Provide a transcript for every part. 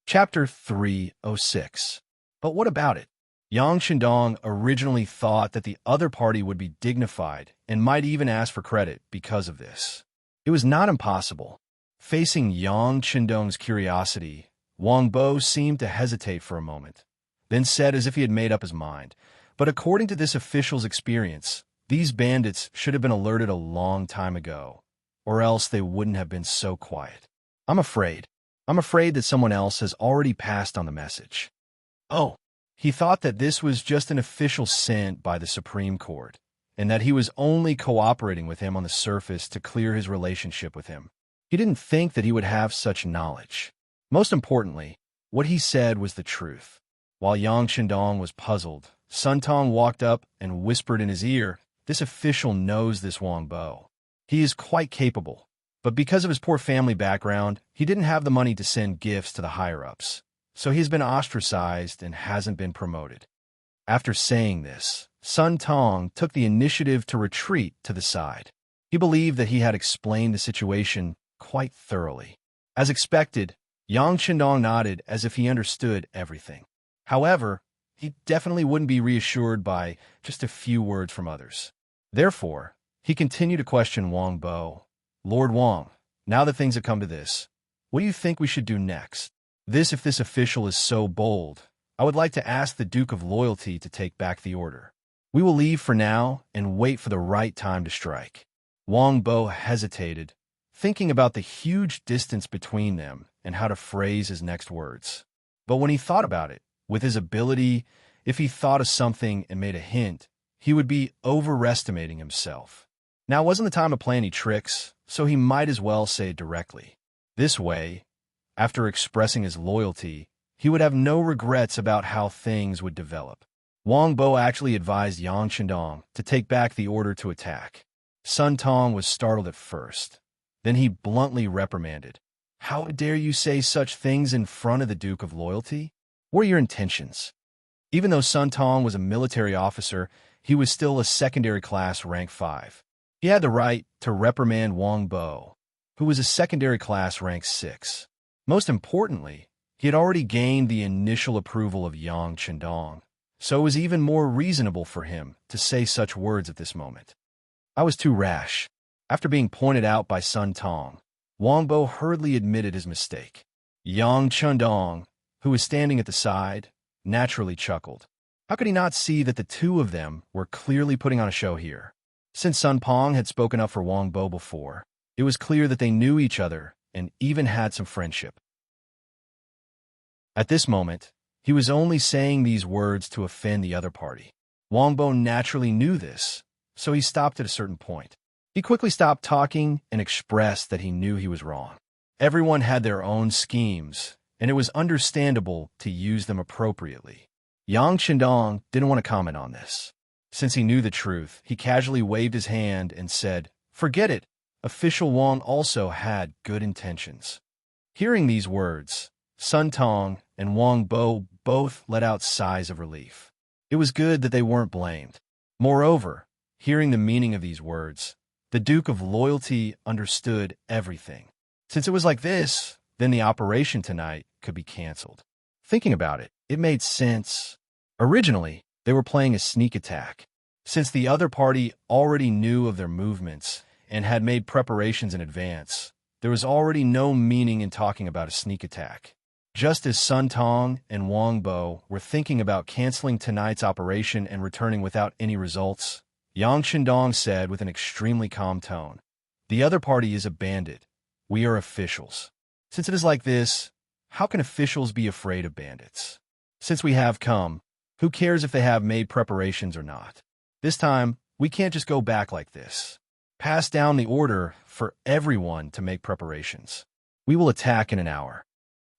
Chapter 306. But what about it? Yang Shandong originally thought that the other party would be dignified and might even ask for credit because of this. It was not impossible. Facing Yang Shandong's curiosity, Wang Bo seemed to hesitate for a moment, then said as if he had made up his mind, "But according to this official's experience, these bandits should have been alerted a long time ago, or else they wouldn't have been so quiet. I'm afraid that someone else has already passed on the message." Oh, he thought that this was just an official sent by the Supreme Court, and that he was only cooperating with him on the surface to clear his relationship with him. He didn't think that he would have such knowledge. Most importantly, what he said was the truth. While Yang Shandong was puzzled, Sun Tong walked up and whispered in his ear, "This official knows this Wang Bo. He is quite capable, but because of his poor family background, he didn't have the money to send gifts to the higher-ups, so he's been ostracized and hasn't been promoted." After saying this, Sun Tong took the initiative to retreat to the side. He believed that he had explained the situation quite thoroughly. As expected, Yang Shandong nodded as if he understood everything. However, he definitely wouldn't be reassured by just a few words from others. Therefore, he continued to question Wang Bo. "Lord Wang, now that things have come to this, what do you think we should do next? If this official is so bold, I would like to ask the Duke of Loyalty to take back the order. We will leave for now and wait for the right time to strike." Wang Bo hesitated, thinking about the huge distance between them and how to phrase his next words. But when he thought about it, with his ability, if he thought of something and made a hint, he would be overestimating himself. Now wasn't the time to play any tricks, so he might as well say it directly. This way, after expressing his loyalty, he would have no regrets about how things would develop. Wang Bo actually advised Yang Shandong to take back the order to attack. Sun Tong was startled at first. Then he bluntly reprimanded, "How dare you say such things in front of the Duke of Loyalty? What are your intentions?" Even though Sun Tong was a military officer, he was still a secondary class rank 5. He had the right to reprimand Wang Bo, who was a secondary class rank 6. Most importantly, he had already gained the initial approval of Yang Shandong, so it was even more reasonable for him to say such words at this moment. "I was too rash." After being pointed out by Sun Tong, Wang Bo hurriedly admitted his mistake. Yang Shandong, who was standing at the side, naturally chuckled. How could he not see that the two of them were clearly putting on a show here? Since Sun Pong had spoken up for Wang Bo before, it was clear that they knew each other and even had some friendship. At this moment, he was only saying these words to offend the other party. Wang Bo naturally knew this, so he stopped at a certain point. He quickly stopped talking and expressed that he knew he was wrong. Everyone had their own schemes, and it was understandable to use them appropriately. Yang Shandong didn't want to comment on this. Since he knew the truth, he casually waved his hand and said, "Forget it." Official Wang also had good intentions. Hearing these words, Sun Tong and Wang Bo both let out sighs of relief. It was good that they weren't blamed. Moreover, hearing the meaning of these words, the Duke of Loyalty understood everything. Since it was like this, then the operation tonight could be canceled. Thinking about it, it made sense. Originally, they were playing a sneak attack. Since the other party already knew of their movements and had made preparations in advance, there was already no meaning in talking about a sneak attack. Just as Sun Tong and Wang Bo were thinking about canceling tonight's operation and returning without any results, Yang Shandong said with an extremely calm tone, "The other party is a bandit. We are officials. Since it is like this, how can officials be afraid of bandits? Since we have come, who cares if they have made preparations or not? This time, we can't just go back like this. Pass down the order for everyone to make preparations. We will attack in an hour."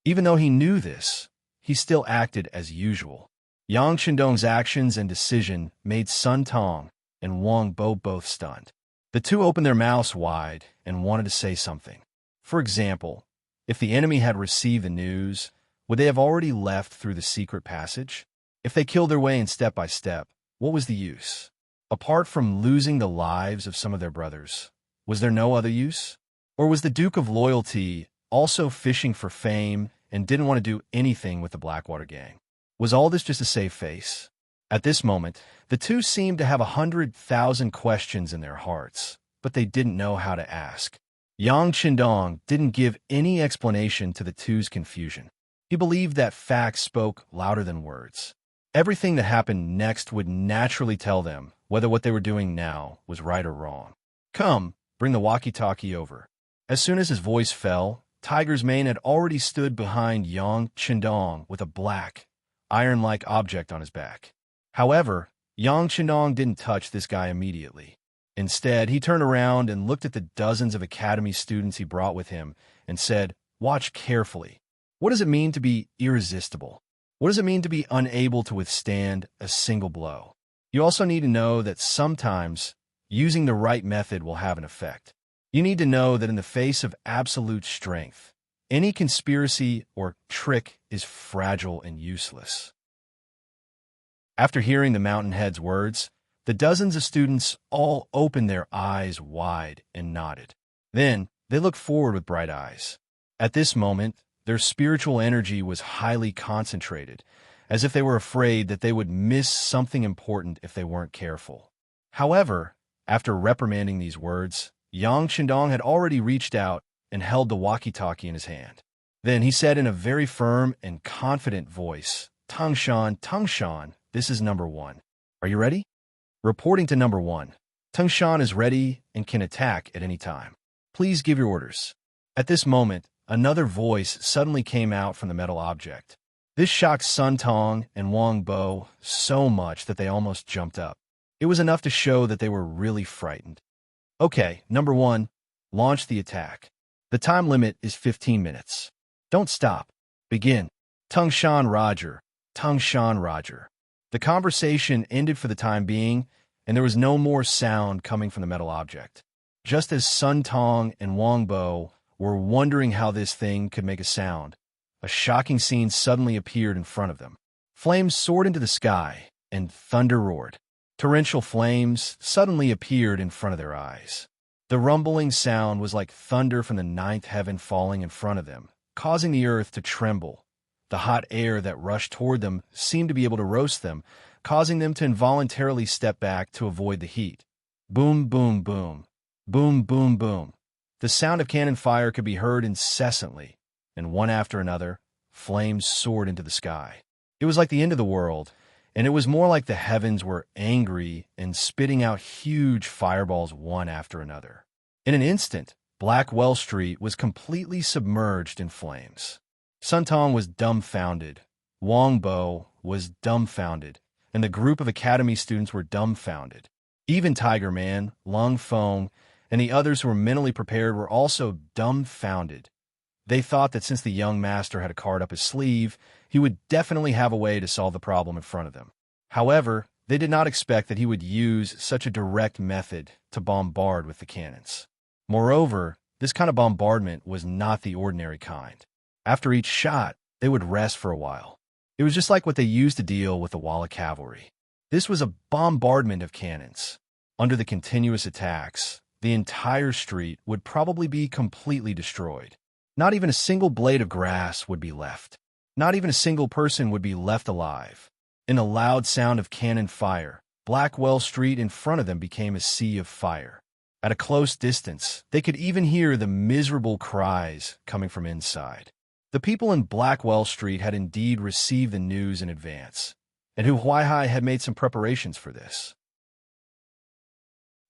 Even though he knew this, he still acted as usual. Yang Shandong's actions and decision made Sun Tong and Wang Bo both stunned. The two opened their mouths wide and wanted to say something. For example, if the enemy had received the news, would they have already left through the secret passage? If they killed their way in step by step, what was the use? Apart from losing the lives of some of their brothers, was there no other use? Or was the Duke of Loyalty also fishing for fame and didn't want to do anything with the Blackwater gang. Was all this just a save face? At this moment, the two seemed to have 100,000 questions in their hearts, but they didn't know how to ask. Yang Qindong didn't give any explanation to the two's confusion. He believed that facts spoke louder than words. Everything that happened next would naturally tell them whether what they were doing now was right or wrong. Come, bring the walkie-talkie over. As soon as his voice fell, Tiger's mane had already stood behind Yang Qindong with a black, iron-like object on his back. However, Yang Qindong didn't touch this guy immediately. Instead, he turned around and looked at the dozens of academy students he brought with him and said, "Watch carefully. What does it mean to be irresistible? What does it mean to be unable to withstand a single blow? You also need to know that sometimes using the right method will have an effect. You need to know that in the face of absolute strength, any conspiracy or trick is fragile and useless." After hearing the Mountain Head's words, the dozens of students all opened their eyes wide and nodded. Then, they looked forward with bright eyes. At this moment, their spiritual energy was highly concentrated, as if they were afraid that they would miss something important if they weren't careful. However, after reprimanding these words, Yang Qindong had already reached out and held the walkie-talkie in his hand. Then he said in a very firm and confident voice, Tangshan, this is number 1. Are you ready?" Reporting to number 1. Tangshan is ready and can attack at any time. Please give your orders. At this moment, another voice suddenly came out from the metal object. This shocked Sun Tong and Wang Bo so much that they almost jumped up. It was enough to show that they were really frightened. Okay, number 1, launch the attack. The time limit is 15 minutes. Don't stop. Begin. Tangshan Roger. The conversation ended for the time being, and there was no more sound coming from the metal object. Just as Sun Tong and Wang Bo were wondering how this thing could make a sound, a shocking scene suddenly appeared in front of them. Flames soared into the sky, and thunder roared. Torrential flames suddenly appeared in front of their eyes. The rumbling sound was like thunder from the ninth heaven falling in front of them, causing the earth to tremble. The hot air that rushed toward them seemed to be able to roast them, causing them to involuntarily step back to avoid the heat. Boom, boom, boom. Boom, boom, boom. The sound of cannon fire could be heard incessantly, and one after another, flames soared into the sky. It was like the end of the world, and it was more like the heavens were angry and spitting out huge fireballs one after another. In an instant, Blackwell Street was completely submerged in flames. Sun Tong was dumbfounded, Wang Bo was dumbfounded, and the group of academy students were dumbfounded. Even Tiger Man, Lung Feng, and the others who were mentally prepared were also dumbfounded. They thought that since the young master had a card up his sleeve, he would definitely have a way to solve the problem in front of them. However, they did not expect that he would use such a direct method to bombard with the cannons. Moreover, this kind of bombardment was not the ordinary kind. After each shot, they would rest for a while. It was just like what they used to deal with the Walla cavalry. This was a bombardment of cannons. Under the continuous attacks, the entire street would probably be completely destroyed. Not even a single blade of grass would be left. Not even a single person would be left alive. In a loud sound of cannon fire, Blackwell Street in front of them became a sea of fire. At a close distance, they could even hear the miserable cries coming from inside. The people in Blackwell Street had indeed received the news in advance, and Hu Huaihai had made some preparations for this.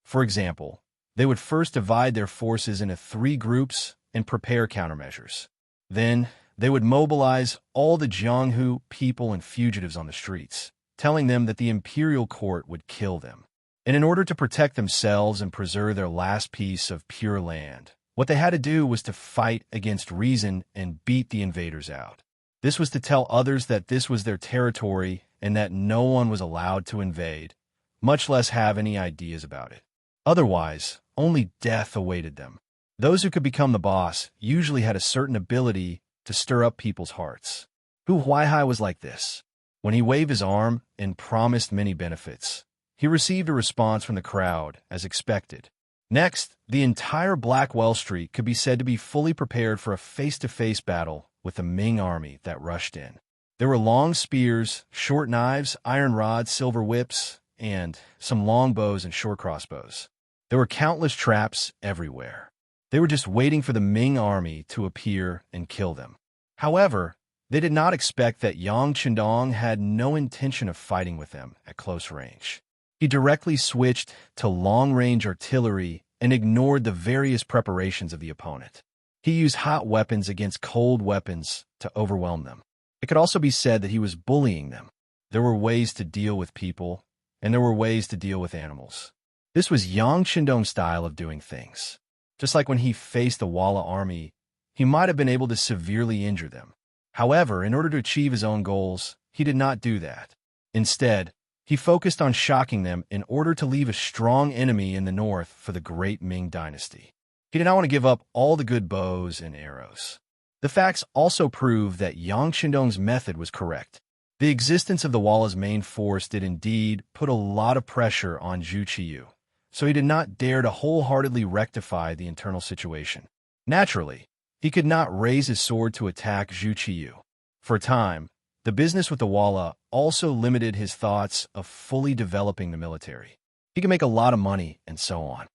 For example, they would first divide their forces into 3 groups and prepare countermeasures. Then, they would mobilize all the Jianghu people and fugitives on the streets, telling them that the imperial court would kill them. And in order to protect themselves and preserve their last piece of pure land, what they had to do was to fight against reason and beat the invaders out. This was to tell others that this was their territory and that no one was allowed to invade, much less have any ideas about it. Otherwise, only death awaited them. Those who could become the boss usually had a certain ability to stir up people's hearts. Hu Huaihai was like this. When he waved his arm and promised many benefits, he received a response from the crowd as expected. Next, the entire Blackwell Street could be said to be fully prepared for a face-to-face battle with the Ming army that rushed in. There were long spears, short knives, iron rods, silver whips, and some long bows and short crossbows. There were countless traps everywhere. They were just waiting for the Ming army to appear and kill them. However, they did not expect that Yang Chendong had no intention of fighting with them at close range. He directly switched to long-range artillery and ignored the various preparations of the opponent. He used hot weapons against cold weapons to overwhelm them. It could also be said that he was bullying them. There were ways to deal with people, and there were ways to deal with animals. This was Yang Chendong's style of doing things. Just like when he faced the Walla army, he might have been able to severely injure them. However, in order to achieve his own goals, he did not do that. Instead, he focused on shocking them in order to leave a strong enemy in the north for the great Ming dynasty. He did not want to give up all the good bows and arrows. The facts also prove that Yang Chendong's method was correct. The existence of the Walla's main force did indeed put a lot of pressure on Zhu Qiyu, so he did not dare to wholeheartedly rectify the internal situation. Naturally, he could not raise his sword to attack Zhu Qiyu. For a time, the business with the Walla also limited his thoughts of fully developing the military. He could make a lot of money and so on.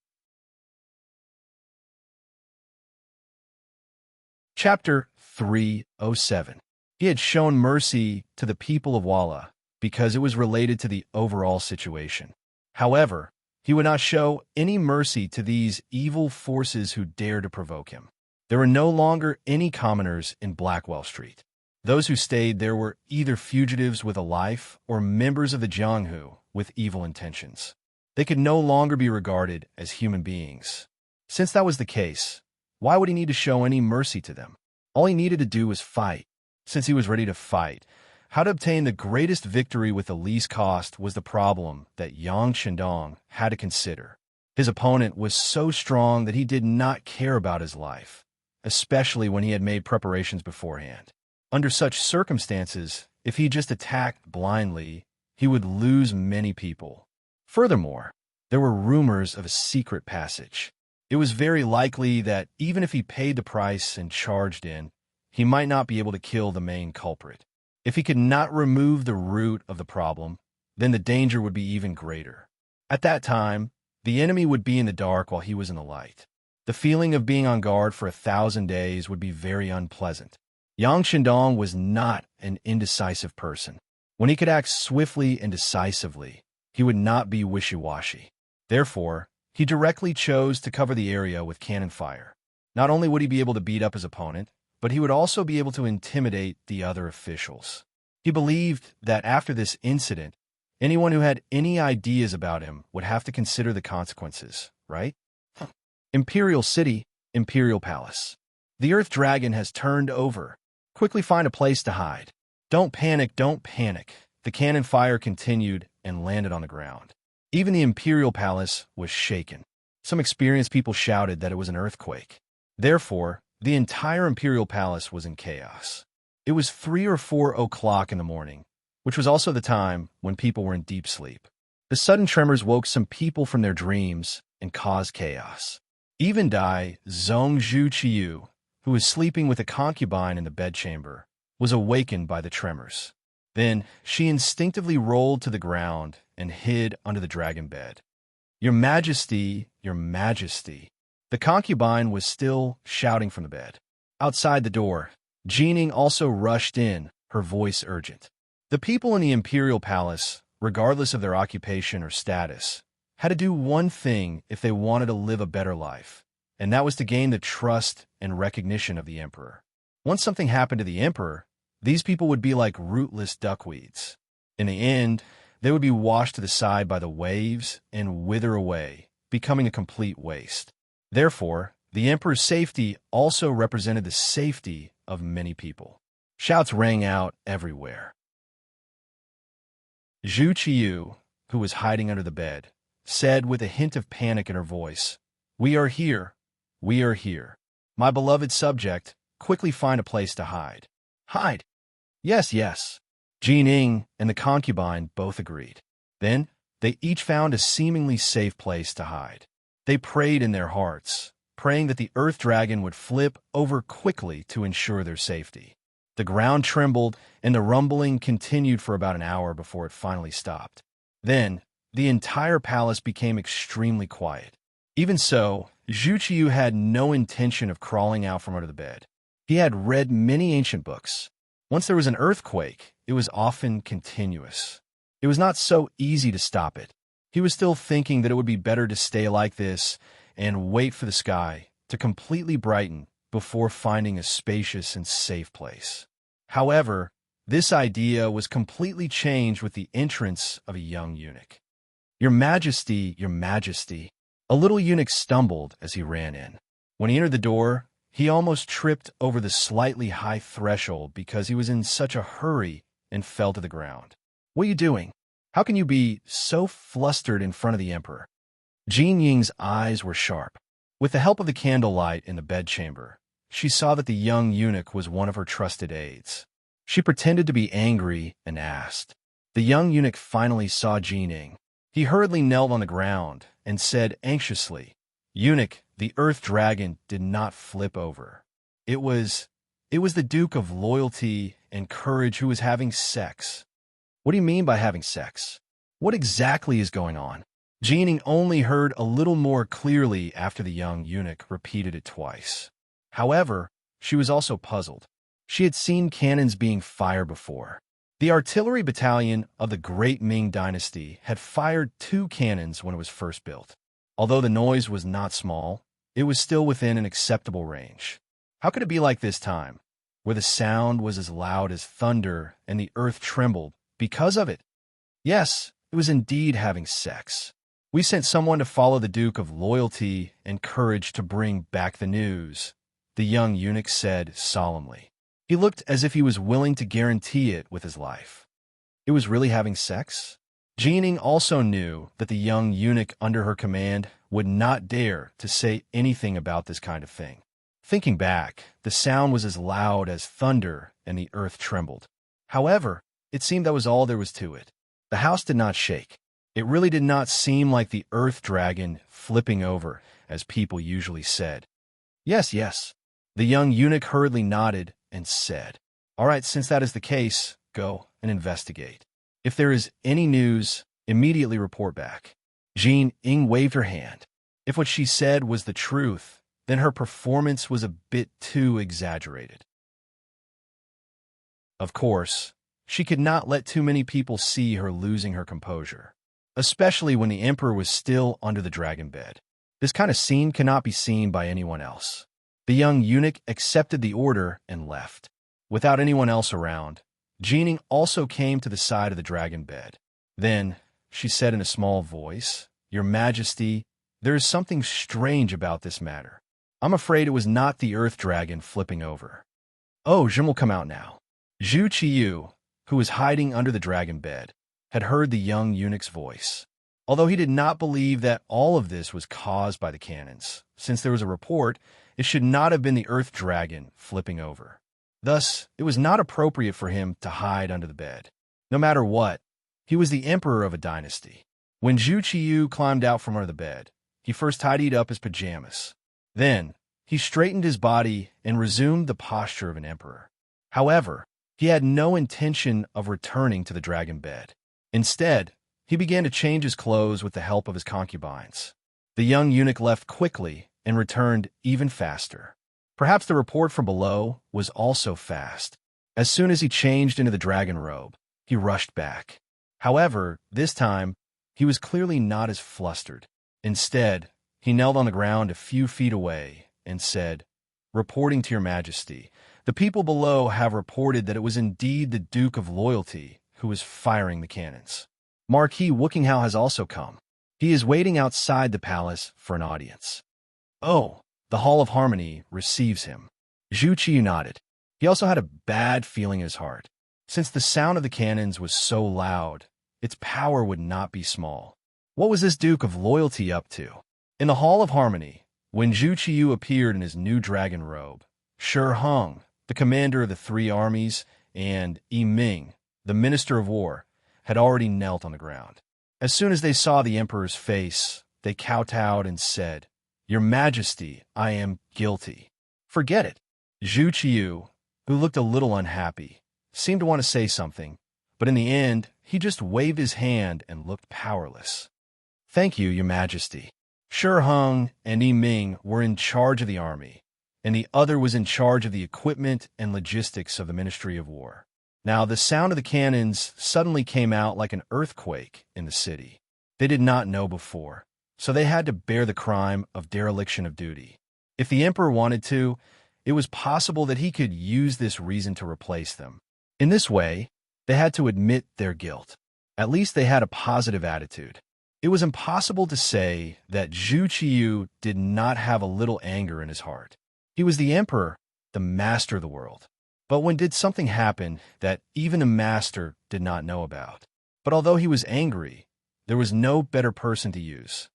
Chapter 307. He had shown mercy to the people of Walla because it was related to the overall situation. However, he would not show any mercy to these evil forces who dared to provoke him. There were no longer any commoners in Blackwell Street. Those who stayed there were either fugitives with a life or members of the Jianghu with evil intentions. They could no longer be regarded as human beings. Since that was the case, why would he need to show any mercy to them? All he needed to do was fight. Since he was ready to fight, how to obtain the greatest victory with the least cost was the problem that Yang Chendong had to consider. His opponent was so strong that he did not care about his life, especially when he had made preparations beforehand. Under such circumstances, if he just attacked blindly, he would lose many people. Furthermore, there were rumors of a secret passage. It was very likely that even if he paid the price and charged in, he might not be able to kill the main culprit. If he could not remove the root of the problem, then the danger would be even greater. At that time, the enemy would be in the dark while he was in the light. The feeling of being on guard for 1,000 days would be very unpleasant. Yang Chendong was not an indecisive person. When he could act swiftly and decisively, he would not be wishy-washy. Therefore, he directly chose to cover the area with cannon fire. Not only would he be able to beat up his opponent, but he would also be able to intimidate the other officials. He believed that after this incident, anyone who had any ideas about him would have to consider the consequences, right? Imperial City, Imperial Palace. The Earth Dragon has turned over. Quickly find a place to hide. Don't panic, don't panic. The cannon fire continued and landed on the ground. Even the Imperial Palace was shaken. Some experienced people shouted that it was an earthquake. Therefore, the entire Imperial Palace was in chaos. It was 3 or 4 o'clock in the morning, which was also the time when people were in deep sleep. The sudden tremors woke some people from their dreams and caused chaos. Even Dai Zhongzhu Qiyu, who was sleeping with a concubine in the bedchamber, was awakened by the tremors. Then she instinctively rolled to the ground and hid under the dragon bed. Your Majesty, Your Majesty. The concubine was still shouting from the bed. Outside the door, Jining also rushed in, her voice urgent. The people in the Imperial Palace, regardless of their occupation or status, had to do one thing if they wanted to live a better life, and that was to gain the trust and recognition of the Emperor. Once something happened to the Emperor, these people would be like rootless duckweeds. In the end, they would be washed to the side by the waves and wither away, becoming a complete waste. Therefore, the Emperor's safety also represented the safety of many people. Shouts rang out everywhere. Zhu Qiyu, who was hiding under the bed, said with a hint of panic in her voice, "We are here. We are here. My beloved subject, quickly find a place to hide." Hide? Yes, yes. Jining and the concubine both agreed. Then, they each found a seemingly safe place to hide. They prayed in their hearts, praying that the Earth Dragon would flip over quickly to ensure their safety. The ground trembled, and the rumbling continued for about an hour before it finally stopped. Then, the entire palace became extremely quiet. Even so, Zhu Qiyu had no intention of crawling out from under the bed. He had read many ancient books. Once there was an earthquake, it was often continuous. It was not so easy to stop it. He was still thinking that it would be better to stay like this and wait for the sky to completely brighten before finding a spacious and safe place. However, this idea was completely changed with the entrance of a young eunuch. "Your Majesty, your Majesty." A little eunuch stumbled as he ran in. When he entered the door, he almost tripped over the slightly high threshold because he was in such a hurry and fell to the ground. "What are you doing? How can you be so flustered in front of the emperor?" Jean Ying's eyes were sharp. With the help of the candlelight in the bedchamber, she saw that the young eunuch was one of her trusted aides. She pretended to be angry and asked. The young eunuch finally saw Jean Ying. He hurriedly knelt on the ground and said anxiously, "Eunuch, the earth dragon did not flip over. It was the Duke of Loyalty and Courage who was having sex." "What do you mean by having sex? What exactly is going on?" Jean Ying only heard a little more clearly after the young eunuch repeated it twice. However, she was also puzzled. She had seen cannons being fired before. The artillery battalion of the Great Ming Dynasty had fired 2 cannons when it was first built. Although the noise was not small, it was still within an acceptable range. How could it be like this time, where the sound was as loud as thunder and the earth trembled because of it? Yes, it was indeed having sex. "We sent someone to follow the Duke of Loyalty and Courage to bring back the news," the young eunuch said solemnly. He looked as if he was willing to guarantee it with his life. It was really having sex? Jean Ying also knew that the young eunuch under her command would not dare to say anything about this kind of thing. Thinking back, the sound was as loud as thunder and the earth trembled. However, it seemed that was all there was to it. The house did not shake. It really did not seem like the earth dragon flipping over, as people usually said. "Yes, yes." The young eunuch hurriedly nodded and said, "All right, since that is the case, go and investigate. If there is any news, immediately report back." Jean Ying waved her hand. If what she said was the truth, then her performance was a bit too exaggerated. Of course, she could not let too many people see her losing her composure, especially when the emperor was still under the dragon bed. This kind of scene cannot be seen by anyone else. The young eunuch accepted the order and left. Without anyone else around, Jean Ying also came to the side of the dragon bed. Then, she said in a small voice, "Your Majesty, there is something strange about this matter. I'm afraid it was not the earth dragon flipping over." "Oh, Jim will come out now." Zhu Qiyu, who was hiding under the dragon bed, had heard the young eunuch's voice. Although he did not believe that all of this was caused by the cannons, since there was a report, it should not have been the earth dragon flipping over. Thus, it was not appropriate for him to hide under the bed. No matter what, he was the emperor of a dynasty. When Zhu Qiyu climbed out from under the bed, he first tidied up his pajamas. Then, he straightened his body and resumed the posture of an emperor. However, he had no intention of returning to the dragon bed. Instead, he began to change his clothes with the help of his concubines. The young eunuch left quickly and returned even faster. Perhaps the report from below was also fast. As soon as he changed into the dragon robe, he rushed back. However, this time, he was clearly not as flustered. Instead, he knelt on the ground a few feet away and said, "Reporting to your Majesty, the people below have reported that it was indeed the Duke of Loyalty who was firing the cannons. Marquis Wokinghao has also come. He is waiting outside the palace for an audience." "Oh." The Hall of Harmony receives him. Zhu Qiyu nodded. He also had a bad feeling in his heart. Since the sound of the cannons was so loud, its power would not be small. What was this Duke of Loyalty up to? In the Hall of Harmony, when Zhu Qiyu appeared in his new dragon robe, Shi Heng, the commander of the 3 armies, and Yi Ming, the minister of war, had already knelt on the ground. As soon as they saw the emperor's face, they kowtowed and said, "Your Majesty, I am guilty." "Forget it." Zhu Qiyu, who looked a little unhappy, seemed to want to say something, but in the end, he just waved his hand and looked powerless. "Thank you, Your Majesty." Shi Hung and Yi Ming were in charge of the army, and the other was in charge of the equipment and logistics of the Ministry of War. Now, the sound of the cannons suddenly came out like an earthquake in the city. They did not know before, so they had to bear the crime of dereliction of duty. If the emperor wanted to, it was possible that he could use this reason to replace them. In this way, they had to admit their guilt. At least they had a positive attitude. It was impossible to say that Zhu Qiyu did not have a little anger in his heart. He was the emperor, the master of the world. But when did something happen that even a master did not know about? But although he was angry, there was no better person to use.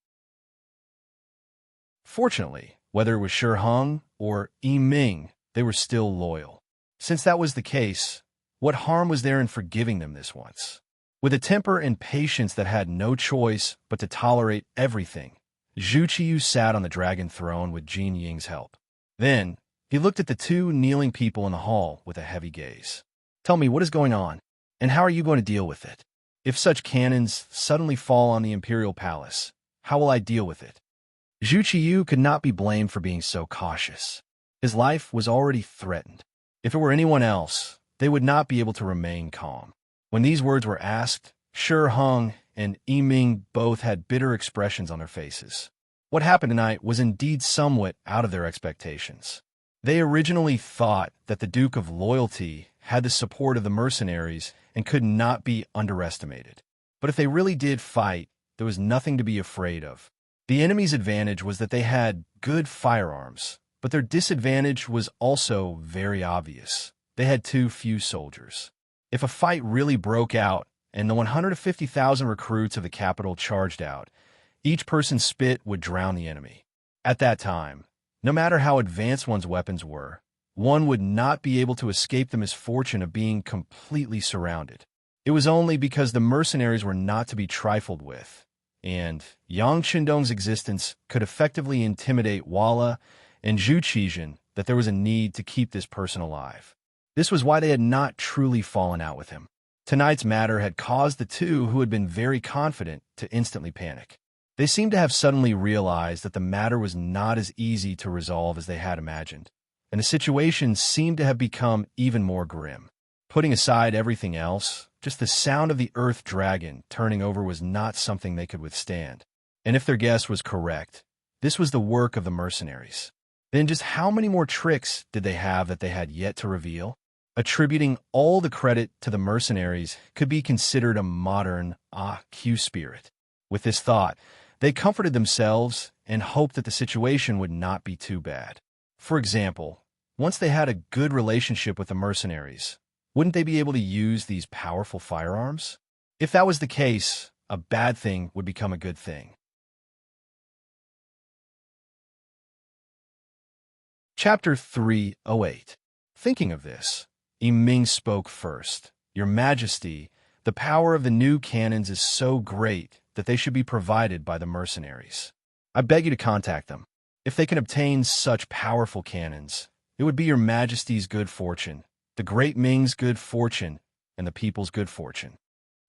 Fortunately, whether it was Shi Hung or Yi Ming, they were still loyal. Since that was the case, what harm was there in forgiving them this once? With a temper and patience that had no choice but to tolerate everything, Zhu Qiyu sat on the dragon throne with Jin Ying's help. Then, he looked at the two kneeling people in the hall with a heavy gaze. "Tell me, what is going on, and how are you going to deal with it? If such cannons suddenly fall on the imperial palace, how will I deal with it?" Zhu Qiyu could not be blamed for being so cautious. His life was already threatened. If it were anyone else, they would not be able to remain calm. When these words were asked, Shi Hung and Yi Ming both had bitter expressions on their faces. What happened tonight was indeed somewhat out of their expectations. They originally thought that the Duke of Loyalty had the support of the mercenaries and could not be underestimated. But if they really did fight, there was nothing to be afraid of. The enemy's advantage was that they had good firearms, but their disadvantage was also very obvious. They had too few soldiers. If a fight really broke out and the 150,000 recruits of the capital charged out, each person's spit would drown the enemy. At that time, no matter how advanced one's weapons were, one would not be able to escape the misfortune of being completely surrounded. It was only because the mercenaries were not to be trifled with, and Yang Qindong's existence could effectively intimidate Walla and Zhu Qijin that there was a need to keep this person alive. This was why they had not truly fallen out with him. Tonight's matter had caused the two who had been very confident to instantly panic. They seemed to have suddenly realized that the matter was not as easy to resolve as they had imagined, and the situation seemed to have become even more grim. Putting aside everything else, just the sound of the earth dragon turning over was not something they could withstand. And if their guess was correct, this was the work of the mercenaries. Then just how many more tricks did they have that they had yet to reveal? Attributing all the credit to the mercenaries could be considered a modern Q spirit. With this thought, they comforted themselves and hoped that the situation would not be too bad. For example, once they had a good relationship with the mercenaries, wouldn't they be able to use these powerful firearms? If that was the case, a bad thing would become a good thing. Chapter 308. Thinking of this, Yi Ming spoke first. "Your Majesty, the power of the new cannons is so great that they should be provided by the mercenaries. I beg you to contact them. If they can obtain such powerful cannons, it would be your Majesty's good fortune, the great Ming's good fortune, and the people's good fortune."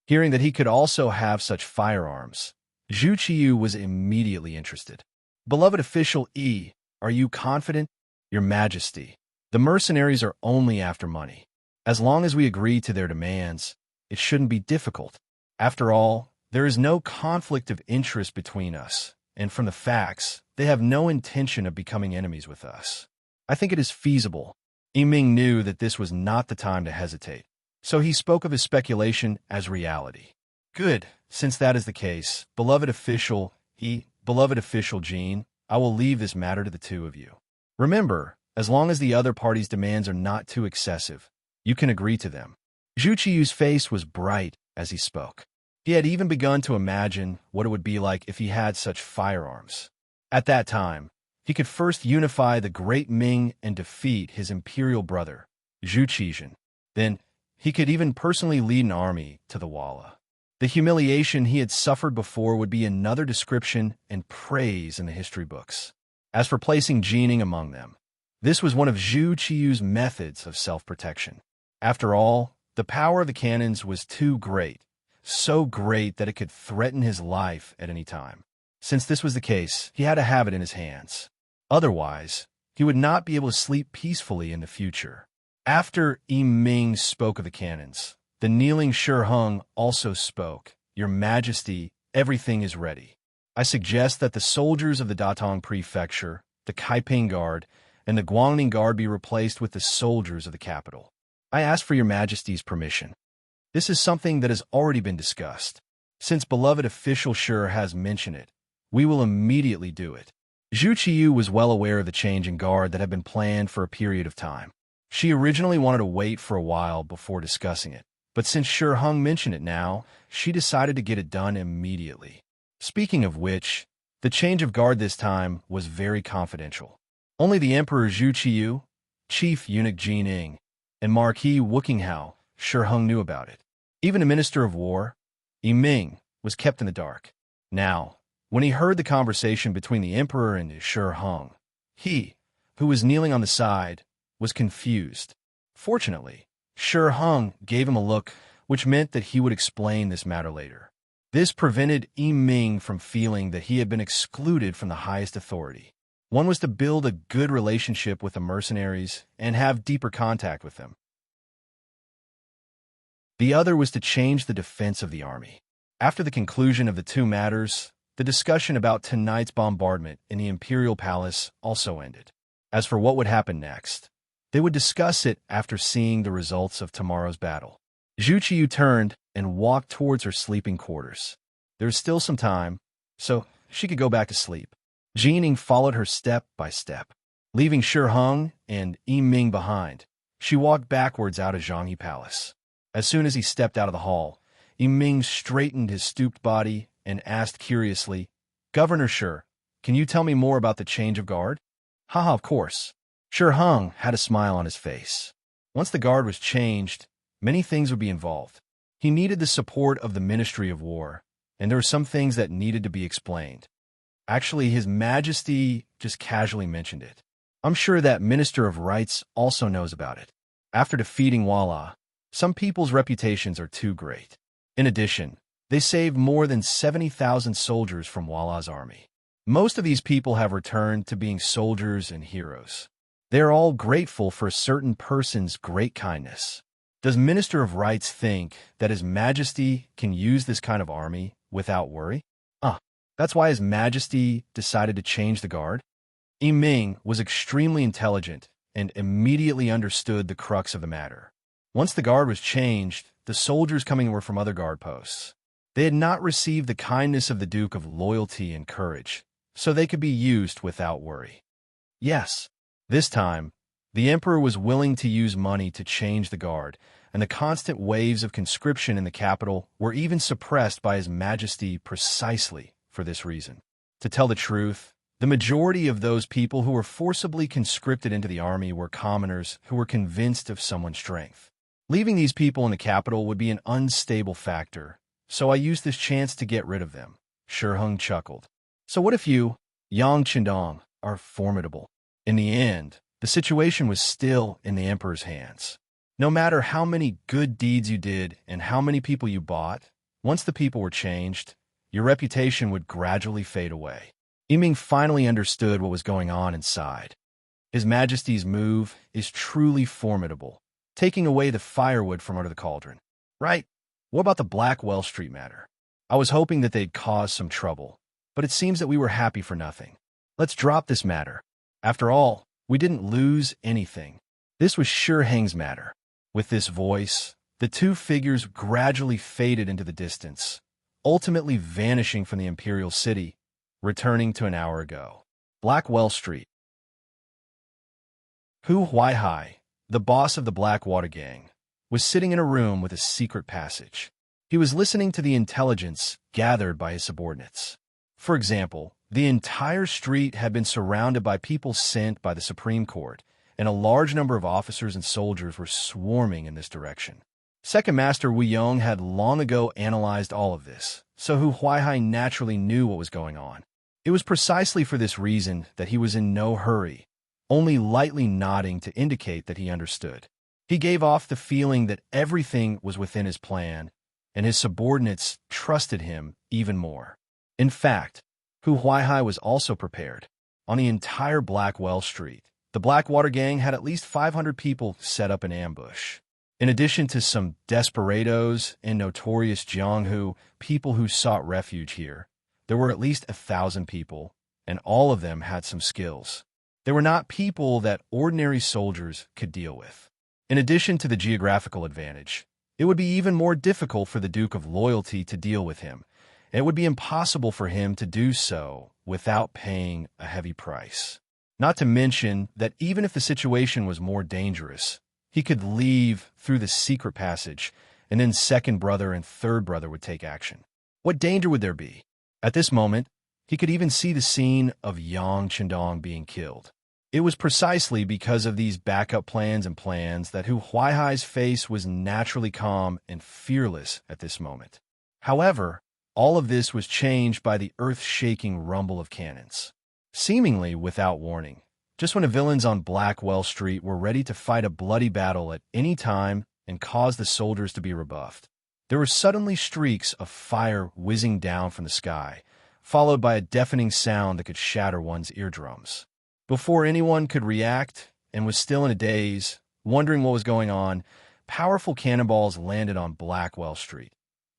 Hearing that he could also have such firearms, Zhu Qiyu was immediately interested. "Beloved official Yi, are you confident?" "Your Majesty, the mercenaries are only after money. As long as we agree to their demands, it shouldn't be difficult. After all, there is no conflict of interest between us, and from the facts, they have no intention of becoming enemies with us. I think it is feasible." Yi Ming knew that this was not the time to hesitate, so he spoke of his speculation as reality. "Good, since that is the case, beloved official Jean, I will leave this matter to the two of you. Remember, as long as the other party's demands are not too excessive, you can agree to them." Zhu Qiyu's face was bright as he spoke. He had even begun to imagine what it would be like if he had such firearms. At that time, he could first unify the great Ming and defeat his imperial brother, Zhu Qijin. Then, he could even personally lead an army to the Walla. The humiliation he had suffered before would be another description and praise in the history books. As for placing Jining among them, This was one of Zhu Qiyu's methods of self-protection. After all, the power of the cannons was too great, so great that it could threaten his life at any time. Since this was the case, he had to have it in his hands. Otherwise, he would not be able to sleep peacefully in the future. After Yi Ming spoke of the cannons, the kneeling Shi Heng also spoke. Your Majesty, everything is ready. I suggest that the soldiers of the Datong Prefecture, the Kaiping Guard, and the Guangning Guard be replaced with the soldiers of the capital. I ask for your Majesty's permission. This is something that has already been discussed. Since beloved official Shi has mentioned it, we will immediately do it. Zhu Qiyu was well aware of the change in guard that had been planned for a period of time. She originally wanted to wait for a while before discussing it, but since Shi Heng mentioned it now, she decided to get it done immediately. Speaking of which, the change of guard this time was very confidential. Only the Emperor Zhu Qiyu, Chief Eunuch Jin Ing, and Marquis Wuqinghao, Shi Heng knew about it. Even the Minister of War, Yi Ming, was kept in the dark. Now, when he heard the conversation between the Emperor and Shi Heng, he, who was kneeling on the side, was confused. Fortunately, Shi Heng gave him a look which meant that he would explain this matter later. This prevented Yi Ming from feeling that he had been excluded from the highest authority. One was to build a good relationship with the mercenaries and have deeper contact with them. The other was to change the defense of the army. After the conclusion of the two matters, the discussion about tonight's bombardment in the Imperial Palace also ended. As for what would happen next, they would discuss it after seeing the results of tomorrow's battle. Zhu Qiyu turned and walked towards her sleeping quarters. There was still some time, so she could go back to sleep. Jining followed her step by step. Leaving Shi Heng and Yi Ming behind, she walked backwards out of Zhanghe Palace. As soon as he stepped out of the hall, Yi Ming straightened his stooped body and asked curiously, Governor Shi, can you tell me more about the change of guard? Haha, of course. Shi Heng had a smile on his face. Once the guard was changed, many things would be involved. He needed the support of the Ministry of War, and there were some things that needed to be explained. Actually, His Majesty just casually mentioned it. I'm sure that Minister of Rights also knows about it. After defeating Walla, some people's reputations are too great. In addition, they saved more than 70,000 soldiers from Walla's army. Most of these people have returned to being soldiers and heroes. They are all grateful for a certain person's great kindness. Does Minister of Rights think that His Majesty can use this kind of army without worry? That's why His Majesty decided to change the guard? Yi Ming was extremely intelligent and immediately understood the crux of the matter. Once the guard was changed, the soldiers coming were from other guard posts. They had not received the kindness of the Duke of loyalty and courage, so they could be used without worry. Yes, this time, the Emperor was willing to use money to change the guard, and the constant waves of conscription in the capital were even suppressed by His Majesty precisely for this reason. To tell the truth, the majority of those people who were forcibly conscripted into the army were commoners who were convinced of someone's strength. Leaving these people in the capital would be an unstable factor, so I used this chance to get rid of them. Shi Heng chuckled. So what if you, Yang Qindong, are formidable? In the end, the situation was still in the Emperor's hands. No matter how many good deeds you did and how many people you bought, once the people were changed, your reputation would gradually fade away. Yi Ming finally understood what was going on inside. His Majesty's move is truly formidable, taking away the firewood from under the cauldron. Right? What about the Blackwell Street matter? I was hoping that they'd cause some trouble, but it seems that we were happy for nothing. Let's drop this matter. After all, we didn't lose anything. This was Shi Heng's matter. With this voice, the two figures gradually faded into the distance, ultimately vanishing from the Imperial City, returning to an hour ago. Blackwell Street. Hu Huaihai, the boss of the Blackwater Gang, was sitting in a room with a secret passage. He was listening to the intelligence gathered by his subordinates. For example, the entire street had been surrounded by people sent by the Supreme Court, and a large number of officers and soldiers were swarming in this direction. Second Master Wu Yong had long ago analyzed all of this, so Hu Huaihai naturally knew what was going on. It was precisely for this reason that he was in no hurry, only lightly nodding to indicate that he understood. He gave off the feeling that everything was within his plan, and his subordinates trusted him even more. In fact, Hu Huaihai was also prepared. On the entire Blackwell Street, the Blackwater Gang had at least 500 people set up an ambush. In addition to some desperados and notorious Jianghu, people who sought refuge here, there were at least 1,000 people, and all of them had some skills. They were not people that ordinary soldiers could deal with. In addition to the geographical advantage, it would be even more difficult for the Duke of Loyalty to deal with him. It would be impossible for him to do so without paying a heavy price. Not to mention that even if the situation was more dangerous, he could leave through the secret passage, and then second brother and third brother would take action. What danger would there be? At this moment, he could even see the scene of Yang Chendong being killed. It was precisely because of these backup plans that Hu Huaihai's face was naturally calm and fearless at this moment. However, all of this was changed by the earth-shaking rumble of cannons. Seemingly without warning, just when the villains on Blackwell Street were ready to fight a bloody battle at any time and cause the soldiers to be rebuffed, there were suddenly streaks of fire whizzing down from the sky, followed by a deafening sound that could shatter one's eardrums. Before anyone could react and was still in a daze, wondering what was going on, powerful cannonballs landed on Blackwell Street,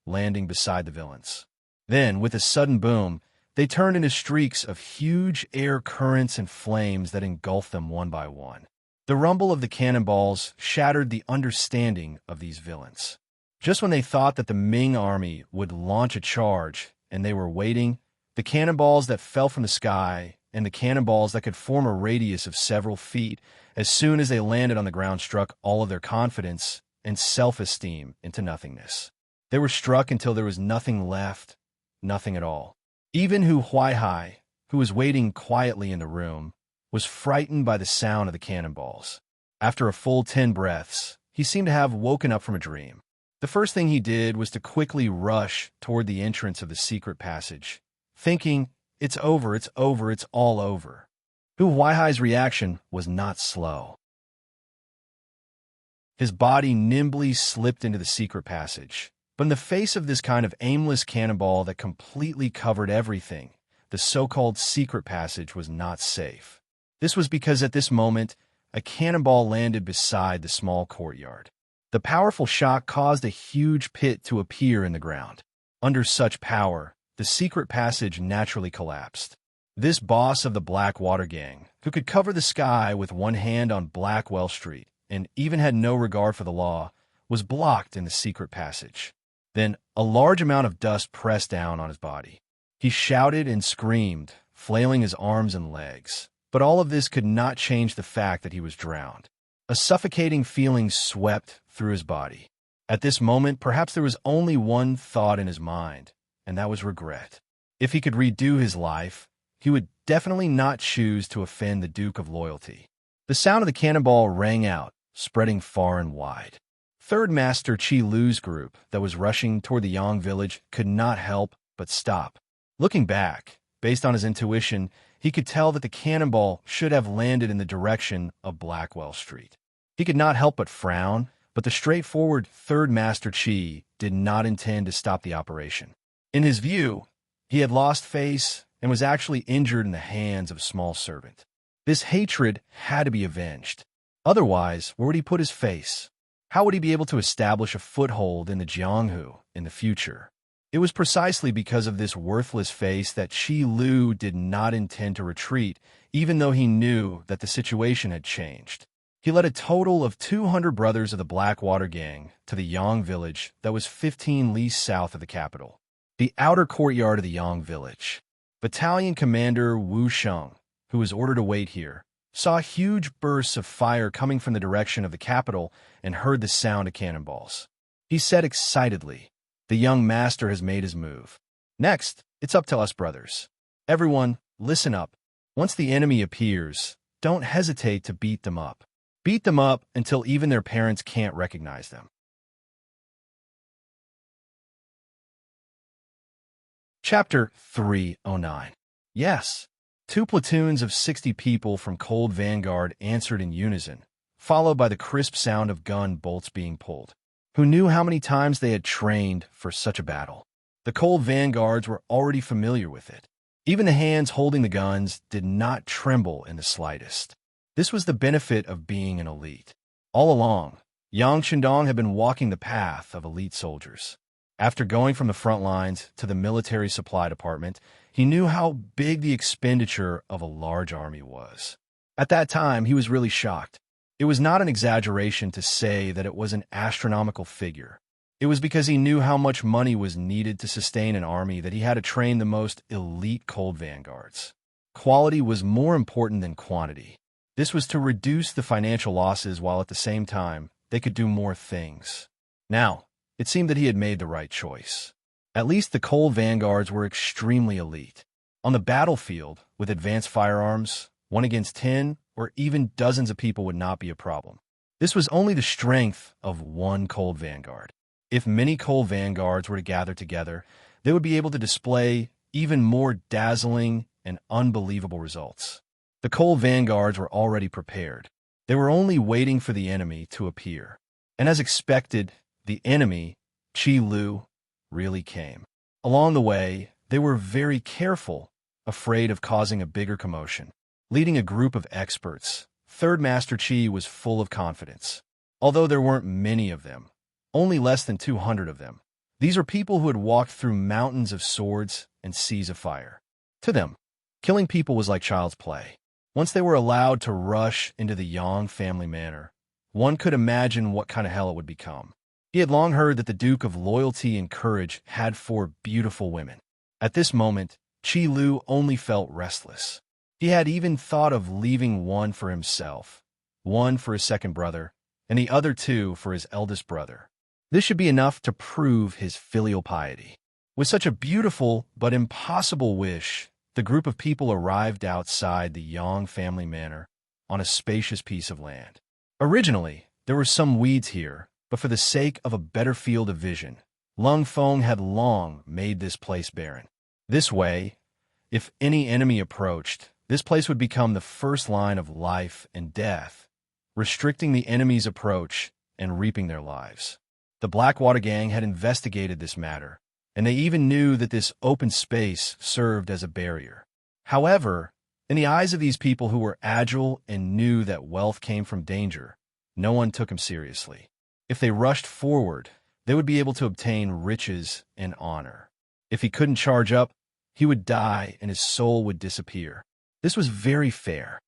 landing beside the villains. Then, with a sudden boom, they turned into streaks of huge air currents and flames that engulfed them one by one. The rumble of the cannonballs shattered the understanding of these villains. Just when they thought that the Ming army would launch a charge and they were waiting, the cannonballs that fell from the sky and the cannonballs that could form a radius of several feet, as soon as they landed on the ground, struck all of their confidence and self-esteem into nothingness. They were struck until there was nothing left, nothing at all. Even Hu Huaihai, who was waiting quietly in the room, was frightened by the sound of the cannonballs. After a full 10 breaths, he seemed to have woken up from a dream. The first thing he did was to quickly rush toward the entrance of the secret passage, thinking, "It's over, it's over, it's all over." Hu Huaihai's reaction was not slow. His body nimbly slipped into the secret passage. But in the face of this kind of aimless cannonball that completely covered everything, the so-called secret passage was not safe. This was because at this moment, a cannonball landed beside the small courtyard. The powerful shock caused a huge pit to appear in the ground. Under such power, the secret passage naturally collapsed. This boss of the Blackwater Gang, who could cover the sky with one hand on Blackwell Street and even had no regard for the law, was blocked in the secret passage. Then a large amount of dust pressed down on his body. He shouted and screamed, flailing his arms and legs. But all of this could not change the fact that he was drowned. A suffocating feeling swept through his body. At this moment, perhaps there was only one thought in his mind, and that was regret. If he could redo his life, he would definitely not choose to offend the Duke of Loyalty. The sound of the cannonball rang out, spreading far and wide. Third Master Qi Lu's group that was rushing toward the Yang village could not help but stop. Looking back, based on his intuition, he could tell that the cannonball should have landed in the direction of Blackwell Street. He could not help but frown, but the straightforward Third Master Qi did not intend to stop the operation. In his view, he had lost face and was actually injured in the hands of a small servant. This hatred had to be avenged. Otherwise, where would he put his face? How would he be able to establish a foothold in the Jianghu in the future? It was precisely because of this worthless face that Qi Lu did not intend to retreat, even though he knew that the situation had changed. He led a total of 200 brothers of the Blackwater Gang to the Yang village that was 15 li south of the capital, the outer courtyard of the Yang village. Battalion Commander Wu Sheng, who was ordered to wait here, saw huge bursts of fire coming from the direction of the capital and heard the sound of cannonballs. He said excitedly, "The young master has made his move. Next, it's up to us brothers. Everyone, listen up. Once the enemy appears, don't hesitate to beat them up. Beat them up until even their parents can't recognize them." Chapter 309. Yes, Two platoons of 60 people from Cold Vanguard answered in unison, followed by the crisp sound of gun bolts being pulled. Who knew how many times they had trained for such a battle? The Cold Vanguards were already familiar with it. Even the hands holding the guns did not tremble in the slightest. This was the benefit of being an elite. All along, Yang Shandong had been walking the path of elite soldiers. After going from the front lines to the military supply department, he knew how big the expenditure of a large army was. At that time, he was really shocked. It was not an exaggeration to say that it was an astronomical figure. It was because he knew how much money was needed to sustain an army that he had to train the most elite Cold Vanguards. Quality was more important than quantity. This was to reduce the financial losses while at the same time they could do more things. Now, it seemed that he had made the right choice. At least the Cold Vanguards were extremely elite. On the battlefield, with advanced firearms, 1 against 10 or even dozens of people would not be a problem. This was only the strength of one Cold Vanguard. If many Cold Vanguards were to gather together, they would be able to display even more dazzling and unbelievable results. The Cold Vanguards were already prepared. They were only waiting for the enemy to appear. And as expected, the enemy, Qi Lu, really came. Along the way, they were very careful, afraid of causing a bigger commotion. Leading a group of experts, Third Master Qi was full of confidence. Although there weren't many of them, only less than 200 of them, these were people who had walked through mountains of swords and seas of fire. To them, killing people was like child's play. Once they were allowed to rush into the Yang family manor, one could imagine what kind of hell it would become. He had long heard that the Duke of Loyalty and Courage had 4 beautiful women. At this moment, Qi Lu only felt restless. He had even thought of leaving one for himself, one for his second brother, and the other 2 for his eldest brother. This should be enough to prove his filial piety. With such a beautiful but impossible wish, the group of people arrived outside the Yang family manor on a spacious piece of land. Originally, there were some weeds here, but for the sake of a better field of vision, Lung Feng had long made this place barren. This way, if any enemy approached, this place would become the first line of life and death, restricting the enemy's approach and reaping their lives. The Blackwater Gang had investigated this matter, and they even knew that this open space served as a barrier. However, in the eyes of these people who were agile and knew that wealth came from danger, no one took him seriously. If they rushed forward, they would be able to obtain riches and honor. If he couldn't charge up, he would die and his soul would disappear. This was very fair.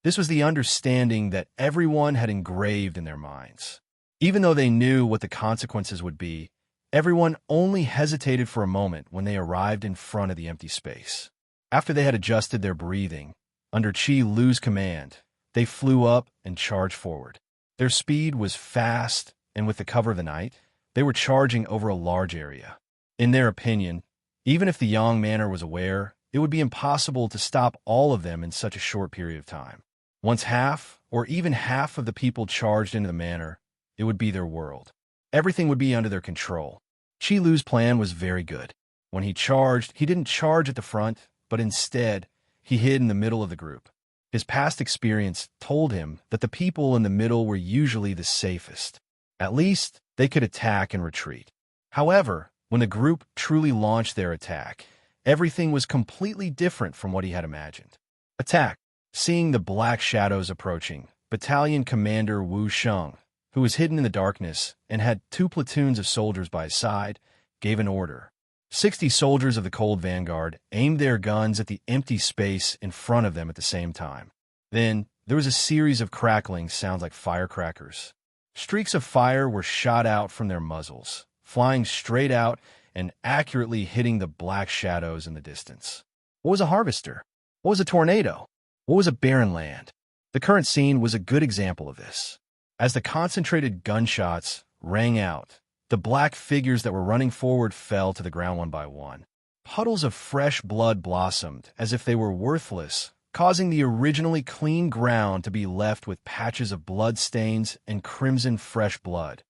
This was the understanding that everyone had engraved in their minds. Even though they knew what the consequences would be, everyone only hesitated for a moment when they arrived in front of the empty space. After they had adjusted their breathing, under Qi Lu's command, they flew up and charged forward. Their speed was fast, and with the cover of the night, they were charging over a large area. In their opinion, even if the Yang Manor was aware, it would be impossible to stop all of them in such a short period of time. Once half, or even half of the people charged into the manor, it would be their world. Everything would be under their control. Qi Lu's plan was very good. When he charged, he didn't charge at the front, but instead, he hid in the middle of the group. His past experience told him that the people in the middle were usually the safest. At least, they could attack and retreat. However, when the group truly launched their attack, everything was completely different from what he had imagined. Attack. Seeing the black shadows approaching, Battalion Commander Wu Sheng, who was hidden in the darkness and had 2 platoons of soldiers by his side, gave an order. 60 soldiers of the Cold Vanguard aimed their guns at the empty space in front of them at the same time. Then, there was a series of crackling sounds like firecrackers. Streaks of fire were shot out from their muzzles, flying straight out and accurately hitting the black shadows in the distance. What was a harvester? What was a tornado? What was a barren land? The current scene was a good example of this. As the concentrated gunshots rang out, the black figures that were running forward fell to the ground one by one. Puddles of fresh blood blossomed as if they were worthless, causing the originally clean ground to be left with patches of blood stains and crimson fresh blood.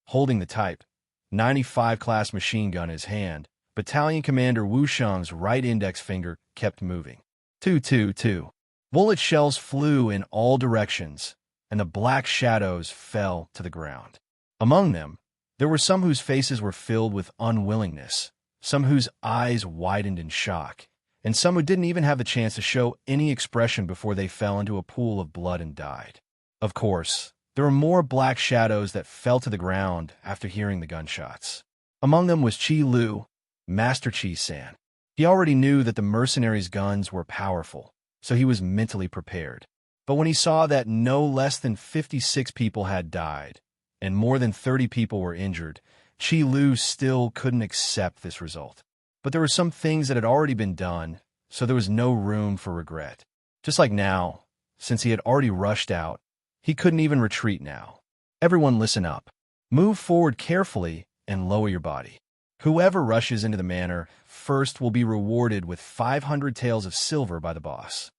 Holding the Type 95 class machine gun in his hand, Battalion Commander Wu Sheng's right index finger kept moving. 222. Bullet shells flew in all directions, and the black shadows fell to the ground. Among them, there were some whose faces were filled with unwillingness, some whose eyes widened in shock, and some who didn't even have the chance to show any expression before they fell into a pool of blood and died. Of course, there were more black shadows that fell to the ground after hearing the gunshots. Among them was Qi Lu, Master Qi-san. He already knew that the mercenaries' guns were powerful, so he was mentally prepared. But when he saw that no less than 56 people had died, and more than 30 people were injured, Qi Lu still couldn't accept this result. But there were some things that had already been done, so there was no room for regret. Just like now, since he had already rushed out, he couldn't even retreat now. Everyone listen up. Move forward carefully and lower your body. Whoever rushes into the manor first will be rewarded with 500 taels of silver by the boss.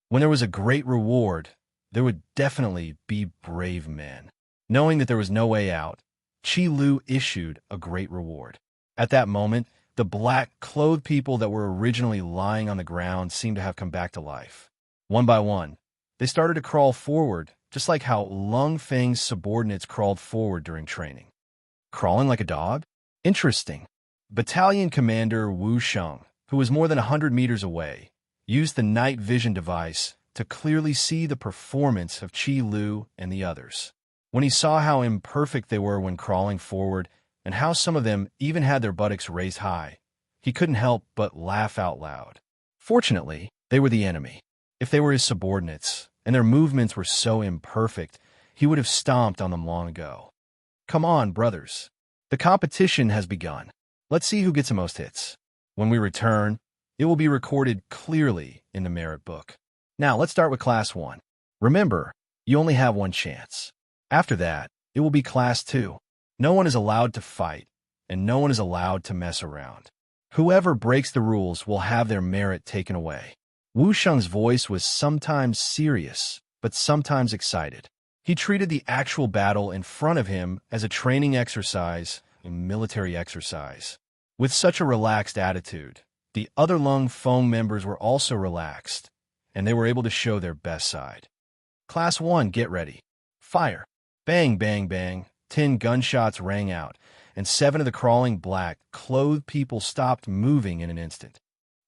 When there was a great reward, there would definitely be brave men. Knowing that there was no way out, Qi Lu issued a great reward. At that moment, the black-clothed people that were originally lying on the ground seemed to have come back to life. One by one, they started to crawl forward, just like how Lung Feng's subordinates crawled forward during training. Crawling like a dog? Interesting. Battalion Commander Wu Sheng, who was more than 100 meters away, used the night vision device to clearly see the performance of Qi Lu and the others. When he saw how imperfect they were when crawling forward, and how some of them even had their buttocks raised high, he couldn't help but laugh out loud. Fortunately, they were the enemy. If they were his subordinates, and their movements were so imperfect, he would have stomped on them long ago. Come on, brothers. The competition has begun. Let's see who gets the most hits. When we return, it will be recorded clearly in the merit book. Now, let's start with Class 1. Remember, you only have one chance. After that, it will be Class 2. No one is allowed to fight, and no one is allowed to mess around. Whoever breaks the rules will have their merit taken away. Wu Sheng's voice was sometimes serious, but sometimes excited. He treated the actual battle in front of him as a training exercise, a military exercise. With such a relaxed attitude, the other Lung Feng members were also relaxed, and they were able to show their best side. Class 1, get ready. Fire. Bang, bang, bang. 10 gunshots rang out, and 7 of the crawling black-clothed people stopped moving in an instant.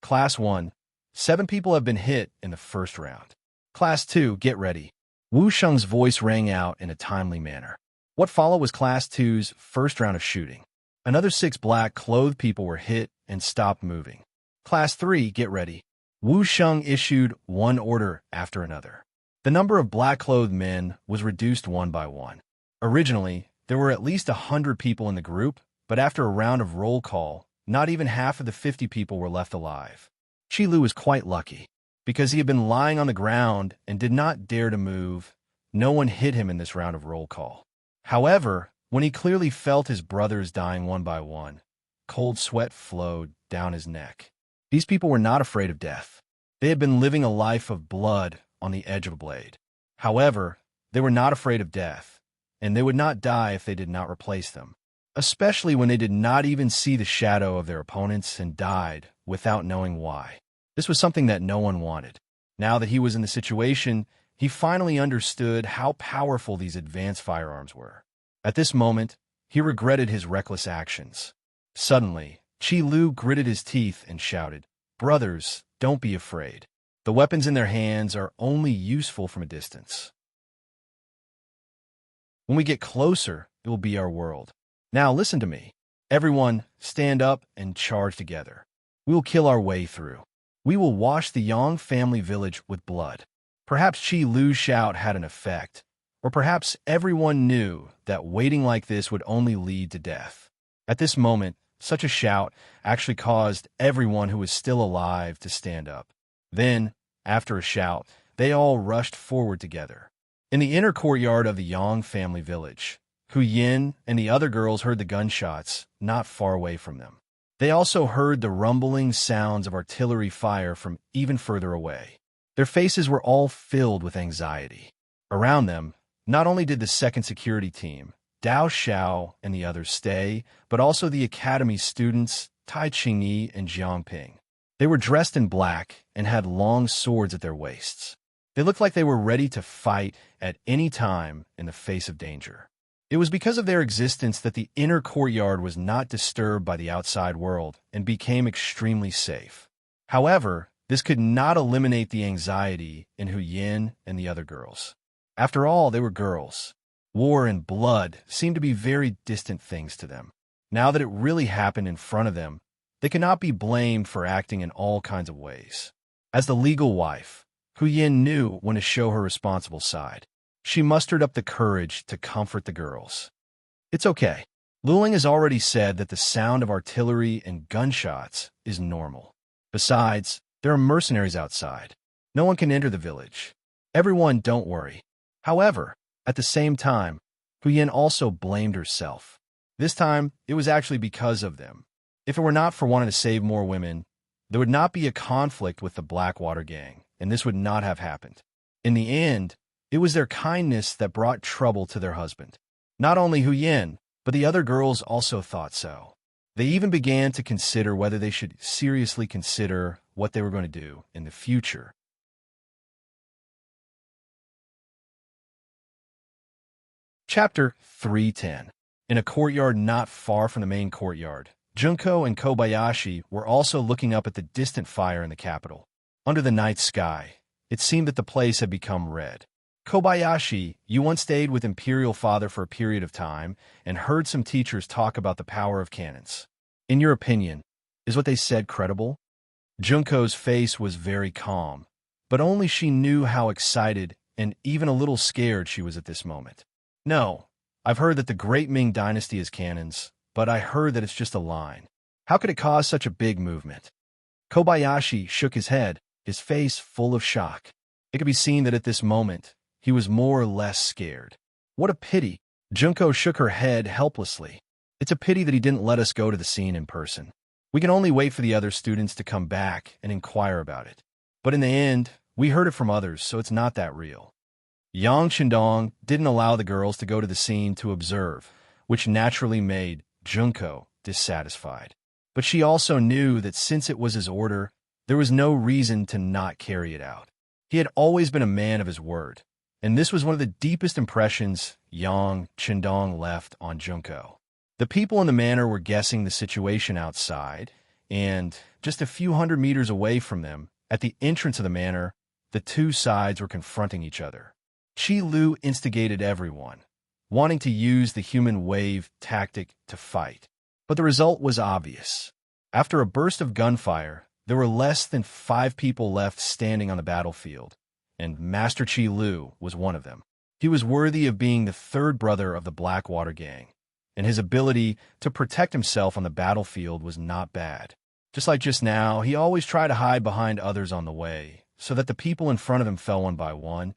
Class 1, 7 people have been hit in the first round. Class 2, get ready. Wu Sheng's voice rang out in a timely manner. What followed was Class 2's first round of shooting. Another 6 black-clothed people were hit and stopped moving. Class 3, get ready. Wu Sheng issued one order after another. The number of black-clothed men was reduced one by one. Originally, there were at least 100 people in the group, but after a round of roll call, not even half of the 50 people were left alive. Qi Lu was quite lucky. Because he had been lying on the ground and did not dare to move, no one hit him in this round of roll call. However, when he clearly felt his brothers dying one by one, cold sweat flowed down his neck. These people were not afraid of death. They had been living a life of blood on the edge of a blade. However, they were not afraid of death, and they would not die if they did not replace them, especially when they did not even see the shadow of their opponents and died without knowing why. This was something that no one wanted. Now that he was in the situation, he finally understood how powerful these advanced firearms were. At this moment, he regretted his reckless actions. Suddenly, Qi Lu gritted his teeth and shouted, "Brothers, don't be afraid. The weapons in their hands are only useful from a distance. When we get closer, it will be our world. Now listen to me. Everyone, stand up and charge together. We will kill our way through. We will wash the Yang family village with blood." Perhaps Qi Lu's shout had an effect, or perhaps everyone knew that waiting like this would only lead to death. At this moment, such a shout actually caused everyone who was still alive to stand up. Then, after a shout, they all rushed forward together. In the inner courtyard of the Yang family village, Hu Yin and the other girls heard the gunshots not far away from them. They also heard the rumbling sounds of artillery fire from even further away. Their faces were all filled with anxiety. Around them, not only did the second security team, Dao Xiao and the others stay, but also the academy students Tai Qingyi and Jiangping. They were dressed in black and had long swords at their waists. They looked like they were ready to fight at any time in the face of danger. It was because of their existence that the inner courtyard was not disturbed by the outside world and became extremely safe. However, this could not eliminate the anxiety in Hu Yin and the other girls. After all, they were girls. War and blood seemed to be very distant things to them. Now that it really happened in front of them, they could not be blamed for acting in all kinds of ways. As the legal wife, Hu Yin knew when to show her responsible side. She mustered up the courage to comfort the girls. It's okay. Luling has already said that the sound of artillery and gunshots is normal. Besides, there are mercenaries outside. No one can enter the village. Everyone, don't worry. However, at the same time, Hu Yin also blamed herself. This time, it was actually because of them. If it were not for wanting to save more women, there would not be a conflict with the Blackwater gang, and this would not have happened. In the end, it was their kindness that brought trouble to their husband. Not only Hu Yin, but the other girls also thought so. They even began to consider whether they should seriously consider what they were going to do in the future. Chapter 310. In a courtyard not far from the main courtyard, Junko and Kobayashi were also looking up at the distant fire in the capital. Under the night sky, it seemed that the place had become red. Kobayashi, you once stayed with Imperial Father for a period of time and heard some teachers talk about the power of cannons. In your opinion, is what they said credible? Junko's face was very calm, but only she knew how excited and even a little scared she was at this moment. No, I've heard that the Great Ming Dynasty has cannons, but I heard that it's just a line. How could it cause such a big movement? Kobayashi shook his head, his face full of shock. It could be seen that at this moment, he was more or less scared. What a pity. Junko shook her head helplessly. It's a pity that he didn't let us go to the scene in person. We can only wait for the other students to come back and inquire about it. But in the end, we heard it from others, so it's not that real. Yang Shindong didn't allow the girls to go to the scene to observe, which naturally made Junko dissatisfied. But she also knew that since it was his order, there was no reason to not carry it out. He had always been a man of his word, and this was one of the deepest impressions Yang Shindong left on Junko. The people in the manor were guessing the situation outside, and just a few hundred meters away from them, at the entrance of the manor, the two sides were confronting each other. Qi Lu instigated everyone, wanting to use the human wave tactic to fight. But the result was obvious. After a burst of gunfire, there were less than 5 people left standing on the battlefield, and Master Qi Lu was one of them. He was worthy of being the third brother of the Blackwater gang, and his ability to protect himself on the battlefield was not bad. Just like just now, he always tried to hide behind others on the way, so that the people in front of him fell one by one,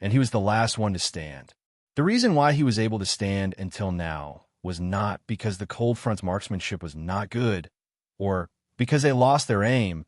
and he was the last one to stand. The reason why he was able to stand until now was not because the Cold Front's marksmanship was not good, or because they lost their aim,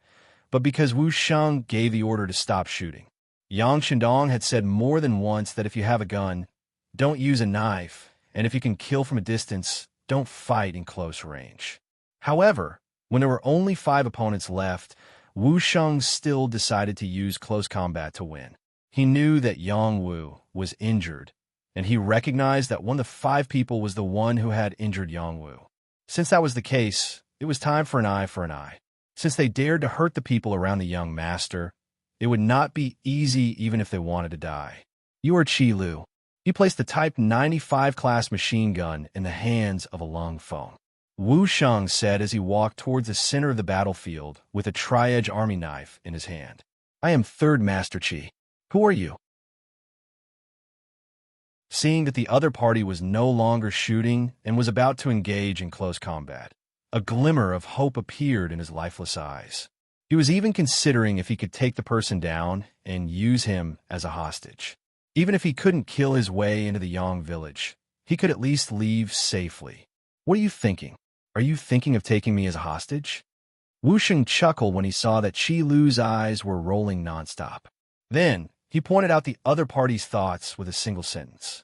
but because Wu Sheng gave the order to stop shooting. Yang Shindong had said more than once that if you have a gun, don't use a knife, and if you can kill from a distance, don't fight in close range. However, when there were only 5 opponents left, Wu Sheng still decided to use close combat to win. He knew that Yang Wu was injured, and he recognized that one of the 5 people was the one who had injured Yang Wu. Since that was the case, it was time for an eye for an eye. Since they dared to hurt the people around the young master, it would not be easy even if they wanted to die. You are Qi Lu. He placed the Type 95 class machine gun in the hands of a Lung Feng. Wu Sheng said as he walked towards the center of the battlefield with a tri-edge army knife in his hand. I am 3rd Master Qi. Who are you? Seeing that the other party was no longer shooting and was about to engage in close combat, a glimmer of hope appeared in his lifeless eyes. He was even considering if he could take the person down and use him as a hostage. Even if he couldn't kill his way into the Yang village, he could at least leave safely. What are you thinking? Are you thinking of taking me as a hostage? Wu Sheng chuckled when he saw that Qi Lu's eyes were rolling nonstop. Then, he pointed out the other party's thoughts with a single sentence.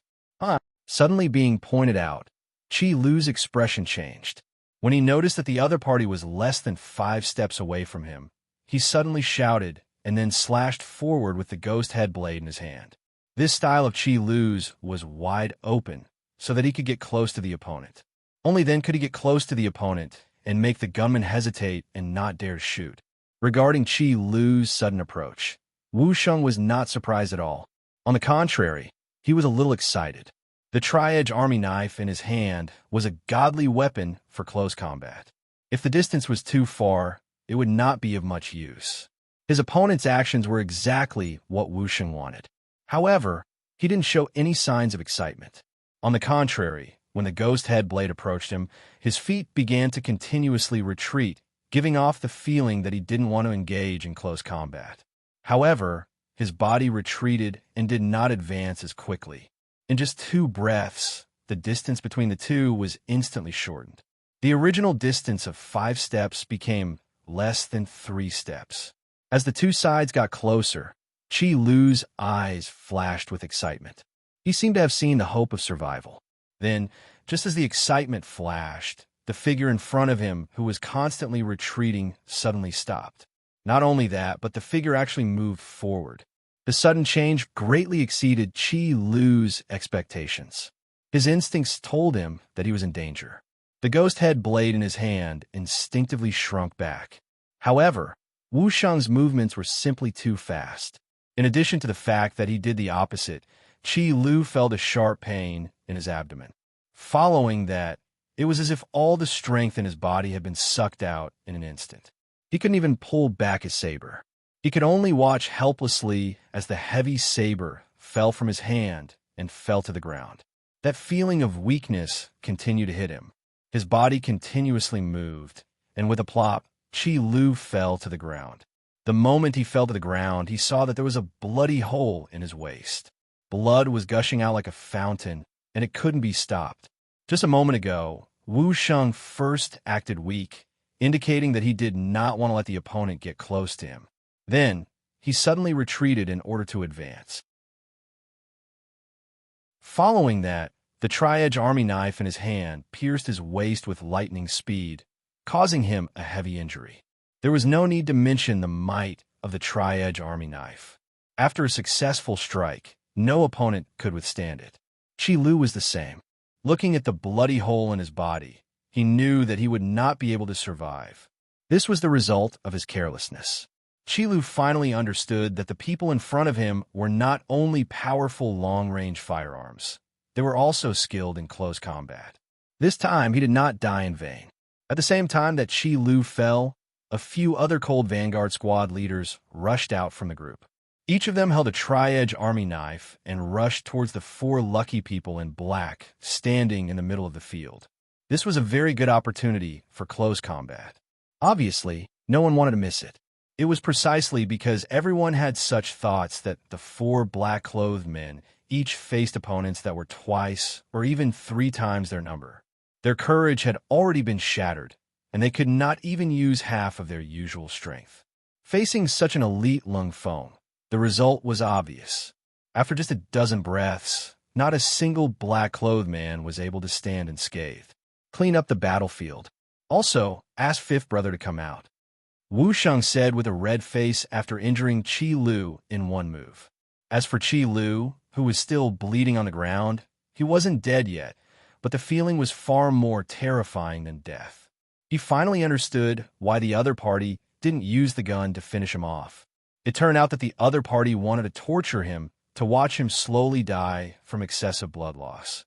Suddenly being pointed out, Qi Lu's expression changed. When he noticed that the other party was less than 5 steps away from him, he suddenly shouted and then slashed forward with the ghost head blade in his hand. This style of Qi Lu's was wide open, so that he could get close to the opponent. Only then could he get close to the opponent and make the gunman hesitate and not dare to shoot. Regarding Qi Lu's sudden approach, Wu Sheng was not surprised at all. On the contrary, he was a little excited. The tri-edge army knife in his hand was a godly weapon for close combat. If the distance was too far, it would not be of much use. His opponent's actions were exactly what Wu Sheng wanted. However, he didn't show any signs of excitement. On the contrary, when the ghost head blade approached him, his feet began to continuously retreat, giving off the feeling that he didn't want to engage in close combat. However, his body retreated and did not advance as quickly. In just 2 breaths, the distance between the two was instantly shortened. The original distance of 5 steps became less than 3 steps. As the two sides got closer, Qi Lu's eyes flashed with excitement. He seemed to have seen the hope of survival. Then, just as the excitement flashed, the figure in front of him, who was constantly retreating, suddenly stopped. Not only that, but the figure actually moved forward. The sudden change greatly exceeded Qi Lu's expectations. His instincts told him that he was in danger. The ghost head blade in his hand instinctively shrunk back. However, Wu Sheng's movements were simply too fast. In addition to the fact that he did the opposite, Qi Lu felt a sharp pain in his abdomen. Following that, it was as if all the strength in his body had been sucked out in an instant. He couldn't even pull back his saber. He could only watch helplessly as the heavy saber fell from his hand and fell to the ground. That feeling of weakness continued to hit him. His body continuously moved, and with a plop, Qi Lu fell to the ground. The moment he fell to the ground, he saw that there was a bloody hole in his waist. Blood was gushing out like a fountain, and it couldn't be stopped. Just a moment ago, Wu Sheng first acted weak, indicating that he did not want to let the opponent get close to him. Then, he suddenly retreated in order to advance. Following that, the tri-edge army knife in his hand pierced his waist with lightning speed, causing him a heavy injury. There was no need to mention the might of the tri-edge army knife. After a successful strike, no opponent could withstand it. Qi Lu was the same. Looking at the bloody hole in his body, he knew that he would not be able to survive. This was the result of his carelessness. Qi Lu finally understood that the people in front of him were not only powerful long-range firearms, they were also skilled in close combat. This time, he did not die in vain. At the same time that Qi Lu fell, a few other Cold Vanguard squad leaders rushed out from the group. Each of them held a tri-edge army knife and rushed towards the 4 lucky people in black standing in the middle of the field. This was a very good opportunity for close combat. Obviously, no one wanted to miss it. It was precisely because everyone had such thoughts that the 4 black-clothed men each faced opponents that were twice or even 3 times their number. Their courage had already been shattered, and they could not even use half of their usual strength. Facing such an elite Lung Feng, the result was obvious. After just a dozen breaths, not a single black-clothed man was able to stand unscathed. Clean up the battlefield. Also, ask Fifth Brother to come out. Wu Sheng said with a red face after injuring Qi Lu in one move. As for Qi Lu, who was still bleeding on the ground, he wasn't dead yet, but the feeling was far more terrifying than death. He finally understood why the other party didn't use the gun to finish him off. It turned out that the other party wanted to torture him to watch him slowly die from excessive blood loss.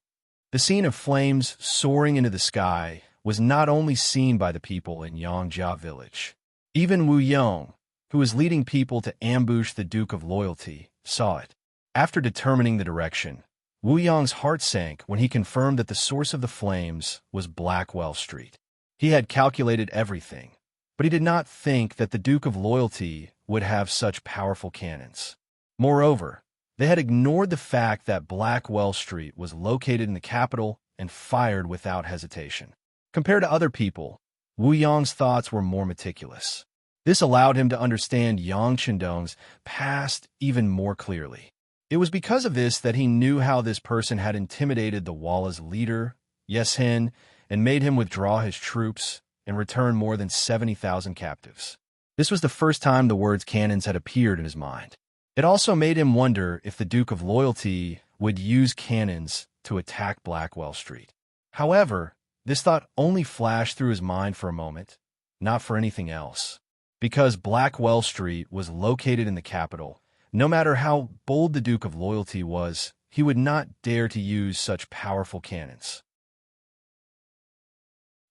The scene of flames soaring into the sky was not only seen by the people in Yangjia village. Even Wu Yong, who was leading people to ambush the Duke of Loyalty, saw it. After determining the direction, Wu Yong's heart sank when he confirmed that the source of the flames was Blackwell Street. He had calculated everything, but he did not think that the Duke of Loyalty would have such powerful cannons. Moreover, they had ignored the fact that Blackwell Street was located in the capital and fired without hesitation. Compared to other people, Wu Yong's thoughts were more meticulous. This allowed him to understand Yang Chendong's past even more clearly. It was because of this that he knew how this person had intimidated the Walla's leader, Yeshen, and made him withdraw his troops and return more than 70,000 captives. This was the first time the words cannons had appeared in his mind. It also made him wonder if the Duke of Loyalty would use cannons to attack Blackwell Street. However, this thought only flashed through his mind for a moment, not for anything else. Because Blackwell Street was located in the capital, no matter how bold the Duke of Loyalty was, he would not dare to use such powerful cannons.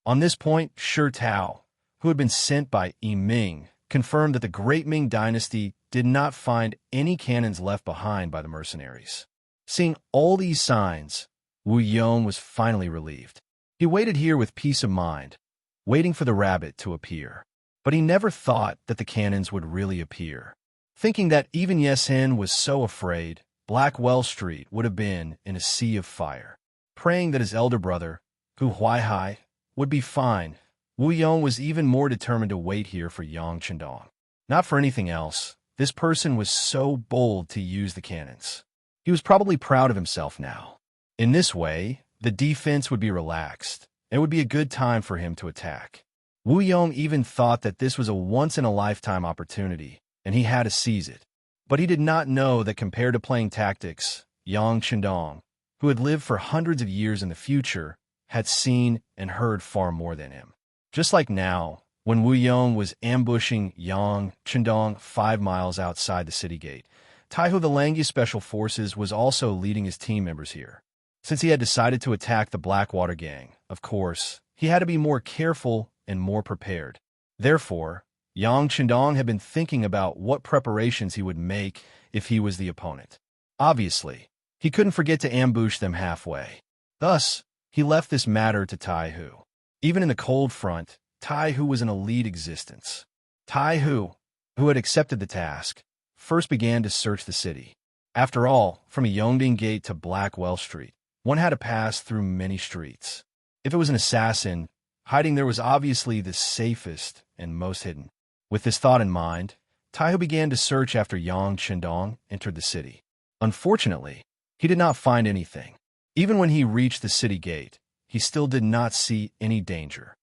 On this point, Shi Tao, who had been sent by Yi Ming, confirmed that the Great Ming Dynasty did not find any cannons left behind by the mercenaries. Seeing all these signs, Wu Yong was finally relieved. He waited here with peace of mind, waiting for the rabbit to appear. But he never thought that the cannons would really appear. Thinking that even Yeshen was so afraid, Blackwell Street would have been in a sea of fire. Praying that his elder brother, Hu Huaihai, would be fine, Wu Yong was even more determined to wait here for Yang Chendong. Not for anything else, this person was so bold to use the cannons. He was probably proud of himself now. In this way, the defense would be relaxed, and it would be a good time for him to attack. Wu Yong even thought that this was a once-in-a-lifetime opportunity, and he had to seize it. But he did not know that compared to playing tactics, Yang Chendong, who had lived for hundreds of years in the future, had seen and heard far more than him. Just like now, when Wu Yong was ambushing Yang Chendong 5 miles outside the city gate, Taihu the Langya Special Forces was also leading his team members here. Since he had decided to attack the Blackwater Gang, of course, he had to be more careful and more prepared. Therefore, Yang Chendong had been thinking about what preparations he would make if he was the opponent. Obviously, he couldn't forget to ambush them halfway. Thus, he left this matter to Taihu. Even in the cold front, Taihu was an elite existence. Taihu, who had accepted the task, first began to search the city. After all, from Yongding Gate to Blackwell Street, one had to pass through many streets. If it was an assassin, hiding there was obviously the safest and most hidden. With this thought in mind, Taihu began to search after Yang Chendong entered the city. Unfortunately, he did not find anything. Even when he reached the city gate, he still did not see any danger.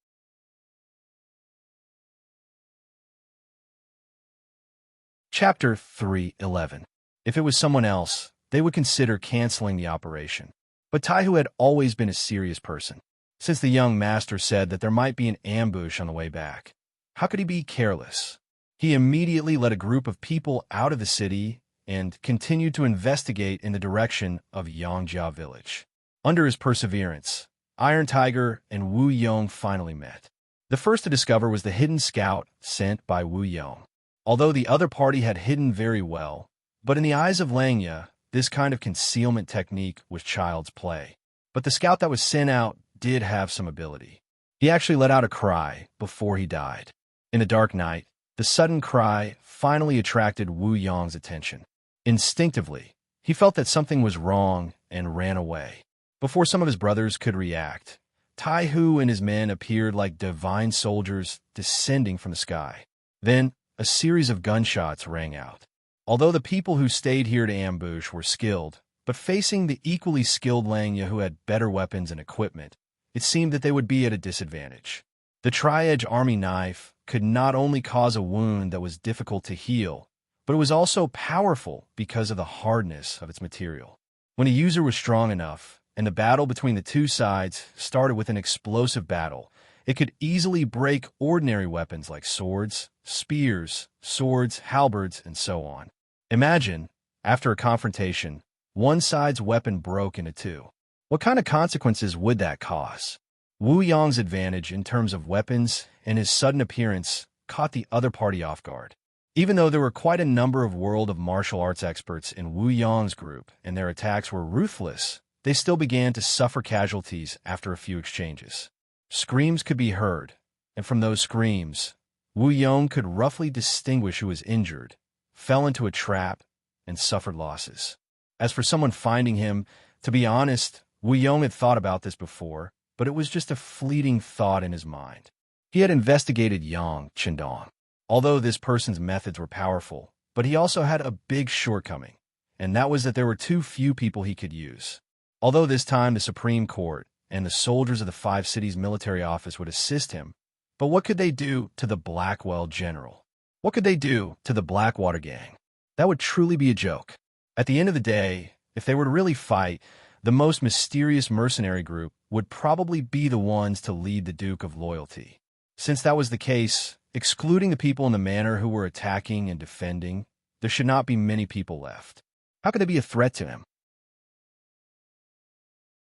Chapter 3:11. If it was someone else, they would consider canceling the operation. But Taihu had always been a serious person. Since the young master said that there might be an ambush on the way back, how could he be careless? He immediately led a group of people out of the city and continued to investigate in the direction of Yangjia village. Under his perseverance, Iron Tiger and Wu Yong finally met. The first to discover was the hidden scout sent by Wu Yong. Although the other party had hidden very well, but in the eyes of Langya, this kind of concealment technique was child's play. But the scout that was sent out did have some ability. He actually let out a cry before he died. In the dark night, the sudden cry finally attracted Wu Yong's attention. Instinctively, he felt that something was wrong and ran away. Before some of his brothers could react, Taihu and his men appeared like divine soldiers descending from the sky. Then, a series of gunshots rang out. Although the people who stayed here to ambush were skilled, but facing the equally skilled Langya who had better weapons and equipment, it seemed that they would be at a disadvantage. The tri-edge army knife could not only cause a wound that was difficult to heal, but it was also powerful because of the hardness of its material. When a user was strong enough, and the battle between the two sides started with an explosive battle, it could easily break ordinary weapons like swords, spears, swords, halberds, and so on. Imagine, after a confrontation, one side's weapon broke into two. What kind of consequences would that cause? Wu Yong's advantage in terms of weapons and his sudden appearance caught the other party off guard. Even though there were quite a number of world of martial arts experts in Wu Yong's group and their attacks were ruthless, they still began to suffer casualties after a few exchanges. Screams could be heard, and from those screams, Wu Yong could roughly distinguish who was injured, fell into a trap, and suffered losses. As for someone finding him, to be honest, Wu Yong had thought about this before, but it was just a fleeting thought in his mind. He had investigated Yang Chendong. Although this person's methods were powerful, but he also had a big shortcoming, and that was that there were too few people he could use. Although this time the Supreme Court and the soldiers of the 5 cities military office would assist him, but what could they do to the Blackwell general? What could they do to the Blackwater gang? That would truly be a joke. At the end of the day, if they were to really fight, the most mysterious mercenary group would probably be the ones to lead the Duke of Loyalty. Since that was the case, excluding the people in the manor who were attacking and defending, there should not be many people left. How could they be a threat to him?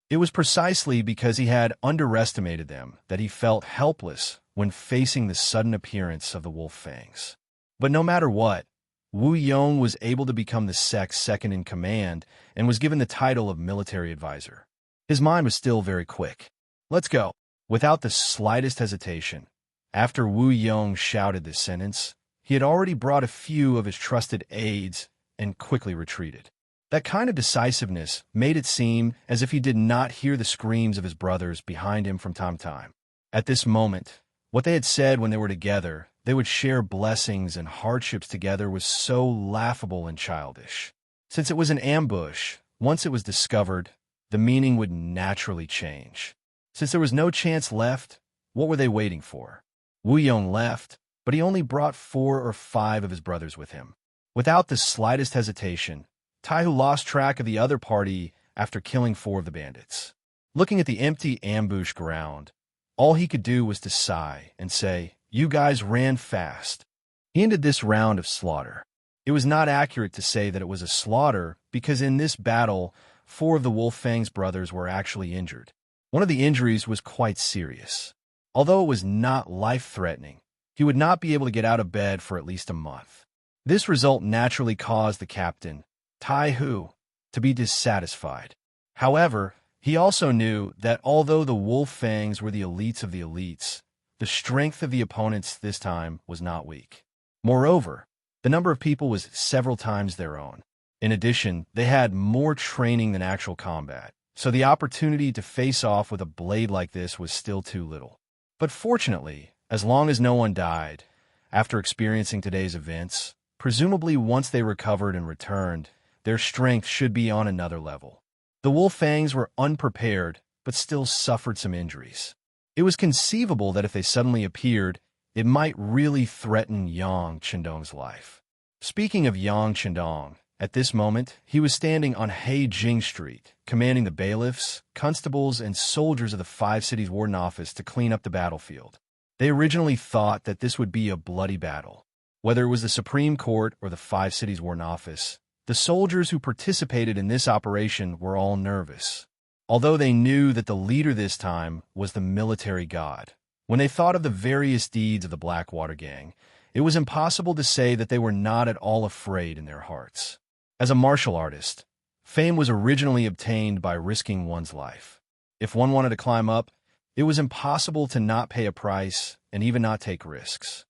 It was precisely because he had underestimated them that he felt helpless when facing the sudden appearance of the wolf fangs. But no matter what, Wu Yong was able to become the sect's second in command and was given the title of military advisor. His mind was still very quick. Let's go. Without the slightest hesitation, after Wu Yong shouted this sentence, he had already brought a few of his trusted aides and quickly retreated. That kind of decisiveness made it seem as if he did not hear the screams of his brothers behind him from time to time. At this moment, what they had said when they were together, they would share blessings and hardships together, was so laughable and childish. Since it was an ambush, once it was discovered, the meaning would naturally change. Since there was no chance left, what were they waiting for? Wu Yong left, but he only brought 4 or 5 of his brothers with him. Without the slightest hesitation, Taihu lost track of the other party after killing 4 of the bandits. Looking at the empty ambush ground, all he could do was to sigh and say, "You guys ran fast." He ended this round of slaughter. It was not accurate to say that it was a slaughter, because in this battle, 4 of the Wolfang's brothers were actually injured. One of the injuries was quite serious. Although it was not life-threatening, he would not be able to get out of bed for at least a month. This result naturally caused the captain, Taihu, to be dissatisfied. However, he also knew that although the Wolfangs were the elites of the elites, the strength of the opponents this time was not weak. Moreover, the number of people was several times their own. In addition, they had more training than actual combat, so the opportunity to face off with a blade like this was still too little. But fortunately, as long as no one died, after experiencing today's events, presumably once they recovered and returned, their strength should be on another level. The Wolfangs were unprepared, but still suffered some injuries. It was conceivable that if they suddenly appeared, it might really threaten Yang Chendong's life. Speaking of Yang Chendong, at this moment, he was standing on Heijing Street, commanding the bailiffs, constables, and soldiers of the 5 cities warden office to clean up the battlefield. They originally thought that this would be a bloody battle. Whether it was the Supreme Court or the 5 cities warden office, the soldiers who participated in this operation were all nervous. Although they knew that the leader this time was the military god, when they thought of the various deeds of the Blackwater gang, it was impossible to say that they were not at all afraid in their hearts. As a martial artist, fame was originally obtained by risking one's life. If one wanted to climb up, it was impossible to not pay a price and even not take risks.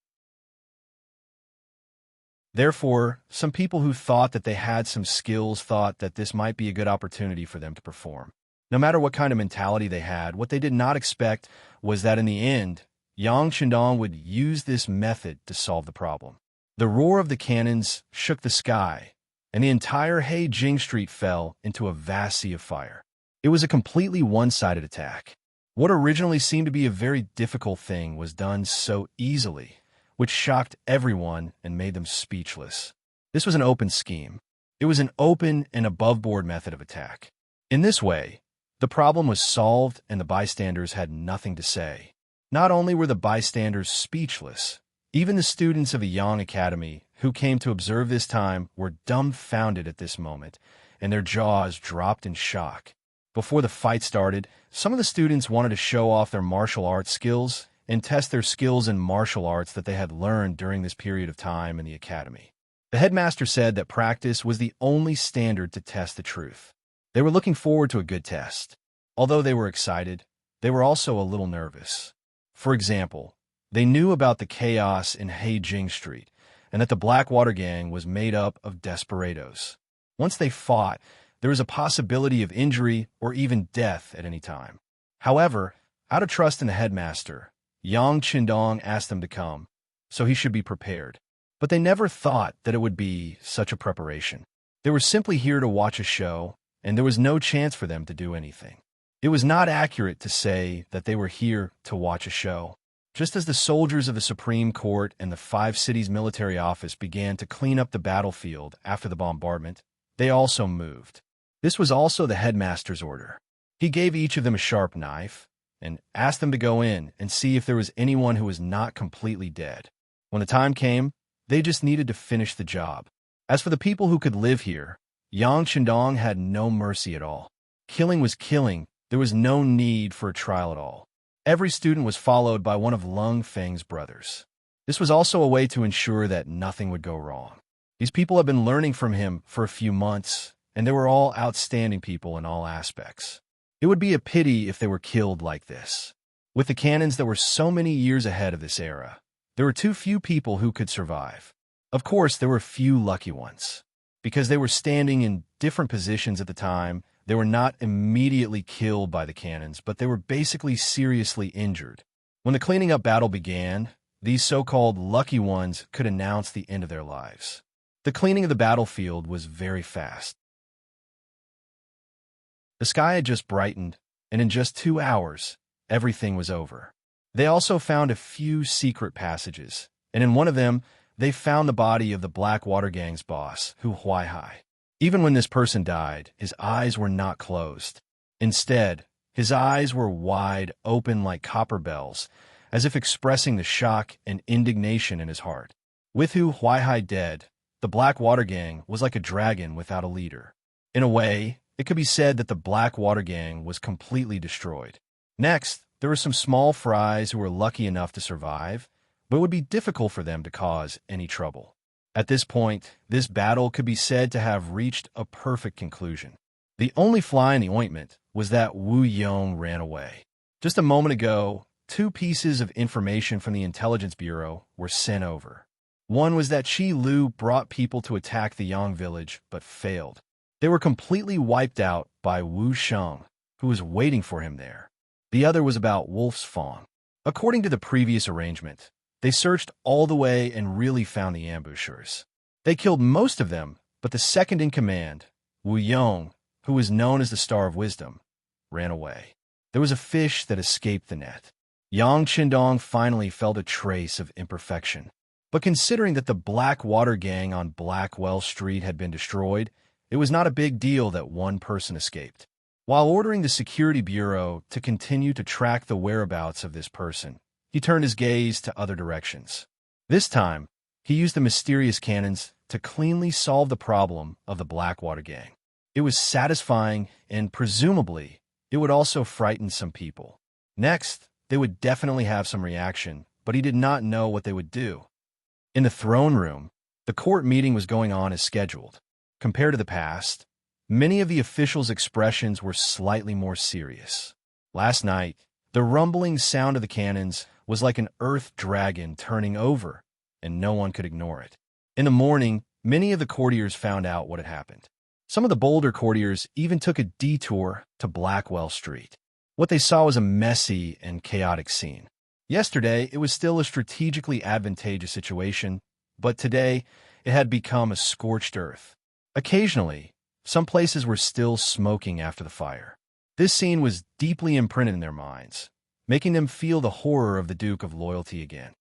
Therefore, some people who thought that they had some skills thought that this might be a good opportunity for them to perform. No matter what kind of mentality they had, what they did not expect was that in the end, Yang Chendong would use this method to solve the problem. The roar of the cannons shook the sky, and the entire Heijing Street fell into a vast sea of fire. It was a completely one-sided attack. What originally seemed to be a very difficult thing was done so easily, which shocked everyone and made them speechless. This was an open scheme. It was an open and above-board method of attack. In this way, the problem was solved and the bystanders had nothing to say. Not only were the bystanders speechless, even the students of the Yang Academy who came to observe this time were dumbfounded at this moment, and their jaws dropped in shock. Before the fight started, some of the students wanted to show off their martial arts skills and test their skills in martial arts that they had learned during this period of time in the academy. The headmaster said that practice was the only standard to test the truth. They were looking forward to a good test. Although they were excited, they were also a little nervous. For example, they knew about the chaos in Heijing Street and that the Blackwater gang was made up of desperados. Once they fought, there was a possibility of injury or even death at any time. However, out of trust in the headmaster, Yang Chendong asked them to come, so he should be prepared. But they never thought that it would be such a preparation. They were simply here to watch a show, and there was no chance for them to do anything. It was not accurate to say that they were here to watch a show. Just as the soldiers of the Supreme Court and the 5 cities military office began to clean up the battlefield after the bombardment, they also moved. This was also the headmaster's order. He gave each of them a sharp knife and asked them to go in and see if there was anyone who was not completely dead. When the time came, they just needed to finish the job. As for the people who could live here, Yang Shandong had no mercy at all. Killing was killing. There was no need for a trial at all. Every student was followed by one of Lung Feng's brothers. This was also a way to ensure that nothing would go wrong. These people had been learning from him for a few months, and they were all outstanding people in all aspects. It would be a pity if they were killed like this. With the cannons that were so many years ahead of this era, there were too few people who could survive. Of course, there were few lucky ones. Because they were standing in different positions at the time, they were not immediately killed by the cannons, but they were basically seriously injured. When the cleaning up battle began, these so-called lucky ones could announce the end of their lives. The cleaning of the battlefield was very fast. The sky had just brightened, and in just 2 hours, everything was over. They also found a few secret passages, and in one of them, they found the body of the Blackwater Gang's boss, Hu Huaihai. Even when this person died, his eyes were not closed. Instead, his eyes were wide open like copper bells, as if expressing the shock and indignation in his heart. With Hu Huaihai dead, the Blackwater Gang was like a dragon without a leader. In a way, it could be said that the Blackwater Gang was completely destroyed. Next, there were some small fries who were lucky enough to survive, but it would be difficult for them to cause any trouble. At this point, this battle could be said to have reached a perfect conclusion. The only fly in the ointment was that Wu Yong ran away. Just a moment ago, 2 pieces of information from the Intelligence Bureau were sent over. One was that Qi Lu brought people to attack the Yang village, but failed. They were completely wiped out by Wu Sheng, who was waiting for him there. The other was about Wolf's Fong. According to the previous arrangement, they searched all the way and really found the ambushers. They killed most of them, but the second in command, Wu Yong, who was known as the Star of Wisdom, ran away. There was a fish that escaped the net. Yang Qindong finally felt a trace of imperfection. But considering that the Blackwater Gang on Blackwell Street had been destroyed, it was not a big deal that one person escaped. While ordering the Security Bureau to continue to track the whereabouts of this person, he turned his gaze to other directions. This time, he used the mysterious cannons to cleanly solve the problem of the Blackwater Gang. It was satisfying, and presumably, it would also frighten some people. Next, they would definitely have some reaction, but he did not know what they would do. In the throne room, the court meeting was going on as scheduled. Compared to the past, many of the officials' expressions were slightly more serious. Last night, the rumbling sound of the cannons was like an earth dragon turning over, and no one could ignore it. In the morning, many of the courtiers found out what had happened. Some of the bolder courtiers even took a detour to Blackwell Street. What they saw was a messy and chaotic scene. Yesterday, it was still a strategically advantageous situation, but today, it had become a scorched earth. Occasionally, some places were still smoking after the fire. This scene was deeply imprinted in their minds, making them feel the horror of the Duke of Loyalty again.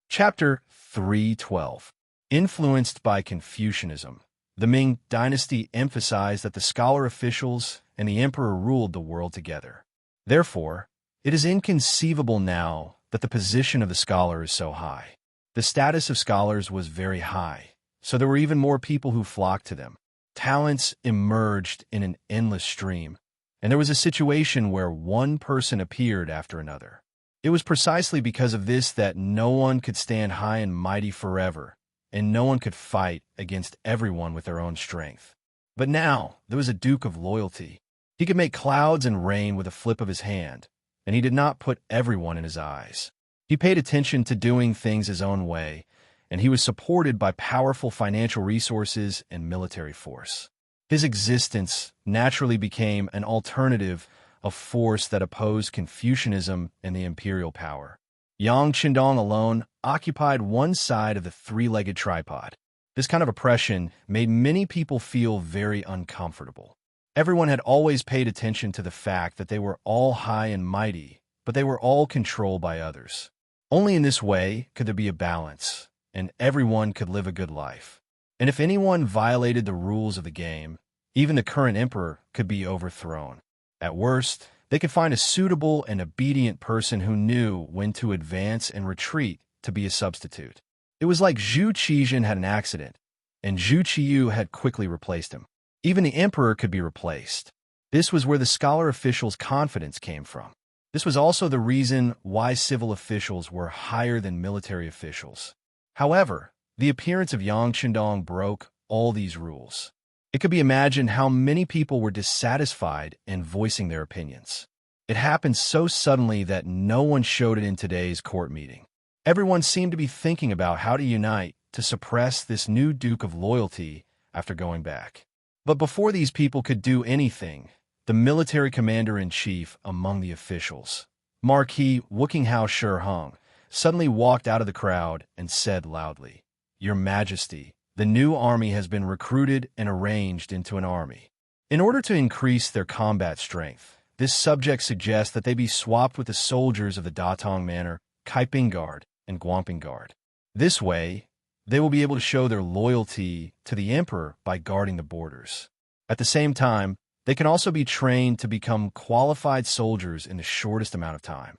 Chapter 312. Influenced by Confucianism, the Ming dynasty emphasized that the scholar officials and the emperor ruled the world together. Therefore, it is inconceivable now that the position of the scholar is so high. The status of scholars was very high, so there were even more people who flocked to them. Talents emerged in an endless stream, and there was a situation where one person appeared after another. It was precisely because of this that no one could stand high and mighty forever, and no one could fight against everyone with their own strength. But now, there was a Duke of Loyalty. He could make clouds and rain with a flip of his hand, and he did not put everyone in his eyes. He paid attention to doing things his own way, and he was supported by powerful financial resources and military force. His existence naturally became an alternative, a force that opposed Confucianism and the imperial power. Yang Qindong alone occupied one side of the three-legged tripod. This kind of oppression made many people feel very uncomfortable. Everyone had always paid attention to the fact that they were all high and mighty, but they were all controlled by others. Only in this way could there be a balance, and everyone could live a good life. And if anyone violated the rules of the game, even the current emperor could be overthrown. At worst, they could find a suitable and obedient person who knew when to advance and retreat to be a substitute. It was like Zhu Qijin had an accident, and Zhu Qiyu had quickly replaced him. Even the emperor could be replaced. This was where the scholar officials' confidence came from. This was also the reason why civil officials were higher than military officials. However, the appearance of Yang Qindong broke all these rules. It could be imagined how many people were dissatisfied and voicing their opinions. It happened so suddenly that no one showed it in today's court meeting. Everyone seemed to be thinking about how to unite to suppress this new Duke of Loyalty after going back. But before these people could do anything, the military commander-in-chief among the officials, Marquis Wukinghao Shiheng, suddenly walked out of the crowd and said loudly, "Your Majesty, the new army has been recruited and arranged into an army. In order to increase their combat strength, this subject suggests that they be swapped with the soldiers of the Datong Manor, Kaiping Guard, and Guamping Guard. This way, they will be able to show their loyalty to the emperor by guarding the borders. At the same time, they can also be trained to become qualified soldiers in the shortest amount of time."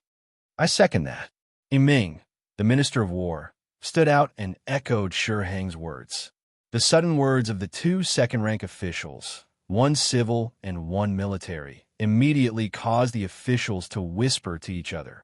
I second that. Yiming, the Minister of War, stood out and echoed Shiheng's words. The sudden words of the two second-rank officials, one civil and one military, immediately caused the officials to whisper to each other.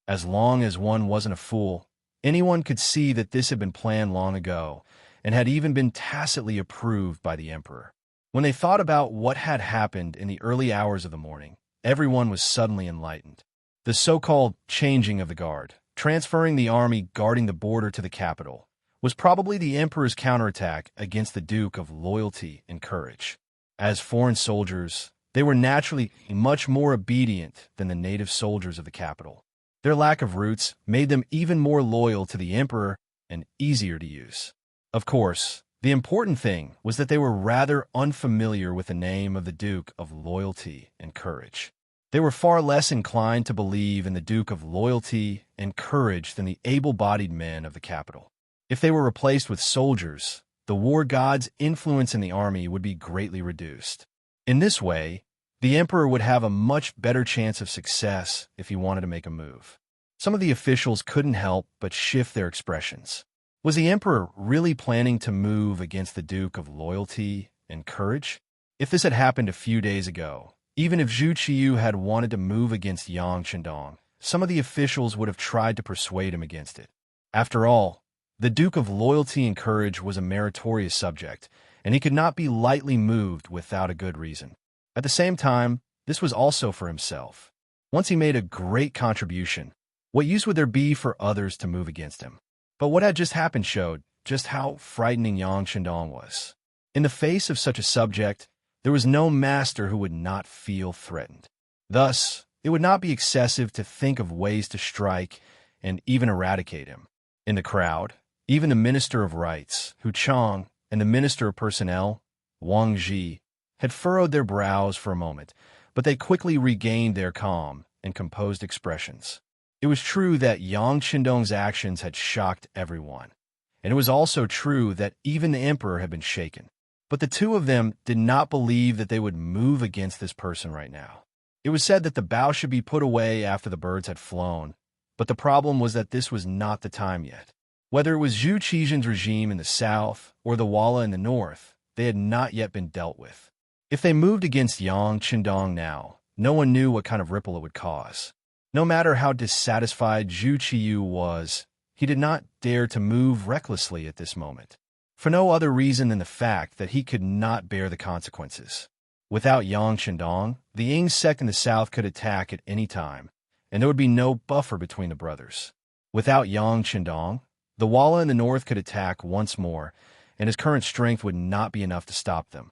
As long as one wasn't a fool, anyone could see that this had been planned long ago and had even been tacitly approved by the emperor. When they thought about what had happened in the early hours of the morning, everyone was suddenly enlightened. The so-called changing of the guard, transferring the army guarding the border to the capital, was probably the emperor's counterattack against the Duke of Loyalty and Courage. As foreign soldiers, they were naturally much more obedient than the native soldiers of the capital. Their lack of roots made them even more loyal to the emperor and easier to use. Of course, the important thing was that they were rather unfamiliar with the name of the Duke of Loyalty and Courage. They were far less inclined to believe in the Duke of Loyalty and Courage than the able-bodied men of the capital. If they were replaced with soldiers, the war god's influence in the army would be greatly reduced. In this way, the emperor would have a much better chance of success if he wanted to make a move. Some of the officials couldn't help but shift their expressions. Was the emperor really planning to move against the Duke of Loyalty and Courage? If this had happened a few days ago, even if Zhu Qiyu had wanted to move against Yang Qindong, some of the officials would have tried to persuade him against it. After all, the Duke of Loyalty and Courage was a meritorious subject, and he could not be lightly moved without a good reason. At the same time, this was also for himself. Once he made a great contribution, what use would there be for others to move against him? But what had just happened showed just how frightening Yang Qindong was. In the face of such a subject, there was no master who would not feel threatened. Thus, it would not be excessive to think of ways to strike and even eradicate him. In the crowd, even the Minister of Rights, Hu Chang, and the Minister of Personnel, Wang Ji, had furrowed their brows for a moment, but they quickly regained their calm and composed expressions. It was true that Yang Qindong's actions had shocked everyone, and it was also true that even the emperor had been shaken. But the two of them did not believe that they would move against this person right now. It was said that the bow should be put away after the birds had flown, but the problem was that this was not the time yet. Whether it was Zhu Qijin's regime in the south or the Walla in the north, they had not yet been dealt with. If they moved against Yang Qindong now, no one knew what kind of ripple it would cause. No matter how dissatisfied Zhu Qiyu was, he did not dare to move recklessly at this moment, for no other reason than the fact that he could not bear the consequences. Without Yang Qindong, the Ying sect in the south could attack at any time, and there would be no buffer between the brothers. Without Yang Qindong, the Walla in the north could attack once more, and his current strength would not be enough to stop them.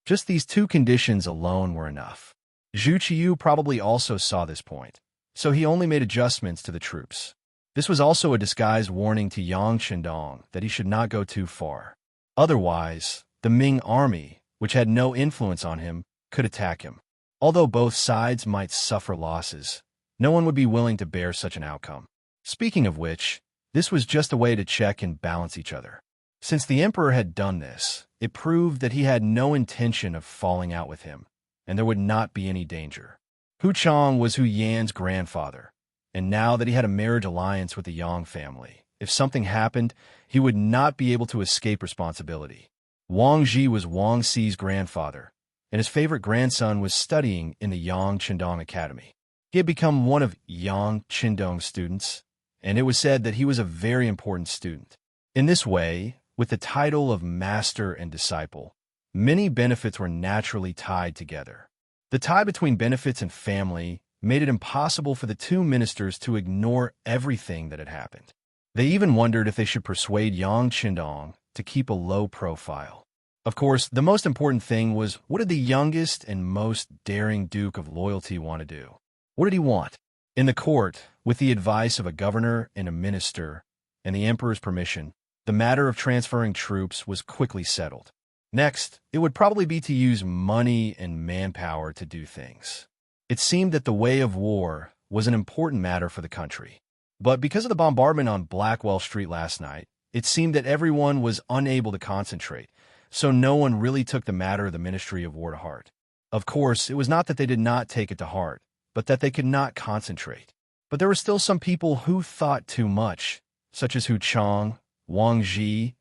Just these two conditions alone were enough. Zhu Qiyu probably also saw this point, so he only made adjustments to the troops. This was also a disguised warning to Yang Qindong that he should not go too far. Otherwise, the Ming army, which had no influence on him, could attack him. Although both sides might suffer losses, no one would be willing to bear such an outcome. Speaking of which, this was just a way to check and balance each other. Since the emperor had done this, it proved that he had no intention of falling out with him, and there would not be any danger. Hu Chong was Hu Yan's grandfather, and now that he had a marriage alliance with the Yang family, if something happened, he would not be able to escape responsibility. Wang Ji was Wang Xi's grandfather, and his favorite grandson was studying in the Yang Qindong Academy. He had become one of Yang Qindong's students, and it was said that he was a very important student. In this way, with the title of master and disciple, many benefits were naturally tied together. The tie between benefits and family made it impossible for the two ministers to ignore everything that had happened. They even wondered if they should persuade Yang Qindong to keep a low profile. Of course, the most important thing was, what did the youngest and most daring Duke of Loyalty want to do? What did he want? In the court, with the advice of a governor and a minister, and the emperor's permission, the matter of transferring troops was quickly settled. Next, it would probably be to use money and manpower to do things. It seemed that the way of war was an important matter for the country. But because of the bombardment on Blackwell Street last night, it seemed that everyone was unable to concentrate, so no one really took the matter of the Ministry of War to heart. Of course, it was not that they did not take it to heart, but that they could not concentrate. But there were still some people who thought too much, such as Hu Chong, Wang Ji,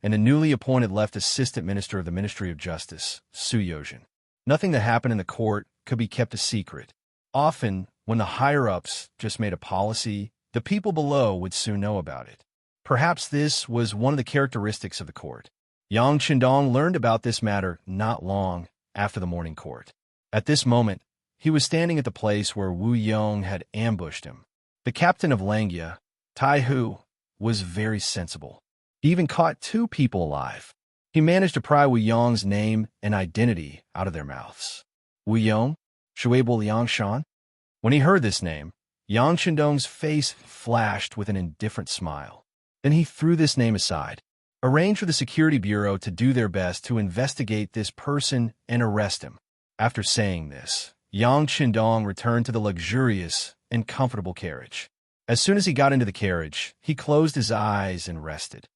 and a newly appointed left assistant minister of the Ministry of Justice, Su Yozhen. Nothing that happened in the court could be kept a secret. Often, when the higher-ups just made a policy, the people below would soon know about it. Perhaps this was one of the characteristics of the court. Yang Qindong learned about this matter not long after the morning court. At this moment, he was standing at the place where Wu Yong had ambushed him. The captain of Langya, Tai Hu, was very sensible. He even caught two people alive. He managed to pry Wu Yong's name and identity out of their mouths. Wu Yong? Shueibul Yangshan? When he heard this name, Yang Qindong's face flashed with an indifferent smile. Then he threw this name aside, arranged for the security bureau to do their best to investigate this person and arrest him. After saying this, Yang Qindong returned to the luxurious and comfortable carriage. As soon as he got into the carriage, he closed his eyes and rested.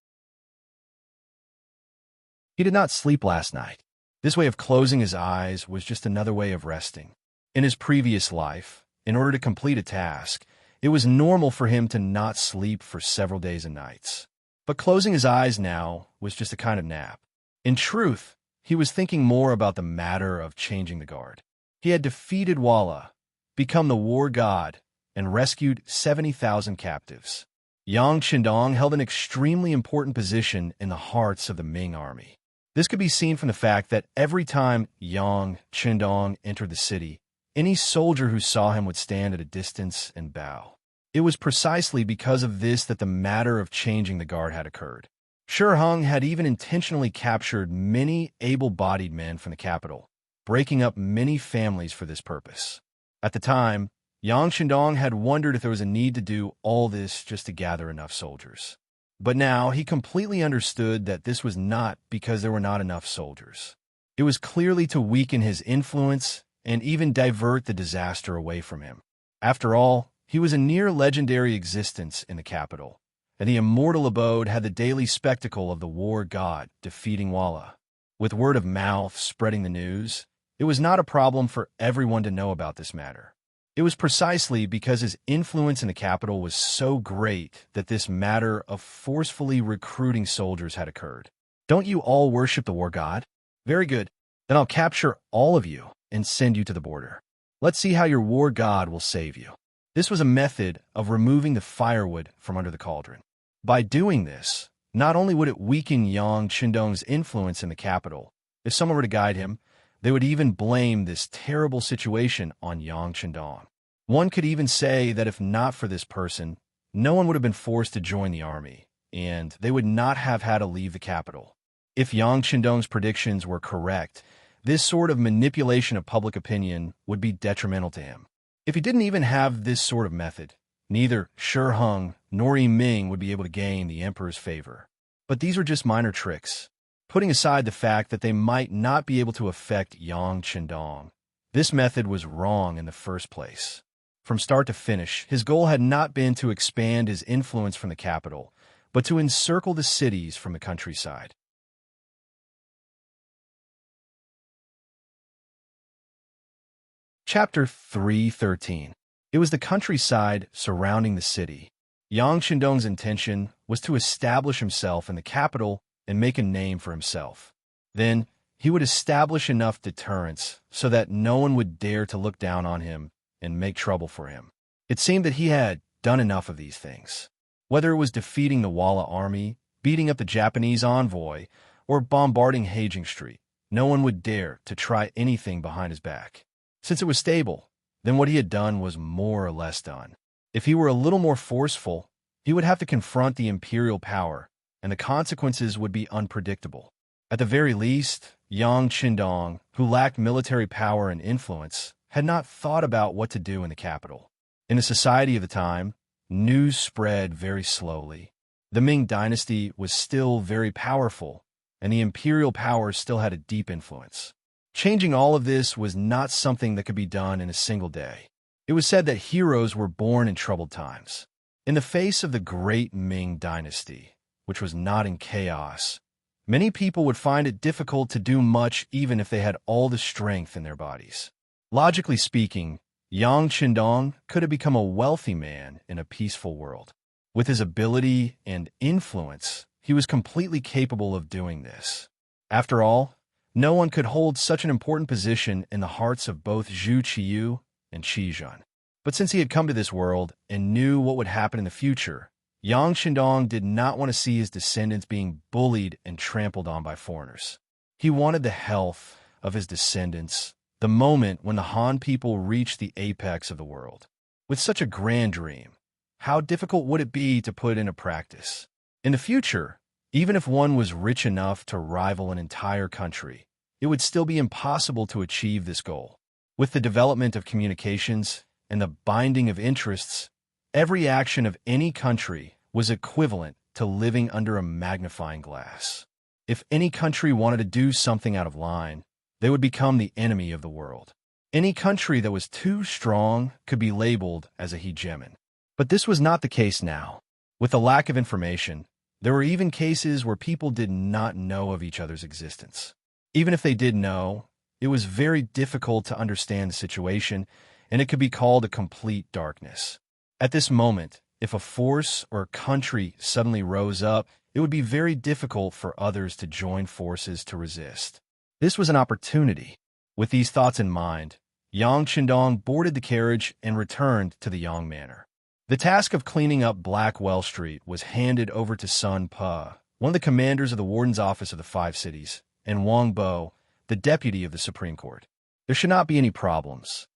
He did not sleep last night. This way of closing his eyes was just another way of resting. In his previous life, in order to complete a task, it was normal for him to not sleep for several days and nights. But closing his eyes now was just a kind of nap. In truth, he was thinking more about the matter of changing the guard. He had defeated Walla, become the war god, and rescued 70,000 captives. Yang Qindong held an extremely important position in the hearts of the Ming army. This could be seen from the fact that every time Yang Qindong entered the city, any soldier who saw him would stand at a distance and bow. It was precisely because of this that the matter of changing the guard had occurred. Shi Hung had even intentionally captured many able-bodied men from the capital, breaking up many families for this purpose. At the time, Yang Qindong had wondered if there was a need to do all this just to gather enough soldiers. But now he completely understood that this was not because there were not enough soldiers. It was clearly to weaken his influence and even divert the disaster away from him. After all, he was a near-legendary existence in the capital, and the immortal abode had the daily spectacle of the war god defeating Walla. With word of mouth spreading the news, it was not a problem for everyone to know about this matter. It was precisely because his influence in the capital was so great that this matter of forcefully recruiting soldiers had occurred. Don't you all worship the war god? Very good. Then I'll capture all of you and send you to the border. Let's see how your war god will save you. This was a method of removing the firewood from under the cauldron. By doing this, not only would it weaken Yang Qindong's influence in the capital, if someone were to guide him, they would even blame this terrible situation on Yang Qindong. One could even say that if not for this person, no one would have been forced to join the army, and they would not have had to leave the capital. If Yang Qindong's predictions were correct, This sort of manipulation of public opinion would be detrimental to him. If he didn't even have this sort of method, neither Shi Hung nor Yi Ming would be able to gain the emperor's favor. But these were just minor tricks, putting aside the fact that they might not be able to affect Yang Qindong. This method was wrong in the first place. From start to finish, his goal had not been to expand his influence from the capital, but to encircle the cities from the countryside. Chapter 3:13. It was the countryside surrounding the city. Yang Qindong's intention was to establish himself in the capital and make a name for himself. Then, he would establish enough deterrence so that no one would dare to look down on him and make trouble for him. It seemed that he had done enough of these things. Whether it was defeating the Walla army, beating up the Japanese envoy, or bombarding Haging Street, no one would dare to try anything behind his back. Since it was stable, then what he had done was more or less done. If he were a little more forceful, he would have to confront the imperial power, and the consequences would be unpredictable. At the very least, Yang Qindong, who lacked military power and influence, had not thought about what to do in the capital. In the society of the time, news spread very slowly. The Ming dynasty was still very powerful, and the imperial power still had a deep influence. Changing all of this was not something that could be done in a single day. It was said that heroes were born in troubled times. In the face of the great Ming dynasty, which was not in chaos, many people would find it difficult to do much even if they had all the strength in their bodies. Logically speaking, Yang Qindong could have become a wealthy man in a peaceful world. With his ability and influence, he was completely capable of doing this. After all, no one could hold such an important position in the hearts of both Zhu Qiyu and Qi Zhen. But since he had come to this world and knew what would happen in the future, Yang Qindong did not want to see his descendants being bullied and trampled on by foreigners. He wanted the health of his descendants the moment when the Han people reached the apex of the world. With such a grand dream, how difficult would it be to put into practice? In the future, even if one was rich enough to rival an entire country, it would still be impossible to achieve this goal. With the development of communications and the binding of interests, every action of any country was equivalent to living under a magnifying glass. If any country wanted to do something out of line, they would become the enemy of the world. Any country that was too strong could be labeled as a hegemon. But this was not the case now. With the lack of information, there were even cases where people did not know of each other's existence. Even if they did know, it was very difficult to understand the situation, and it could be called a complete darkness. At this moment, if a force or a country suddenly rose up, it would be very difficult for others to join forces to resist. This was an opportunity. With these thoughts in mind, Yang Qindong boarded the carriage and returned to the Yang Manor. The task of cleaning up Blackwell Street was handed over to Sun Pa, one of the commanders of the Warden's Office of the Five Cities, and Wang Bo, the deputy of the Supreme Court. There should not be any problems.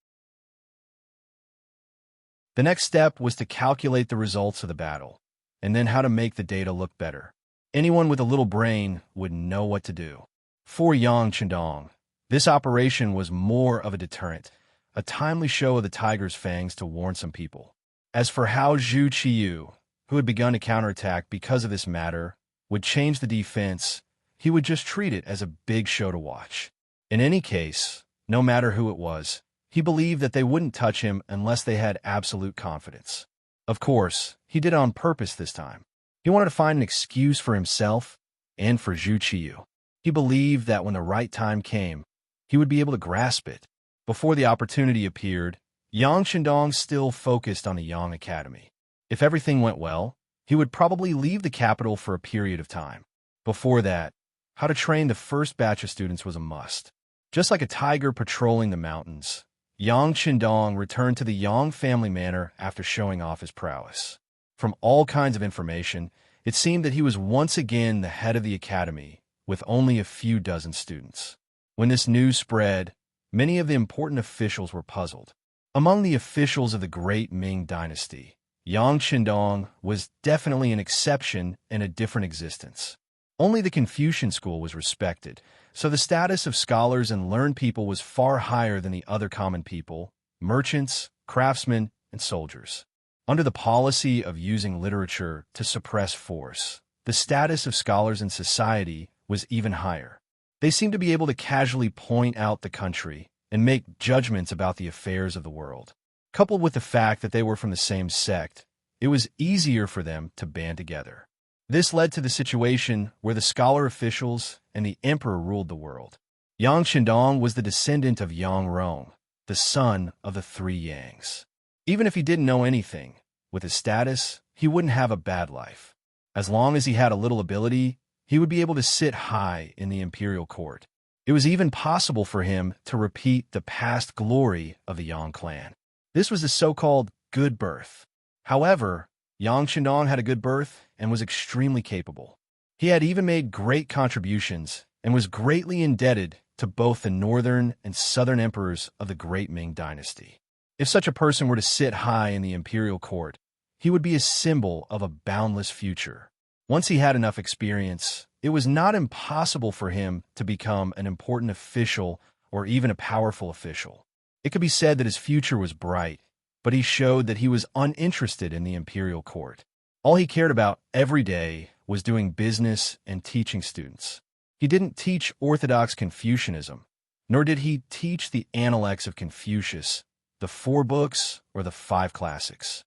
The next step was to calculate the results of the battle, and then how to make the data look better. Anyone with a little brain would know what to do. For Yang Qindong, this operation was more of a deterrent, a timely show of the tiger's fangs to warn some people. As for how Zhu Qiyu, who had begun to counterattack because of this matter, would change the defense, he would just treat it as a big show to watch. In any case, no matter who it was, he believed that they wouldn't touch him unless they had absolute confidence. Of course, he did it on purpose this time. He wanted to find an excuse for himself and for Zhu Qiyu. He believed that when the right time came, he would be able to grasp it. Before the opportunity appeared, Yang Qindong still focused on the Yang Academy. If everything went well, he would probably leave the capital for a period of time. Before that, how to train the first batch of students was a must. Just like a tiger patrolling the mountains, Yang Qindong returned to the Yang family manor after showing off his prowess. From all kinds of information, it seemed that he was once again the head of the academy, with only a few dozen students. When this news spread, many of the important officials were puzzled. Among the officials of the great Ming dynasty, Yang Qindong was definitely an exception in a different existence. Only the Confucian school was respected, So the status of scholars and learned people was far higher than the other common people, merchants, craftsmen, and soldiers. Under the policy of using literature to suppress force, the status of scholars in society was even higher. They seemed to be able to casually point out the country and make judgments about the affairs of the world. Coupled with the fact that they were from the same sect, it was easier for them to band together. This led to the situation where the scholar officials and the emperor ruled the world. Yang Shindong was the descendant of Yang Rong, the son of the three Yangs. Even if he didn't know anything, with his status, he wouldn't have a bad life. As long as he had a little ability, he would be able to sit high in the imperial court. It was even possible for him to repeat the past glory of the Yang clan. This was the so-called good birth. However, Yang Shindong had a good birth and was extremely capable. He had even made great contributions and was greatly indebted to both the northern and southern emperors of the Great Ming dynasty. If such a person were to sit high in the imperial court, he would be a symbol of a boundless future. Once he had enough experience, it was not impossible for him to become an important official or even a powerful official. It could be said that his future was bright, but he showed that he was uninterested in the imperial court. All he cared about every day was doing business and teaching students. He didn't teach orthodox Confucianism, nor did he teach the Analects of Confucius, the 4 books, or the 5 classics.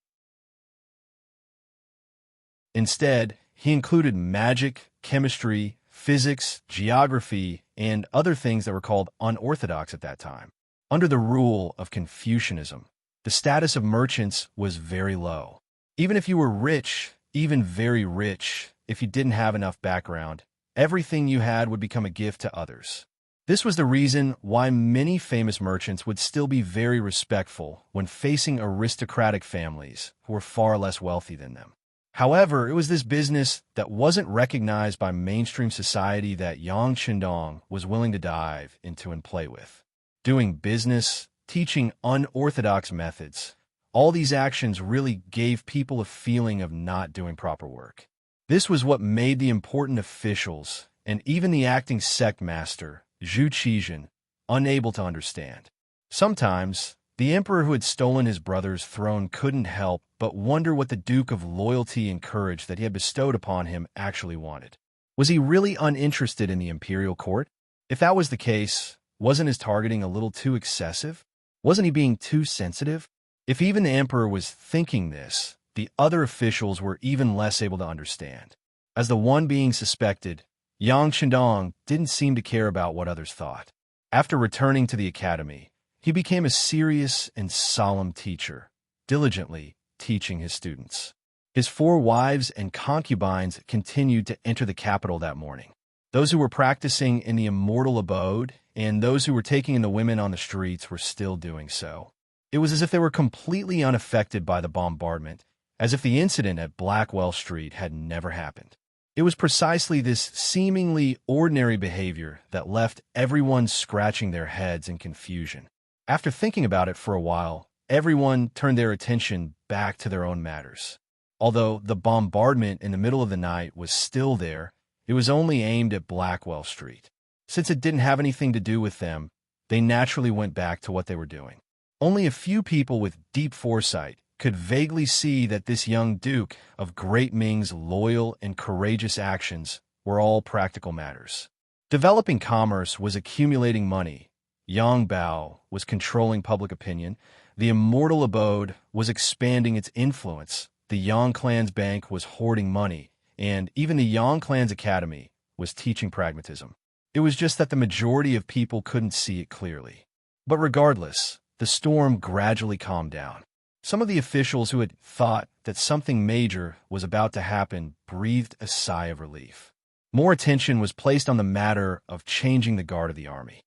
Instead, he included magic, chemistry, physics, geography, and other things that were called unorthodox at that time. Under the rule of Confucianism, the status of merchants was very low. Even if you were rich, even very rich, if you didn't have enough background, everything you had would become a gift to others. This was the reason why many famous merchants would still be very respectful when facing aristocratic families who were far less wealthy than them. However, it was this business that wasn't recognized by mainstream society that Yang Shindong was willing to dive into and play with. Doing business, teaching unorthodox methods, all these actions really gave people a feeling of not doing proper work. This was what made the important officials and even the acting sect master, Zhu Qizhen, unable to understand. Sometimes, the emperor who had stolen his brother's throne couldn't help but wonder what the Duke of loyalty and courage that he had bestowed upon him actually wanted. Was he really uninterested in the imperial court? If that was the case, wasn't his targeting a little too excessive? Wasn't he being too sensitive? If even the emperor was thinking this, the other officials were even less able to understand. As the one being suspected, Yang Shindong didn't seem to care about what others thought. After returning to the academy, he became a serious and solemn teacher, diligently teaching his students. His 4 wives and concubines continued to enter the capital that morning. Those who were practicing in the immortal abode and those who were taking in the women on the streets were still doing so. It was as if they were completely unaffected by the bombardment, as if the incident at Blackwell Street had never happened. It was precisely this seemingly ordinary behavior that left everyone scratching their heads in confusion. After thinking about it for a while, everyone turned their attention back to their own matters. Although the bombardment in the middle of the night was still there, it was only aimed at Blackwell Street. Since it didn't have anything to do with them, they naturally went back to what they were doing. Only a few people with deep foresight could vaguely see that this young Duke of Great Ming's loyal and courageous actions were all practical matters. Developing commerce was accumulating money. Yang Bao was controlling public opinion. The immortal abode was expanding its influence. The Yang clan's bank was hoarding money. And even the Yang clan's academy was teaching pragmatism. It was just that the majority of people couldn't see it clearly. But regardless, the storm gradually calmed down. Some of the officials who had thought that something major was about to happen breathed a sigh of relief. More attention was placed on the matter of changing the guard of the army.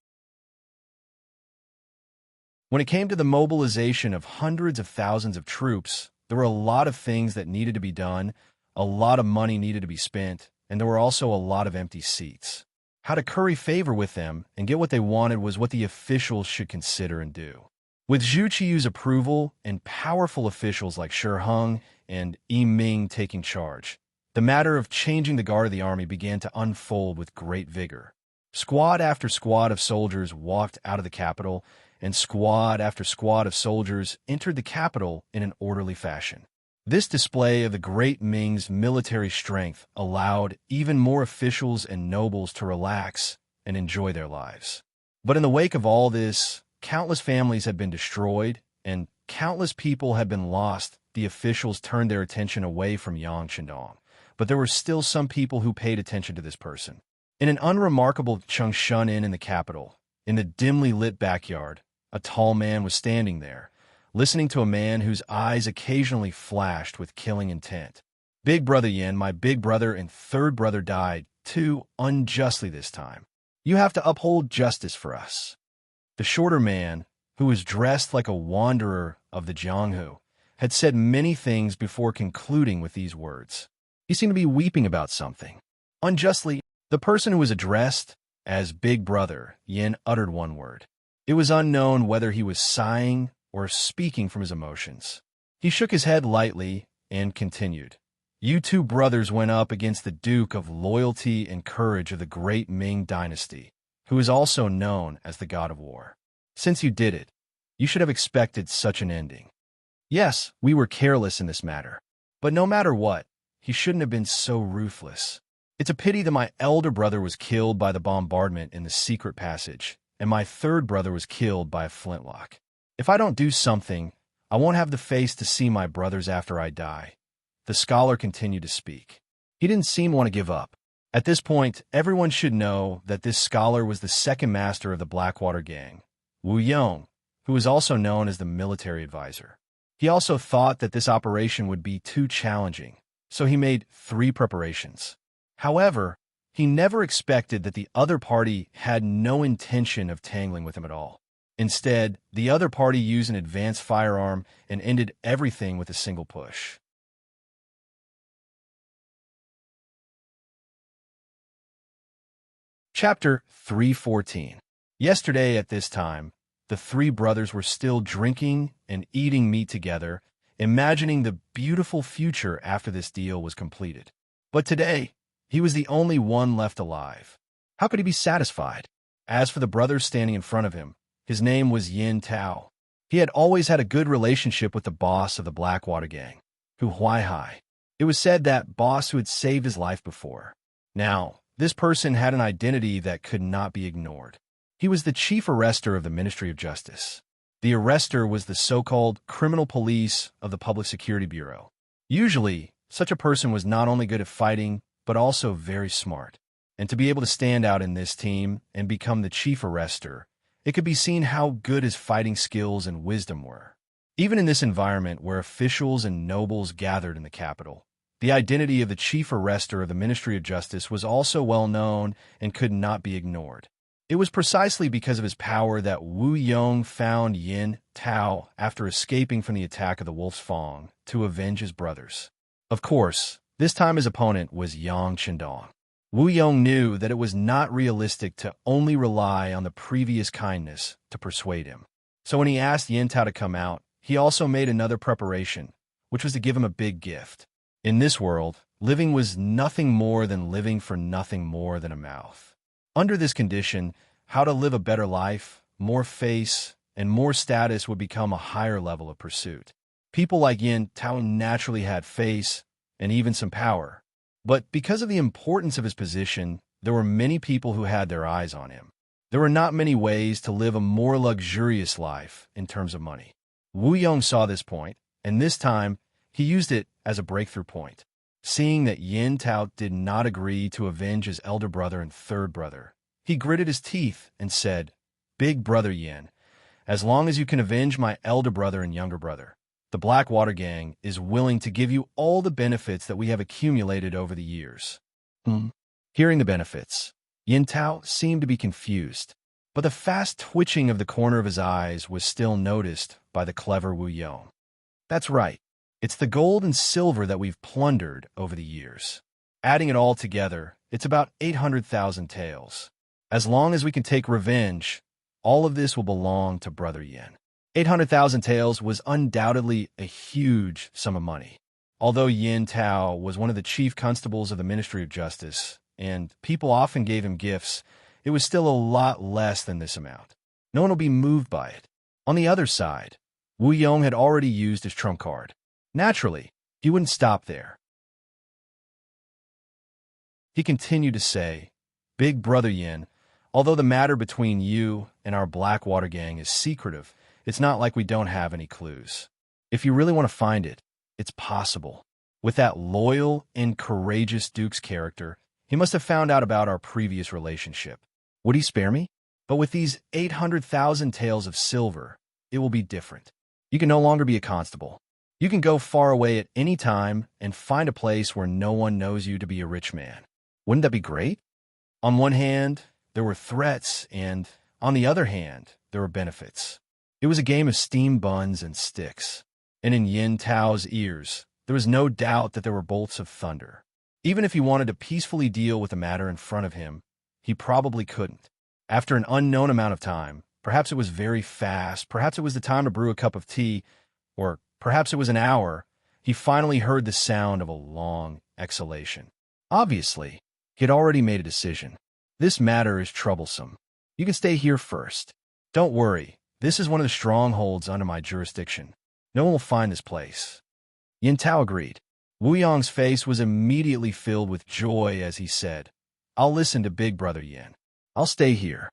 When it came to the mobilization of hundreds of thousands of troops, there were a lot of things that needed to be done, a lot of money needed to be spent, and there were also a lot of empty seats. How to curry favor with them and get what they wanted was what the officials should consider and do. With Zhu Qiyu's approval and powerful officials like Shi Heng and Yi Ming taking charge, the matter of changing the guard of the army began to unfold with great vigor. Squad after squad of soldiers walked out of the capital, and squad after squad of soldiers entered the capital in an orderly fashion. This display of the great Ming's military strength allowed even more officials and nobles to relax and enjoy their lives. But in the wake of all this, countless families had been destroyed, and countless people had been lost. The officials turned their attention away from Yang Shandong, but there were still some people who paid attention to this person. In an unremarkable Chengshun Inn in the capital, in the dimly lit backyard, a tall man was standing there, listening to a man whose eyes occasionally flashed with killing intent. Big brother Yin, my big brother and third brother died, too, unjustly this time. You have to uphold justice for us. The shorter man, who was dressed like a wanderer of the Jianghu, had said many things before concluding with these words. He seemed to be weeping about something. Unjustly, the person who was addressed as Big Brother Yin uttered one word. It was unknown whether he was sighing or speaking from his emotions. He shook his head lightly and continued. You two brothers went up against the Duke of Loyalty and Courage of the great Ming dynasty, who is also known as the God of War. Since you did it, you should have expected such an ending. Yes, we were careless in this matter, but no matter what, he shouldn't have been so ruthless. It's a pity that my elder brother was killed by the bombardment in the secret passage, and my third brother was killed by a flintlock. If I don't do something, I won't have the face to see my brothers after I die. The scholar continued to speak. He didn't seem to want to give up. At this point, everyone should know that this scholar was the second master of the Blackwater gang, Wu Yong, who was also known as the military advisor. He also thought that this operation would be too challenging, so he made 3 preparations. However, he never expected that the other party had no intention of tangling with him at all. Instead, the other party used an advanced firearm and ended everything with a single push. Chapter 314. Yesterday at this time, the 3 brothers were still drinking and eating meat together, imagining the beautiful future after this deal was completed. But today, he was the only one left alive. How could he be satisfied? As for the brothers standing in front of him, his name was Yin Tao. He had always had a good relationship with the boss of the Blackwater gang, Hu Huaihai. It was said that boss who had saved his life before. Now, this person had an identity that could not be ignored. He was the chief arrester of the Ministry of Justice. The arrester was the so-called criminal police of the Public Security Bureau. Usually, such a person was not only good at fighting, but also very smart. And to be able to stand out in this team and become the chief arrester, it could be seen how good his fighting skills and wisdom were. Even in this environment where officials and nobles gathered in the capital, the identity of the chief arrester of the Ministry of Justice was also well known and could not be ignored. It was precisely because of his power that Wu Yong found Yin Tao after escaping from the attack of the Wolf's Fang to avenge his brothers. Of course, this time his opponent was Yang Shandong. Wu Yong knew that it was not realistic to only rely on the previous kindness to persuade him. So when he asked Yin Tao to come out, he also made another preparation, which was to give him a big gift. In this world, living was nothing more than living for nothing more than a mouth. Under this condition, how to live a better life, more face, and more status would become a higher level of pursuit. People like Yin Tao naturally had face and even some power. But because of the importance of his position, there were many people who had their eyes on him. There were not many ways to live a more luxurious life in terms of money. Wu Yong saw this point, and this time, he used it as a breakthrough point. Seeing that Yin Tao did not agree to avenge his elder brother and third brother, he gritted his teeth and said, Big brother Yin, as long as you can avenge my elder brother and younger brother, the Blackwater gang is willing to give you all the benefits that we have accumulated over the years. Hearing the benefits, Yin Tao seemed to be confused, but the fast twitching of the corner of his eyes was still noticed by the clever Wu Yong. That's right. It's the gold and silver that we've plundered over the years. Adding it all together, it's about 800,000 taels. As long as we can take revenge, all of this will belong to Brother Yin. 800,000 taels was undoubtedly a huge sum of money. Although Yin Tao was one of the chief constables of the Ministry of Justice, and people often gave him gifts, it was still a lot less than this amount. No one will be moved by it. On the other side, Wu Yong had already used his trump card. Naturally, he wouldn't stop there. He continued to say, "Big brother Yin, although the matter between you and our Blackwater gang is secretive, it's not like we don't have any clues. If you really want to find it, it's possible. With that loyal and courageous Duke's character, he must have found out about our previous relationship. Would he spare me? But with these 800,000 taels of silver, it will be different. You can no longer be a constable. You can go far away at any time and find a place where no one knows you to be a rich man. Wouldn't that be great?" On one hand, there were threats, and on the other hand, there were benefits. It was a game of steam buns and sticks, and in Yin Tao's ears, there was no doubt that there were bolts of thunder. Even if he wanted to peacefully deal with the matter in front of him, he probably couldn't. After an unknown amount of time, perhaps it was very fast, perhaps it was the time to brew a cup of tea, or perhaps it was an hour, he finally heard the sound of a long exhalation. Obviously, he had already made a decision. This matter is troublesome. You can stay here first. Don't worry, this is one of the strongholds under my jurisdiction. No one will find this place. Yin Tao agreed. Wu Yong's face was immediately filled with joy as he said, "I'll listen to Big Brother Yin. I'll stay here."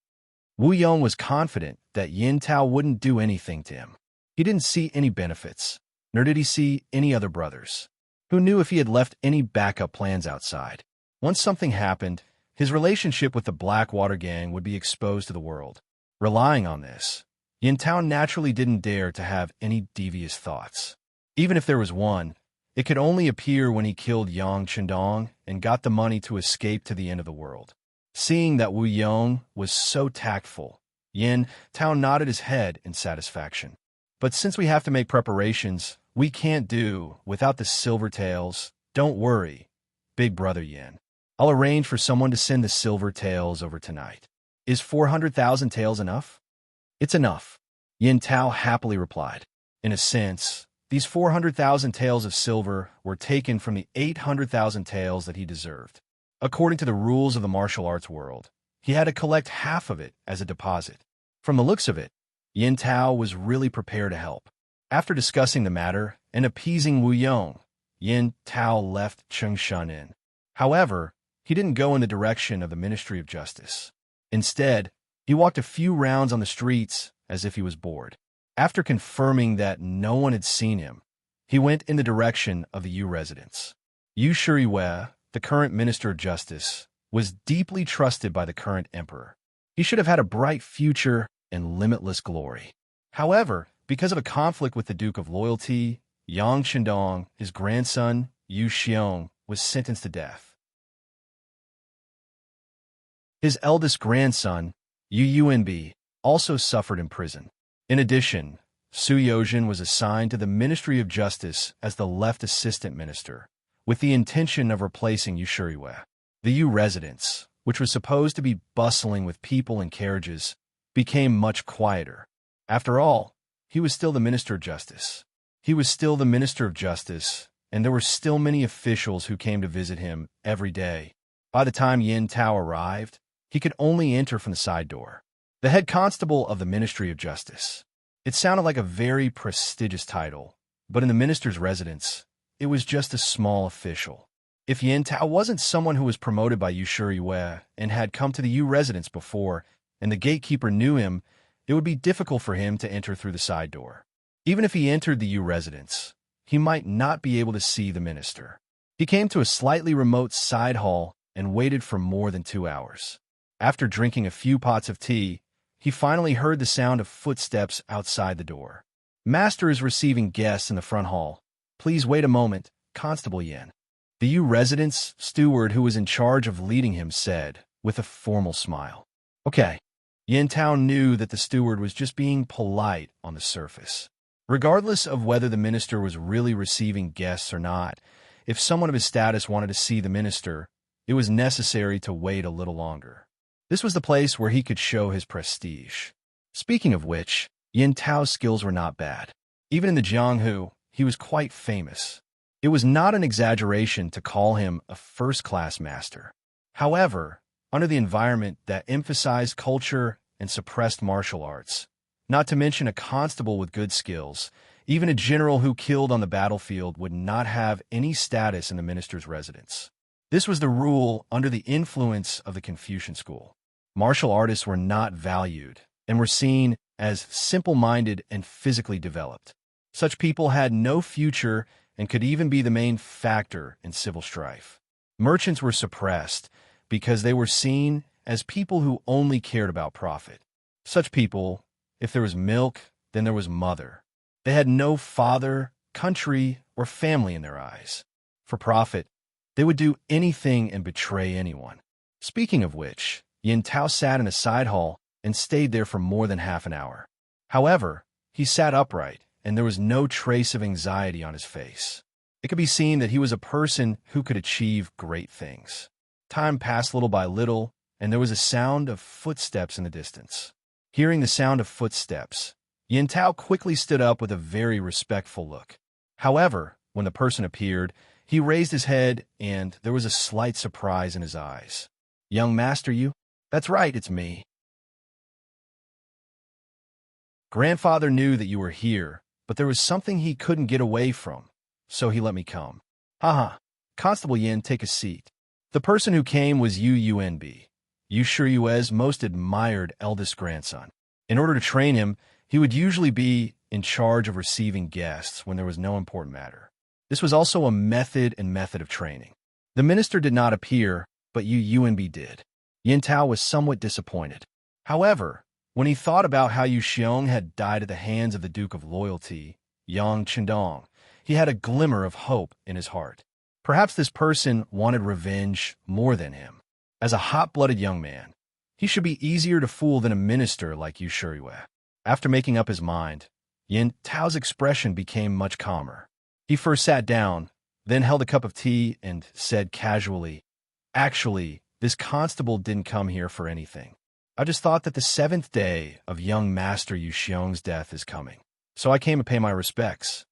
Wu Yong was confident that Yin Tao wouldn't do anything to him. He didn't see any benefits, nor did he see any other brothers. Who knew if he had left any backup plans outside? Once something happened, his relationship with the Blackwater gang would be exposed to the world. Relying on this, Yin Tao naturally didn't dare to have any devious thoughts. Even if there was one, it could only appear when he killed Yang Chendong and got the money to escape to the end of the world. Seeing that Wu Yong was so tactful, Yin Tao nodded his head in satisfaction. "But since we have to make preparations, we can't do without the silver taels. Don't worry, Big Brother Yin. I'll arrange for someone to send the silver taels over tonight. Is 400,000 taels enough?" "It's enough," Yin Tao happily replied. In a sense, these 400,000 taels of silver were taken from the 800,000 taels that he deserved. According to the rules of the martial arts world, he had to collect half of it as a deposit. From the looks of it, Yin Tao was really prepared to help. After discussing the matter and appeasing Wu Yong, Yin Tao left Chengshan Inn. However, he didn't go in the direction of the Ministry of Justice. Instead, he walked a few rounds on the streets as if he was bored. After confirming that no one had seen him, he went in the direction of the Yu residence. Yu Shuriwei, the current Minister of Justice, was deeply trusted by the current emperor. He should have had a bright future and limitless glory. However, because of a conflict with the Duke of Loyalty, Yang Chendong, his grandson, Yu Xiong, was sentenced to death. His eldest grandson, Yu Yunbi, also suffered in prison. In addition, Su Yozhen was assigned to the Ministry of Justice as the left assistant minister, with the intention of replacing Yu Shuriwei. The Yu residence, which was supposed to be bustling with people and carriages, became much quieter. After all, he was still the Minister of Justice. He was still the Minister of Justice, and there were still many officials who came to visit him every day. By the time Yin Tao arrived, he could only enter from the side door. The head constable of the Ministry of Justice. It sounded like a very prestigious title, but in the minister's residence, it was just a small official. If Yin Tao wasn't someone who was promoted by Yu Shuriwei and had come to the Yu residence before, and the gatekeeper knew him, it would be difficult for him to enter through the side door. Even if he entered the Yu residence, he might not be able to see the minister. He came to a slightly remote side hall and waited for more than 2 hours. After drinking a few pots of tea, he finally heard the sound of footsteps outside the door. "Master is receiving guests in the front hall. Please wait a moment, Constable Yin." The Yu residence steward who was in charge of leading him said, with a formal smile. "Okay." Yin Tao knew that the steward was just being polite on the surface. Regardless of whether the minister was really receiving guests or not, if someone of his status wanted to see the minister, it was necessary to wait a little longer. This was the place where he could show his prestige. Speaking of which, Yin Tao's skills were not bad. Even in the Jianghu, he was quite famous. It was not an exaggeration to call him a first-class master. However, under the environment that emphasized culture and suppressed martial arts. Not to mention a constable with good skills. Even a general who killed on the battlefield would not have any status in the minister's residence. This was the rule under the influence of the Confucian school. Martial artists were not valued and were seen as simple-minded and physically developed. Such people had no future and could even be the main factor in civil strife. Merchants were suppressed because they were seen as people who only cared about profit. Such people, if there was milk, then there was mother. They had no father, country, or family in their eyes. For profit, they would do anything and betray anyone. Speaking of which, Yin Tao sat in a side hall and stayed there for more than half an hour. However, he sat upright, and there was no trace of anxiety on his face. It could be seen that he was a person who could achieve great things. Time passed little by little, and there was a sound of footsteps in the distance. Hearing the sound of footsteps, Yin Tao quickly stood up with a very respectful look. However, when the person appeared, he raised his head, and there was a slight surprise in his eyes. "Young master, you?" "That's right, it's me." "Grandfather knew that you were here, but there was something he couldn't get away from, so he let me come." "Haha. Constable Yin, take a seat." The person who came was Unb, Yu Shiyue's most admired eldest grandson. In order to train him, he would usually be in charge of receiving guests when there was no important matter. This was also a method of training. The minister did not appear, but Unb did. Yin Tao was somewhat disappointed. However, when he thought about how Yu Xiong had died at the hands of the Duke of Loyalty, Yang Chendong, he had a glimmer of hope in his heart. Perhaps this person wanted revenge more than him. As a hot-blooded young man, he should be easier to fool than a minister like Yu Shiyue. After making up his mind, Yin Tao's expression became much calmer. He first sat down, then held a cup of tea and said casually, "Actually, this constable didn't come here for anything. I just thought that the 7th day of young Master Yu Xiong's death is coming, so I came to pay my respects."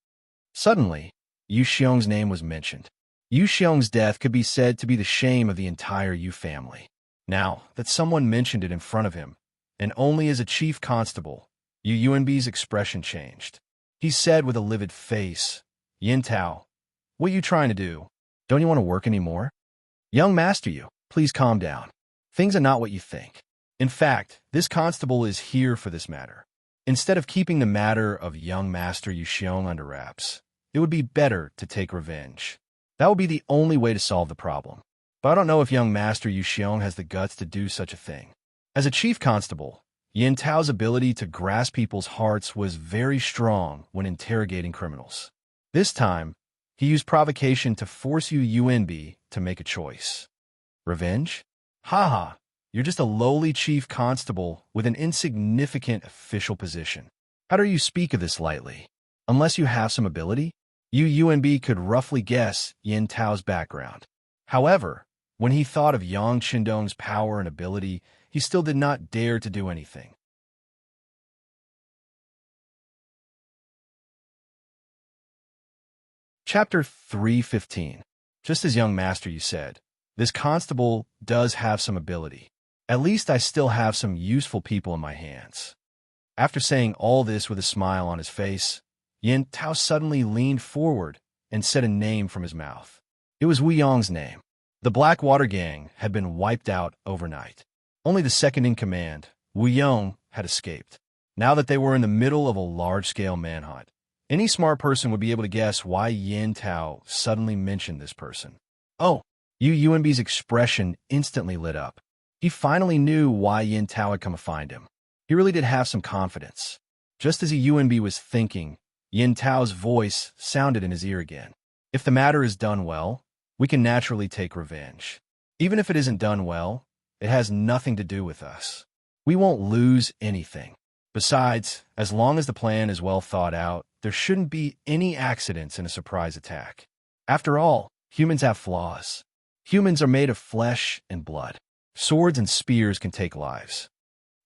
Suddenly, Yu Xiong's name was mentioned. Yu Xiong's death could be said to be the shame of the entire Yu family. Now that someone mentioned it in front of him, and only as a chief constable, Unb's expression changed. He said with a livid face, "Yin Tao, what are you trying to do? Don't you want to work anymore?" "Young master Yu, please calm down. Things are not what you think. In fact, this constable is here for this matter. Instead of keeping the matter of young master Yu Xiong under wraps, it would be better to take revenge. That would be the only way to solve the problem. But I don't know if young master Yu Xiong has the guts to do such a thing." As a chief constable, Yin Tao's ability to grasp people's hearts was very strong when interrogating criminals. This time, he used provocation to force Unb to make a choice. "Revenge? Haha, you're just a lowly chief constable with an insignificant official position. How dare you speak of this lightly? Unless you have some ability?" Unb could roughly guess Yin Tao's background. However, when he thought of Yang Chendong's power and ability, he still did not dare to do anything. Chapter 315. Just as young master you said, this constable does have some ability. At least I still have some useful people in my hands. After saying all this with a smile on his face, Yin Tao suddenly leaned forward and said a name from his mouth. It was Wu Yong's name. The Blackwater Gang had been wiped out overnight. Only the second in command, Wu Yong, had escaped. Now that they were in the middle of a large-scale manhunt, any smart person would be able to guess why Yin Tao suddenly mentioned this person. "Oh!" Unb's expression instantly lit up. He finally knew why Yin Tao had come to find him. He really did have some confidence. Just as Unb was thinking, Yin Tao's voice sounded in his ear again. "If the matter is done well, we can naturally take revenge. Even if it isn't done well, it has nothing to do with us. We won't lose anything. Besides, as long as the plan is well thought out, there shouldn't be any accidents in a surprise attack. After all, humans have flaws. Humans are made of flesh and blood. Swords and spears can take lives."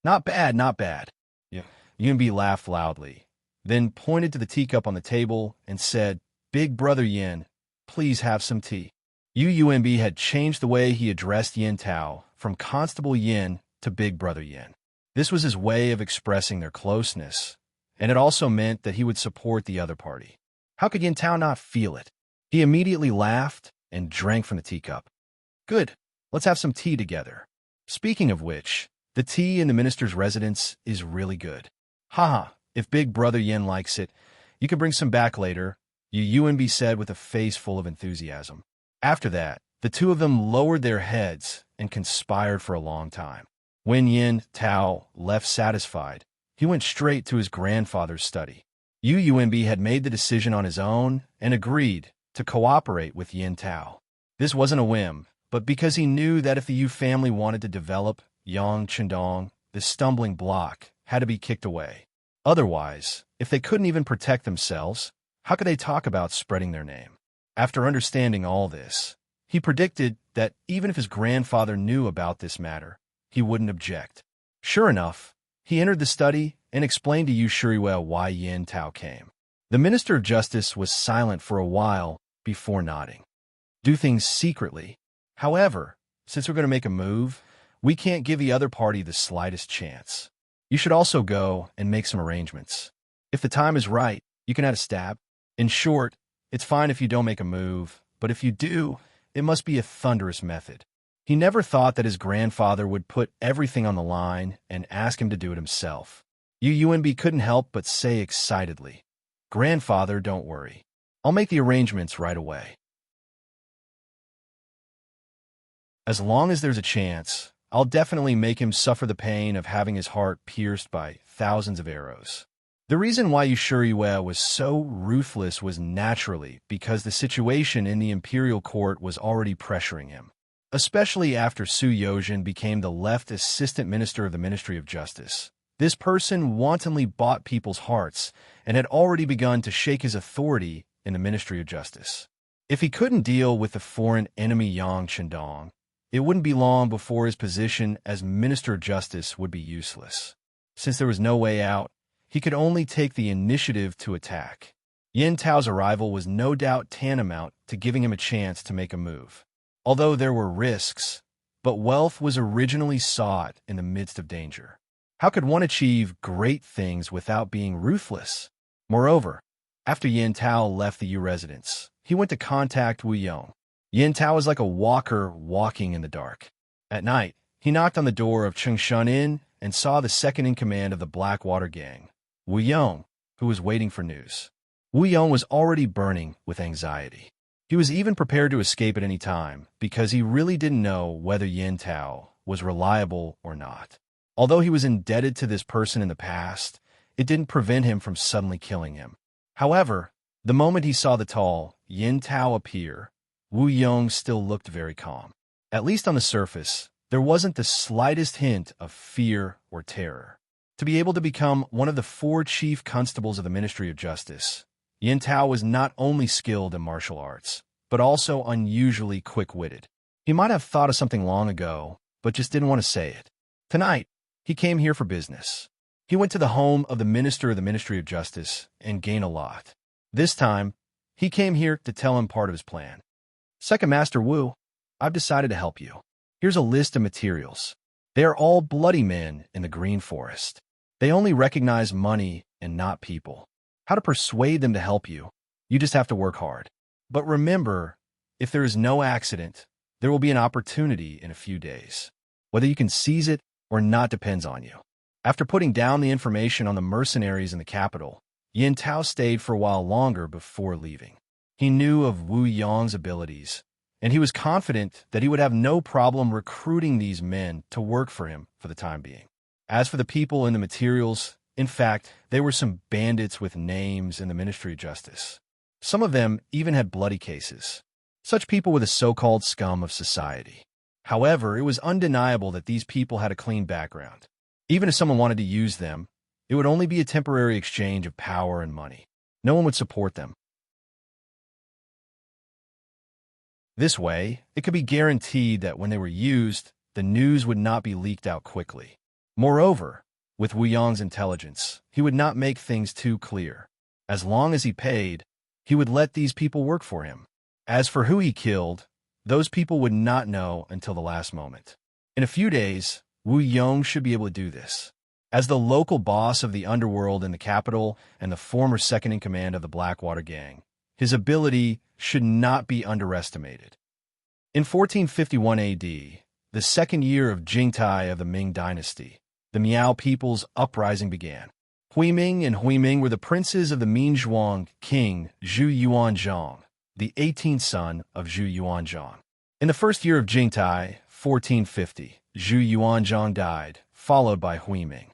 "Not bad, not bad." Yeah. Unb laughed loudly, then pointed to the teacup on the table and said, "Big brother Yin, please have some tea." Unb had changed the way he addressed Yin Tao from Constable Yin to Big Brother Yin. This was his way of expressing their closeness, and it also meant that he would support the other party. How could Yin Tao not feel it? He immediately laughed and drank from the teacup. Good, let's have some tea together. Speaking of which, the tea in the minister's residence is really good. Haha, if Big Brother Yin likes it, you can bring some back later, Yuanbi said with a face full of enthusiasm. After that, the two of them lowered their heads and conspired for a long time. When Yin Tao left satisfied, he went straight to his grandfather's study. Yuanbi had made the decision on his own and agreed to cooperate with Yin Tao. This wasn't a whim, but because he knew that if the Yu family wanted to develop Yang Chendong, this stumbling block had to be kicked away. Otherwise, if they couldn't even protect themselves, how could they talk about spreading their name? After understanding all this, he predicted that even if his grandfather knew about this matter, he wouldn't object. Sure enough, he entered the study and explained to Yu Shuriwell why Yin Tao came. The Minister of Justice was silent for a while before nodding. Do things secretly. However, since we're going to make a move, we can't give the other party the slightest chance. You should also go and make some arrangements. If the time is right, you can add a stab. In short, it's fine if you don't make a move, but if you do, it must be a thunderous method. He never thought that his grandfather would put everything on the line and ask him to do it himself. Yuanbi couldn't help but say excitedly, "Grandfather, don't worry. I'll make the arrangements right away. As long as there's a chance, I'll definitely make him suffer the pain of having his heart pierced by thousands of arrows." The reason why Yushuriwei was so ruthless was naturally because the situation in the imperial court was already pressuring him, especially after Su Yozhen became the left assistant minister of the Ministry of Justice. This person wantonly bought people's hearts and had already begun to shake his authority in the Ministry of Justice. If he couldn't deal with the foreign enemy Yang Chendong, it wouldn't be long before his position as Minister of Justice would be useless. Since there was no way out, he could only take the initiative to attack. Yin Tao's arrival was no doubt tantamount to giving him a chance to make a move. Although there were risks, but wealth was originally sought in the midst of danger. How could one achieve great things without being ruthless? Moreover, after Yin Tao left the Yu residence, he went to contact Wu Yong. Yin Tao was like a walker walking in the dark. At night, he knocked on the door of Chengshan Inn and saw the second-in-command of the Blackwater Gang, Wu Yong, who was waiting for news. Wu Yong was already burning with anxiety. He was even prepared to escape at any time because he really didn't know whether Yin Tao was reliable or not. Although he was indebted to this person in the past, it didn't prevent him from suddenly killing him. However, the moment he saw the tall Yin Tao appear, Wu Yong still looked very calm. At least on the surface, there wasn't the slightest hint of fear or terror. To be able to become one of the 4 chief constables of the Ministry of Justice, Yin Tao was not only skilled in martial arts, but also unusually quick-witted. He might have thought of something long ago, but just didn't want to say it. Tonight, he came here for business. He went to the home of the Minister of the Ministry of Justice and gained a lot. This time, he came here to tell him part of his plan. "Second Master Wu, I've decided to help you. Here's a list of materials. They are all bloody men in the Green Forest. They only recognize money and not people. How to persuade them to help you? You just have to work hard. But remember, if there is no accident, there will be an opportunity in a few days. Whether you can seize it or not depends on you." After putting down the information on the mercenaries in the capital, Yin Tao stayed for a while longer before leaving. He knew of Wu Yong's abilities, and he was confident that he would have no problem recruiting these men to work for him for the time being. As for the people and the materials, in fact, they were some bandits with names in the Ministry of Justice. Some of them even had bloody cases. Such people were the so-called scum of society. However, it was undeniable that these people had a clean background. Even if someone wanted to use them, it would only be a temporary exchange of power and money. No one would support them. This way, it could be guaranteed that when they were used, the news would not be leaked out quickly. Moreover, with Wu Yong's intelligence, he would not make things too clear. As long as he paid, he would let these people work for him. As for who he killed, those people would not know until the last moment. In a few days, Wu Yong should be able to do this. As the local boss of the underworld in the capital and the former second-in-command of the Blackwater Gang, his ability should not be underestimated. In 1451 AD, the second year of Jingtai of the Ming dynasty, the Miao people's uprising began. Huiming and Huiming were the princes of the Minzhuang king Zhu Yuanzhang, the 18th son of Zhu Yuanzhang. In the first year of Jingtai, 1450, Zhu Yuanzhang died, followed by Huiming.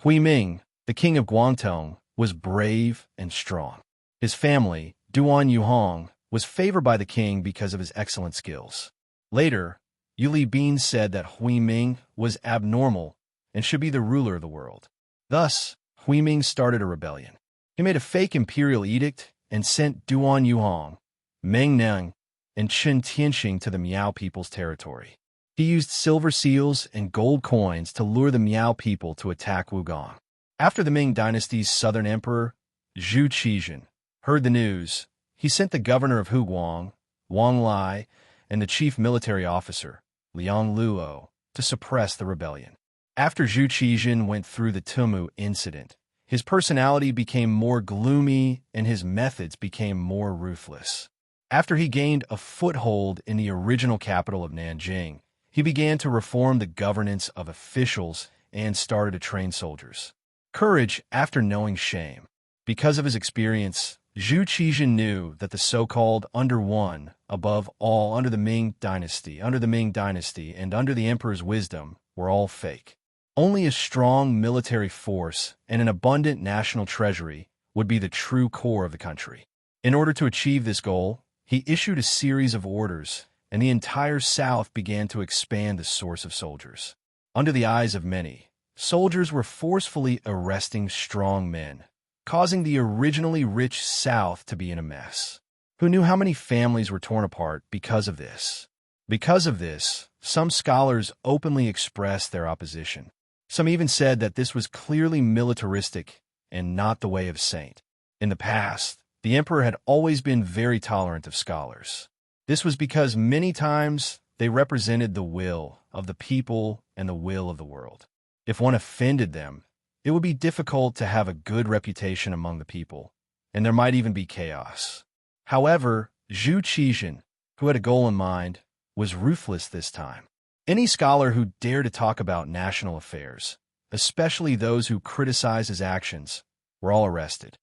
Huiming, the king of Guangdong, was brave and strong. His family, Duan Yuhong, was favored by the king because of his excellent skills. Later, Yuli Bin said that Huiming was abnormal and should be the ruler of the world. Thus, Huiming started a rebellion. He made a fake imperial edict and sent Duan Yuhong, Meng Neng, and Chen Tianxing to the Miao people's territory. He used silver seals and gold coins to lure the Miao people to attack Wugong. After the Ming dynasty's southern emperor, Zhu Qizhen, heard the news, he sent the governor of Huguang, Wang Lai, and the chief military officer, Liang Luo, to suppress the rebellion. After Zhu Qizhen went through the Tumu incident, his personality became more gloomy and his methods became more ruthless. After he gained a foothold in the original capital of Nanjing, he began to reform the governance of officials and started to train soldiers. Courage after knowing shame. Because of his experience, Zhu Qizhen knew that the so-called under one, above all under the Ming dynasty, and under the emperor's wisdom, were all fake. Only a strong military force and an abundant national treasury would be the true core of the country. In order to achieve this goal, he issued a series of orders, and the entire South began to expand the source of soldiers. Under the eyes of many, soldiers were forcefully arresting strong men, causing the originally rich South to be in a mess. Who knew how many families were torn apart because of this? Because of this, some scholars openly expressed their opposition. Some even said that this was clearly militaristic and not the way of saint. In the past, the emperor had always been very tolerant of scholars. This was because many times they represented the will of the people and the will of the world. If one offended them, it would be difficult to have a good reputation among the people, and there might even be chaos. However, Zhu Qizhen, who had a goal in mind, was ruthless this time. Any scholar who dared to talk about national affairs, especially those who criticized his actions, were all arrested.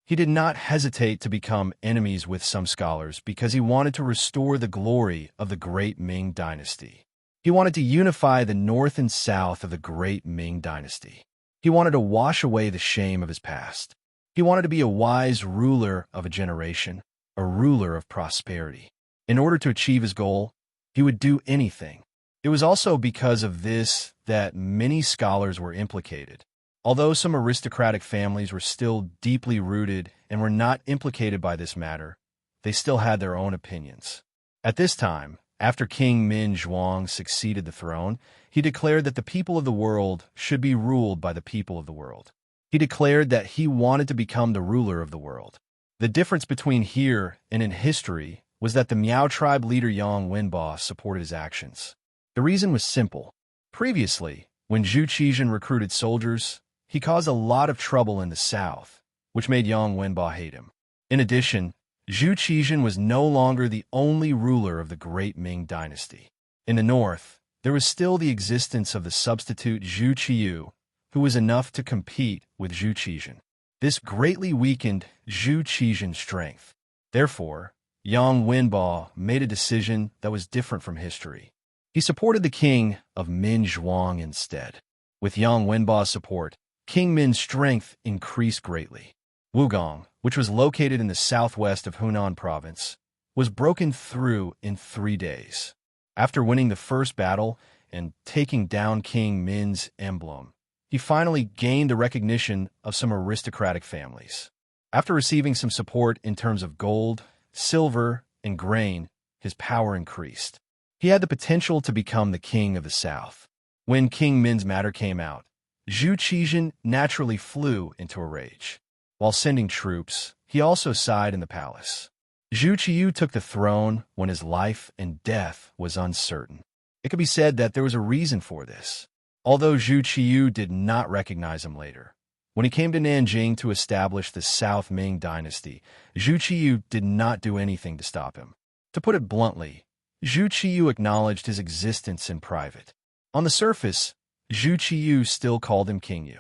He did not hesitate to become enemies with some scholars because he wanted to restore the glory of the great Ming dynasty. He wanted to unify the north and south of the great Ming dynasty. He wanted to wash away the shame of his past. He wanted to be a wise ruler of a generation, a ruler of prosperity. In order to achieve his goal, he would do anything. It was also because of this that many scholars were implicated. Although some aristocratic families were still deeply rooted and were not implicated by this matter, they still had their own opinions. At this time, after King Min Zhuang succeeded the throne, he declared that the people of the world should be ruled by the people of the world. He declared that he wanted to become the ruler of the world. The difference between here and in history was that the Miao tribe leader Yang Wenba supported his actions. The reason was simple. Previously, when Zhu Qizhen recruited soldiers, he caused a lot of trouble in the south, which made Yang Wenba hate him. In addition, Zhu Qizhen was no longer the only ruler of the great Ming dynasty. In the north, there was still the existence of the substitute Zhu Qiyu, who was enough to compete with Zhu Qizhen. This greatly weakened Zhu Qizhen's strength. Therefore, Yang Wenba made a decision that was different from history. He supported the king of Min Zhuang instead. With Yang Wenba's support, King Min's strength increased greatly. Wugong, which was located in the southwest of Hunan province, was broken through in 3 days. After winning the first battle and taking down King Min's emblem, he finally gained the recognition of some aristocratic families. After receiving some support in terms of gold, silver, and grain, his power increased. He had the potential to become the king of the south. When King Min's matter came out, Zhu Qizhen naturally flew into a rage. While sending troops, he also sighed in the palace. Zhu Qiyu took the throne when his life and death was uncertain. It could be said that there was a reason for this, although Zhu Qiyu did not recognize him later. When he came to Nanjing to establish the South Ming dynasty, Zhu Qiyu did not do anything to stop him. To put it bluntly, Zhu Qiyu acknowledged his existence in private. On the surface, Zhu Qiyu still called him King Yu.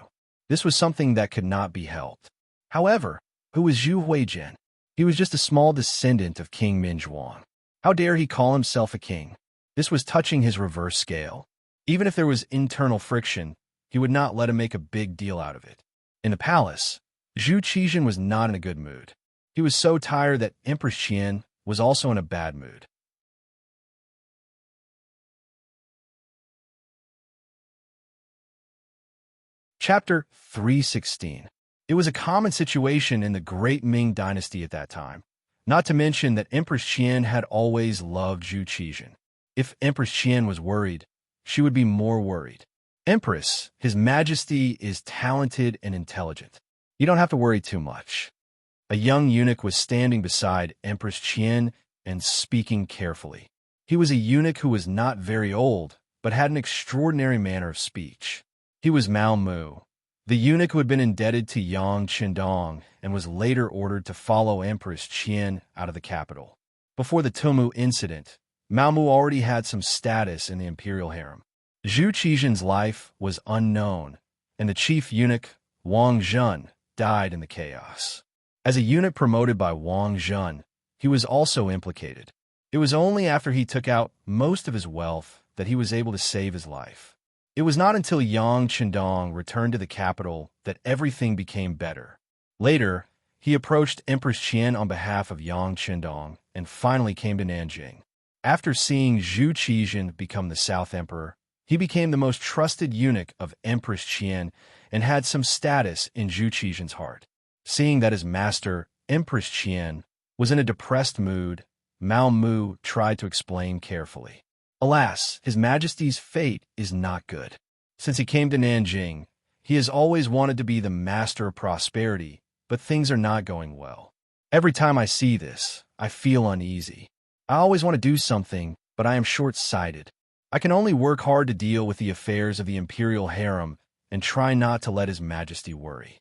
This was something that could not be helped. However, who was Zhu Huizhen? He was just a small descendant of King Minzhuang. How dare he call himself a king? This was touching his reverse scale. Even if there was internal friction, he would not let him make a big deal out of it. In the palace, Zhu Qizhen was not in a good mood. He was so tired that Empress Qian was also in a bad mood. Chapter 316. It was a common situation in the Great Ming Dynasty at that time, not to mention that Empress Qian had always loved Zhu Qizhen. If Empress Qian was worried, she would be more worried. Empress, His Majesty is talented and intelligent. You don't have to worry too much. A young eunuch was standing beside Empress Qian and speaking carefully. He was a eunuch who was not very old, but had an extraordinary manner of speech. He was Mao Mu, the eunuch who had been indebted to Yang Qindong and was later ordered to follow Empress Qian out of the capital. Before the Tumu incident, Mao Mu already had some status in the imperial harem. Zhu Qizhen's life was unknown, and the chief eunuch, Wang Zhen, died in the chaos. As a eunuch promoted by Wang Zhen, he was also implicated. It was only after he took out most of his wealth that he was able to save his life. It was not until Yang Qindong returned to the capital that everything became better. Later, he approached Empress Qian on behalf of Yang Qindong and finally came to Nanjing. After seeing Zhu Qizhen become the South Emperor, he became the most trusted eunuch of Empress Qian and had some status in Zhu Qizhen's heart. Seeing that his master, Empress Qian, was in a depressed mood, Mao Mu tried to explain carefully. Alas, His Majesty's fate is not good. Since he came to Nanjing, he has always wanted to be the master of prosperity, but things are not going well. Every time I see this, I feel uneasy. I always want to do something, but I am short-sighted. I can only work hard to deal with the affairs of the imperial harem and try not to let His Majesty worry.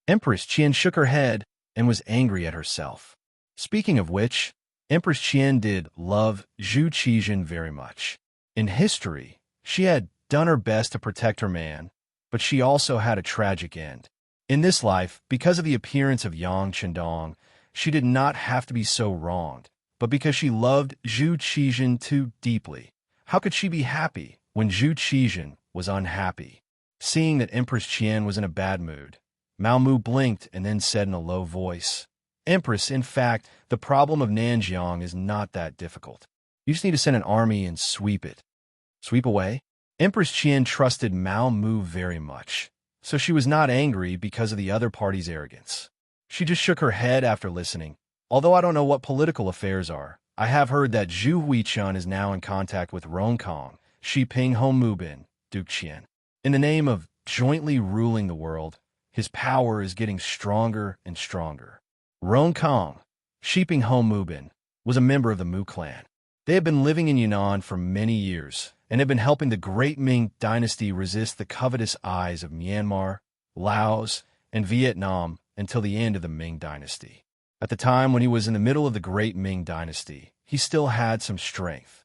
Empress Qian shook her head and was angry at herself. Speaking of which, Empress Qian did love Zhu Qizhen very much. In history, she had done her best to protect her man, but she also had a tragic end. In this life, because of the appearance of Yang Qindong, she did not have to be so wronged, but because she loved Zhu Qizhen too deeply. How could she be happy when Zhu Qizhen was unhappy? Seeing that Empress Qian was in a bad mood, Mao Mu blinked and then said in a low voice, "Empress, in fact, the problem of Nanjiang is not that difficult. You just need to send an army and sweep it." Sweep away? Empress Qian trusted Mao Mu very much, so she was not angry because of the other party's arrogance. She just shook her head after listening. Although I don't know what political affairs are, I have heard that Zhu Huichun is now in contact with Ronkong, Shiping Homubin, Duke Qian. In the name of jointly ruling the world, his power is getting stronger and stronger. Ronkong, Shiping Homubin, was a member of the Mu clan. They had been living in Yunnan for many years and had been helping the Great Ming Dynasty resist the covetous eyes of Myanmar, Laos, and Vietnam until the end of the Ming Dynasty. At the time when he was in the middle of the Great Ming Dynasty, he still had some strength.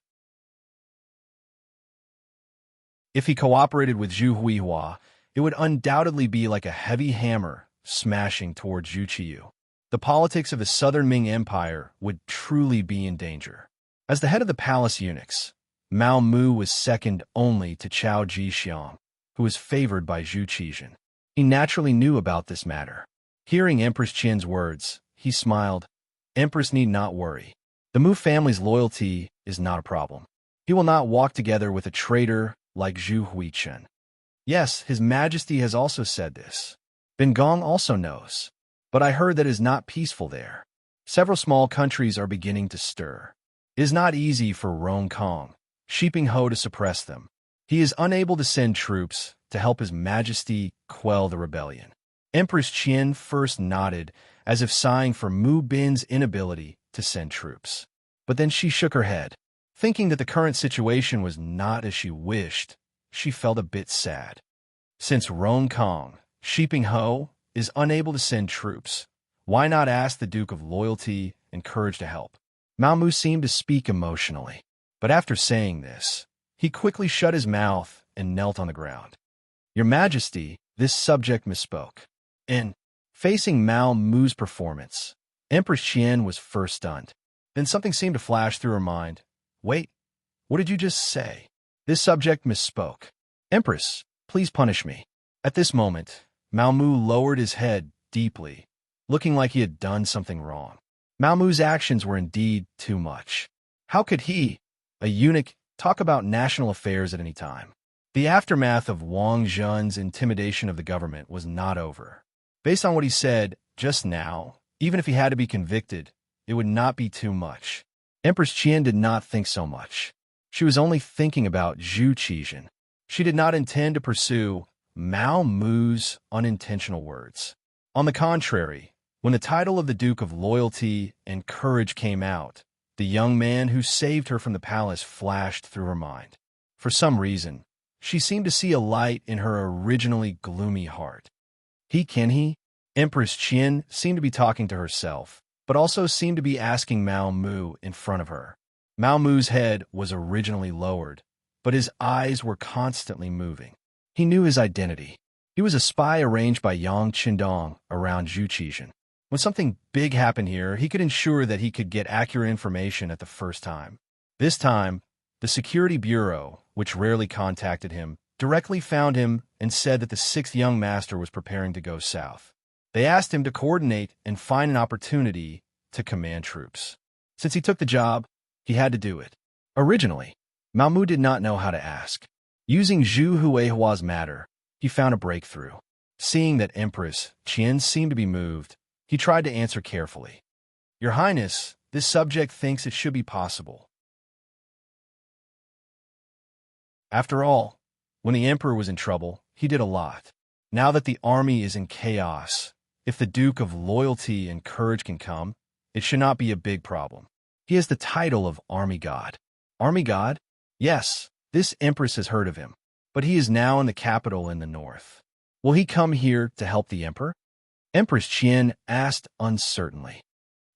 If he cooperated with Zhu Huihua, it would undoubtedly be like a heavy hammer smashing towards Zhu Qiyu. The politics of the Southern Ming Empire would truly be in danger. As the head of the palace eunuchs, Mao Mu was second only to Chao Jixiang, who was favored by Zhu Qizhen. He naturally knew about this matter. Hearing Empress Qian's words, he smiled. Empress need not worry. The Mu family's loyalty is not a problem. He will not walk together with a traitor like Zhu Huichun. Yes, His Majesty has also said this. Bin Gong also knows. But I heard that it is not peaceful there. Several small countries are beginning to stir. It is not easy for Ronkong, Shiping Ho to suppress them. He is unable to send troops to help His Majesty quell the rebellion. Empress Qian first nodded, as if sighing for Mu Bin's inability to send troops. But then she shook her head. Thinking that the current situation was not as she wished, she felt a bit sad. Since Rong Kong, Shiping Ho, is unable to send troops, why not ask the Duke of Loyalty and Courage to help? Mao Mu seemed to speak emotionally, but after saying this, he quickly shut his mouth and knelt on the ground. Your Majesty, this subject misspoke. In facing Mao Mu's performance, Empress Qian was first stunned. Then something seemed to flash through her mind. Wait, what did you just say? This subject misspoke. Empress, please punish me. At this moment, Mao Mu lowered his head deeply, looking like he had done something wrong. Mao Mu's actions were indeed too much. How could he, a eunuch, talk about national affairs at any time? The aftermath of Wang Zhen's intimidation of the government was not over. Based on what he said just now, even if he had to be convicted, it would not be too much. Empress Qian did not think so much. She was only thinking about Zhu Qizhen. She did not intend to pursue Mao Mu's unintentional words. On the contrary, when the title of the Duke of Loyalty and Courage came out, the young man who saved her from the palace flashed through her mind. For some reason, she seemed to see a light in her originally gloomy heart. He? Empress Qian seemed to be talking to herself, but also seemed to be asking Mao Mu in front of her. Mao Mu's head was originally lowered, but his eyes were constantly moving. He knew his identity. He was a spy arranged by Yang Qindong around Zhu Qizhen. When something big happened here, he could ensure that he could get accurate information at the first time. This time, the Security Bureau, which rarely contacted him, directly found him and said that the sixth young master was preparing to go south. They asked him to coordinate and find an opportunity to command troops. Since he took the job, he had to do it. Originally, Mao Mu did not know how to ask. Using Zhu Huihua's matter, he found a breakthrough. Seeing that Empress Qian seemed to be moved, he tried to answer carefully. Your Highness, this subject thinks it should be possible. After all, when the Emperor was in trouble, he did a lot. Now that the army is in chaos, if the Duke of Loyalty and Courage can come, it should not be a big problem. He has the title of Army God. Army God? Yes, this Empress has heard of him, but he is now in the capital in the north. Will he come here to help the Emperor? Empress Qian asked uncertainly.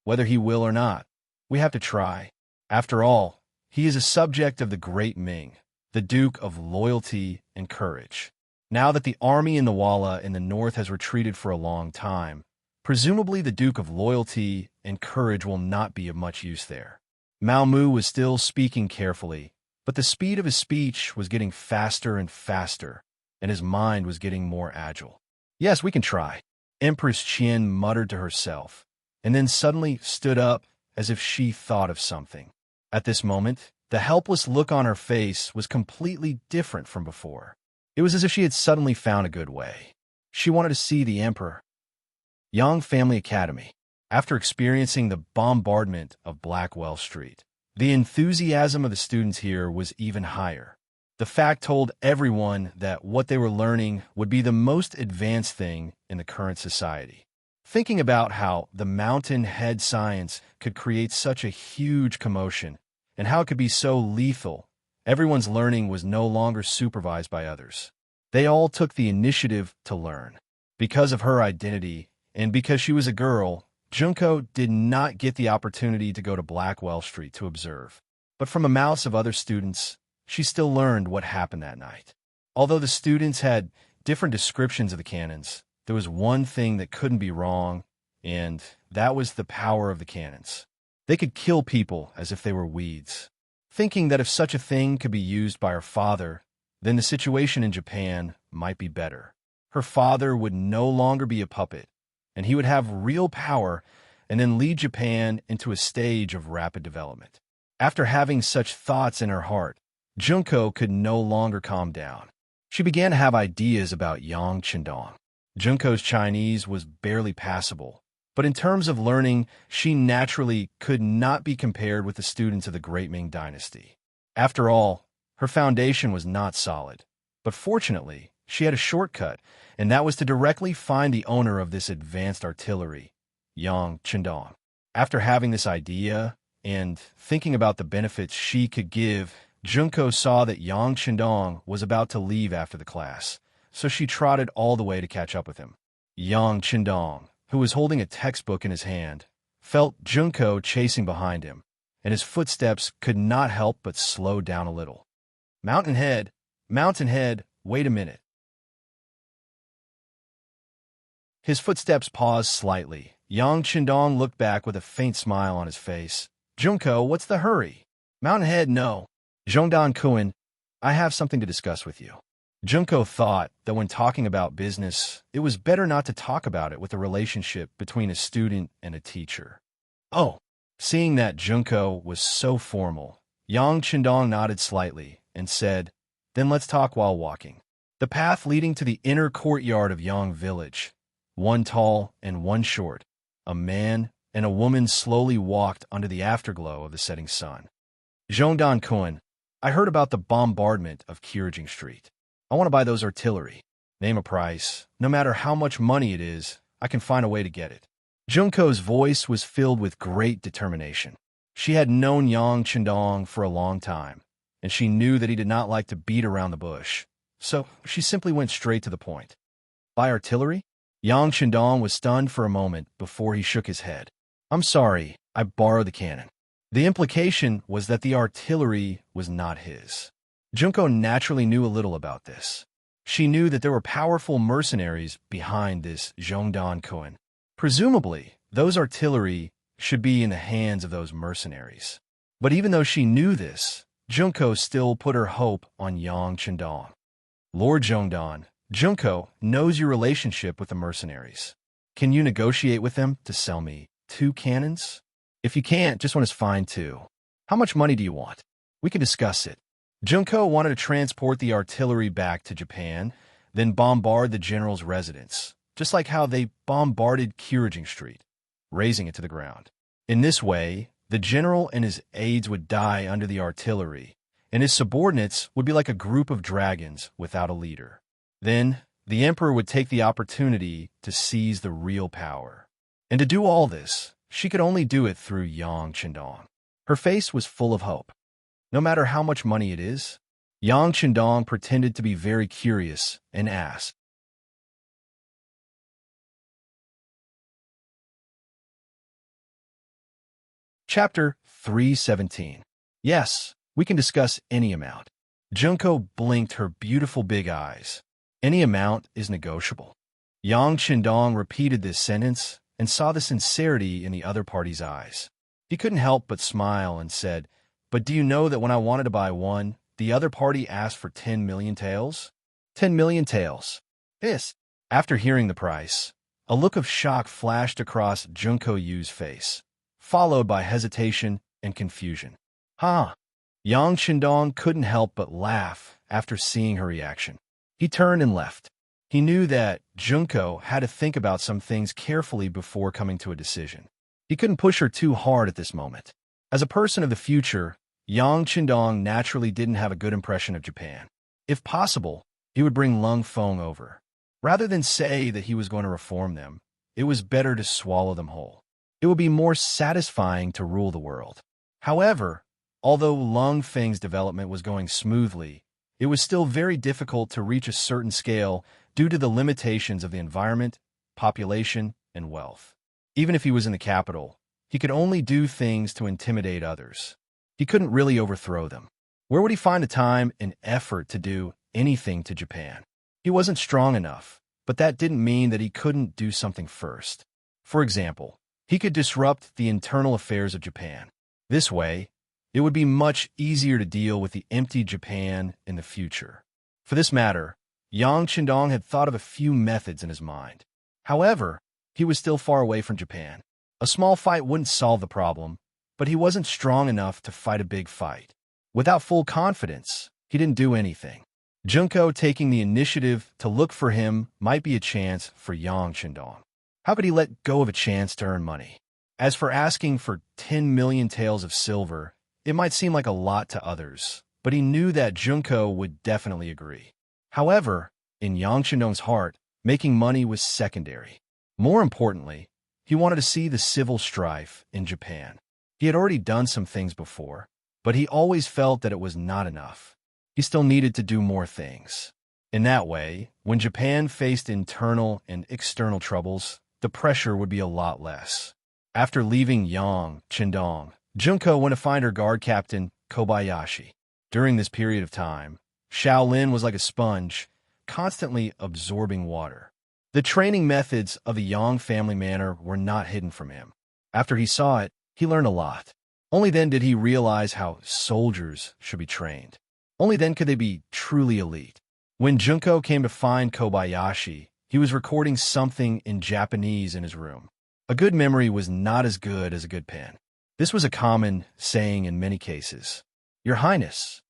Whether he will or not, we have to try. After all, he is a subject of the Great Ming, the Duke of Loyalty and Courage. Now that the army in the Walla in the north has retreated for a long time, presumably the Duke of Loyalty and Courage will not be of much use there. Mao Mu was still speaking carefully, but the speed of his speech was getting faster and faster, and his mind was getting more agile. Yes, we can try. Empress Qian muttered to herself, and then suddenly stood up as if she thought of something. At this moment, the helpless look on her face was completely different from before. It was as if she had suddenly found a good way. She wanted to see the Emperor. Yang Family Academy. After experiencing the bombardment of Blackwell Street, the enthusiasm of the students here was even higher. The fact told everyone that what they were learning would be the most advanced thing in the current society. Thinking about how the mountain head science could create such a huge commotion and how it could be so lethal, everyone's learning was no longer supervised by others. They all took the initiative to learn. Because of her identity and because she was a girl, Junko did not get the opportunity to go to Blackwell Street to observe. But from the mouths of other students, she still learned what happened that night. Although the students had different descriptions of the cannons, there was one thing that couldn't be wrong, and that was the power of the cannons. They could kill people as if they were weeds. Thinking that if such a thing could be used by her father, then the situation in Japan might be better. Her father would no longer be a puppet, and he would have real power and then lead Japan into a stage of rapid development. After having such thoughts in her heart, Junko could no longer calm down. She began to have ideas about Yang Qindong. Junko's Chinese was barely passable, but in terms of learning, she naturally could not be compared with the students of the Great Ming Dynasty. After all, her foundation was not solid, but fortunately, she had a shortcut, and that was to directly find the owner of this advanced artillery, Yang Qindong. After having this idea and thinking about the benefits she could give, Junko saw that Yang Chendong was about to leave after the class, so she trotted all the way to catch up with him. Yang Chendong, who was holding a textbook in his hand, felt Junko chasing behind him, and his footsteps could not help but slow down a little. Mountain Head, wait a minute. His footsteps paused slightly. Yang Chendong looked back with a faint smile on his face. Junko, what's the hurry? Mountain Head, no. Zhongdan Kuan, I have something to discuss with you. Junko thought that when talking about business, it was better not to talk about it with a relationship between a student and a teacher. Oh, seeing that Junko was so formal, Yang Chendong nodded slightly and said, then let's talk while walking. The path leading to the inner courtyard of Yang Village, one tall and one short, a man and a woman slowly walked under the afterglow of the setting sun. Zhongdan Kuan, I heard about the bombardment of Kirjing Street. I want to buy those artillery. Name a price. No matter how much money it is, I can find a way to get it. Junko's voice was filled with great determination. She had known Yang Chendong for a long time, and she knew that he did not like to beat around the bush. So she simply went straight to the point. Buy artillery? Yang Chendong was stunned for a moment before he shook his head. I'm sorry, I borrowed the cannon. The implication was that the artillery was not his. Junko naturally knew a little about this. She knew that there were powerful mercenaries behind this Zhongdan Kuan. Presumably, those artillery should be in the hands of those mercenaries. But even though she knew this, Junko still put her hope on Yang Chendong. Lord Zhongdan, Junko knows your relationship with the mercenaries. Can you negotiate with them to sell me 2 cannons? If you can't, just one is fine too. How much money do you want? We can discuss it. Junko wanted to transport the artillery back to Japan, then bombard the general's residence, just like how they bombarded Kirjing Street, razing it to the ground. In this way, the general and his aides would die under the artillery, and his subordinates would be like a group of dragons without a leader. Then, the emperor would take the opportunity to seize the real power. And to do all this, she could only do it through Yang Chendong. Her face was full of hope. No matter how much money it is, Yang Chendong pretended to be very curious and asked, Chapter 317. Yes, we can discuss any amount. Junko blinked her beautiful big eyes. Any amount is negotiable. Yang Chendong repeated this sentence and saw the sincerity in the other party's eyes. He couldn't help but smile and said, But do you know that when I wanted to buy one, the other party asked for 10 million taels? 10 million taels. Yes. After hearing the price, a look of shock flashed across Junko Yu's face, followed by hesitation and confusion. Huh? Yang Chendong couldn't help but laugh after seeing her reaction. He turned and left. He knew that Junko had to think about some things carefully before coming to a decision. He couldn't push her too hard at this moment. As a person of the future, Yang Chendong naturally didn't have a good impression of Japan. If possible, he would bring Lung Feng over. Rather than say that he was going to reform them, it was better to swallow them whole. It would be more satisfying to rule the world. However, although Lung Feng's development was going smoothly, it was still very difficult to reach a certain scale due to the limitations of the environment, population, and wealth. Even if he was in the capital, he could only do things to intimidate others. He couldn't really overthrow them. Where would he find the time and effort to do anything to Japan? He wasn't strong enough, but that didn't mean that he couldn't do something first. For example, he could disrupt the internal affairs of Japan. This way, it would be much easier to deal with the empty Japan in the future. For this matter, Yang Chendong had thought of a few methods in his mind. However, he was still far away from Japan. A small fight wouldn't solve the problem, but he wasn't strong enough to fight a big fight. Without full confidence, he didn't do anything. Junko taking the initiative to look for him might be a chance for Yang Chendong. How could he let go of a chance to earn money? As for asking for 10 million taels of silver, it might seem like a lot to others, but he knew that Junko would definitely agree. However, in Yang Chendong's heart, making money was secondary. More importantly, He wanted to see the civil strife in Japan. He had already done some things before, but he always felt that it was not enough. He still needed to do more things. In that way, when Japan faced internal and external troubles, the pressure would be a lot less. After leaving Yang Chendong, Junko went to find her guard captain, Kobayashi. During this period of time, Shaolin was like a sponge, constantly absorbing water. The training methods of the Yang family manor were not hidden from him. After he saw it, he learned a lot. Only then did he realize how soldiers should be trained. Only then could they be truly elite. When Junko came to find Kobayashi, he was recording something in Japanese in his room. A good memory was not as good as a good pen. This was a common saying in many cases. Your Highness.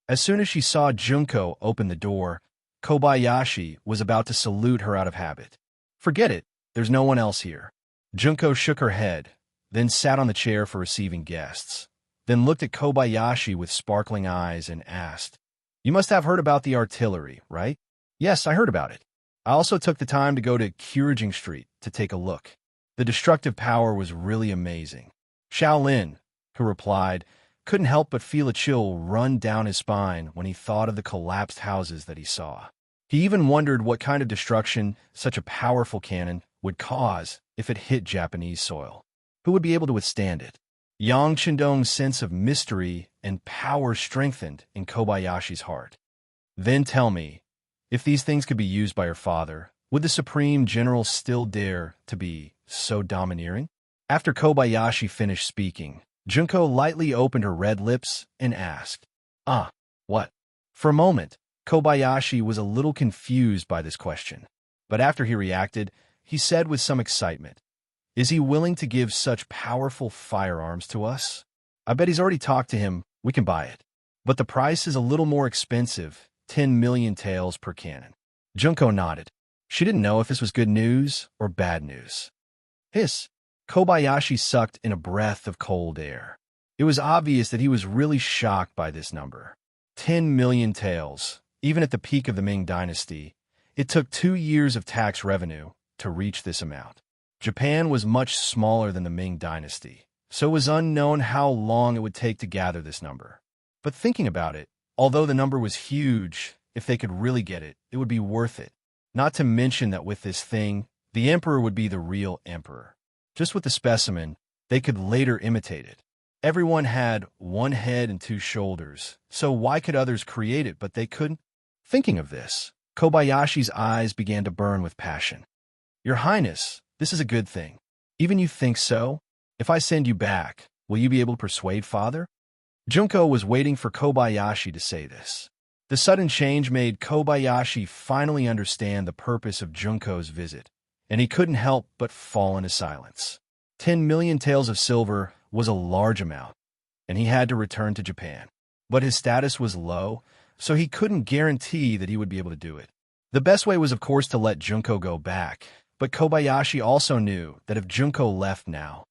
As soon as she saw Junko open the door, Kobayashi was about to salute her out of habit. Forget it, there's no one else here. Junko shook her head, then sat on the chair for receiving guests, then looked at Kobayashi with sparkling eyes and asked, You must have heard about the artillery, right? Yes, I heard about it. I also took the time to go to Kyujing Street to take a look. The destructive power was really amazing. Shaolin, who replied, couldn't help but feel a chill run down his spine when he thought of the collapsed houses that he saw. He even wondered what kind of destruction such a powerful cannon would cause if it hit Japanese soil. Who would be able to withstand it? Yang Chendong's sense of mystery and power strengthened in Kobayashi's heart. Then tell me, if these things could be used by her father, would the Supreme General still dare to be so domineering? After Kobayashi finished speaking, Junko lightly opened her red lips and asked, What? For a moment, Kobayashi was a little confused by this question. But after he reacted, he said with some excitement, Is he willing to give such powerful firearms to us? I bet he's already talked to him. We can buy it. But the price is a little more expensive, 10 million taels per cannon. Junko nodded. She didn't know if this was good news or bad news. Hiss. Kobayashi sucked in a breath of cold air. It was obvious that he was really shocked by this number. 10 million taels, even at the peak of the Ming Dynasty. It took 2 years of tax revenue to reach this amount. Japan was much smaller than the Ming Dynasty, so it was unknown how long it would take to gather this number. But thinking about it, although the number was huge, if they could really get it, it would be worth it. Not to mention that with this thing, the emperor would be the real emperor. Just with the specimen, they could later imitate it. Everyone had one head and 2 shoulders, so why could others create it but they couldn't? Thinking of this, Kobayashi's eyes began to burn with passion. Your Highness, this is a good thing. Even you think so? If I send you back, will you be able to persuade father? Junko was waiting for Kobayashi to say this. The sudden change made Kobayashi finally understand the purpose of Junko's visit, and he couldn't help but fall into silence. 10 million taels of silver was a large amount, and he had to return to Japan. But his status was low, so he couldn't guarantee that he would be able to do it. The best way was, of course, to let Junko go back, but Kobayashi also knew that if Junko left now,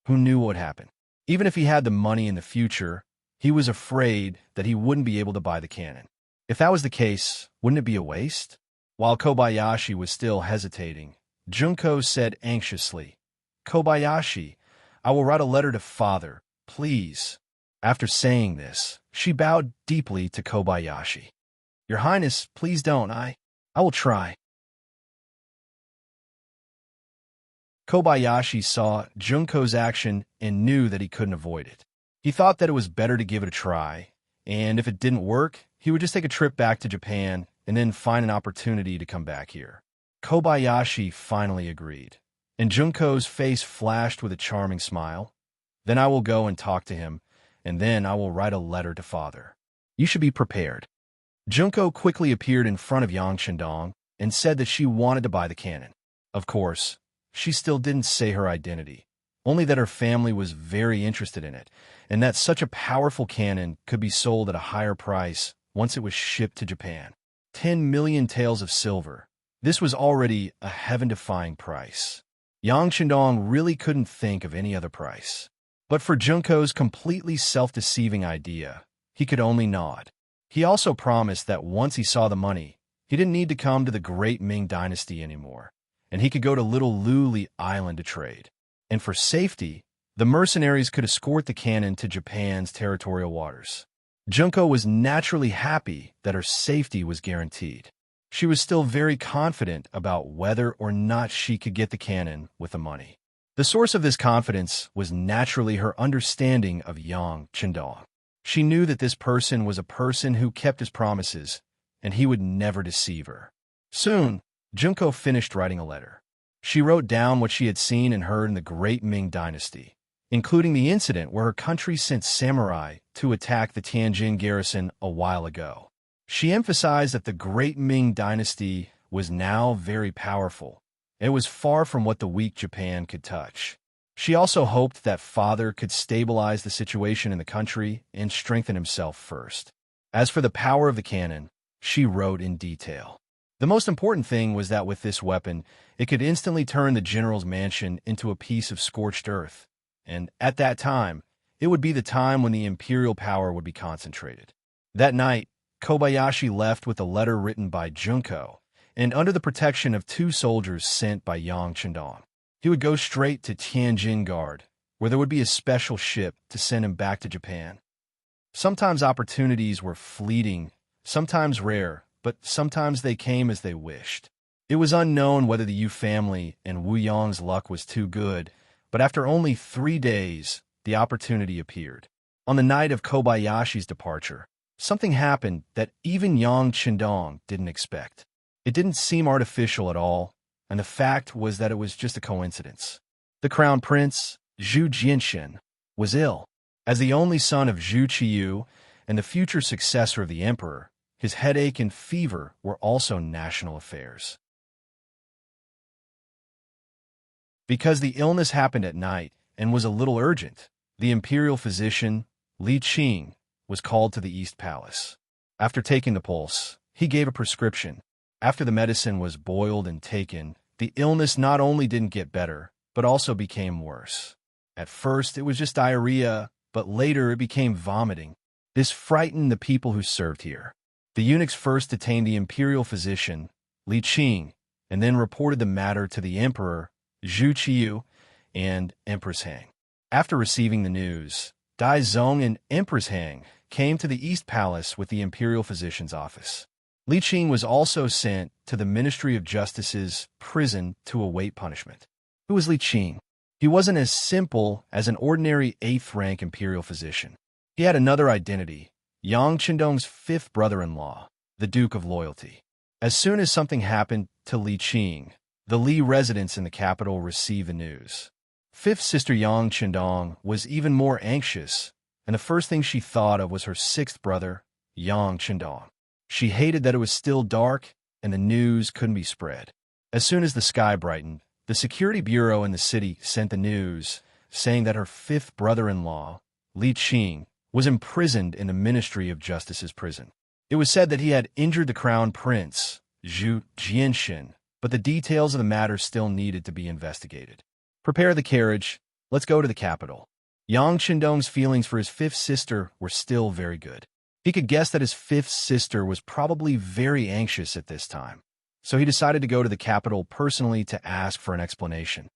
who knew what would happen? Even if he had the money in the future, he was afraid that he wouldn't be able to buy the cannon. If that was the case, wouldn't it be a waste? While Kobayashi was still hesitating, Junko said anxiously, Kobayashi, I will write a letter to father, please. After saying this, she bowed deeply to Kobayashi. Your Highness, please don't. I will try. Kobayashi saw Junko's action and knew that he couldn't avoid it. He thought that it was better to give it a try, and if it didn't work, he would just take a trip back to Japan and then find an opportunity to come back here. Kobayashi finally agreed, and Junko's face flashed with a charming smile. Then I will go and talk to him, and then I will write a letter to father. You should be prepared. Junko quickly appeared in front of Yang Chendong and said that she wanted to buy the cannon. Of course, she still didn't say her identity, only that her family was very interested in it, and that such a powerful cannon could be sold at a higher price once it was shipped to Japan. 10 million taels of silver. This was already a heaven-defying price. Yang Chendong really couldn't think of any other price. But for Junko's completely self-deceiving idea, he could only nod. He also promised that once he saw the money, he didn't need to come to the great Ming Dynasty anymore. and he could go to Little Luli Island to trade. And for safety, the mercenaries could escort the cannon to Japan's territorial waters. Junko was naturally happy that her safety was guaranteed. She was still very confident about whether or not she could get the cannon with the money. The source of this confidence was naturally her understanding of Yang Chendong. She knew that this person was a person who kept his promises, and he would never deceive her. Soon, Junko finished writing a letter. She wrote down what she had seen and heard in the Great Ming Dynasty, including the incident where her country sent samurai to attack the Tianjin garrison a while ago. She emphasized that the Great Ming Dynasty was now very powerful. It was far from what the weak Japan could touch. She also hoped that father could stabilize the situation in the country and strengthen himself first. As for the power of the cannon, she wrote in detail. The most important thing was that with this weapon, it could instantly turn the general's mansion into a piece of scorched earth, and at that time, it would be the time when the imperial power would be concentrated. That night, Kobayashi left with a letter written by Junko, and under the protection of 2 soldiers sent by Yang Chendong. He would go straight to Tianjin Guard, where there would be a special ship to send him back to Japan. Sometimes opportunities were fleeting, sometimes rare, but sometimes they came as they wished. It was unknown whether the Yu family and Wu Yong's luck was too good, but after only 3 days, the opportunity appeared. On the night of Kobayashi's departure, something happened that even Yang Chendong didn't expect. It didn't seem artificial at all, and the fact was that it was just a coincidence. The crown prince, Zhu Jianxin, was ill. As the only son of Zhu Qiyu and the future successor of the emperor, his headache and fever were also national affairs. Because the illness happened at night and was a little urgent, the imperial physician, Li Qing, was called to the East Palace. After taking the pulse, he gave a prescription. After the medicine was boiled and taken, the illness not only didn't get better, but also became worse. At first, it was just diarrhea, but later it became vomiting. This frightened the people who served here. The eunuchs first detained the imperial physician, Li Qing, and then reported the matter to the emperor, Zhu Qiyu, and Empress Hang. After receiving the news, Dai Zong and Empress Hang came to the East Palace with the imperial physician's office. Li Qing was also sent to the Ministry of Justice's prison to await punishment. Who was Li Qing? He wasn't as simple as an ordinary 8th-rank imperial physician. He had another identity, Yang Chendong's 5th brother-in-law, the Duke of Loyalty. As soon as something happened to Li Qing, the Li residents in the capital received the news. 5th sister Yang Chendong was even more anxious, and the first thing she thought of was her 6th brother, Yang Chendong. She hated that it was still dark and the news couldn't be spread. As soon as the sky brightened, the security bureau in the city sent the news saying that her 5th brother-in-law, Li Qing, was imprisoned in the Ministry of Justice's prison. It was said that he had injured the crown prince, Zhu Jianxin, but the details of the matter still needed to be investigated. Prepare the carriage. Let's go to the capital. Yang Chendong's feelings for his 5th sister were still very good. He could guess that his 5th sister was probably very anxious at this time, so he decided to go to the capital personally to ask for an explanation.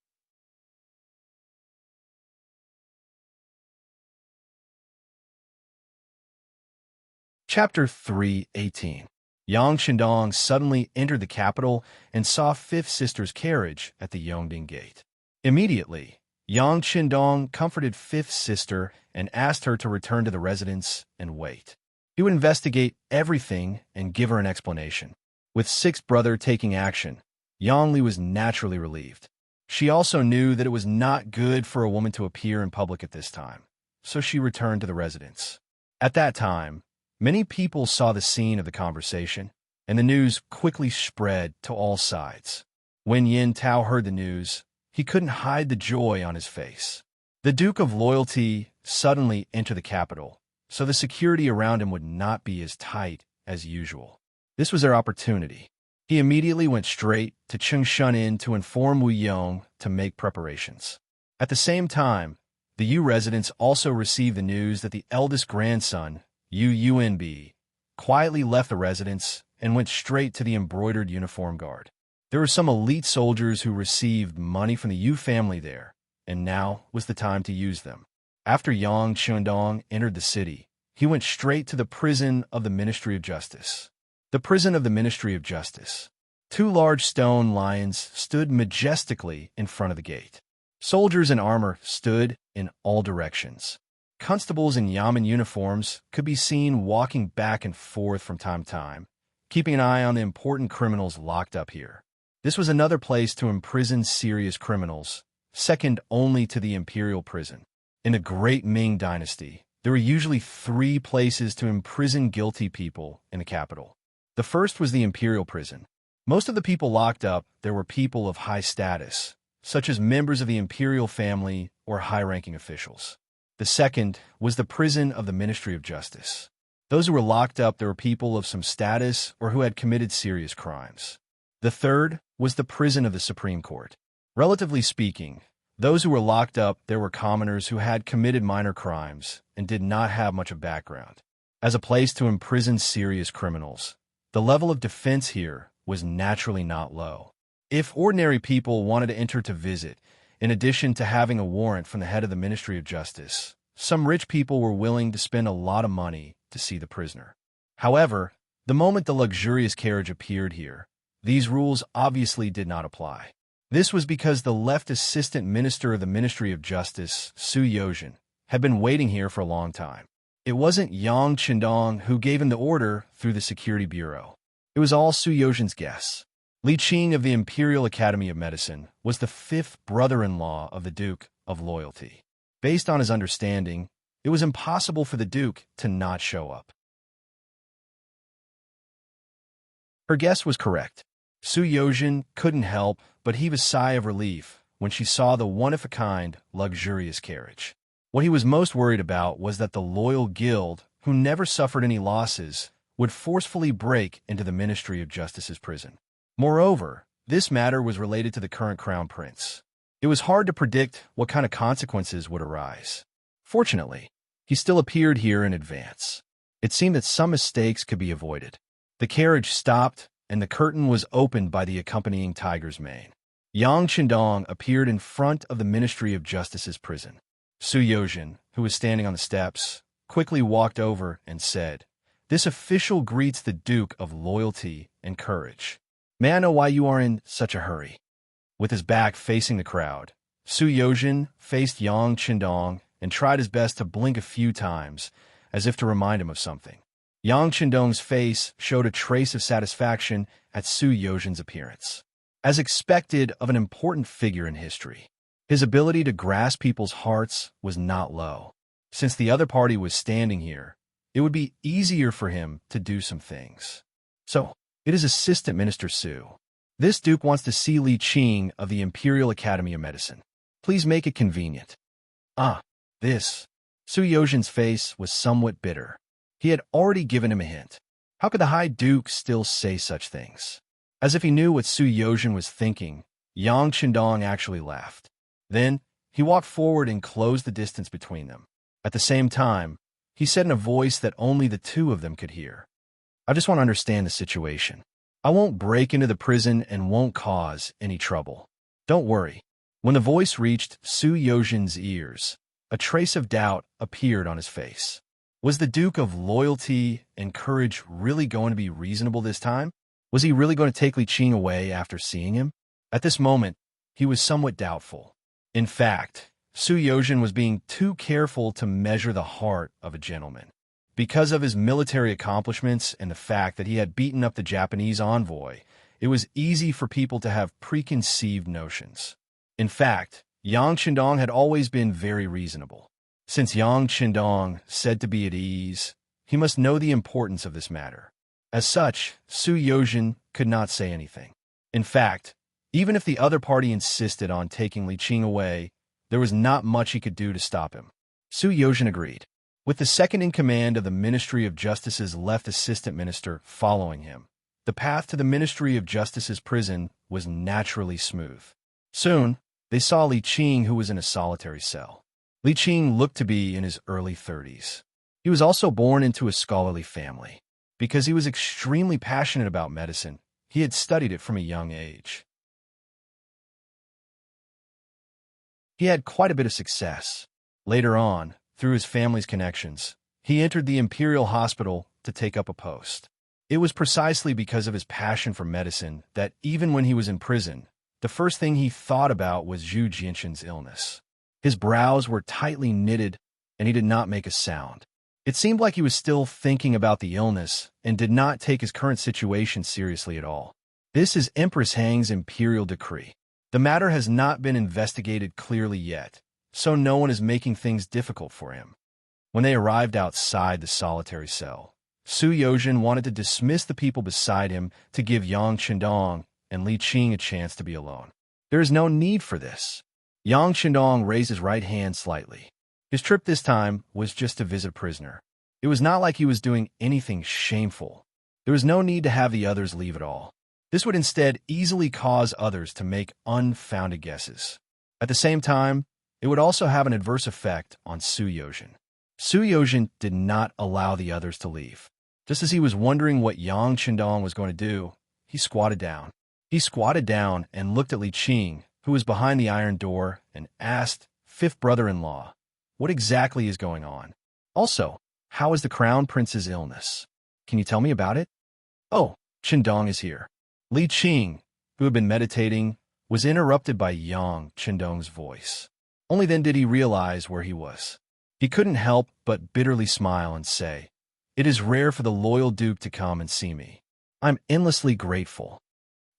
Chapter 3:18. Yang Chendong suddenly entered the capital and saw 5th sister's carriage at the Yongding Gate. Immediately, Yang Chendong comforted 5th sister and asked her to return to the residence and wait. He would investigate everything and give her an explanation. With 6th brother taking action, Yang Li was naturally relieved. She also knew that it was not good for a woman to appear in public at this time, so she returned to the residence. At that time, many people saw the scene of the conversation, and the news quickly spread to all sides. When Yin Tao heard the news, he couldn't hide the joy on his face. The Duke of Loyalty suddenly entered the capital, so the security around him would not be as tight as usual. This was their opportunity. He immediately went straight to Chengshan Inn to inform Wu Yong to make preparations. At the same time, the Yu residents also received the news that the eldest grandson, Yu Yunbi, quietly left the residence and went straight to the embroidered uniform guard. There were some elite soldiers who received money from the Yu family there, and now was the time to use them. After Yang Qiandong entered the city, he went straight to the prison of the Ministry of Justice. The prison of the Ministry of Justice. 2 large stone lions stood majestically in front of the gate. Soldiers in armor stood in all directions. Constables in yamen uniforms could be seen walking back and forth from time to time, keeping an eye on the important criminals locked up here. This was another place to imprison serious criminals, second only to the imperial prison. In the Great Ming Dynasty, there were usually 3 places to imprison guilty people in the capital. The first was the imperial prison. Most of the people locked up there were people of high status, such as members of the imperial family or high-ranking officials. The second was the prison of the Ministry of Justice. Those who were locked up there were people of some status or who had committed serious crimes. The third was the prison of the Supreme Court. Relatively speaking, those who were locked up there were commoners who had committed minor crimes and did not have much of background. As a place to imprison serious criminals, the level of defense here was naturally not low. If ordinary people wanted to enter to visit, in addition to having a warrant from the head of the Ministry of Justice, some rich people were willing to spend a lot of money to see the prisoner. However, the moment the luxurious carriage appeared here, these rules obviously did not apply. This was because the left assistant minister of the Ministry of Justice, Su Yozhen, had been waiting here for a long time. It wasn't Yang Qiandong who gave him the order through the Security Bureau. It was all Su Yozhen's guess. Li Qing of the Imperial Academy of Medicine was the 5th brother-in-law of the Duke of Loyalty. Based on his understanding, it was impossible for the Duke to not show up. Her guess was correct. Su Yozhen couldn't help but heave a sigh of relief when she saw the one-of-a-kind, luxurious carriage. What he was most worried about was that the loyal guild, who never suffered any losses, would forcefully break into the Ministry of Justice's prison. Moreover, this matter was related to the current crown prince. It was hard to predict what kind of consequences would arise. Fortunately, he still appeared here in advance. It seemed that some mistakes could be avoided. The carriage stopped, and the curtain was opened by the accompanying tiger's mane. Yang Qiandong appeared in front of the Ministry of Justice's prison. Su Yozhen, who was standing on the steps, quickly walked over and said, "This official greets the Duke of Loyalty and Courage. May I know why you are in such a hurry?" With his back facing the crowd, Su Yozhen faced Yang Qiandong and tried his best to blink a few times, as if to remind him of something. Yang Qiandong's face showed a trace of satisfaction at Su Yozhen's appearance. As expected of an important figure in history, his ability to grasp people's hearts was not low. Since the other party was standing here, it would be easier for him to do some things. "So, it is Assistant Minister Su. This Duke wants to see Li Qing of the Imperial Academy of Medicine. Please make it convenient." This. Su Yozhen's face was somewhat bitter. He had already given him a hint. How could the High Duke still say such things? As if he knew what Su Yozhen was thinking, Yang Qiandong actually laughed. Then, he walked forward and closed the distance between them. At the same time, he said in a voice that only the two of them could hear, "I just want to understand the situation. I won't break into the prison and won't cause any trouble. Don't worry." When the voice reached Su Yozhen's ears, a trace of doubt appeared on his face. Was the Duke of Loyalty and Courage really going to be reasonable this time? Was he really going to take Li Qing away after seeing him? At this moment, he was somewhat doubtful. In fact, Su Yozhen was being too careful to measure the heart of a gentleman. Because of his military accomplishments and the fact that he had beaten up the Japanese envoy, it was easy for people to have preconceived notions. In fact, Yang Qiandong had always been very reasonable. Since Yang Qiandong said to be at ease, he must know the importance of this matter. As such, Su Yozhen could not say anything. In fact, even if the other party insisted on taking Li Qing away, there was not much he could do to stop him. Su Yozhen agreed. With the second-in-command of the Ministry of Justice's left assistant minister following him, the path to the Ministry of Justice's prison was naturally smooth. Soon, they saw Li Qing, who was in a solitary cell. Li Qing looked to be in his early 30s. He was also born into a scholarly family. Because he was extremely passionate about medicine, He had studied it from a young age. He had quite a bit of success. Later on, through his family's connections, he entered the Imperial Hospital to take up a post. It was precisely because of his passion for medicine that even when he was in prison, the first thing he thought about was Zhu Jinshan's illness. His brows were tightly knitted, and he did not make a sound. It seemed like he was still thinking about the illness and did not take his current situation seriously at all. This is Empress Hang's imperial decree. The matter has not been investigated clearly yet, so no one is making things difficult for him. When they arrived outside the solitary cell, Su Yozhen wanted to dismiss the people beside him to give Yang Chendong and Li Qing a chance to be alone. There is no need for this. Yang Chendong raised his right hand slightly. His trip this time was just to visit a prisoner. It was not like he was doing anything shameful. There was no need to have the others leave at all. This would instead easily cause others to make unfounded guesses. At the same time, it would also have an adverse effect on Su Yozhen. Su Yozhen did not allow the others to leave. Just as he was wondering what Yang Chendong was going to do, he squatted down. He squatted down and looked at Li Qing, who was behind the iron door, and asked, "Fifth brother-in-law, what exactly is going on? Also, how is the Crown Prince's illness? Can you tell me about it?" "Oh, Chendong is here." Li Qing, who had been meditating, was interrupted by Yang Chendong's voice. Only then did he realize where he was. He couldn't help but bitterly smile and say, "It is rare for the loyal Duke to come and see me. I'm endlessly grateful."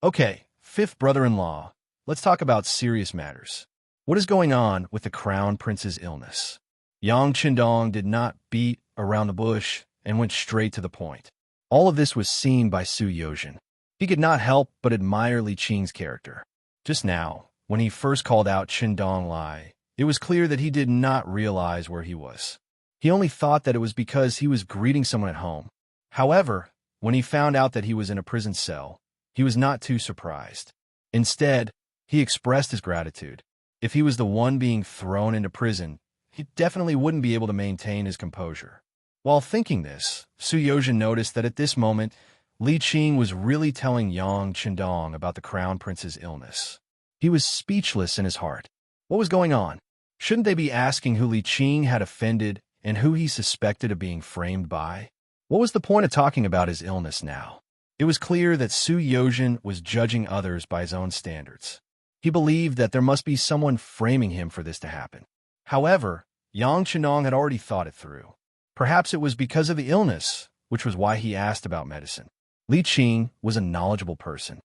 "Okay, fifth brother-in-law, let's talk about serious matters. What is going on with the Crown Prince's illness?" Yang Chendong did not beat around the bush and went straight to the point. All of this was seen by Su Yozhen. He could not help but admire Li Qing's character. Just now, when he first called out Chendong Lai, it was clear that he did not realize where he was. He only thought that it was because he was greeting someone at home. However, when he found out that he was in a prison cell, he was not too surprised. Instead, he expressed his gratitude. If he was the one being thrown into prison, he definitely wouldn't be able to maintain his composure. While thinking this, Su Yozhen noticed that at this moment, Li Qing was really telling Yang Chendong about the Crown Prince's illness. He was speechless in his heart. What was going on? Shouldn't they be asking who Li Qing had offended and who he suspected of being framed by? What was the point of talking about his illness now? It was clear that Su Yozhen was judging others by his own standards. He believed that there must be someone framing him for this to happen. However, Yang Chendong had already thought it through. Perhaps it was because of the illness, which was why he asked about medicine. Li Qing was a knowledgeable person.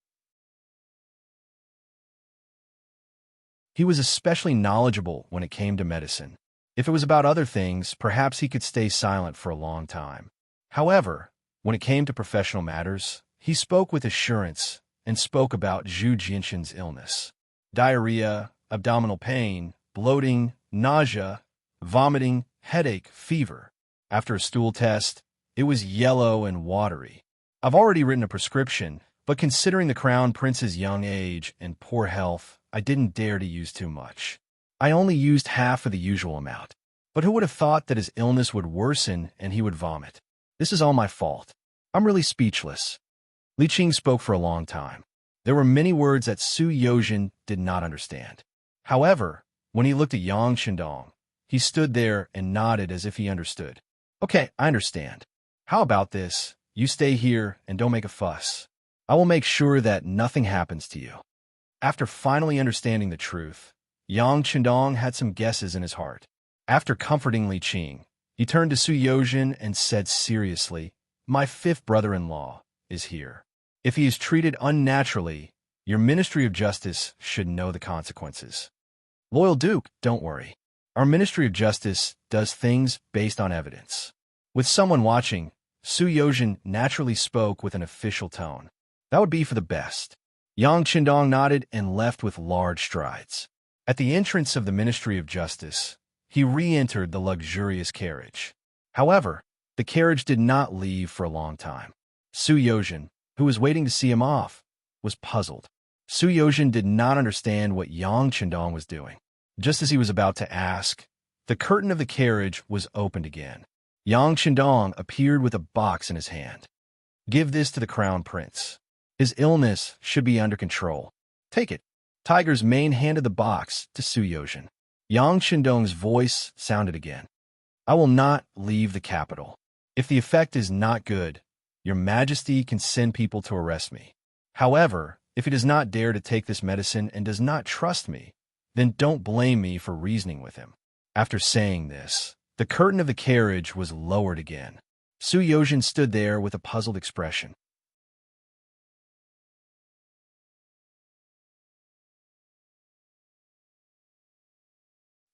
He was especially knowledgeable when it came to medicine. If it was about other things, perhaps he could stay silent for a long time. However, when it came to professional matters, he spoke with assurance and spoke about Zhu Jinshan's illness. Diarrhea, abdominal pain, bloating, nausea, vomiting, headache, fever. After a stool test, it was yellow and watery. "I've already written a prescription, but considering the Crown Prince's young age and poor health, I didn't dare to use too much. I only used half of the usual amount. But who would have thought that his illness would worsen and he would vomit? This is all my fault. I'm really speechless." Li Qing spoke for a long time. There were many words that Su Yozhen did not understand. However, when he looked at Yang Chendong, he stood there and nodded as if he understood. "Okay, I understand. How about this? You stay here and don't make a fuss. I will make sure that nothing happens to you." After finally understanding the truth, Yang Chendong had some guesses in his heart. After comforting Li Qing, he turned to Su Yozhen and said seriously, "My fifth brother-in-law is here. If he is treated unnaturally, your Ministry of Justice should know the consequences." "Loyal Duke, don't worry. Our Ministry of Justice does things based on evidence." With someone watching, Su Yozhen naturally spoke with an official tone. "That would be for the best." Yang Chendong nodded and left with large strides. At the entrance of the Ministry of Justice, he re-entered the luxurious carriage. However, the carriage did not leave for a long time. Su Yozhen, who was waiting to see him off, was puzzled. Su Yozhen did not understand what Yang Chendong was doing. Just as he was about to ask, the curtain of the carriage was opened again. Yang Chendong appeared with a box in his hand. "Give this to the Crown Prince. His illness should be under control. Take it. Tiger's mane handed the box to Su Yozhen. Yang Qindong's voice sounded again. I will not leave the capital. If the effect is not good, your majesty can send people to arrest me. However, if he does not dare to take this medicine and does not trust me, then don't blame me for reasoning with him. After saying this, the curtain of the carriage was lowered again. Su Yozhen stood there with a puzzled expression.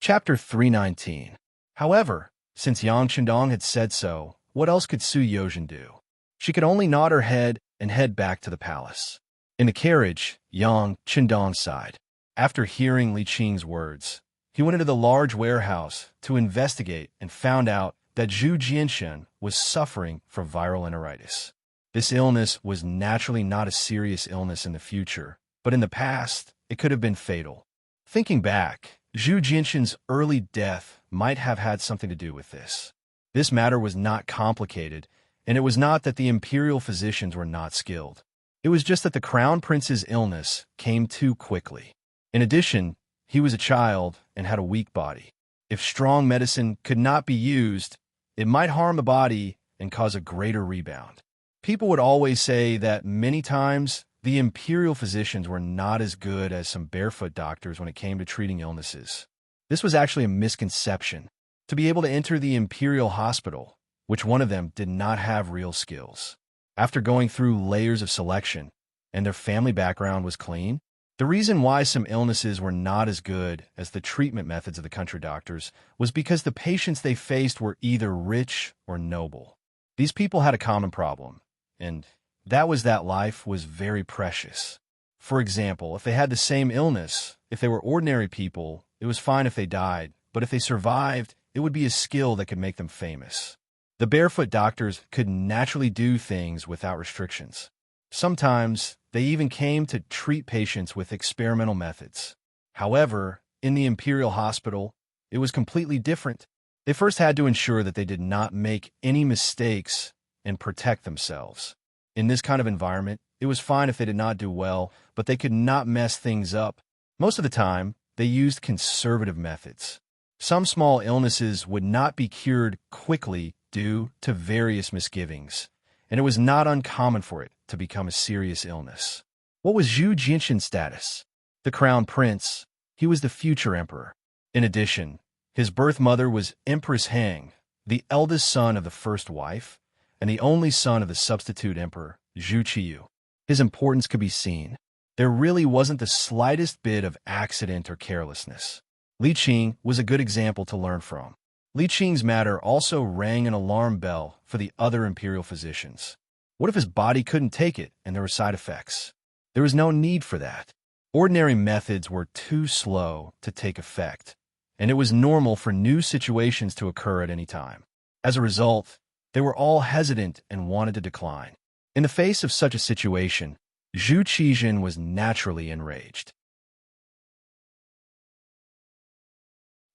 Chapter 319. However, since Yang Qindong had said so, what else could Su Yozhen do? She could only nod her head and head back to the palace. In the carriage, Yang Qindong sighed. After hearing Li Qing's words, he went into the large warehouse to investigate and found out that Zhu Jianshan was suffering from viral enteritis. This illness was naturally not a serious illness in the future, but in the past, it could have been fatal. Thinking back, Zhu Jianshan's early death might have had something to do with this. This matter was not complicated, and it was not that the imperial physicians were not skilled. It was just that the crown prince's illness came too quickly. In addition, he was a child and had a weak body. If strong medicine could not be used, it might harm the body and cause a greater rebound. People would always say that many times the imperial physicians were not as good as some barefoot doctors when it came to treating illnesses. This was actually a misconception. To be able to enter the imperial hospital, which one of them did not have real skills. After going through layers of selection, and their family background was clean, the reason why some illnesses were not as good as the treatment methods of the country doctors was because the patients they faced were either rich or noble. These people had a common problem, and that was that life was very precious. For example, if they had the same illness, if they were ordinary people, it was fine if they died, but if they survived, it would be a skill that could make them famous. The barefoot doctors could naturally do things without restrictions. Sometimes, they even came to treat patients with experimental methods. However, in the imperial hospital, it was completely different. They first had to ensure that they did not make any mistakes and protect themselves. In this kind of environment, it was fine if they did not do well, but they could not mess things up. Most of the time, they used conservative methods. Some small illnesses would not be cured quickly due to various misgivings, and it was not uncommon for it to become a serious illness. What was Zhu Jianshan's status? The crown prince. He was the future emperor. In addition, his birth mother was Empress Heng, the eldest son of the first wife, and the only son of the substitute emperor, Zhu Qiyu. His importance could be seen. There really wasn't the slightest bit of accident or carelessness. Li Qing was a good example to learn from. Li Qing's matter also rang an alarm bell for the other imperial physicians. What if his body couldn't take it and there were side effects? There was no need for that. Ordinary methods were too slow to take effect, and it was normal for new situations to occur at any time. As a result, they were all hesitant and wanted to decline. In the face of such a situation, Zhu Qizhen was naturally enraged.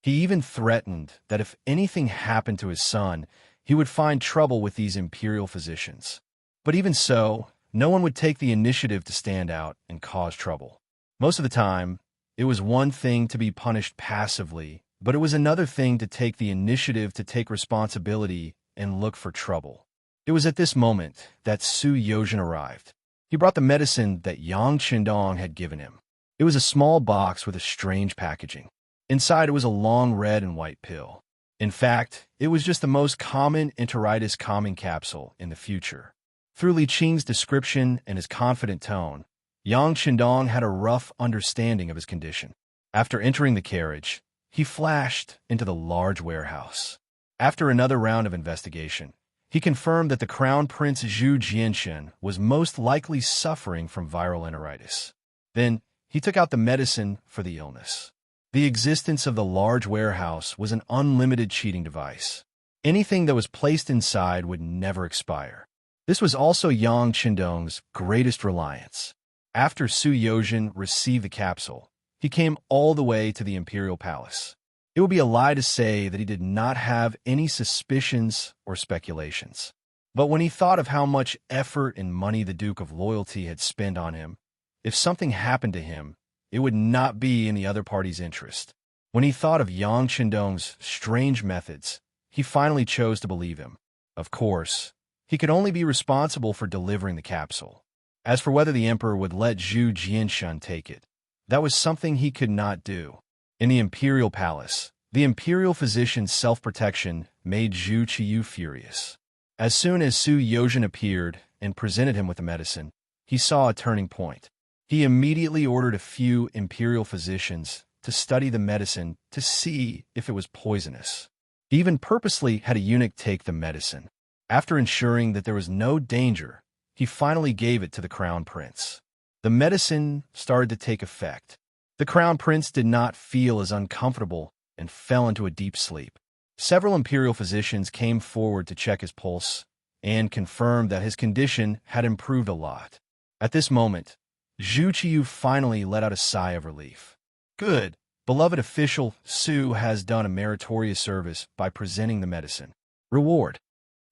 He even threatened that if anything happened to his son, he would find trouble with these imperial physicians. But even so, no one would take the initiative to stand out and cause trouble. Most of the time, it was one thing to be punished passively, but it was another thing to take the initiative to take responsibility and look for trouble. It was at this moment that Su Yozhen arrived. He brought the medicine that Yang Qindong had given him. It was a small box with a strange packaging. Inside it was a long red and white pill. In fact, it was just the most common enteritis calming capsule in the future. Through Li Qing's description and his confident tone, Yang Qindong had a rough understanding of his condition. After entering the carriage, he flashed into the large warehouse. After another round of investigation, he confirmed that the Crown Prince Zhu Jianshan was most likely suffering from viral enteritis. Then, he took out the medicine for the illness. The existence of the large warehouse was an unlimited cheating device. Anything that was placed inside would never expire. This was also Yang Qindong's greatest reliance. After Su Yozhen received the capsule, he came all the way to the imperial palace. It would be a lie to say that he did not have any suspicions or speculations. But when he thought of how much effort and money the Duke of Loyalty had spent on him, if something happened to him, it would not be in the other party's interest. When he thought of Yang Chendong's strange methods, he finally chose to believe him. Of course, he could only be responsible for delivering the capsule. As for whether the emperor would let Zhu Jianshun take it, that was something he could not do. In the imperial palace, the imperial physician's self-protection made Zhu Qiyu furious. As soon as Su Yozhen appeared and presented him with the medicine, he saw a turning point. He immediately ordered a few imperial physicians to study the medicine to see if it was poisonous. He even purposely had a eunuch take the medicine. After ensuring that there was no danger, he finally gave it to the crown prince. The medicine started to take effect. The crown prince did not feel as uncomfortable and fell into a deep sleep. Several imperial physicians came forward to check his pulse and confirmed that his condition had improved a lot. At this moment, Zhu Qiyu finally let out a sigh of relief. Good. Beloved official, Su has done a meritorious service by presenting the medicine. Reward.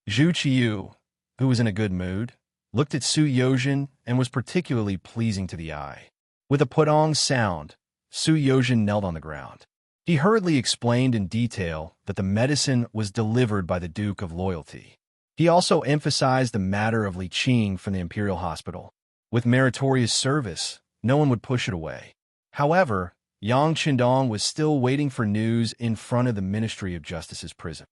Zhu Qiyu, who was in a good mood, looked at Su Yozhen and was particularly pleasing to the eye. With a putong sound, Su Yozhen knelt on the ground. He hurriedly explained in detail that the medicine was delivered by the Duke of Loyalty. He also emphasized the matter of Li Qing from the Imperial Hospital. With meritorious service, no one would push it away. However, Yang Chendong was still waiting for news in front of the Ministry of Justice's prison.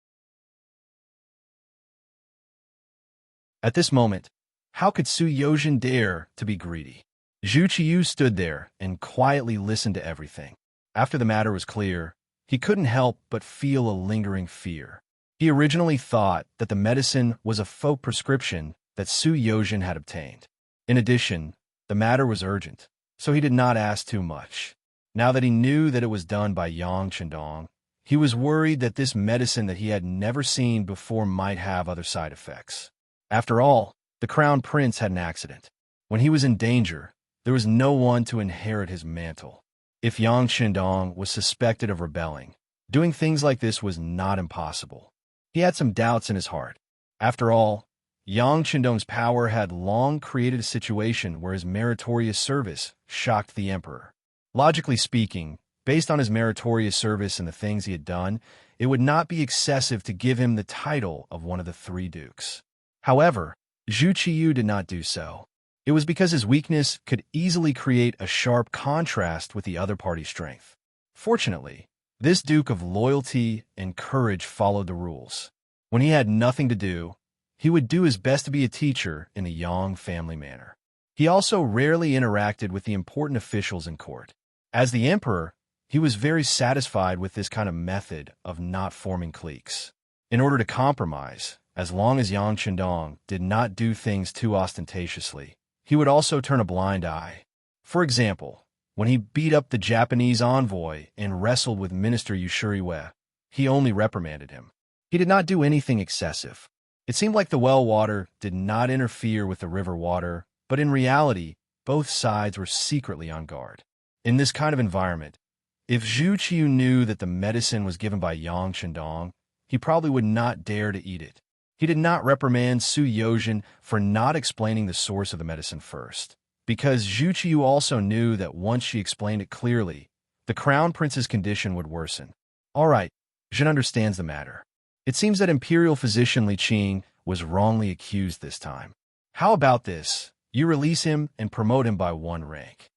At this moment, how could Su Yozhen dare to be greedy? Zhu Qiyu stood there and quietly listened to everything. After the matter was clear, he couldn't help but feel a lingering fear. He originally thought that the medicine was a faux prescription that Su Yozhen had obtained. In addition, the matter was urgent, so he did not ask too much. Now that he knew that it was done by Yang Chendong, he was worried that this medicine that he had never seen before might have other side effects. After all, the crown prince had an accident. When he was in danger, there was no one to inherit his mantle. If Yang Chendong was suspected of rebelling, doing things like this was not impossible. He had some doubts in his heart. After all, Yang Chendong's power had long created a situation where his meritorious service shocked the emperor. Logically speaking, based on his meritorious service and the things he had done, it would not be excessive to give him the title of one of the three dukes. However, Zhu Qiyu did not do so. It was because his weakness could easily create a sharp contrast with the other party's strength. Fortunately, this Duke of Loyalty and Courage followed the rules. When he had nothing to do, he would do his best to be a teacher in a Yang family manner. He also rarely interacted with the important officials in court. As the emperor, he was very satisfied with this kind of method of not forming cliques. In order to compromise, as long as Yang Chendong did not do things too ostentatiously, he would also turn a blind eye. For example, when he beat up the Japanese envoy and wrestled with Minister Yushuriwe, he only reprimanded him. He did not do anything excessive. It seemed like the well water did not interfere with the river water, but in reality, both sides were secretly on guard. In this kind of environment, if Zhu Qiyu knew that the medicine was given by Yang Chendong, he probably would not dare to eat it. He did not reprimand Su Yozhen for not explaining the source of the medicine first, because Zhu Qiyu also knew that once she explained it clearly, the crown prince's condition would worsen. All right, Zhen understands the matter. It seems that imperial physician Li Qing was wrongly accused this time. How about this? You release him and promote him by 1 rank.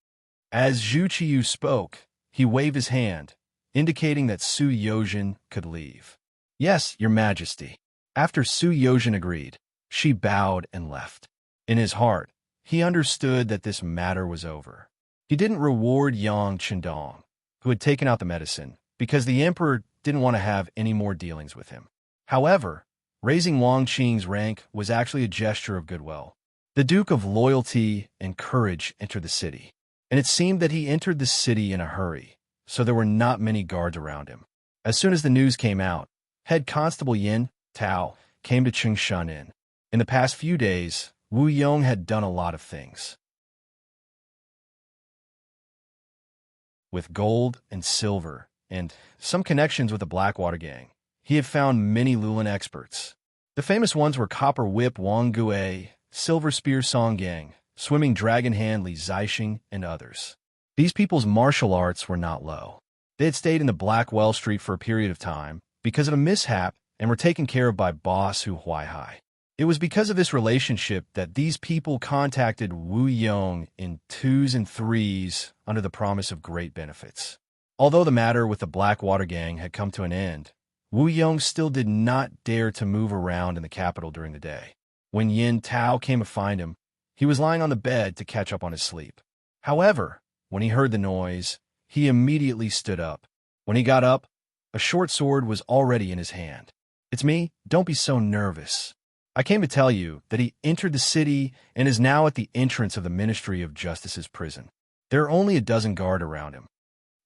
As Zhu Qiyu spoke, he waved his hand, indicating that Su Yozhen could leave. Yes, your majesty. After Su Yozhen agreed, she bowed and left. In his heart, he understood that this matter was over. He didn't reward Yang Chendong, who had taken out the medicine, because the emperor didn't want to have any more dealings with him. However, raising Wang Qing's rank was actually a gesture of goodwill. The Duke of Loyalty and Courage entered the city, and it seemed that he entered the city in a hurry, so there were not many guards around him. As soon as the news came out, Head Constable Yin Tao came to Qingshan Inn. In the past few days, Wu Yong had done a lot of things. With gold and silver, and some connections with the Blackwater gang, he had found many Lulan experts. The famous ones were Copper Whip Wang Gui, Silver Spear Song Yang, Swimming Dragon Hand Li Zixing, and others. These people's martial arts were not low. They had stayed in the Black Well Street for a period of time because of a mishap and were taken care of by boss Hu Huaihai. It was because of this relationship that these people contacted Wu Yong in 2s and 3s under the promise of great benefits. Although the matter with the Blackwater Gang had come to an end, Wu Yong still did not dare to move around in the capital during the day. When Yin Tao came to find him, he was lying on the bed to catch up on his sleep. However, when he heard the noise, he immediately stood up. When he got up, a short sword was already in his hand. "It's me, don't be so nervous. I came to tell you that he entered the city and is now at the entrance of the Ministry of Justice's prison. There are only a dozen guard around him."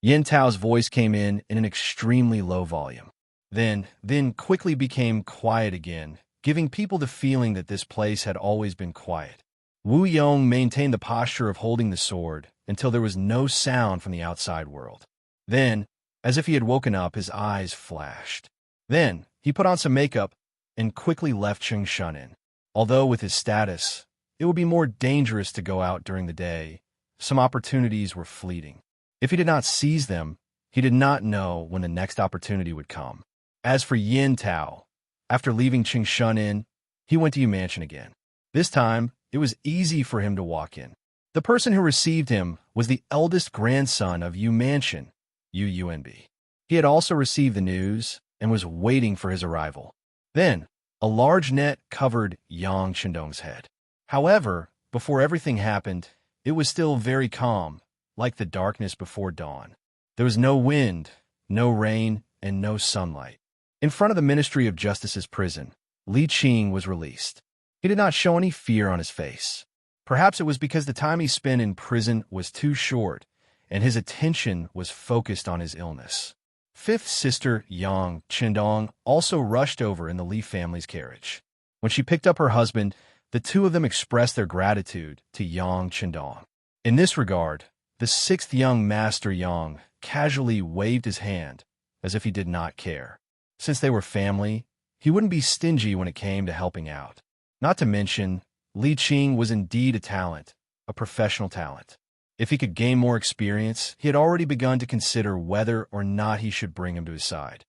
Yin Tao's voice came in an extremely low volume. Then quickly became quiet again, giving people the feeling that this place had always been quiet. Wu Yong maintained the posture of holding the sword until there was no sound from the outside world. Then, as if he had woken up, his eyes flashed. Then, he put on some makeup and quickly left Chengshan in. Although with his status, it would be more dangerous to go out during the day, some opportunities were fleeting. If he did not seize them, he did not know when the next opportunity would come. As for Yin Tao, after leaving Chengshan in, he went to Yu Mansion again. This time, it was easy for him to walk in. The person who received him was the eldest grandson of Yu Mansion, Yu Yuanbi. He had also received the news and was waiting for his arrival. Then, a large net covered Yang Chendong's head. However, before everything happened, it was still very calm, like the darkness before dawn. There was no wind, no rain, and no sunlight. In front of the Ministry of Justice's prison, Li Qing was released. He did not show any fear on his face. Perhaps it was because the time he spent in prison was too short, and his attention was focused on his illness. Fifth sister Yang Chendong also rushed over in the Li family's carriage. When she picked up her husband, the two of them expressed their gratitude to Yang Chendong. In this regard, the sixth young master Yang casually waved his hand as if he did not care. Since they were family, he wouldn't be stingy when it came to helping out. Not to mention, Li Qing was indeed a talent, a professional talent. If he could gain more experience, he had already begun to consider whether or not he should bring him to his side.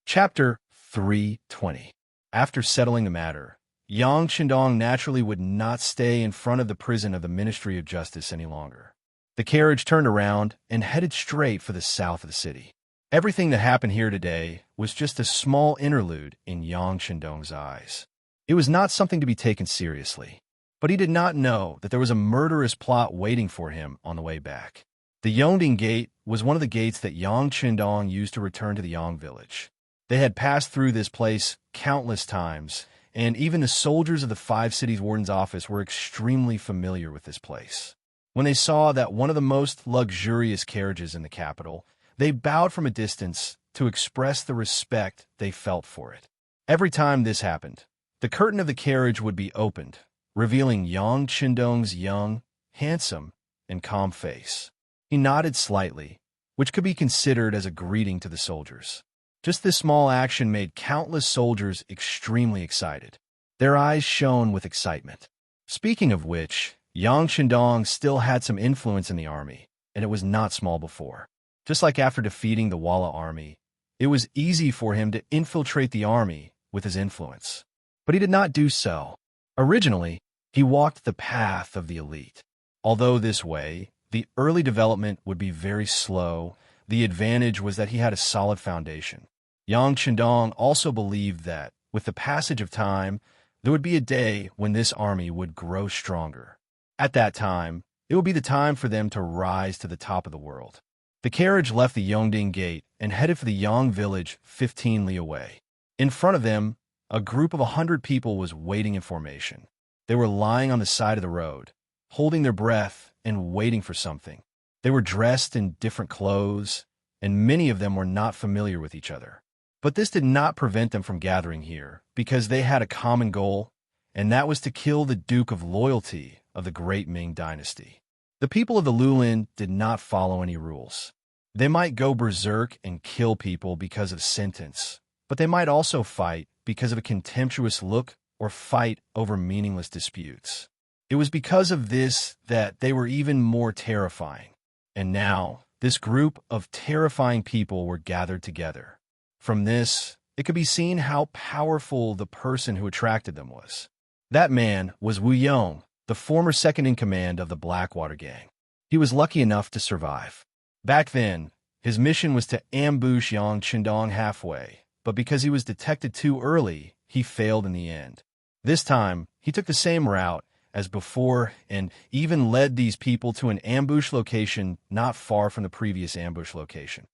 Chapter 320. After settling the matter, Yang Chendong naturally would not stay in front of the prison of the Ministry of Justice any longer. The carriage turned around and headed straight for the south of the city. Everything that happened here today was just a small interlude in Yang Chendong's eyes. It was not something to be taken seriously, but he did not know that there was a murderous plot waiting for him on the way back. The Yongding Gate was one of the gates that Yang Chendong used to return to the Yang village. They had passed through this place countless times, and even the soldiers of the Five Cities Warden's office were extremely familiar with this place. When they saw that one of the most luxurious carriages in the capital, they bowed from a distance to express the respect they felt for it. Every time this happened, the curtain of the carriage would be opened, revealing Yang Chendong's young, handsome, and calm face. He nodded slightly, which could be considered as a greeting to the soldiers. Just this small action made countless soldiers extremely excited. Their eyes shone with excitement. Speaking of which, Yang Chendong still had some influence in the army, and it was not small before. Just like after defeating the Walla army, it was easy for him to infiltrate the army with his influence. But he did not do so. Originally, he walked the path of the elite. Although this way, the early development would be very slow, the advantage was that he had a solid foundation. Yang Chendong also believed that, with the passage of time, there would be a day when this army would grow stronger. At that time, it would be the time for them to rise to the top of the world. The carriage left the Yongding Gate and headed for the Yang village 15 li away. In front of them, a group of 100 people was waiting in formation. They were lying on the side of the road, holding their breath and waiting for something. They were dressed in different clothes, and many of them were not familiar with each other. But this did not prevent them from gathering here, because they had a common goal, and that was to kill the Duke of Loyalty of the Great Ming Dynasty. The people of the Lulin did not follow any rules. They might go berserk and kill people because of sentence, but they might also fight because of a contemptuous look or fight over meaningless disputes. It was because of this that they were even more terrifying. And now, this group of terrifying people were gathered together. From this, it could be seen how powerful the person who attracted them was. That man was Wu Yong, the former second-in-command of the Blackwater Gang. He was lucky enough to survive. Back then, his mission was to ambush Yang Qindong halfway, but because he was detected too early, he failed in the end. This time, he took the same route as before and even led these people to an ambush location not far from the previous ambush location.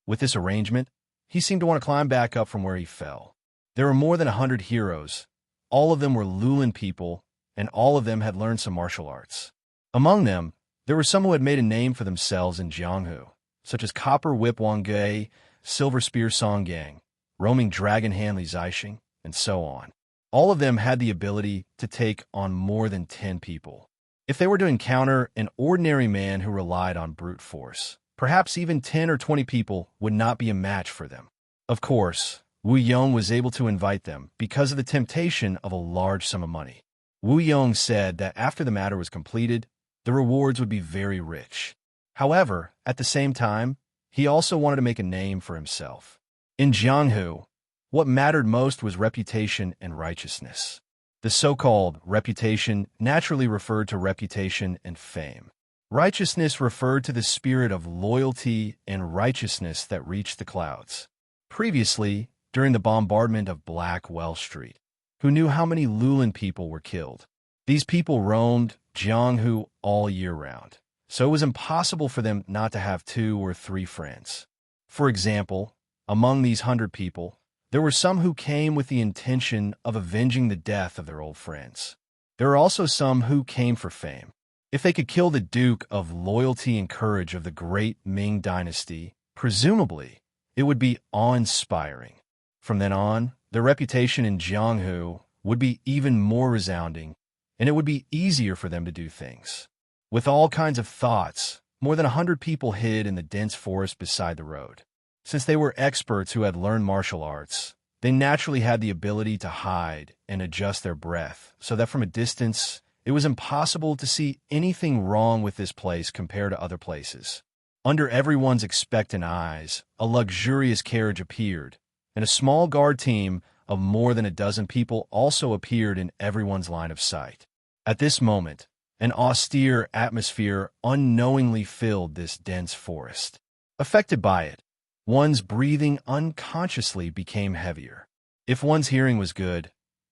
With this arrangement, he seemed to want to climb back up from where he fell. There were more than 100 heroes. All of them were Lulin people, and all of them had learned some martial arts. Among them, there were some who had made a name for themselves in Jianghu, such as Copper Whip Wang Gui, Silver Spear Song Gang, Roaming Dragon Hand Li Zixing, and so on. All of them had the ability to take on more than 10 people. If they were to encounter an ordinary man who relied on brute force, perhaps even 10 or 20 people would not be a match for them. Of course, Wu Yong was able to invite them because of the temptation of a large sum of money. Wu Yong said that after the matter was completed, the rewards would be very rich. However, at the same time, he also wanted to make a name for himself. In Jianghu, what mattered most was reputation and righteousness. The so-called reputation naturally referred to reputation and fame. Righteousness referred to the spirit of loyalty and righteousness that reached the clouds. Previously, during the bombardment of Blackwell Street, who knew how many Lulin people were killed? These people roamed Jianghu all year round, so it was impossible for them not to have 2 or 3 friends. For example, among these 100 people, there were some who came with the intention of avenging the death of their old friends. There were also some who came for fame. If they could kill the Duke of Loyalty and Courage of the great Ming Dynasty, presumably, it would be awe-inspiring. From then on, their reputation in Jianghu would be even more resounding, and it would be easier for them to do things. With all kinds of thoughts, more than 100 people hid in the dense forest beside the road. Since they were experts who had learned martial arts, they naturally had the ability to hide and adjust their breath, so that from a distance, it was impossible to see anything wrong with this place compared to other places. Under everyone's expectant eyes, a luxurious carriage appeared, and a small guard team of more than a dozen people also appeared in everyone's line of sight. At this moment, an austere atmosphere unknowingly filled this dense forest. Affected by it, one's breathing unconsciously became heavier. If one's hearing was good,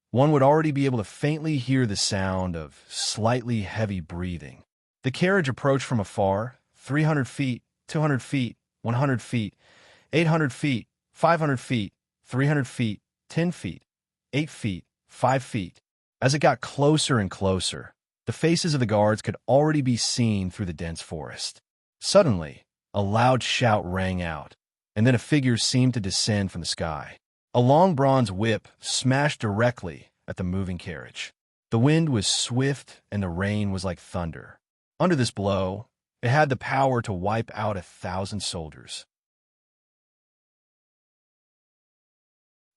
one would already be able to faintly hear the sound of slightly heavy breathing. The carriage approached from afar, 300 feet, 200 feet, 100 feet, 800 feet, 500 feet, 300 feet, 10 feet, 8 feet, 5 feet. As it got closer and closer, the faces of the guards could already be seen through the dense forest. Suddenly, a loud shout rang out, and then a figure seemed to descend from the sky. A long bronze whip smashed directly at the moving carriage. The wind was swift and the rain was like thunder. Under this blow, it had the power to wipe out 1,000 soldiers.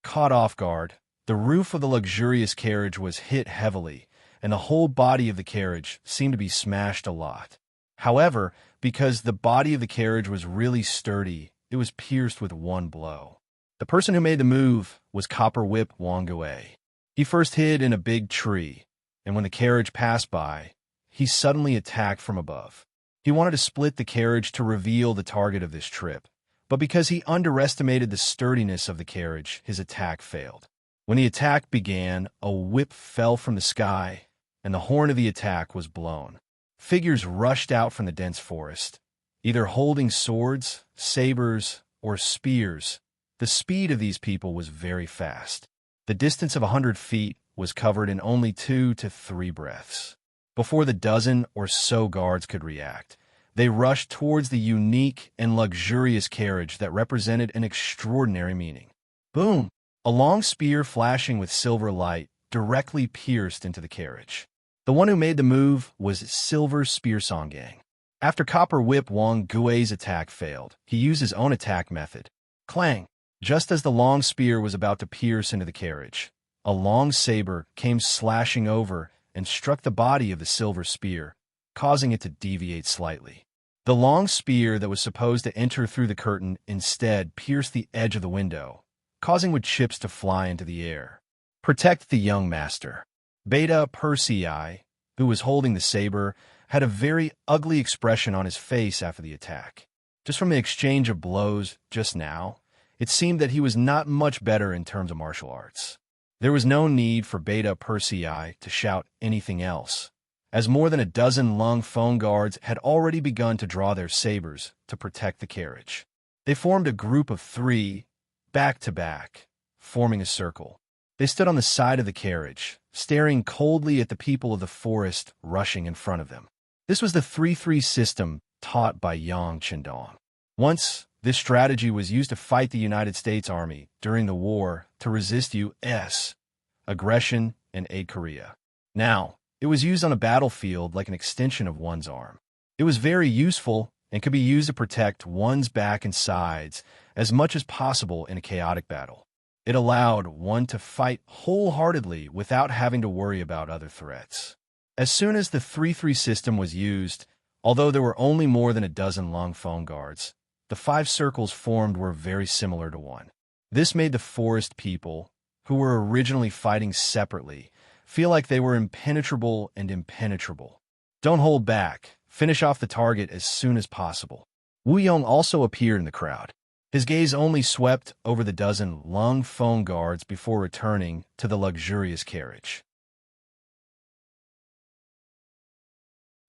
Caught off guard, the roof of the luxurious carriage was hit heavily, and the whole body of the carriage seemed to be smashed a lot. However, because the body of the carriage was really sturdy, it was pierced with one blow. The person who made the move was Copper Whip Wang Gui. He first hid in a big tree, and when the carriage passed by, he suddenly attacked from above. He wanted to split the carriage to reveal the target of this trip, but because he underestimated the sturdiness of the carriage, his attack failed. When the attack began, a whip fell from the sky, and the horn of the attack was blown. Figures rushed out from the dense forest, either holding swords, sabers, or spears. The speed of these people was very fast. The distance of 100 feet was covered in only 2 to 3 breaths. Before the dozen or so guards could react, they rushed towards the unique and luxurious carriage that represented an extraordinary meaning. Boom! A long spear flashing with silver light directly pierced into the carriage. The one who made the move was Silver Spear Songang. After Copper Whip Wang Gui's attack failed, he used his own attack method. Clang! Just as the long spear was about to pierce into the carriage, a long saber came slashing over and struck the body of the silver spear, causing it to deviate slightly. The long spear that was supposed to enter through the curtain instead pierced the edge of the window, causing wood chips to fly into the air. Protect the young master. Beta Persei, who was holding the saber, had a very ugly expression on his face after the attack. Just from the exchange of blows just now, it seemed that he was not much better in terms of martial arts. There was no need for Beta Persei to shout anything else, as more than a dozen Lung phone guards had already begun to draw their sabers to protect the carriage. They formed a group of 3, back to back, forming a circle. They stood on the side of the carriage, staring coldly at the people of the forest rushing in front of them. This was the 3-3 system taught by Yang Chendong. Once, this strategy was used to fight the United States Army during the war to resist U.S. aggression and aid Korea. Now, it was used on a battlefield like an extension of one's arm. It was very useful and could be used to protect one's back and sides as much as possible in a chaotic battle. It allowed one to fight wholeheartedly without having to worry about other threats. As soon as the 3-3 system was used, although there were only more than a dozen Lung phone guards, the 5 circles formed were very similar to one. This made the forest people, who were originally fighting separately, feel like they were impenetrable and impenetrable. Don't hold back. Finish off the target as soon as possible. Wu Yong also appeared in the crowd. His gaze only swept over the dozen Lung phone guards before returning to the luxurious carriage.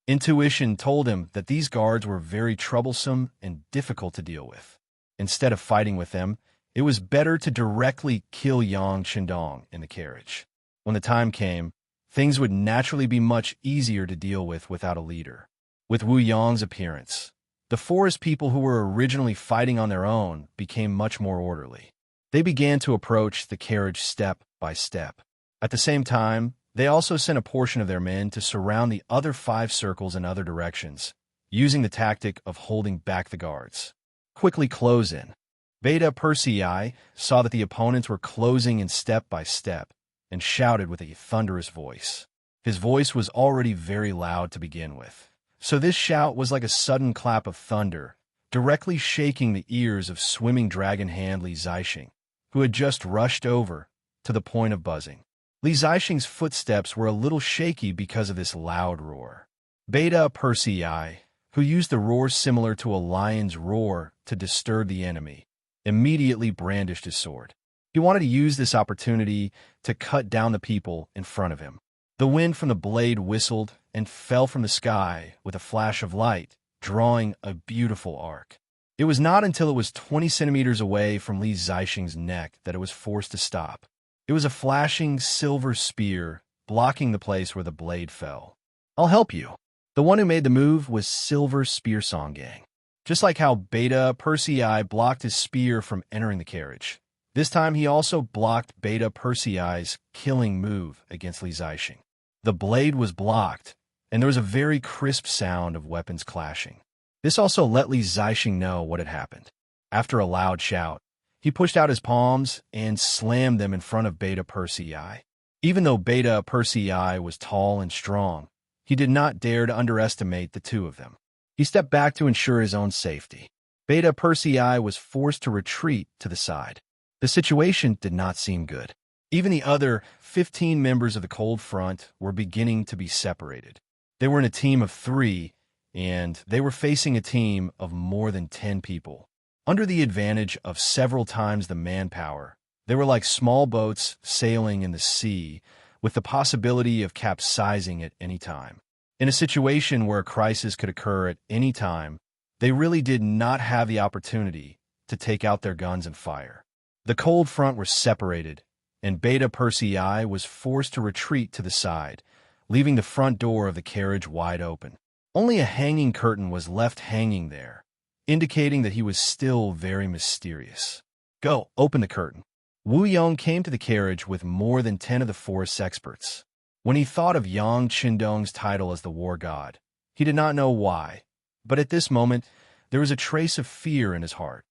Intuition told him that these guards were very troublesome and difficult to deal with. Instead of fighting with them, it was better to directly kill Yang Chendong in the carriage. When the time came, things would naturally be much easier to deal with without a leader. With Wu Yong's appearance, the forest people who were originally fighting on their own became much more orderly. They began to approach the carriage step by step. At the same time, they also sent a portion of their men to surround the other 5 circles in other directions, using the tactic of holding back the guards. Quickly close in. Beta Persei saw that the opponents were closing in step by step and shouted with a thunderous voice. His voice was already very loud to begin with, so this shout was like a sudden clap of thunder, directly shaking the ears of swimming dragon hand Li Zixing, who had just rushed over to the point of buzzing. Li Zixing's footsteps were a little shaky because of this loud roar. Beta Persei, who used the roar similar to a lion's roar to disturb the enemy, immediately brandished his sword. He wanted to use this opportunity to cut down the people in front of him. The wind from the blade whistled and fell from the sky with a flash of light, drawing a beautiful arc. It was not until it was 20 centimeters away from Li Zixing's neck that it was forced to stop. It was a flashing silver spear blocking the place where the blade fell. I'll help you. The one who made the move was Silver Spear Songang. Just like how Beta Persei blocked his spear from entering the carriage, this time he also blocked Beta Persei's killing move against Li Zixing. The blade was blocked, and there was a very crisp sound of weapons clashing. This also let Li Zixing know what had happened. After a loud shout, he pushed out his palms and slammed them in front of Beta Persei. Even though Beta Persei was tall and strong, he did not dare to underestimate the two of them. He stepped back to ensure his own safety. Beta Persei was forced to retreat to the side. The situation did not seem good. Even the other 15 members of the Cold Front were beginning to be separated. They were in a team of 3, and they were facing a team of more than 10 people. Under the advantage of several times the manpower, they were like small boats sailing in the sea, with the possibility of capsizing at any time. In a situation where a crisis could occur at any time, they really did not have the opportunity to take out their guns and fire. The Cold Front were separated, and Beta Persei was forced to retreat to the side, leaving the front door of the carriage wide open. Only a hanging curtain was left hanging there, indicating that he was still very mysterious. Go, open the curtain. Wu Yong came to the carriage with more than 10 of the forest's experts. When he thought of Yang Qindong's title as the war god, he did not know why, but at this moment, there was a trace of fear in his heart.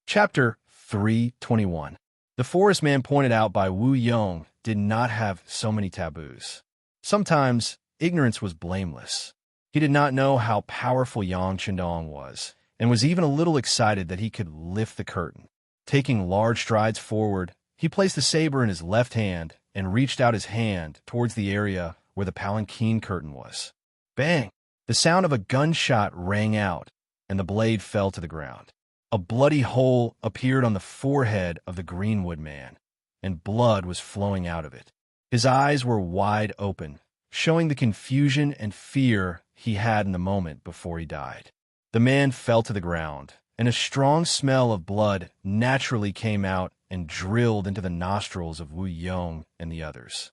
Chapter 321. The forest man pointed out by Wu Yong did not have so many taboos. Sometimes, ignorance was blameless. He did not know how powerful Yang Qindong was, and was even a little excited that he could lift the curtain. Taking large strides forward, he placed the saber in his left hand and reached out his hand towards the area where the palanquin curtain was. Bang! The sound of a gunshot rang out, and the blade fell to the ground. A bloody hole appeared on the forehead of the Greenwood man, and blood was flowing out of it. His eyes were wide open, showing the confusion and fear he had in the moment before he died. The man fell to the ground, and a strong smell of blood naturally came out and drilled into the nostrils of Wu Yong and the others.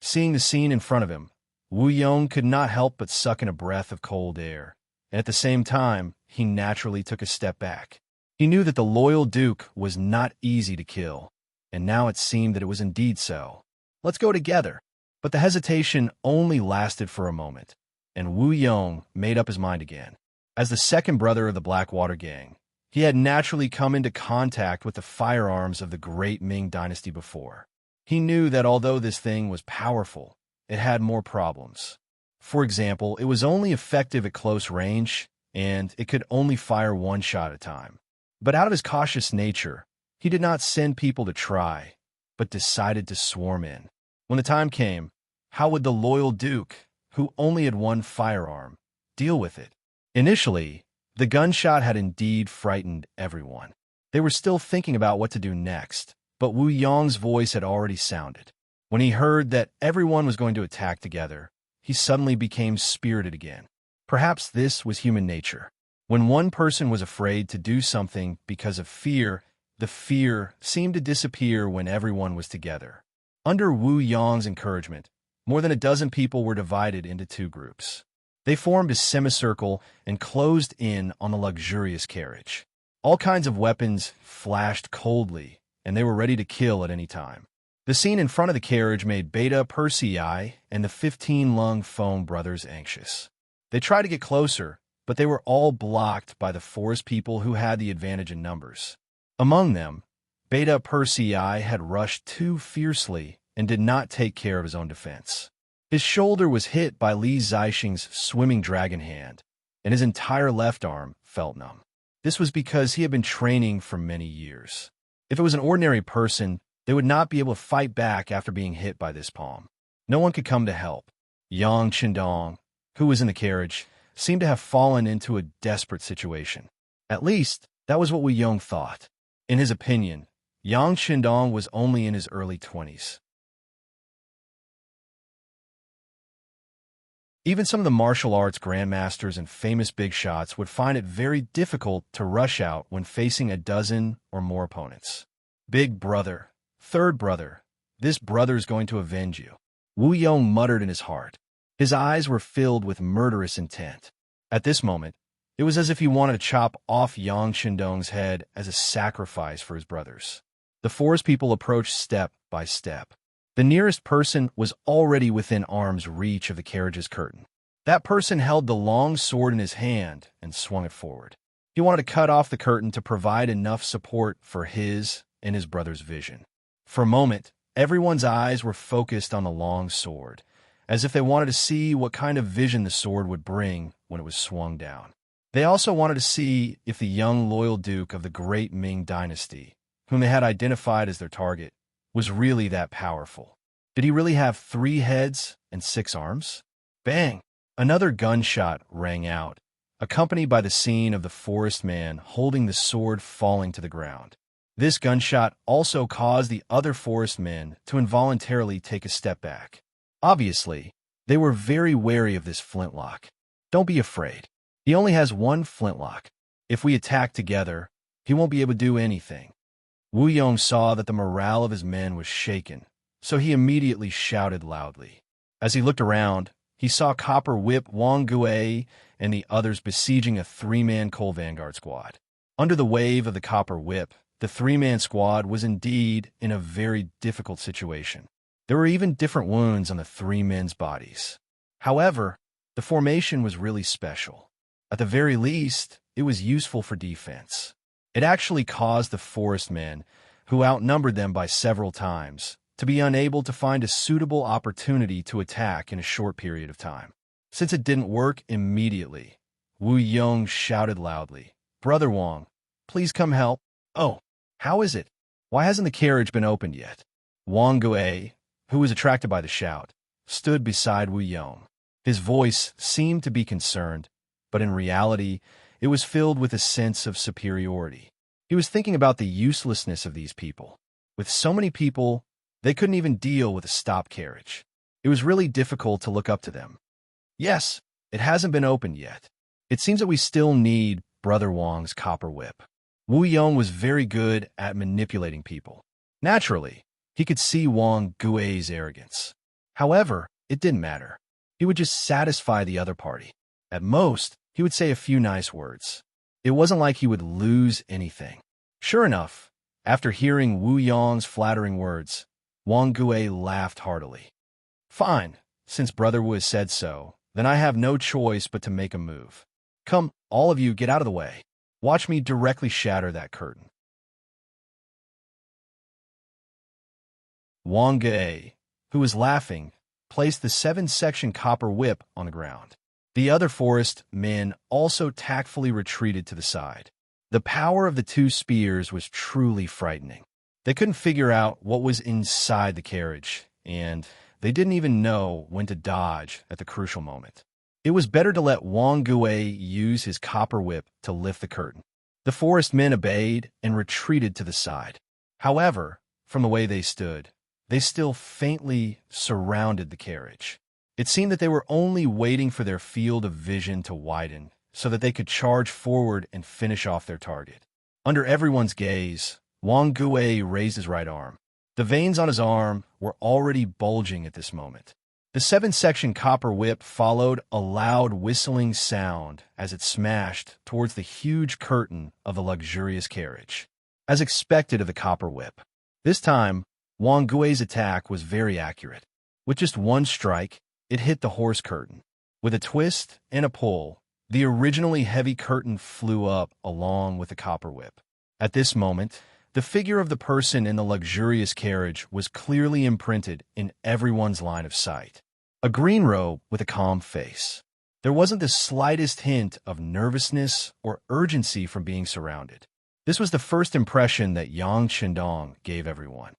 Seeing the scene in front of him, Wu Yong could not help but suck in a breath of cold air, and at the same time, he naturally took a step back. He knew that the loyal Duke was not easy to kill, and now it seemed that it was indeed so. Let's go together. But the hesitation only lasted for a moment, and Wu Yong made up his mind again. As the second brother of the Blackwater gang, he had naturally come into contact with the firearms of the great Ming dynasty before. He knew that although this thing was powerful, it had more problems. For example, it was only effective at close range, and it could only fire one shot at a time. But out of his cautious nature, he did not send people to try, but decided to swarm in. When the time came, how would the loyal Duke, who only had one firearm, deal with it? Initially, the gunshot had indeed frightened everyone. They were still thinking about what to do next, but Wu Yong's voice had already sounded. When he heard that everyone was going to attack together, he suddenly became spirited again. Perhaps this was human nature. When one person was afraid to do something because of fear, the fear seemed to disappear when everyone was together. Under Wu Yong's encouragement, more than a dozen people were divided into two groups. They formed a semicircle and closed in on the luxurious carriage. All kinds of weapons flashed coldly, and they were ready to kill at any time. The scene in front of the carriage made Beta Persei and the 15 Lung Feng brothers anxious. They tried to get closer, but they were all blocked by the forest people who had the advantage in numbers. Among them, Beta Persei had rushed too fiercely and did not take care of his own defense. His shoulder was hit by Li Zixing's swimming dragon hand, and his entire left arm felt numb. This was because he had been training for many years. If it was an ordinary person, they would not be able to fight back after being hit by this palm. No one could come to help. Yang Qindong, who was in the carriage, seemed to have fallen into a desperate situation. At least, that was what Wu Yong thought. In his opinion, Yang Qindong was only in his early 20s. Even some of the martial arts grandmasters and famous big shots would find it very difficult to rush out when facing a dozen or more opponents. Big brother, third brother, this brother's going to avenge you, Wu Yong muttered in his heart. His eyes were filled with murderous intent. At this moment, it was as if he wanted to chop off Yang Qindong's head as a sacrifice for his brothers. The forest people approached step by step. The nearest person was already within arm's reach of the carriage's curtain. That person held the long sword in his hand and swung it forward. He wanted to cut off the curtain to provide enough support for his and his brother's vision. For a moment, everyone's eyes were focused on the long sword, as if they wanted to see what kind of vision the sword would bring when it was swung down. They also wanted to see if the young loyal duke of the great Ming dynasty, whom they had identified as their target, was really that powerful. Did he really have 3 heads and 6 arms? Bang! Another gunshot rang out, accompanied by the scene of the forest man holding the sword falling to the ground. This gunshot also caused the other forest men to involuntarily take a step back. Obviously, they were very wary of this flintlock. Don't be afraid. He only has one flintlock. If we attack together, he won't be able to do anything. Wu Yong saw that the morale of his men was shaken, so he immediately shouted loudly. As he looked around, he saw Copper Whip Wang Gui and the others besieging a 3-man Coal Vanguard squad. Under the wave of the copper whip, the three-man squad was indeed in a very difficult situation. There were even different wounds on the three men's bodies. However, the formation was really special. At the very least, it was useful for defense. It actually caused the forest men, who outnumbered them by several times, to be unable to find a suitable opportunity to attack in a short period of time. Since it didn't work immediately, Wu Yong shouted loudly, "Brother Wang, please come help." "Oh, how is it? Why hasn't the carriage been opened yet?" Wang Gui, who was attracted by the shout, stood beside Wu Yong. His voice seemed to be concerned, but in reality, it was filled with a sense of superiority. He was thinking about the uselessness of these people. With so many people, they couldn't even deal with a stop carriage. It was really difficult to look up to them. "Yes, it hasn't been opened yet. It seems that we still need Brother Wang's copper whip." Wu Yong was very good at manipulating people. Naturally, he could see Wang Gui's arrogance. However, it didn't matter. He would just satisfy the other party. At most, he would say a few nice words. It wasn't like he would lose anything. Sure enough, after hearing Wu Yong's flattering words, Wang Gui laughed heartily. "Fine, since Brother Wu has said so, then I have no choice but to make a move. Come, all of you, get out of the way. Watch me directly shatter that curtain." Wang Gui, who was laughing, placed the 7-section copper whip on the ground. The other forest men also tactfully retreated to the side. The power of the two spears was truly frightening. They couldn't figure out what was inside the carriage, and they didn't even know when to dodge at the crucial moment. It was better to let Wang Gui use his copper whip to lift the curtain. The forest men obeyed and retreated to the side. However, from the way they stood, they still faintly surrounded the carriage. It seemed that they were only waiting for their field of vision to widen so that they could charge forward and finish off their target. Under everyone's gaze, Wang Gui raised his right arm. The veins on his arm were already bulging at this moment. The 7-section copper whip followed a loud whistling sound as it smashed towards the huge curtain of the luxurious carriage. As expected of the copper whip, this time, Wang Gui's attack was very accurate. With just one strike, it hit the horse curtain. With a twist and a pull, the originally heavy curtain flew up along with the copper whip. At this moment, the figure of the person in the luxurious carriage was clearly imprinted in everyone's line of sight. A green robe with a calm face. There wasn't the slightest hint of nervousness or urgency from being surrounded. This was the first impression that Yang Qindong gave everyone.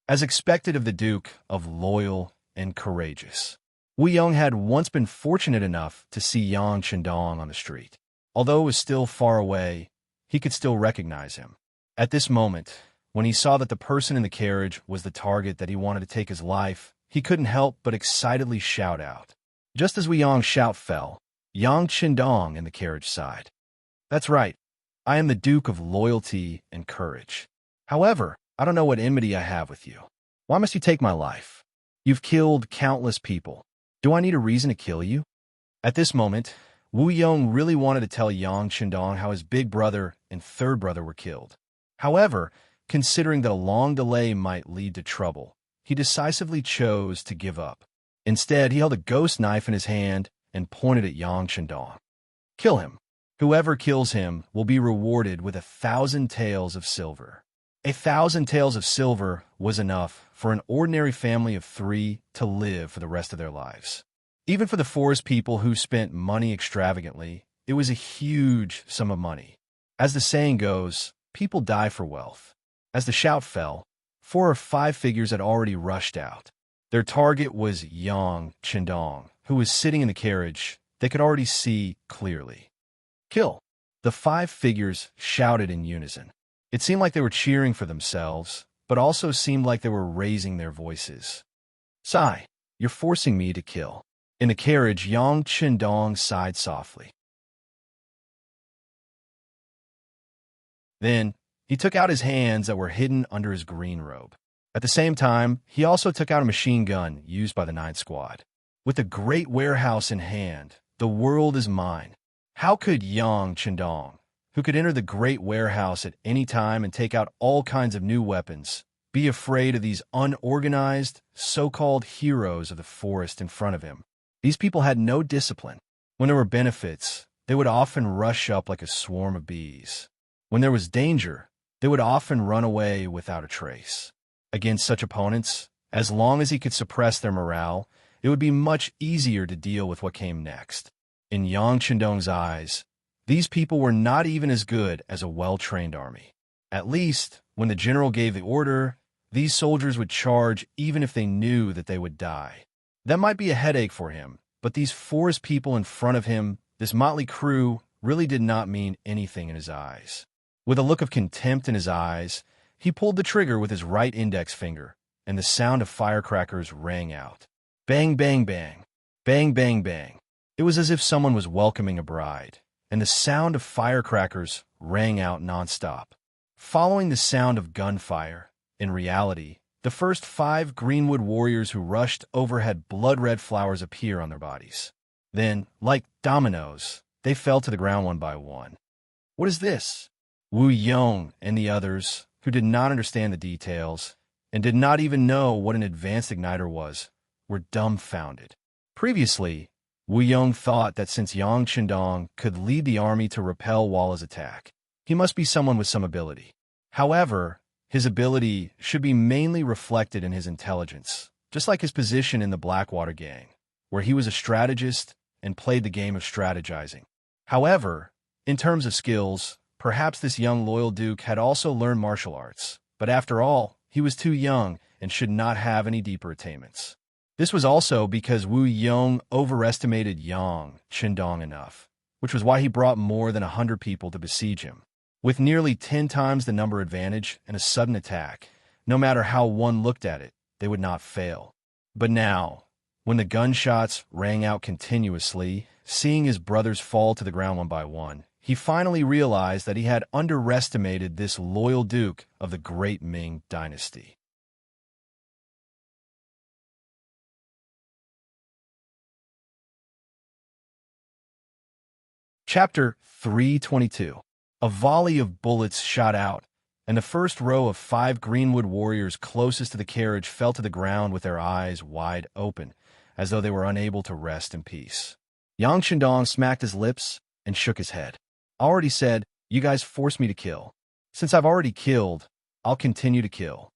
As expected of the Duke of loyal and courageous, Wu Yong had once been fortunate enough to see Yang Qindong on the street. Although it was still far away, he could still recognize him. At this moment, when he saw that the person in the carriage was the target that he wanted to take his life, he couldn't help but excitedly shout out. Just as Wu Yong's shout fell, Yang Qindong in the carriage sighed. "That's right. I am the Duke of loyalty and courage. However, I don't know what enmity I have with you. Why must you take my life? You've killed countless people. Do I need a reason to kill you?" At this moment, Wu Yong really wanted to tell Yang Qindong how his big brother and third brother were killed. However, considering that a long delay might lead to trouble, he decisively chose to give up. Instead, he held a ghost knife in his hand and pointed at Yang Qindong. "Kill him. Whoever kills him will be rewarded with 1,000 taels of silver." 1,000 taels of silver was enough for an ordinary family of 3 to live for the rest of their lives. Even for the forest people who spent money extravagantly, it was a huge sum of money. As the saying goes, people die for wealth. As the shout fell, 4 or 5 figures had already rushed out. Their target was Yang Qindong, who was sitting in the carriage. They could already see clearly. "Kill!" The 5 figures shouted in unison. It seemed like they were cheering for themselves, but also seemed like they were raising their voices. "Sigh, you're forcing me to kill." In the carriage, Yang Qindong sighed softly. Then, he took out his hands that were hidden under his green robe. At the same time, he also took out a machine gun used by the 9th Squad. With the great warehouse in hand, the world is mine. How could Yang Qindong, who could enter the great warehouse at any time and take out all kinds of new weapons, be afraid of these unorganized, so-called heroes of the forest in front of him. These people had no discipline. When there were benefits, they would often rush up like a swarm of bees. When there was danger, they would often run away without a trace. Against such opponents, as long as he could suppress their morale, it would be much easier to deal with what came next. In Yang Chendong's eyes, these people were not even as good as a well-trained army. At least, when the general gave the order, these soldiers would charge even if they knew that they would die. That might be a headache for him, but these forest people in front of him, this motley crew, really did not mean anything in his eyes. With a look of contempt in his eyes, he pulled the trigger with his right index finger, and the sound of firecrackers rang out. Bang, bang, bang. Bang, bang, bang. It was as if someone was welcoming a bride, and the sound of firecrackers rang out nonstop. Following the sound of gunfire, in reality, the first 5 Greenwood warriors who rushed over had blood-red flowers appear on their bodies. Then, like dominoes, they fell to the ground one by one. What is this? Wu Yong and the others, who did not understand the details and did not even know what an advanced igniter was, were dumbfounded. Previously, Wu Yong thought that since Yang Chendong could lead the army to repel Walla's attack, he must be someone with some ability. However, his ability should be mainly reflected in his intelligence, just like his position in the Blackwater gang, where he was a strategist and played the game of strategizing. However, in terms of skills, perhaps this young loyal duke had also learned martial arts, but after all, he was too young and should not have any deeper attainments. This was also because Wu Yong overestimated Yang Chendong enough, which was why he brought more than 100 people to besiege him. With nearly 10 times the number advantage and a sudden attack, no matter how one looked at it, they would not fail. But now, when the gunshots rang out continuously, seeing his brothers fall to the ground one by one, he finally realized that he had underestimated this loyal duke of the great Ming dynasty. Chapter 322. A volley of bullets shot out, and the first row of 5 Greenwood warriors closest to the carriage fell to the ground with their eyes wide open, as though they were unable to rest in peace. Yang Chendong smacked his lips and shook his head. I already said, you guys forced me to kill. Since I've already killed, I'll continue to kill.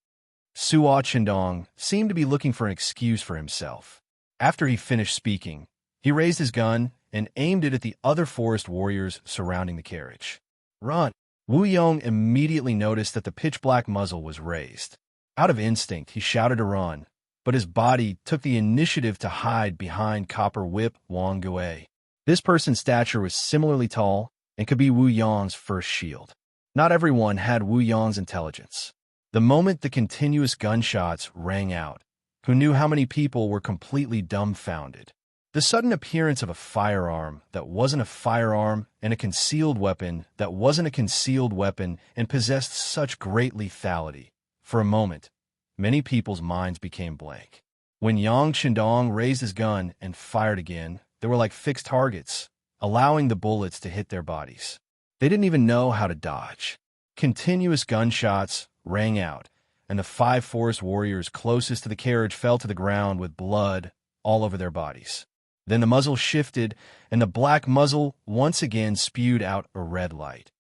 Suo Chendong seemed to be looking for an excuse for himself. After he finished speaking, he raised his gun and aimed it at the other forest warriors surrounding the carriage. Run! Wu Yong immediately noticed that the pitch-black muzzle was raised. Out of instinct, he shouted to run, but his body took the initiative to hide behind Copper Whip Wang Gui. This person's stature was similarly tall and could be Wu Yong's first shield. Not everyone had Wu Yong's intelligence. The moment the continuous gunshots rang out, who knew how many people were completely dumbfounded? The sudden appearance of a firearm that wasn't a firearm and a concealed weapon that wasn't a concealed weapon and possessed such great lethality. For a moment, many people's minds became blank. When Yang Chendong raised his gun and fired again, they were like fixed targets, allowing the bullets to hit their bodies. They didn't even know how to dodge. Continuous gunshots rang out, and the 5 forest warriors closest to the carriage fell to the ground with blood all over their bodies. Then the muzzle shifted, and the black muzzle once again spewed out a red light,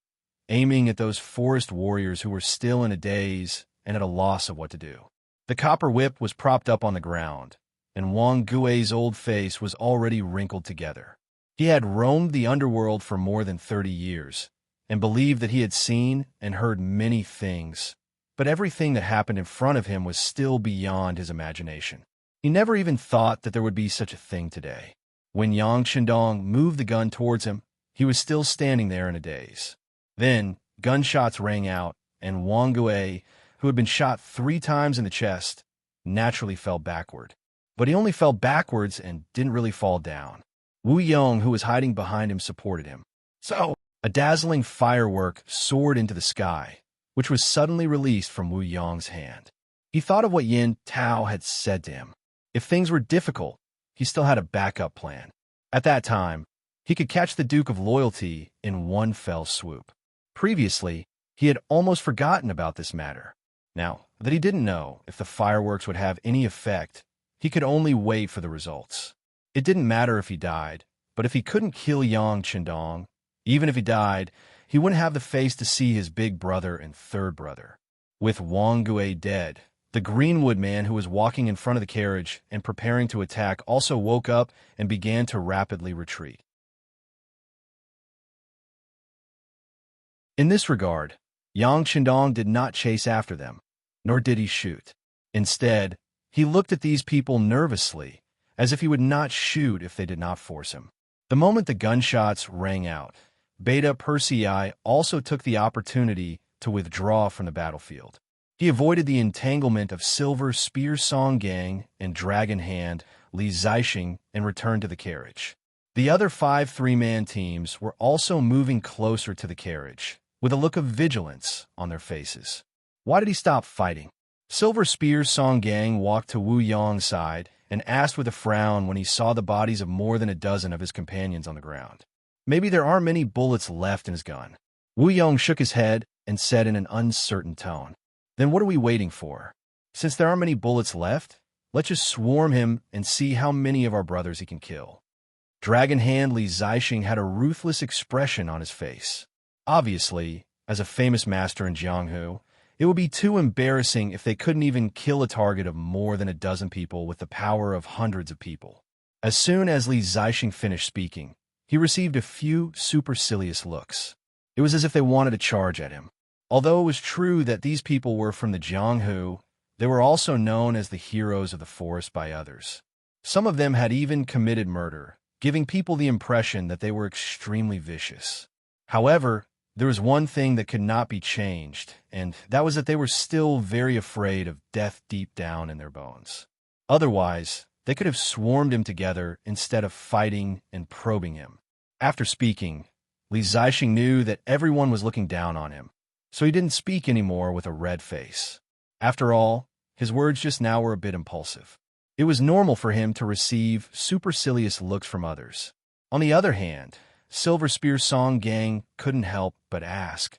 aiming at those forest warriors who were still in a daze and at a loss of what to do. The copper whip was propped up on the ground, and Wang Gui's old face was already wrinkled together. He had roamed the underworld for more than 30 years, and believed that he had seen and heard many things, but everything that happened in front of him was still beyond his imagination. He never even thought that there would be such a thing today. When Yang Chendong moved the gun towards him, he was still standing there in a daze. Then, gunshots rang out, and Wang Gui, who had been shot 3 times in the chest, naturally fell backward. But he only fell backwards and didn't really fall down. Wu Yong, who was hiding behind him, supported him. So, a dazzling firework soared into the sky, which was suddenly released from Wu Yong's hand. He thought of what Yin Tao had said to him. If things were difficult, he still had a backup plan. At that time, he could catch the Duke of Loyalty in one fell swoop. Previously, he had almost forgotten about this matter. Now that he didn't know if the fireworks would have any effect, he could only wait for the results. It didn't matter if he died, but if he couldn't kill Yang Chendong, even if he died, he wouldn't have the face to see his big brother and third brother. With Wang Gui dead, the Greenwood man who was walking in front of the carriage and preparing to attack also woke up and began to rapidly retreat. In this regard, Yang Chendong did not chase after them, nor did he shoot. Instead, he looked at these people nervously, as if he would not shoot if they did not force him. The moment the gunshots rang out, Beta Persei also took the opportunity to withdraw from the battlefield. He avoided the entanglement of Silver Spear Song Gang and Dragon Hand Li Zixing and returned to the carriage. The other 5 three-man teams were also moving closer to the carriage, with a look of vigilance on their faces. Why did he stop fighting? Silver Spear Song Gang walked to Wu Yong's side and asked with a frown when he saw the bodies of more than a dozen of his companions on the ground. Maybe there aren't many bullets left in his gun. Wu Yong shook his head and said in an uncertain tone, "Then what are we waiting for? Since there aren't many bullets left, let's just swarm him and see how many of our brothers he can kill." Dragon Hand Li Zixing had a ruthless expression on his face. Obviously, as a famous master in Jianghu, it would be too embarrassing if they couldn't even kill a target of more than a dozen people with the power of hundreds of people. As soon as Li Zixing finished speaking, he received a few supercilious looks. It was as if they wanted to charge at him. Although it was true that these people were from the Jianghu, they were also known as the heroes of the forest by others. Some of them had even committed murder, giving people the impression that they were extremely vicious. However, there was one thing that could not be changed, and that was that they were still very afraid of death deep down in their bones. Otherwise, they could have swarmed him together instead of fighting and probing him. After speaking, Li Zixing knew that everyone was looking down on him, so he didn't speak anymore with a red face. After all, his words just now were a bit impulsive. It was normal for him to receive supercilious looks from others. On the other hand, Silver Spear Song Gang couldn't help but ask,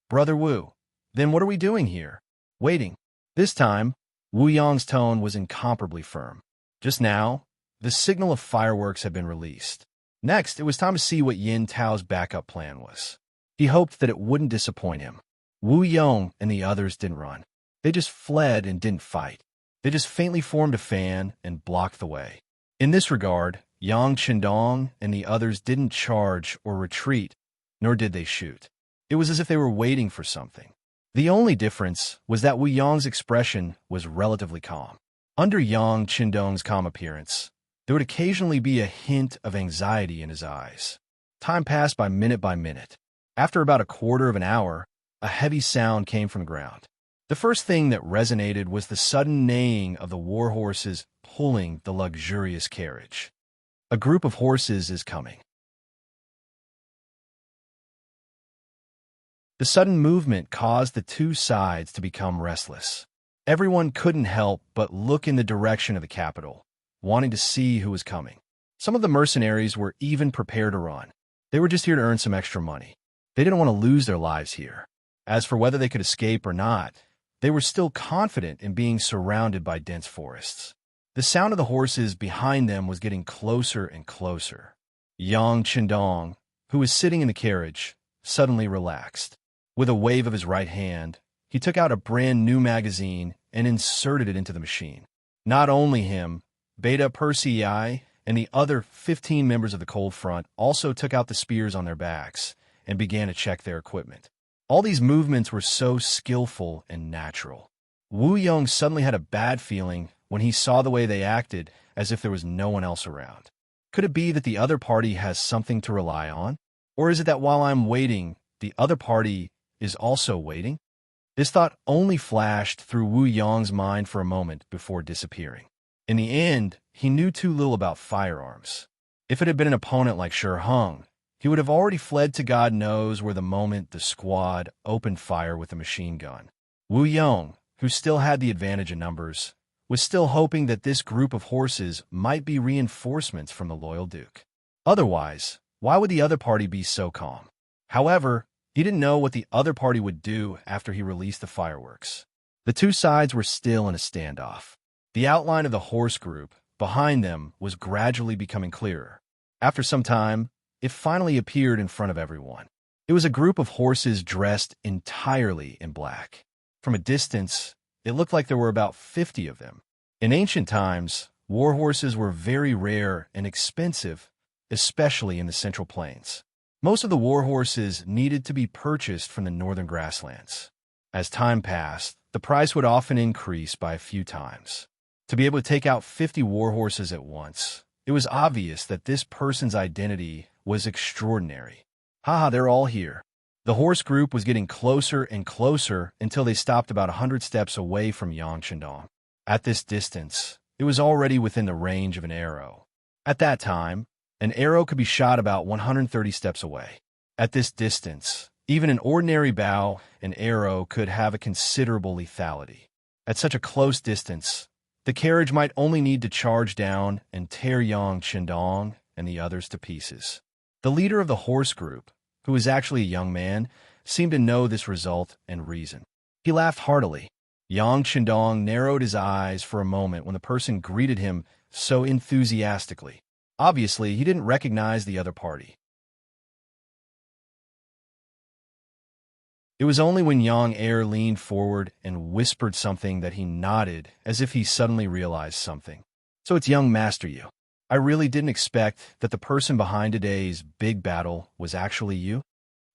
"Brother Wu, then what are we doing here? Waiting." This time, Wu Yong's tone was incomparably firm. Just now, the signal of fireworks had been released. Next, it was time to see what Yin Tao's backup plan was. He hoped that it wouldn't disappoint him. Wu Yong and the others didn't run. They just fled and didn't fight. They just faintly formed a fan and blocked the way. In this regard, Yang Chendong and the others didn't charge or retreat, nor did they shoot. It was as if they were waiting for something. The only difference was that Wu Yong's expression was relatively calm. Under Yang Chendong's calm appearance, there would occasionally be a hint of anxiety in his eyes. Time passed by minute. After about a quarter of an hour, a heavy sound came from the ground. The first thing that resonated was the sudden neighing of the war horses pulling the luxurious carriage. A group of horses is coming. The sudden movement caused the two sides to become restless. Everyone couldn't help but look in the direction of the capital, wanting to see who was coming. Some of the mercenaries were even prepared to run. They were just here to earn some extra money. They didn't want to lose their lives here. As for whether they could escape or not, they were still confident in being surrounded by dense forests. The sound of the horses behind them was getting closer and closer. Yang Chendong, who was sitting in the carriage, suddenly relaxed. With a wave of his right hand, he took out a brand new magazine and inserted it into the machine. Not only him, Beta Persei and the other 15 members of the Cold Front also took out the spears on their backs and began to check their equipment. All these movements were so skillful and natural. Wu Yong suddenly had a bad feeling when he saw the way they acted, as if there was no one else around. Could it be that the other party has something to rely on? Or is it that while I'm waiting, the other party is also waiting? This thought only flashed through Wu Yong's mind for a moment before disappearing. In the end, he knew too little about firearms. If it had been an opponent like Shi Hung, he would have already fled to God knows where the moment the squad opened fire with a machine gun. Wu Yong, who still had the advantage in numbers, was still hoping that this group of horses might be reinforcements from the loyal Duke. Otherwise, why would the other party be so calm? However, He didn't know what the other party would do after he released the fireworks. The two sides were still in a standoff. The outline of the horse group behind them was gradually becoming clearer. After some time, it finally appeared in front of everyone. It was a group of horses dressed entirely in black. From a distance, it looked like there were about 50 of them. In ancient times, war horses were very rare and expensive, especially in the Central Plains. Most of the war horses needed to be purchased from the northern grasslands. As time passed, the price would often increase by a few times. To be able to take out 50 war horses at once, it was obvious that this person's identity was extraordinary. Haha, they're all here. The horse group was getting closer and closer until they stopped about 100 steps away from Yang Chendong. At this distance, it was already within the range of an arrow. At that time, an arrow could be shot about 130 steps away. At this distance, even an ordinary bow, an arrow could have a considerable lethality. At such a close distance, the carriage might only need to charge down and tear Yang Chendong and the others to pieces. The leader of the horse group, who was actually a young man, seemed to know this result and reason. He laughed heartily. Yang Chendong narrowed his eyes for a moment when the person greeted him so enthusiastically. Obviously, he didn't recognize the other party. It was only when Yang Er leaned forward and whispered something that he nodded as if he suddenly realized something. So it's young Master Yu. I really didn't expect that the person behind today's big battle was actually you.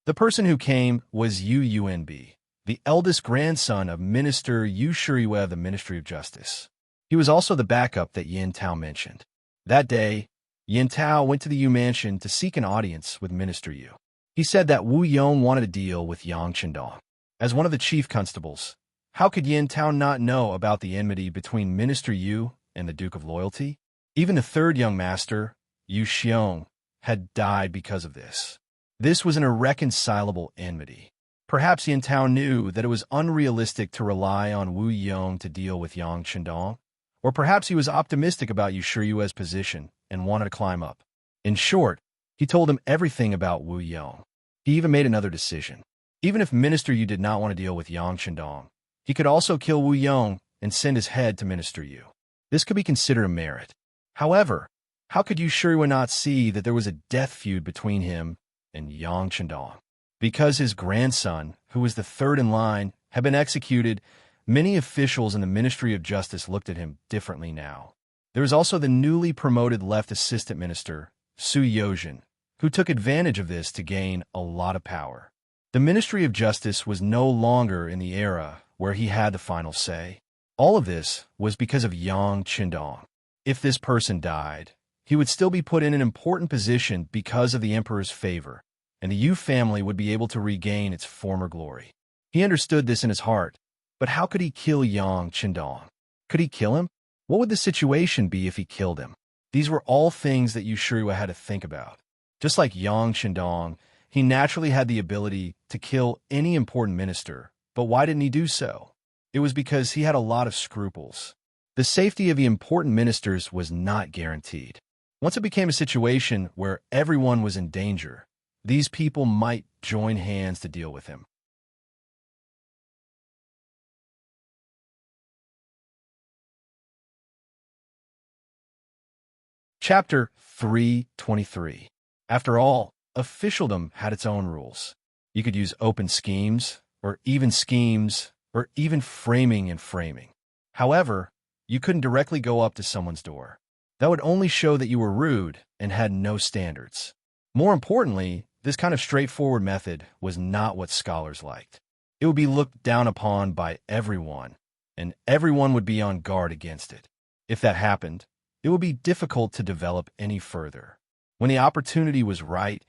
The person who came was Yu Yunbi, the eldest grandson of Minister Yu Shiyue of the Ministry of Justice. He was also the backup that Yin Tao mentioned. That day, Yin Tao went to the Yu mansion to seek an audience with Minister Yu. He said that Wu Yong wanted to deal with Yang Chendong. As one of the chief constables, how could Yin Tao not know about the enmity between Minister Yu and the Duke of Loyalty? Even the third young master, Yu Xiong, had died because of this. This was an irreconcilable enmity. Perhaps Yin Tao knew that it was unrealistic to rely on Wu Yong to deal with Yang Chendong, or perhaps he was optimistic about Yu Shiyue's position and wanted to climb up. In short, he told him everything about Wu Yong. He even made another decision. Even if Minister Yu did not want to deal with Yang Chendong, he could also kill Wu Yong and send his head to Minister Yu. This could be considered a merit. However, how could Yu Shiyue not see that there was a death feud between him and Yang Chendong? Because his grandson, who was the third in line, had been executed, many officials in the Ministry of Justice looked at him differently now. There was also the newly promoted left assistant minister, Su Yozhen, who took advantage of this to gain a lot of power. The Ministry of Justice was no longer in the era where he had the final say. All of this was because of Yang Chendong. If this person died, he would still be put in an important position because of the emperor's favor, and the Yu family would be able to regain its former glory. He understood this in his heart, but how could he kill Yang Chendong? Could he kill him? What would the situation be if he killed him? These were all things that Yu Shiyue had to think about. Just like Yang Chendong, he naturally had the ability to kill any important minister, but why didn't he do so? It was because he had a lot of scruples. The safety of the important ministers was not guaranteed. Once it became a situation where everyone was in danger, these people might join hands to deal with him. Chapter 323. After all, officialdom had its own rules. You could use open schemes, or even framing and framing. However, you couldn't directly go up to someone's door. That would only show that you were rude and had no standards. More importantly, this kind of straightforward method was not what scholars liked. It would be looked down upon by everyone, and everyone would be on guard against it. If that happened, it would be difficult to develop any further. When the opportunity was right,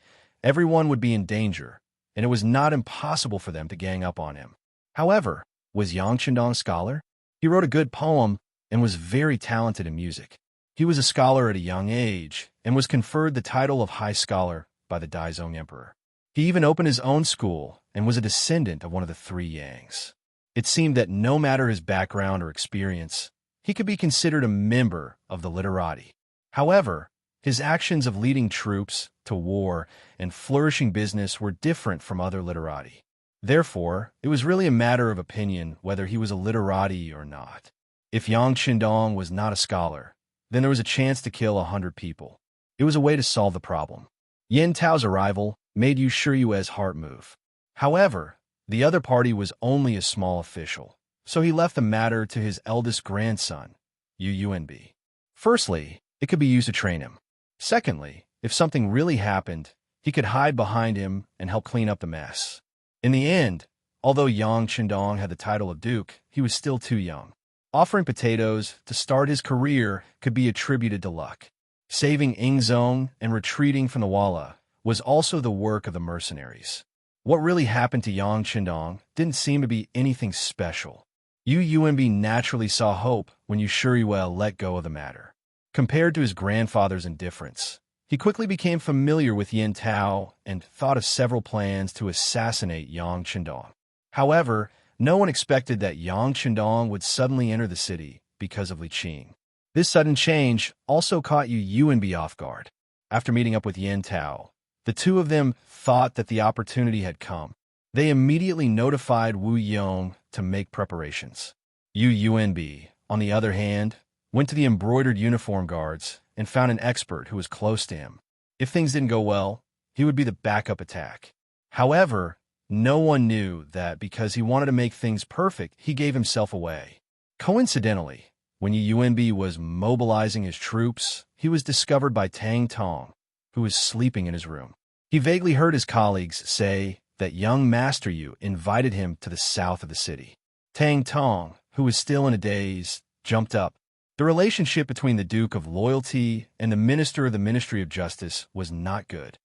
everyone would be in danger, and it was not impossible for them to gang up on him. However, was Yang Chendong a scholar? He wrote a good poem and was very talented in music. He was a scholar at a young age and was conferred the title of High Scholar by the Daizong Emperor. He even opened his own school and was a descendant of one of the three Yangs. It seemed that no matter his background or experience, he could be considered a member of the literati. However, His actions of leading troops to war and flourishing business were different from other literati. Therefore, it was really a matter of opinion whether he was a literati or not. If Yang Qindong was not a scholar, then there was a chance to kill 100 people. It was a way to solve the problem. Yin Tao's arrival made Yu Shiyue's heart move. However, the other party was only a small official, so he left the matter to his eldest grandson, Yu Yunbi. Firstly, it could be used to train him. Secondly, if something really happened, he could hide behind him and help clean up the mess. In the end, although Yang Qindong had the title of duke, he was still too young. Offering potatoes to start his career could be attributed to luck. Saving Ingzong and retreating from the Walla was also the work of the mercenaries. What really happened to Yang Qindong didn't seem to be anything special. Yu Yunbi naturally saw hope when Yu Shiyue let go of the matter. Compared to his grandfather's indifference, he quickly became familiar with Yin Tao and thought of several plans to assassinate Yang Qindong. However, no one expected that Yang Qindong would suddenly enter the city because of Li Qing. This sudden change also caught Yu Yunbi off guard. After meeting up with Yin Tao, the two of them thought that the opportunity had come. They immediately notified Wu Yong to make preparations. Yu Yunbi, on the other hand, went to the embroidered uniform guards and found an expert who was close to him. If things didn't go well, he would be the backup attack. However, no one knew that because he wanted to make things perfect, he gave himself away. Coincidentally, when Yu Yunbi was mobilizing his troops, he was discovered by Tang Tong, who was sleeping in his room. He vaguely heard his colleagues say that young Master Yu invited him to the south of the city. Tang Tong, who was still in a daze, jumped up. The relationship between the Duke of Loyalty and the Minister of the Ministry of Justice was not good.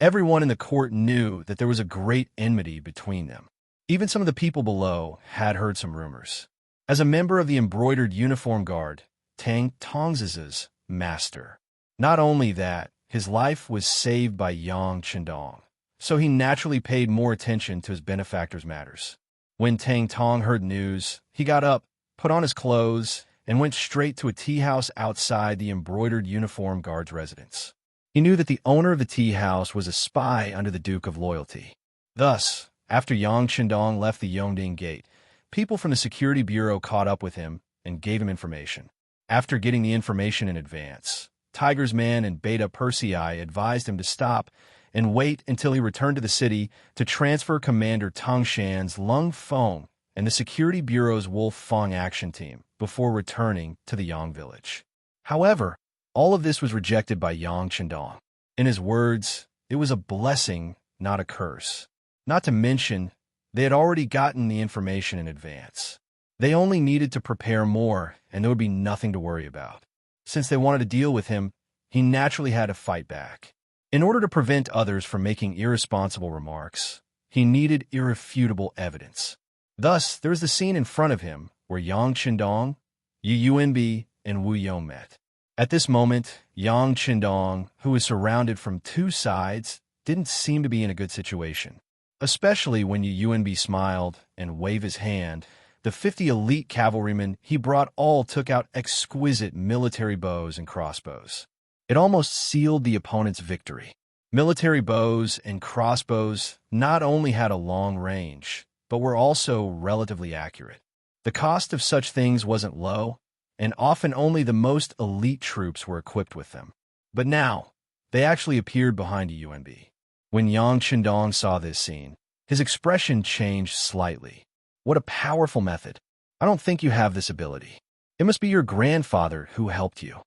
Everyone in the court knew that there was a great enmity between them. Even some of the people below had heard some rumors. As a member of the embroidered uniform guard, Tang Tong's master. Not only that, his life was saved by Yang Qindong, so he naturally paid more attention to his benefactor's matters. When Tang Tong heard news, he got up, put on his clothes, and went straight to a tea house outside the embroidered uniform guard's residence. He knew that the owner of the tea house was a spy under the Duke of Loyalty. Thus, after Yang Qindong left the Yongding Gate, people from the security bureau caught up with him and gave him information. After getting the information in advance, Tiger's Man and Beta Persei advised him to stop and wait until he returned to the city to transfer Commander Tangshan's Lung Feng and the Security Bureau's Wolf Feng action team before returning to the Yang village. However, all of this was rejected by Yang Qindong. In his words, it was a blessing, not a curse. Not to mention, they had already gotten the information in advance. They only needed to prepare more, and there would be nothing to worry about. Since they wanted to deal with him, he naturally had to fight back. In order to prevent others from making irresponsible remarks, he needed irrefutable evidence. Thus, there was the scene in front of him where Yang Qindong, Yu Yunbi, and Wu Yong met. At this moment, Yang Qindong, who was surrounded from two sides, didn't seem to be in a good situation. Especially when Yu Yunbi smiled and waved his hand, the 50 elite cavalrymen he brought all took out exquisite military bows and crossbows. It almost sealed the opponent's victory. Military bows and crossbows not only had a long range, but were also relatively accurate. The cost of such things wasn't low, and often only the most elite troops were equipped with them. But now, they actually appeared behind Yu Yunbi. When Yang Qindong saw this scene, his expression changed slightly. What a powerful method. I don't think you have this ability. It must be your grandfather who helped you.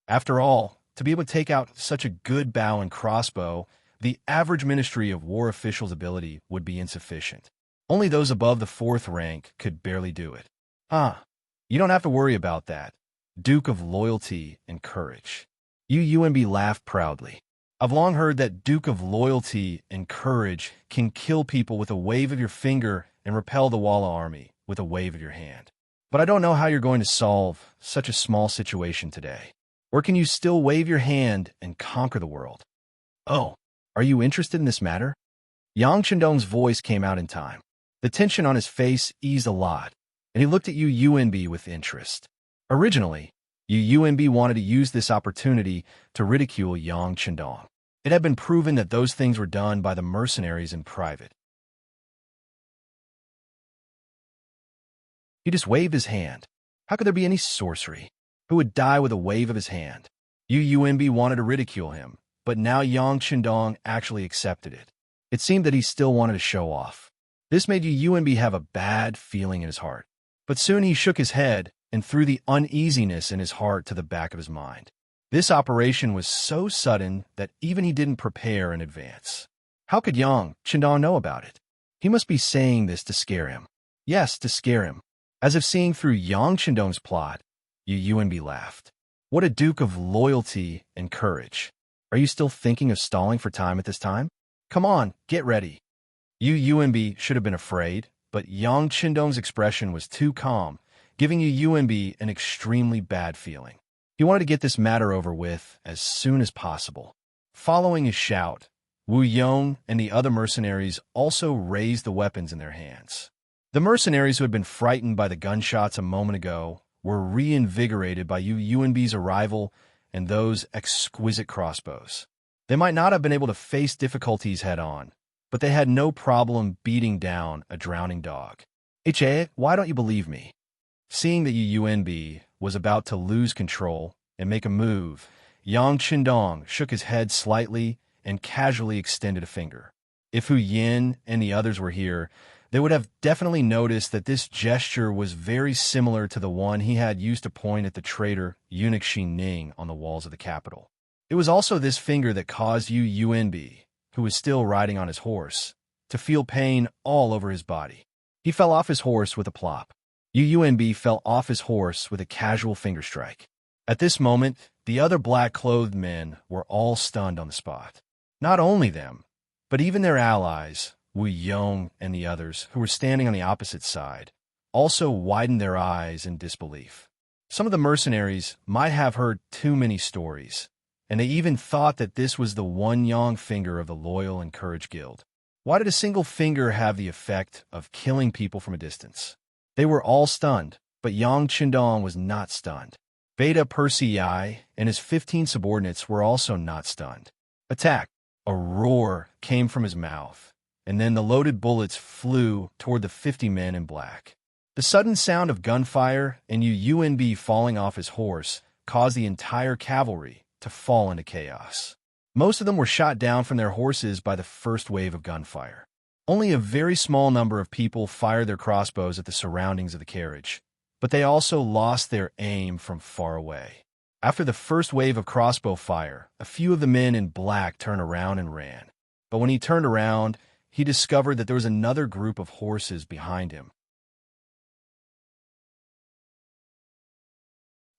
After all, to be able to take out such a good bow and crossbow, the average Ministry of War official's ability would be insufficient. Only those above the 4th rank could barely do it. You don't have to worry about that. Duke of Loyalty and Courage. Yu Yunbi laughed proudly. I've long heard that Duke of Loyalty and Courage can kill people with a wave of your finger and repel the Walla army with a wave of your hand. But I don't know how you're going to solve such a small situation today. Or can you still wave your hand and conquer the world? Oh, are you interested in this matter? Yang Qindong's voice came out in time. The tension on his face eased a lot, and he looked at Yu Yunbi with interest. Originally, UUNB wanted to use this opportunity to ridicule Yang Chendong. It had been proven that those things were done by the mercenaries in private. He just waved his hand. How could there be any sorcery? Who would die with a wave of his hand? UUNB wanted to ridicule him, but now Yang Chendong actually accepted it. It seemed that he still wanted to show off. This made UUNB have a bad feeling in his heart. But soon he shook his head and threw the uneasiness in his heart to the back of his mind. This operation was so sudden that even he didn't prepare in advance. How could Yang Chendong know about it? He must be saying this to scare him. Yes, to scare him. As if seeing through Yang Chendong's plot, UUNB laughed. What a duke of loyalty and courage. Are you still thinking of stalling for time at this time? Come on, get ready. UUNB should have been afraid, but Yang Chendong's expression was too calm, giving UUNB an extremely bad feeling. He wanted to get this matter over with as soon as possible. Following his shout, Wu Yong and the other mercenaries also raised the weapons in their hands. The mercenaries who had been frightened by the gunshots a moment ago were reinvigorated by UUNB's arrival and those exquisite crossbows. They might not have been able to face difficulties head-on, but they had no problem beating down a drowning dog. Why don't you believe me? Seeing that UUNB was about to lose control and make a move, Yang Chendong shook his head slightly and casually extended a finger. If Hu Yin and the others were here, they would have definitely noticed that this gesture was very similar to the one he had used to point at the traitor eunuch Xi Ning on the walls of the capital. It was also this finger that caused UUNB, who was still riding on his horse, to feel pain all over his body. He fell off his horse with a plop. UUNB fell off his horse with a casual finger strike. At this moment, the other black-clothed men were all stunned on the spot. Not only them, but even their allies, Wu Yong and the others, who were standing on the opposite side, also widened their eyes in disbelief. Some of the mercenaries might have heard too many stories, and they even thought that this was the one Yang finger of the Loyal and Courage Guild. Why did a single finger have the effect of killing people from a distance? They were all stunned, but Yang Chendong was not stunned. Beta Percy Yai and his 15 subordinates were also not stunned. Attack! A roar came from his mouth, and then the loaded bullets flew toward the 50 men in black. The sudden sound of gunfire and UUNB falling off his horse caused the entire cavalry to fall into chaos. Most of them were shot down from their horses by the first wave of gunfire. Only a very small number of people fired their crossbows at the surroundings of the carriage, but they also lost their aim from far away. After the first wave of crossbow fire, a few of the men in black turned around and ran. But when he turned around, he discovered that there was another group of horses behind him.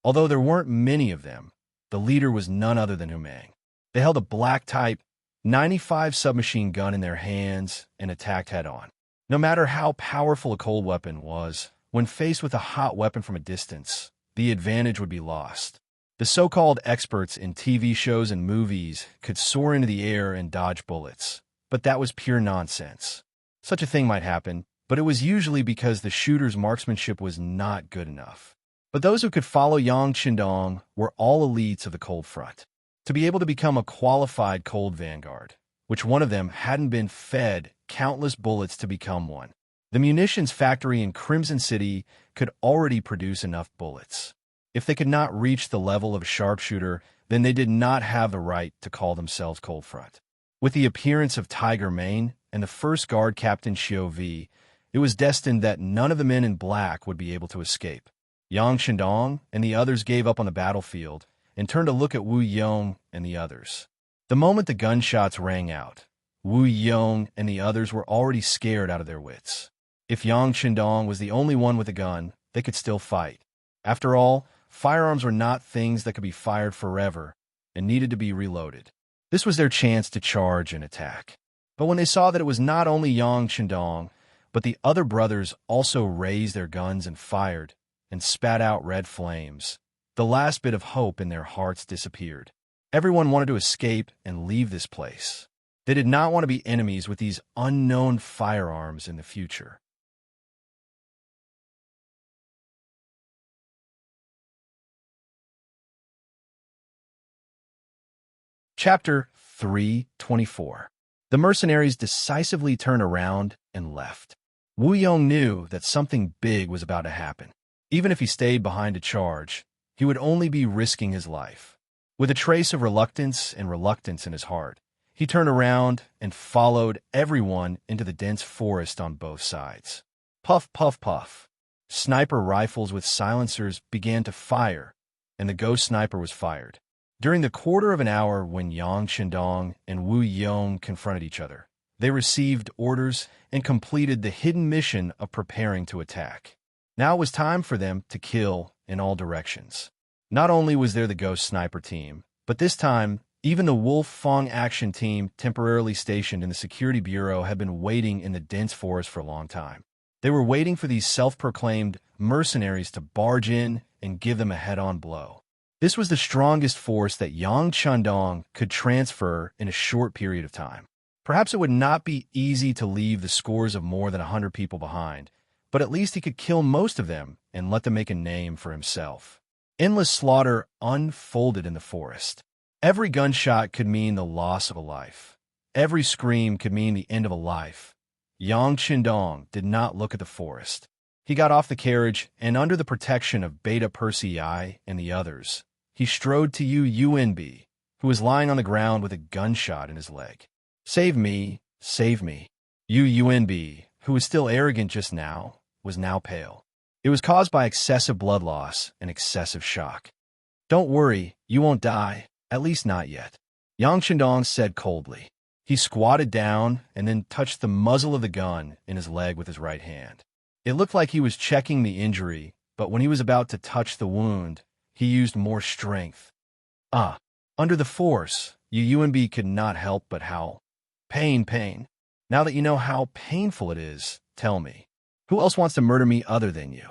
Although there weren't many of them, the leader was none other than Humang. They held a black-type 95 submachine gun in their hands and attacked head-on. No matter how powerful a cold weapon was, when faced with a hot weapon from a distance, the advantage would be lost. The so-called experts in TV shows and movies could soar into the air and dodge bullets, but that was pure nonsense. Such a thing might happen, but it was usually because the shooter's marksmanship was not good enough. But those who could follow Yang Chendong were all elites of the Cold Front. To be able to become a qualified Cold Vanguard, which one of them hadn't been fed countless bullets to become one. The munitions factory in Crimson City could already produce enough bullets. If they could not reach the level of a sharpshooter, then they did not have the right to call themselves Cold Front. With the appearance of Tiger Mane and the first guard captain Xiao Vi, it was destined that none of the men in black would be able to escape. Yang Chendong and the others gave up on the battlefield and turned to look at Wu Yong and the others. The moment the gunshots rang out, Wu Yong and the others were already scared out of their wits. If Yang Chendong was the only one with a gun, they could still fight. After all, firearms were not things that could be fired forever and needed to be reloaded. This was their chance to charge and attack. But when they saw that it was not only Yang Chendong, but the other brothers also raised their guns and fired and spat out red flames, the last bit of hope in their hearts disappeared. Everyone wanted to escape and leave this place. They did not want to be enemies with these unknown firearms in the future. Chapter 324. The mercenaries decisively turned around and left. Wu Yong knew that something big was about to happen. Even if he stayed behind to charge, he would only be risking his life. With a trace of reluctance in his heart, he turned around and followed everyone into the dense forest on both sides. Puff, puff, puff. Sniper rifles with silencers began to fire, and the ghost sniper was fired. During the quarter of an hour when Yang Shindong and Wu Yong confronted each other, they received orders and completed the hidden mission of preparing to attack. Now it was time for them to kill in all directions. Not only was there the ghost sniper team, but this time, even the Wolf Fong action team temporarily stationed in the security bureau had been waiting in the dense forest for a long time. They were waiting for these self-proclaimed mercenaries to barge in and give them a head-on blow. This was the strongest force that Yang Chandong could transfer in a short period of time. Perhaps it would not be easy to leave the scores of more than 100 people behind, but at least he could kill most of them and let them make a name for himself. Endless slaughter unfolded in the forest. Every gunshot could mean the loss of a life. Every scream could mean the end of a life. Yang Qindong did not look at the forest. He got off the carriage, and under the protection of Beta Persei and the others, he strode to Yu Yunbi, who was lying on the ground with a gunshot in his leg. Save me, save me. Yu Yunbi, who was still arrogant just now, was now pale. It was caused by excessive blood loss and excessive shock. Don't worry, you won't die, at least not yet, Yang Qindong said coldly. He squatted down and then touched the muzzle of the gun in his leg with his right hand. It looked like he was checking the injury, but when he was about to touch the wound, he used more strength. Under the force, Yu Yunbi could not help but howl. Pain, pain. Now that you know how painful it is, tell me, who else wants to murder me other than you?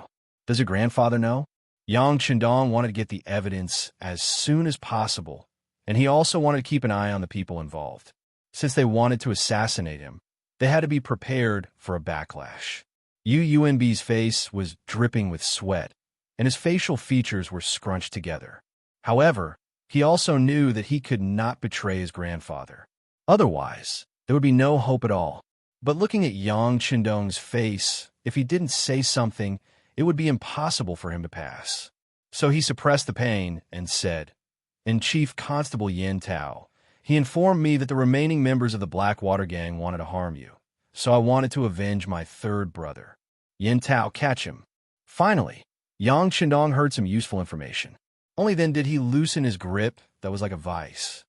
Does your grandfather know? Yang Qindong wanted to get the evidence as soon as possible, and he also wanted to keep an eye on the people involved. Since they wanted to assassinate him, they had to be prepared for a backlash. Yu Yunbi's face was dripping with sweat, and his facial features were scrunched together. However, he also knew that he could not betray his grandfather. Otherwise, there would be no hope at all. But looking at Yang Qindong's face, if he didn't say something, it would be impossible for him to pass. So he suppressed the pain and said, "In Chief Constable Yin Tao, he informed me that the remaining members of the Blackwater gang wanted to harm you, so I wanted to avenge my third brother. Yin Tao, catch him." Finally, Yang Qindong heard some useful information. Only then did he loosen his grip that was like a vice.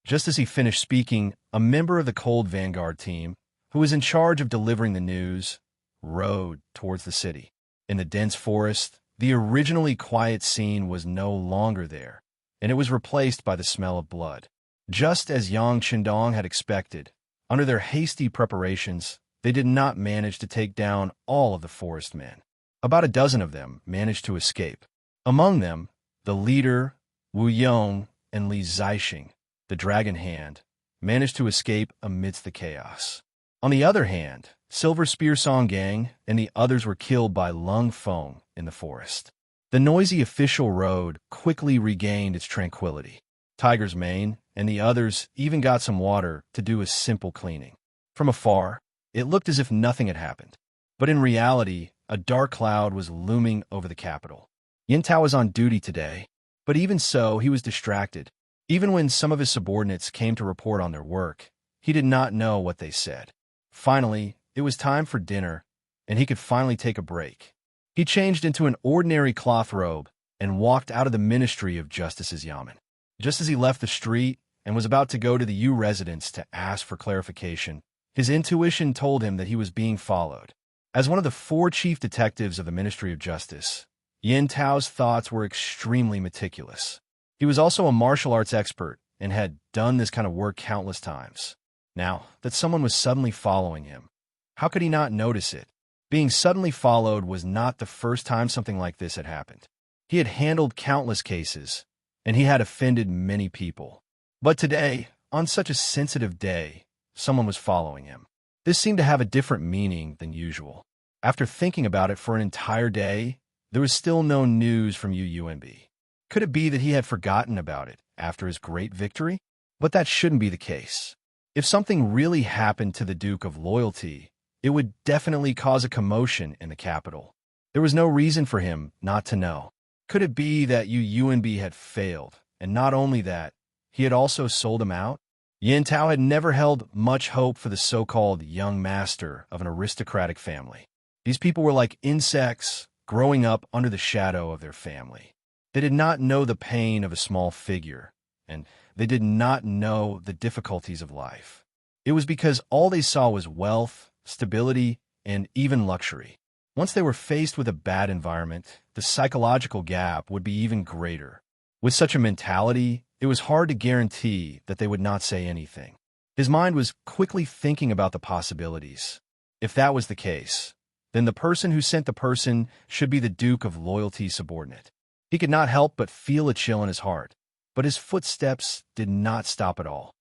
Just as he finished speaking, a member of the Cold Vanguard team, who was in charge of delivering the news, rode towards the city. In the dense forest, the originally quiet scene was no longer there, and it was replaced by the smell of blood. Just as Yang Qindong had expected, under their hasty preparations, they did not manage to take down all of the forest men. About a dozen of them managed to escape. Among them, the leader, Wu Yong, and Li Zixing, the Dragon Hand, managed to escape amidst the chaos. On the other hand, Silver Spear Song Gang and the others were killed by Lung Feng in the forest. The noisy official road quickly regained its tranquility. Tiger's Mane and the others even got some water to do a simple cleaning. From afar, it looked as if nothing had happened. But in reality, a dark cloud was looming over the capital. Yin Tao was on duty today, but even so, he was distracted. Even when some of his subordinates came to report on their work, he did not know what they said. Finally, it was time for dinner, and he could finally take a break. He changed into an ordinary cloth robe and walked out of the Ministry of Justice's yamen. Just as he left the street and was about to go to the Yu residence to ask for clarification, his intuition told him that he was being followed. As one of the 4 chief detectives of the Ministry of Justice, Yin Tao's thoughts were extremely meticulous. He was also a martial arts expert and had done this kind of work countless times. Now, that someone was suddenly following him, how could he not notice it? Being suddenly followed was not the first time something like this had happened. He had handled countless cases, and he had offended many people. But today, on such a sensitive day, someone was following him. This seemed to have a different meaning than usual. After thinking about it for an entire day, there was still no news from Yu Yunbi. Could it be that he had forgotten about it after his great victory? But that shouldn't be the case. If something really happened to the Duke of Loyalty, it would definitely cause a commotion in the capital. There was no reason for him not to know. Could it be that UNB had failed, and not only that, he had also sold him out? Yin Tao had never held much hope for the so-called young master of an aristocratic family. These people were like insects growing up under the shadow of their family. They did not know the pain of a small figure, and they did not know the difficulties of life. It was because all they saw was wealth, stability, and even luxury. Once they were faced with a bad environment, the psychological gap would be even greater. With such a mentality, it was hard to guarantee that they would not say anything. His mind was quickly thinking about the possibilities. If that was the case, then the person who sent the person should be the Duke of Loyalty's subordinate. He could not help but feel a chill in his heart, but his footsteps did not stop at all.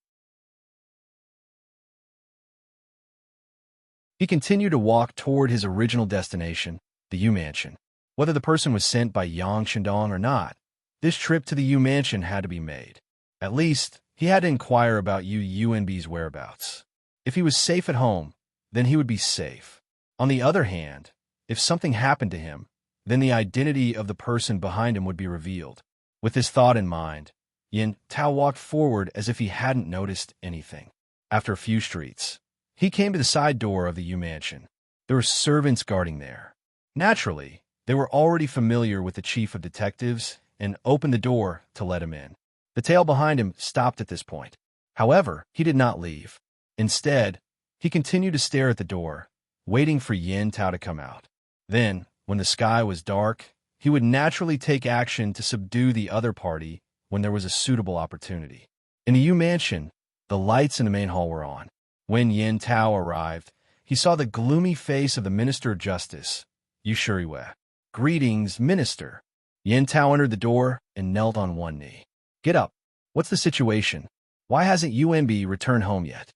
He continued to walk toward his original destination, the U Mansion. Whether the person was sent by Yang Shandong or not, this trip to the U Mansion had to be made. At least, he had to inquire about UNB's whereabouts. If he was safe at home, then he would be safe. On the other hand, if something happened to him, then the identity of the person behind him would be revealed. With this thought in mind, Yin Tao walked forward as if he hadn't noticed anything. After a few streets, he came to the side door of the U Mansion. There were servants guarding there. Naturally, they were already familiar with the chief of detectives and opened the door to let him in. The tail behind him stopped at this point. However, he did not leave. Instead, he continued to stare at the door, waiting for Yin Tao to come out. Then, when the sky was dark, he would naturally take action to subdue the other party when there was a suitable opportunity. In the U Mansion, the lights in the main hall were on. When Yin Tao arrived, he saw the gloomy face of the Minister of Justice, Yu Shuriwei. "Greetings, Minister." Yin Tao entered the door and knelt on one knee. "Get up. What's the situation? Why hasn't UNB returned home yet?"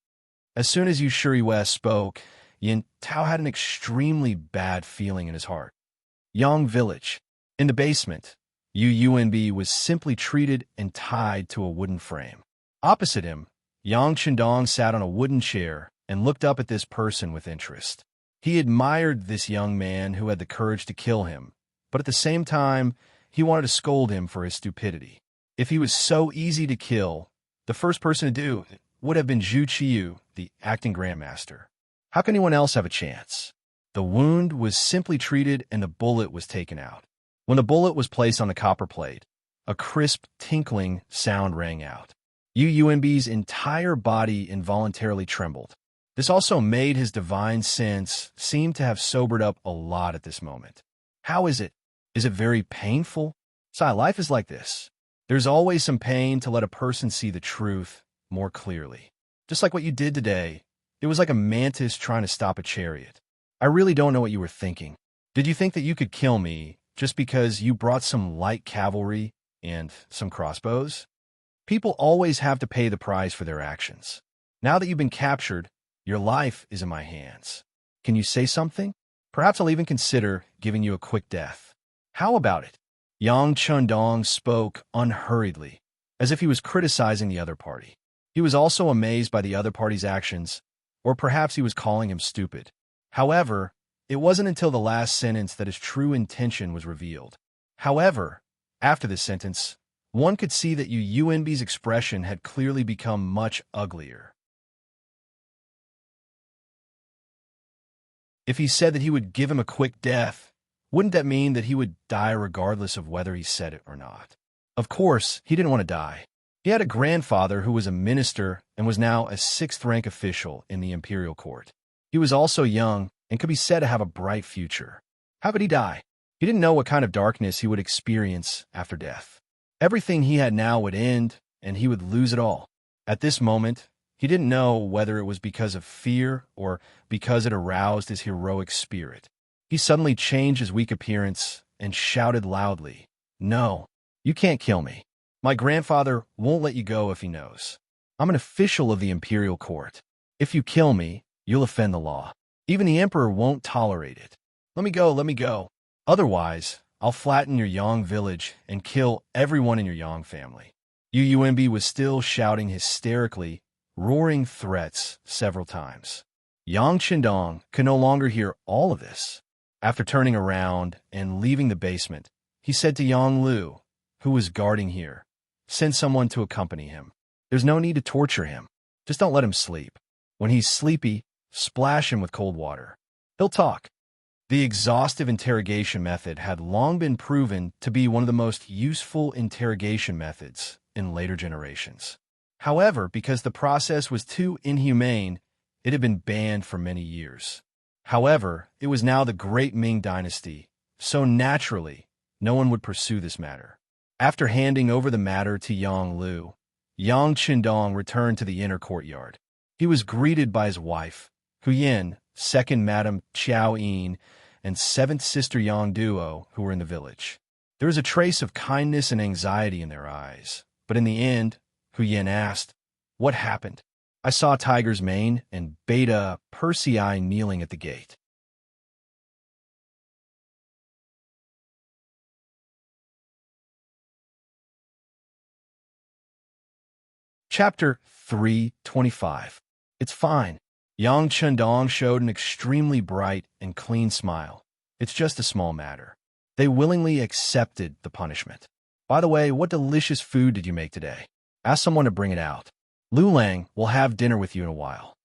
As soon as Yu Shuriwei spoke, Yin Tao had an extremely bad feeling in his heart. Yang Village. In the basement, UNB was simply treated and tied to a wooden frame. Opposite him, Yang Chendong sat on a wooden chair and looked up at this person with interest. He admired this young man who had the courage to kill him, but at the same time, he wanted to scold him for his stupidity. If he was so easy to kill, the first person to do would have been Zhu Qiyu, the acting grandmaster. How can anyone else have a chance? The wound was simply treated and the bullet was taken out. When the bullet was placed on the copper plate, a crisp, tinkling sound rang out. UNB's entire body involuntarily trembled. This also made his divine sense seem to have sobered up a lot at this moment. How is it? Is it very painful? Life is like this. There's always some pain to let a person see the truth more clearly. Just like what you did today, it was like a mantis trying to stop a chariot. I really don't know what you were thinking. Did you think that you could kill me just because you brought some light cavalry and some crossbows? People always have to pay the price for their actions. Now that you've been captured, your life is in my hands. Can you say something? Perhaps I'll even consider giving you a quick death. How about it? Yang Chendong spoke unhurriedly, as if he was criticizing the other party. He was also amazed by the other party's actions, or perhaps he was calling him stupid. However, it wasn't until the last sentence that his true intention was revealed. However, after this sentence, one could see that UNB's expression had clearly become much uglier. If he said that he would give him a quick death, wouldn't that mean that he would die regardless of whether he said it or not? Of course, he didn't want to die. He had a grandfather who was a minister and was now a sixth-rank official in the imperial court. He was also young and could be said to have a bright future. How could he die? He didn't know what kind of darkness he would experience after death. Everything he had now would end, and he would lose it all. At this moment, he didn't know whether it was because of fear or because it aroused his heroic spirit. He suddenly changed his weak appearance and shouted loudly, "No, you can't kill me. My grandfather won't let you go if he knows. I'm an official of the imperial court. If you kill me, you'll offend the law. Even the emperor won't tolerate it. Let me go, let me go. Otherwise, I'll flatten your Yang village and kill everyone in your Yang family. UUMB was still shouting hysterically, roaring threats several times. Yang Qindong could no longer hear all of this. After turning around and leaving the basement, he said to Yang Lu, who was guarding here, "Send someone to accompany him. There's no need to torture him. Just don't let him sleep. When he's sleepy, splash him with cold water. He'll talk." The exhaustive interrogation method had long been proven to be one of the most useful interrogation methods in later generations. However, because the process was too inhumane, it had been banned for many years. However, it was now the Great Ming Dynasty, so naturally, no one would pursue this matter. After handing over the matter to Yang Lu, Yang Qindong returned to the inner courtyard. He was greeted by his wife, Hu Yin, second Madam Qiao Yin, and seventh sister Yang Duo, who were in the village. There was a trace of kindness and anxiety in their eyes, but in the end, Hu Yin asked, "What happened?" "I saw Tiger's Mane and Beta Persei kneeling at the gate." Chapter 325. It's fine. Yang Qindong showed an extremely bright and clean smile. It's just a small matter. They willingly accepted the punishment. "By the way, what delicious food did you make today? Ask someone to bring it out. Lu Lang will have dinner with you in a while."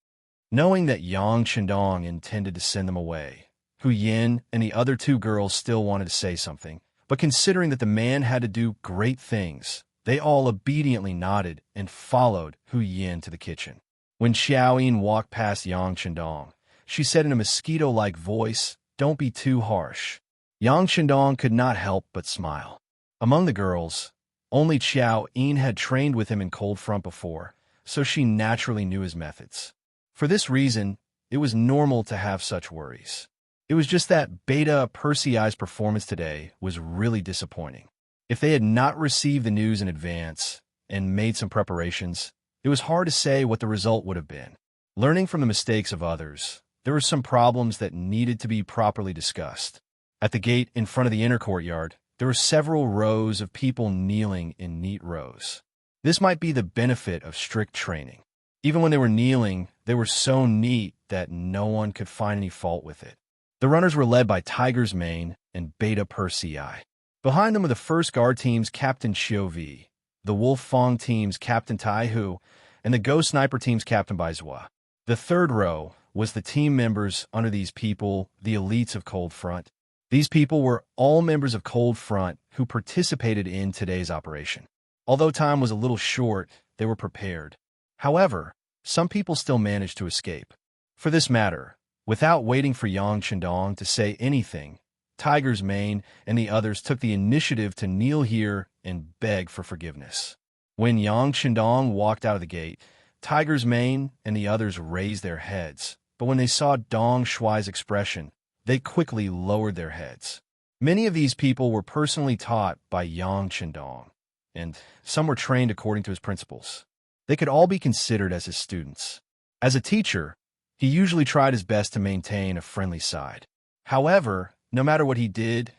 Knowing that Yang Qindong intended to send them away, Hu Yin and the other two girls still wanted to say something, but considering that the man had to do great things, they all obediently nodded and followed Hu Yin to the kitchen. When Xiao Yin walked past Yang Qindong, she said in a mosquito-like voice, "Don't be too harsh." Yang Qindong could not help but smile. Among the girls, only Xiao Yin had trained with him in Cold Front before, so she naturally knew his methods. For this reason, it was normal to have such worries. It was just that Beta Persei's performance today was really disappointing. If they had not received the news in advance and made some preparations, it was hard to say what the result would have been. Learning from the mistakes of others, there were some problems that needed to be properly discussed. At the gate in front of the inner courtyard, there were several rows of people kneeling in neat rows. This might be the benefit of strict training. Even when they were kneeling, they were so neat that no one could find any fault with it. The runners were led by Tiger's Mane and Beta Persei. Behind them were the first guard team's Captain Xiu Vi, the Wolf Fong team's Captain Tai Hu, and the Ghost Sniper team's Captain Bai Zhua. The third row was the team members under these people, the elites of Cold Front. These people were all members of Cold Front who participated in today's operation. Although time was a little short, they were prepared. However, some people still managed to escape. For this matter, without waiting for Yang Qindong to say anything, Tiger's Mane and the others took the initiative to kneel here and beg for forgiveness. When Yang Qindong walked out of the gate, Tiger's Mane and the others raised their heads, but when they saw Dong Shuai's expression, they quickly lowered their heads. Many of these people were personally taught by Yang Qindong, and some were trained according to his principles. They could all be considered as his students. As a teacher, he usually tried his best to maintain a friendly side. However, no matter what he did,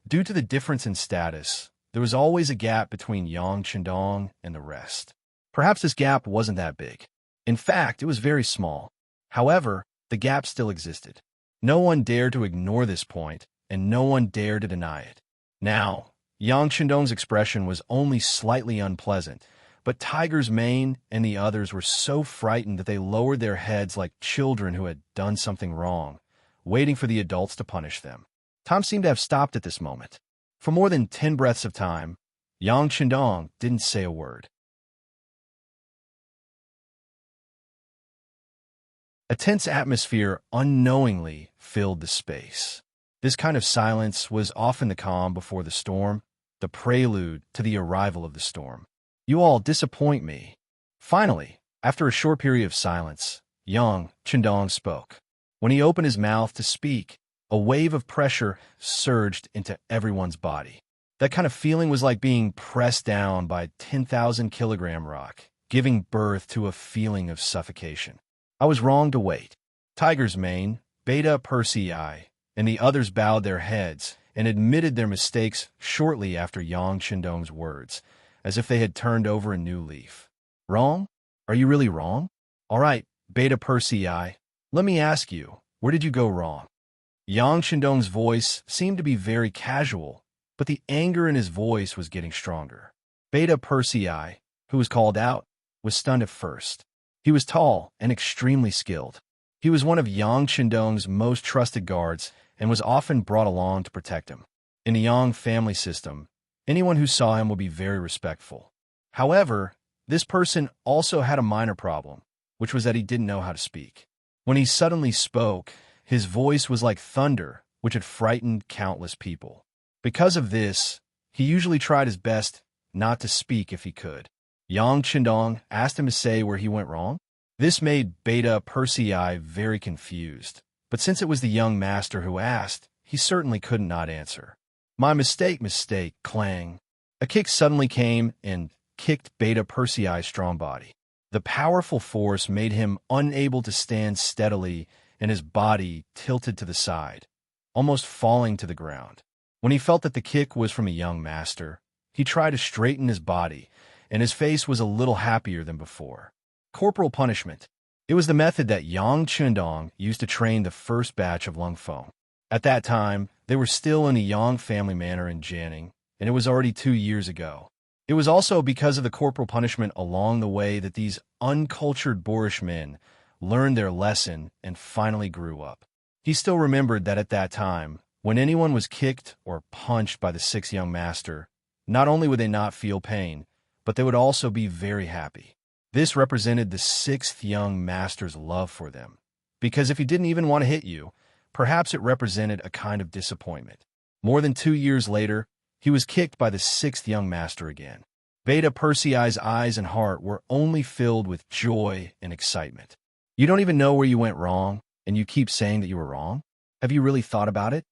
due to the difference in status, there was always a gap between Yang Qindong and the rest. Perhaps this gap wasn't that big. In fact, it was very small. However, the gap still existed. No one dared to ignore this point, and no one dared to deny it. Now, Yang Qindong's expression was only slightly unpleasant, but Tiger's Mane and the others were so frightened that they lowered their heads like children who had done something wrong, waiting for the adults to punish them. Time seemed to have stopped at this moment. For more than 10 breaths of time, Yang Qindong didn't say a word. A tense atmosphere unknowingly filled the space. This kind of silence was often the calm before the storm, the prelude to the arrival of the storm. "You all disappoint me." Finally, after a short period of silence, Yang Qindong spoke. When he opened his mouth to speak, a wave of pressure surged into everyone's body. That kind of feeling was like being pressed down by a 10,000-kilogram rock, giving birth to a feeling of suffocation. I was wrong to wait. Tiger's Mane, Beta Persei, and the others bowed their heads and admitted their mistakes shortly after Yang Qindong's words, as if they had turned over a new leaf. Wrong? Are you really wrong? All right, Beta Persei, let me ask you, where did you go wrong? Yang Qindong's voice seemed to be very casual, but the anger in his voice was getting stronger. Beta Persei, who was called out, was stunned at first. He was tall and extremely skilled. He was one of Yang Qindong's most trusted guards and was often brought along to protect him. In the Yang family system, anyone who saw him would be very respectful. However, this person also had a minor problem, which was that he didn't know how to speak. When he suddenly spoke, his voice was like thunder, which had frightened countless people. Because of this, he usually tried his best not to speak if he could. Yang Qindong asked him to say where he went wrong. This made Beta Persei very confused, but since it was the young master who asked, he certainly could not answer. My mistake, clang. A kick suddenly came and kicked Beta Persei's strong body. The powerful force made him unable to stand steadily, and his body tilted to the side, almost falling to the ground. When he felt that the kick was from a young master, he tried to straighten his body, and his face was a little happier than before. Corporal punishment. It was the method that Yang Qindong used to train the first batch of Lung Feng. At that time, they were still in the Yang family manor in Jianing, and it was already 2 years ago. It was also because of the corporal punishment along the way that these uncultured boorish men learned their lesson and finally grew up. He still remembered that at that time, when anyone was kicked or punched by the sixth young master, not only would they not feel pain, but they would also be very happy. This represented the sixth young master's love for them, because if he didn't even want to hit you, perhaps it represented a kind of disappointment. More than 2 years later, he was kicked by the sixth young master again. Beta Persei's eyes and heart were only filled with joy and excitement. You don't even know where you went wrong, and you keep saying that you were wrong? Have you really thought about it?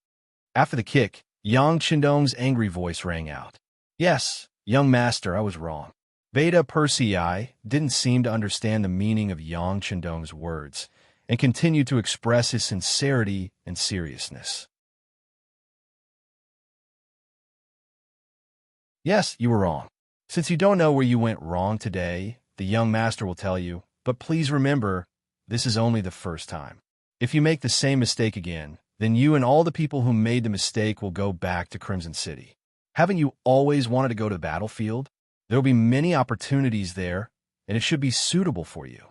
After the kick, Yang Qindong's angry voice rang out. Yes, young master, I was wrong. Beta Persei didn't seem to understand the meaning of Yang Qindong's words, and continued to express his sincerity and seriousness. Yes, you were wrong. Since you don't know where you went wrong today, the young master will tell you, but please remember, this is only the first time. If you make the same mistake again, then you and all the people who made the mistake will go back to Crimson City. Haven't you always wanted to go to the battlefield? There will be many opportunities there, and it should be suitable for you.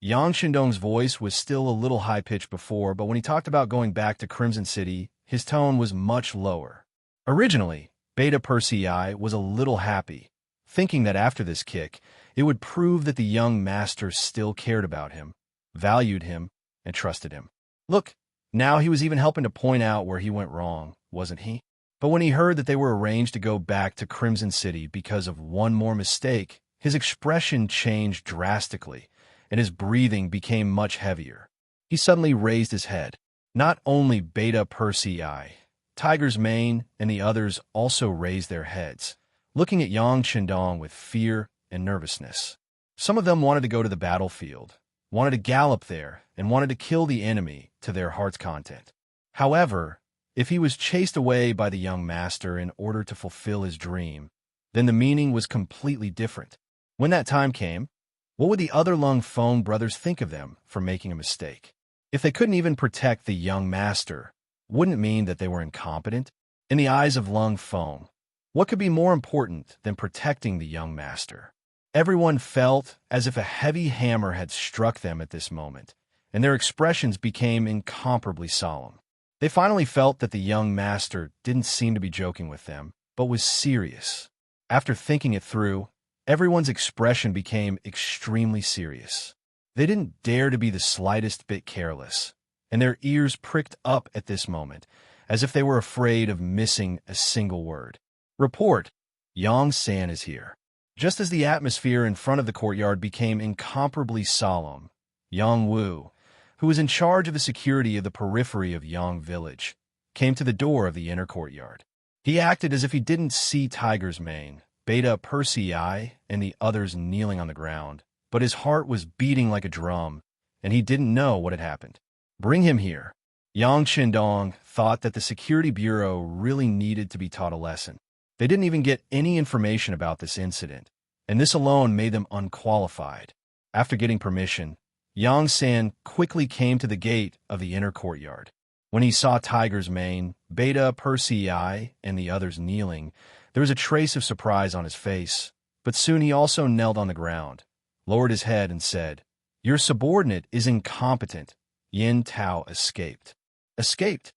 Yang Qindong's voice was still a little high-pitched before, but when he talked about going back to Crimson City, his tone was much lower. Originally, Beta Persei was a little happy, thinking that after this kick, it would prove that the young master still cared about him, valued him, and trusted him. Look, now he was even helping to point out where he went wrong, wasn't he? But when he heard that they were arranged to go back to Crimson City because of one more mistake, his expression changed drastically, and his breathing became much heavier. He suddenly raised his head. Not only Beta Persei, Tiger's Mane and the others also raised their heads, looking at Yang Qindong with fear and nervousness. Some of them wanted to go to the battlefield, wanted to gallop there, and wanted to kill the enemy to their heart's content. However, if he was chased away by the young master in order to fulfill his dream, then the meaning was completely different. When that time came, what would the other Lung Feng brothers think of them for making a mistake? If they couldn't even protect the young master, wouldn't it mean that they were incompetent? In the eyes of Lung Feng, what could be more important than protecting the young master? Everyone felt as if a heavy hammer had struck them at this moment, and their expressions became incomparably solemn. They finally felt that the young master didn't seem to be joking with them, but was serious. After thinking it through, everyone's expression became extremely serious. They didn't dare to be the slightest bit careless, and their ears pricked up at this moment, as if they were afraid of missing a single word. Report, Yang San is here. Just as the atmosphere in front of the courtyard became incomparably solemn, Yang Wu, who was in charge of the security of the periphery of Yang Village, came to the door of the inner courtyard. He acted as if he didn't see Tiger's Mane, Beta Persei, and the others kneeling on the ground, but his heart was beating like a drum, and he didn't know what had happened. Bring him here. Yang Qindong thought that the Security Bureau really needed to be taught a lesson. They didn't even get any information about this incident, and this alone made them unqualified. After getting permission, Yang San quickly came to the gate of the inner courtyard. When he saw Tiger's mane, Beta, Persei, and the others kneeling, there was a trace of surprise on his face, but soon he also knelt on the ground, lowered his head, and said, "Your subordinate is incompetent." Yin Tao escaped. Escaped?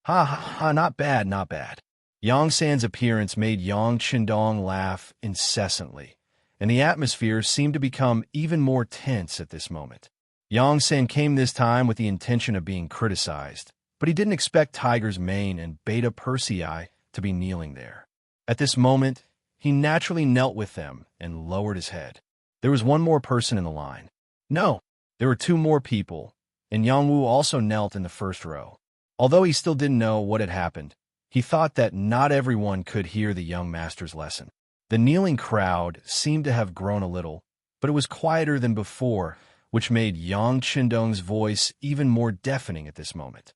Ha ha ha, not bad, not bad. Yang San's appearance made Yang Qindong laugh incessantly, and the atmosphere seemed to become even more tense at this moment. Yang San came this time with the intention of being criticized, but he didn't expect Tiger's mane and Beta Persei to be kneeling there. At this moment, he naturally knelt with them and lowered his head. There was one more person in the line. No, there were two more people, and Yang Wu also knelt in the first row. Although he still didn't know what had happened, he thought that not everyone could hear the young master's lesson. The kneeling crowd seemed to have grown a little, but it was quieter than before, which made Yang Qindong's voice even more deafening at this moment.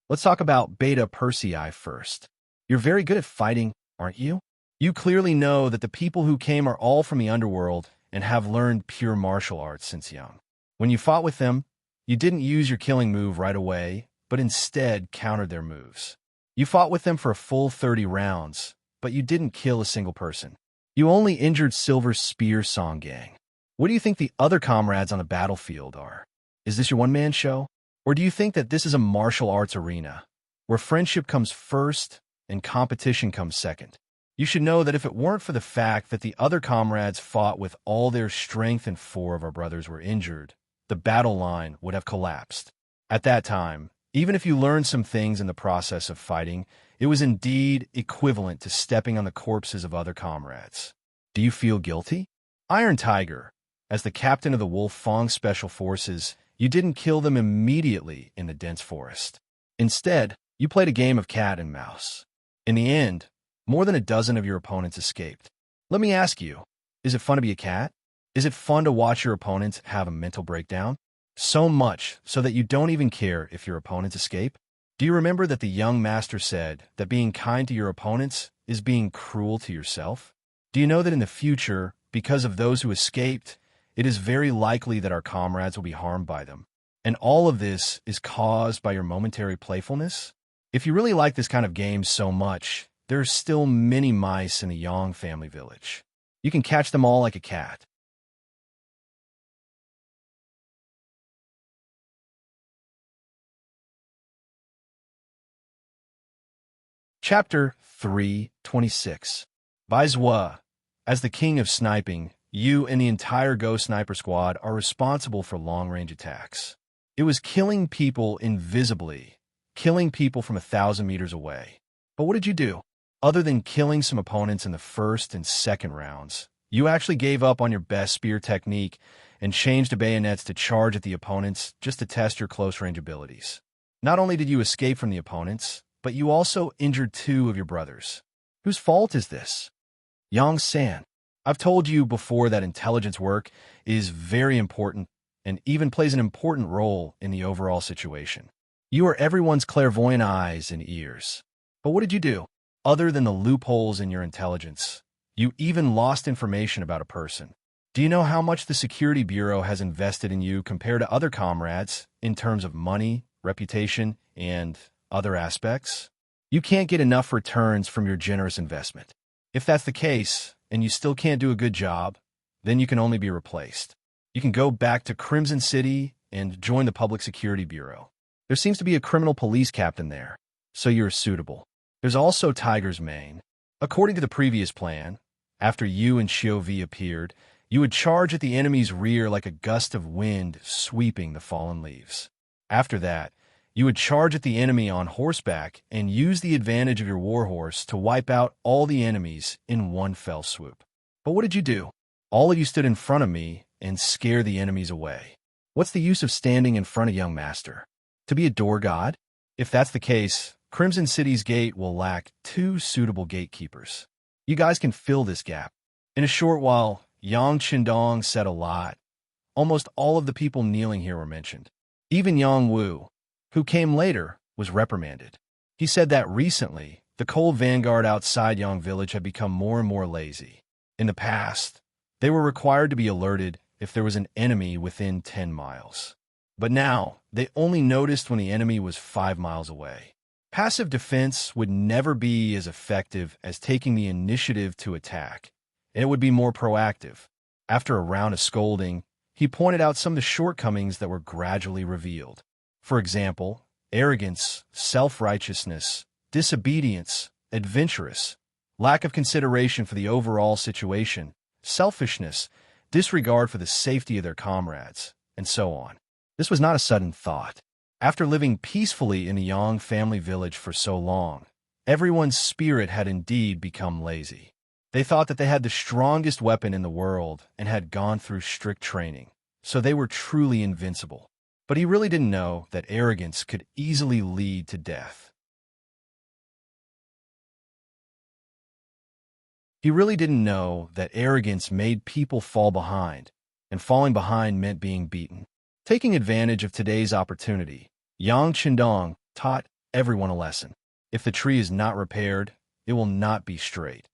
Let's talk about Beta Persei first. You're very good at fighting, aren't you? You clearly know that the people who came are all from the underworld and have learned pure martial arts since young. When you fought with them, you didn't use your killing move right away, but instead countered their moves. You fought with them for a full 30 rounds, but you didn't kill a single person. You only injured Silver Spear Song Gang. What do you think the other comrades on the battlefield are? Is this your one-man show? Or do you think that this is a martial arts arena, where friendship comes first and competition comes second? You should know that if it weren't for the fact that the other comrades fought with all their strength and 4 of our brothers were injured, the battle line would have collapsed. At that time, even if you learned some things in the process of fighting, it was indeed equivalent to stepping on the corpses of other comrades. Do you feel guilty? Iron Tiger, as the captain of the Wolf Fong Special Forces, you didn't kill them immediately in the dense forest. Instead, you played a game of cat and mouse. In the end, more than a dozen of your opponents escaped. Let me ask you, is it fun to be a cat? Is it fun to watch your opponents have a mental breakdown? So much so that you don't even care if your opponents escape? Do you remember that the young master said that being kind to your opponents is being cruel to yourself? Do you know that in the future, because of those who escaped, it is very likely that our comrades will be harmed by them? And all of this is caused by your momentary playfulness? If you really like this kind of game so much, there are still many mice in the Yang family village. You can catch them all like a cat. Chapter 326. By Zhua, as the king of sniping, you and the entire Go Sniper squad are responsible for long-range attacks. It was killing people invisibly, killing people from 1,000 meters away. But what did you do? Other than killing some opponents in the first and second rounds, you actually gave up on your best spear technique and changed to bayonets to charge at the opponents just to test your close-range abilities. Not only did you escape from the opponents, but you also injured 2 of your brothers. Whose fault is this? Yang San. I've told you before that intelligence work is very important and even plays an important role in the overall situation. You are everyone's clairvoyant eyes and ears. But what did you do? Other than the loopholes in your intelligence, you even lost information about a person. Do you know how much the Security Bureau has invested in you compared to other comrades in terms of money, reputation, and other aspects? You can't get enough returns from your generous investment. If that's the case, and you still can't do a good job, then you can only be replaced. You can go back to Crimson City and join the Public Security Bureau. There seems to be a criminal police captain there, so you're suitable. There's also Tiger's Mane. According to the previous plan, after you and Xiao Vi appeared, you would charge at the enemy's rear like a gust of wind sweeping the fallen leaves. After that, you would charge at the enemy on horseback and use the advantage of your warhorse to wipe out all the enemies in one fell swoop. But what did you do? All of you stood in front of me and scared the enemies away. What's the use of standing in front of young master? To be a door god? If that's the case, Crimson City's gate will lack 2 suitable gatekeepers. You guys can fill this gap. In a short while, Yang Qindong said a lot, almost all of the people kneeling here were mentioned. Even Yang Wu, who came later, was reprimanded. He said that recently, the cold vanguard outside Yang Village had become more and more lazy. In the past, they were required to be alerted if there was an enemy within 10 miles. But now, they only noticed when the enemy was 5 miles away. Passive defense would never be as effective as taking the initiative to attack, and it would be more proactive. After a round of scolding, he pointed out some of the shortcomings that were gradually revealed. For example, arrogance, self-righteousness, disobedience, adventurous, lack of consideration for the overall situation, selfishness, disregard for the safety of their comrades, and so on. This was not a sudden thought. After living peacefully in the Yang family village for so long, everyone's spirit had indeed become lazy. They thought that they had the strongest weapon in the world and had gone through strict training, so they were truly invincible. But he really didn't know that arrogance could easily lead to death. He really didn't know that arrogance made people fall behind, and falling behind meant being beaten. Taking advantage of today's opportunity, Yang Qindong taught everyone a lesson. If the tree is not repaired, it will not be straight.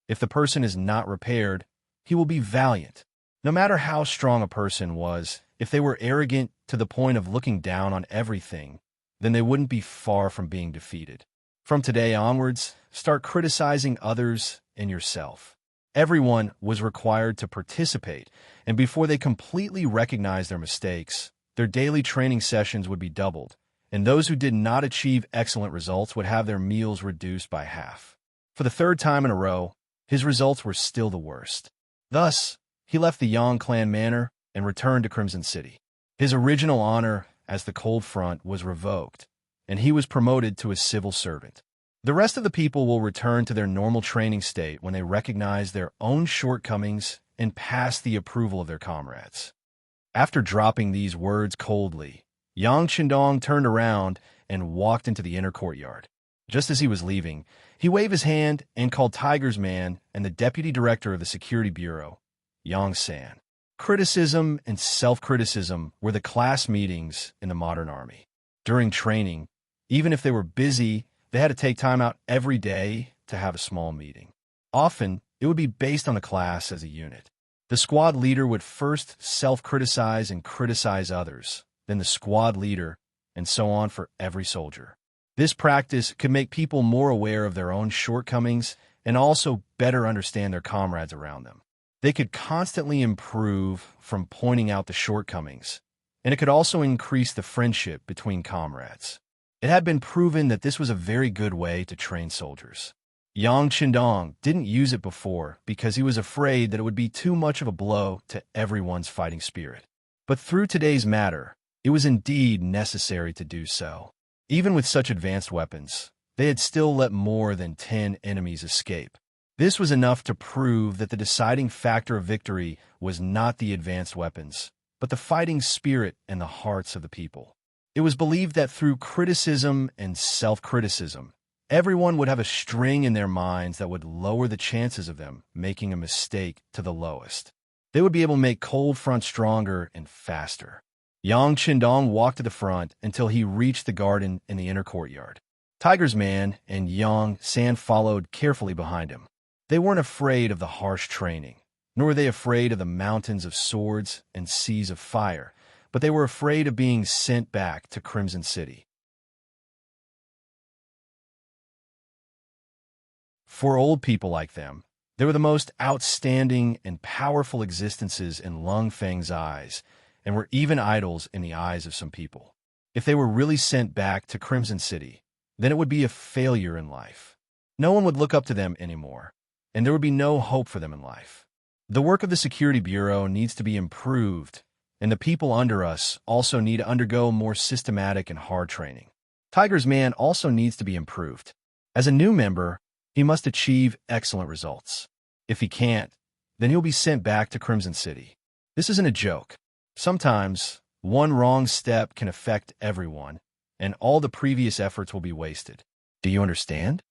If the person is not repaired, he will be valiant. No matter how strong a person was, if they were arrogant to the point of looking down on everything, then they wouldn't be far from being defeated. From today onwards, start criticizing others and yourself. Everyone was required to participate, and before they completely recognized their mistakes, their daily training sessions would be doubled, and those who did not achieve excellent results would have their meals reduced by half. For the third time in a row, his results were still the worst. Thus, he left the Yang clan manor and returned to Crimson City. His original honor as the Cold Front was revoked, and he was promoted to a civil servant. The rest of the people will return to their normal training state when they recognize their own shortcomings and pass the approval of their comrades. After dropping these words coldly, Yang Qindong turned around and walked into the inner courtyard. Just as he was leaving, he waved his hand and called Tiger's Man and the deputy director of the security bureau, Yang San. Criticism and self-criticism were the class meetings in the modern army. During training, even if they were busy, they had to take time out every day to have a small meeting. Often, it would be based on the class as a unit. The squad leader would first self-criticize and criticize others, then the squad leader, and so on for every soldier. This practice could make people more aware of their own shortcomings and also better understand their comrades around them. They could constantly improve from pointing out the shortcomings, and it could also increase the friendship between comrades. It had been proven that this was a very good way to train soldiers. Yang Qindong didn't use it before because he was afraid that it would be too much of a blow to everyone's fighting spirit. But through today's matter, it was indeed necessary to do so. Even with such advanced weapons, they had still let more than 10 enemies escape. This was enough to prove that the deciding factor of victory was not the advanced weapons, but the fighting spirit and the hearts of the people. It was believed that through criticism and self-criticism, everyone would have a string in their minds that would lower the chances of them making a mistake to the lowest. They would be able to make Cold Front stronger and faster. Yang Qindong walked to the front until he reached the garden in the inner courtyard. Tiger's Man and Yang San followed carefully behind him. They weren't afraid of the harsh training, nor were they afraid of the mountains of swords and seas of fire, but they were afraid of being sent back to Crimson City. For old people like them, they were the most outstanding and powerful existences in Lung Feng's eyes, and were even idols in the eyes of some people. If they were really sent back to Crimson City, then it would be a failure in life. No one would look up to them anymore, and there would be no hope for them in life. The work of the Security Bureau needs to be improved, and the people under us also need to undergo more systematic and hard training. Tiger's Man also needs to be improved. As a new member, he must achieve excellent results. If he can't, then he'll be sent back to Crimson City. This isn't a joke. Sometimes, one wrong step can affect everyone, and all the previous efforts will be wasted. Do you understand?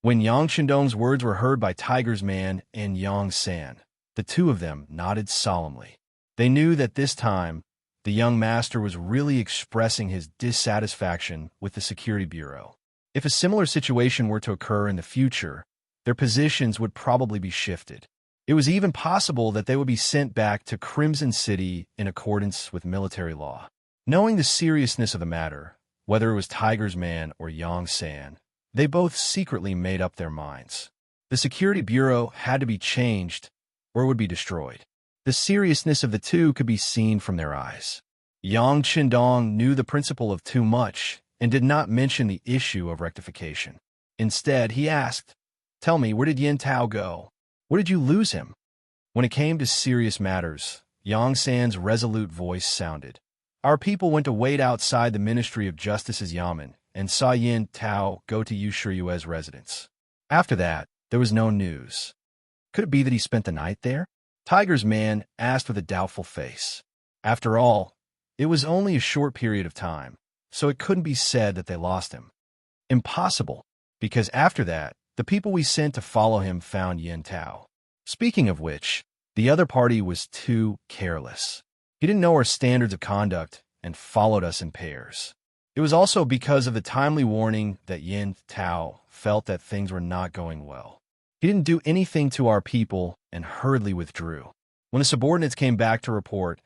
When Yang Qindong's words were heard by Tiger's Man and Yang San, the two of them nodded solemnly. They knew that this time, the young master was really expressing his dissatisfaction with the Security Bureau. If a similar situation were to occur in the future, their positions would probably be shifted. It was even possible that they would be sent back to Crimson City in accordance with military law. Knowing the seriousness of the matter, whether it was Tiger's Man or Yang San, they both secretly made up their minds. The Security Bureau had to be changed or it would be destroyed. The seriousness of the two could be seen from their eyes. Yang Qindong knew the principle of too much and did not mention the issue of rectification. Instead, he asked, "Tell me, where did Yin Tao go? Where did you lose him?" When it came to serious matters, Yang San's resolute voice sounded. "Our people went to wait outside the Ministry of Justice's Yamen and saw Yin Tao go to Yu Shiyue's residence. After that, there was no news. Could it be that he spent the night there?" Tiger's Man asked with a doubtful face. After all, it was only a short period of time, so it couldn't be said that they lost him. Impossible, because after that, the people we sent to follow him found Yin Tao. Speaking of which, the other party was too careless. He didn't know our standards of conduct and followed us in pairs. It was also because of the timely warning that Yin Tao felt that things were not going well. He didn't do anything to our people and hurriedly withdrew. When the subordinates came back to report,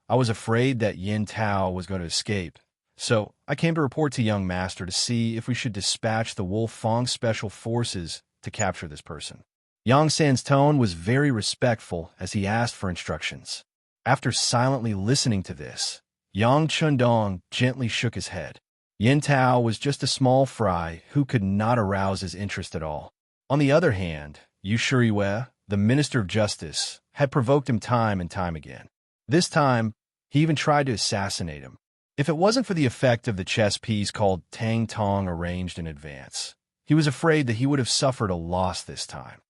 I was afraid that Yin Tao was going to escape, so I came to report to Young Master to see if we should dispatch the Wolf Fong Special Forces to capture this person. Yang San's tone was very respectful as he asked for instructions. After silently listening to this, Yang Chundong gently shook his head. Yin Tao was just a small fry who could not arouse his interest at all. On the other hand, Yu Shiyue, the Minister of Justice, had provoked him time and time again. This time, he even tried to assassinate him. If it wasn't for the effect of the chess piece called Tang Tong arranged in advance, he was afraid that he would have suffered a loss this time.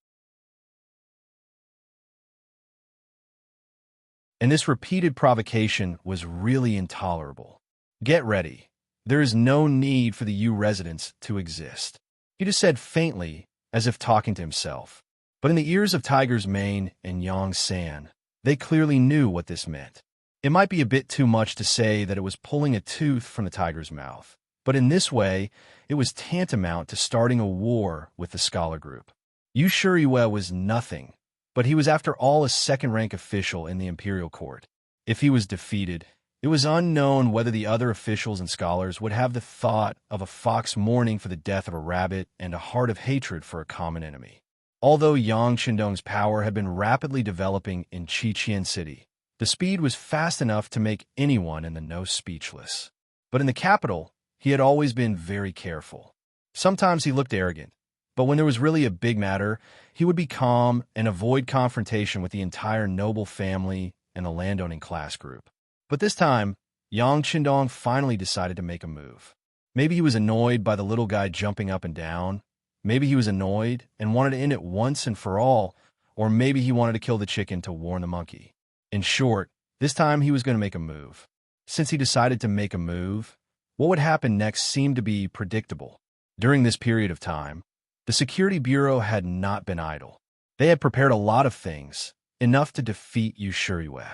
And this repeated provocation was really intolerable. Get ready. There is no need for the Yu residents to exist. He just said faintly, as if talking to himself. But in the ears of Tiger's Mane and Yang San, they clearly knew what this meant. It might be a bit too much to say that it was pulling a tooth from the tiger's mouth, but in this way, it was tantamount to starting a war with the scholar group. Yu Shiyue was nothing, but he was after all a second-rank official in the imperial court. If he was defeated, it was unknown whether the other officials and scholars would have the thought of a fox mourning for the death of a rabbit and a heart of hatred for a common enemy. Although Yang Qindong's power had been rapidly developing in Qiqian City, the speed was fast enough to make anyone in the know speechless. But in the capital, he had always been very careful. Sometimes he looked arrogant, but when there was really a big matter, he would be calm and avoid confrontation with the entire noble family and the landowning class group. But this time, Yang Qindong finally decided to make a move. Maybe he was annoyed by the little guy jumping up and down. Maybe he was annoyed and wanted to end it once and for all, or maybe he wanted to kill the chicken to warn the monkey. In short, this time he was going to make a move. Since he decided to make a move, what would happen next seemed to be predictable. During this period of time, the Security Bureau had not been idle. They had prepared a lot of things, enough to defeat Yu Shiyue.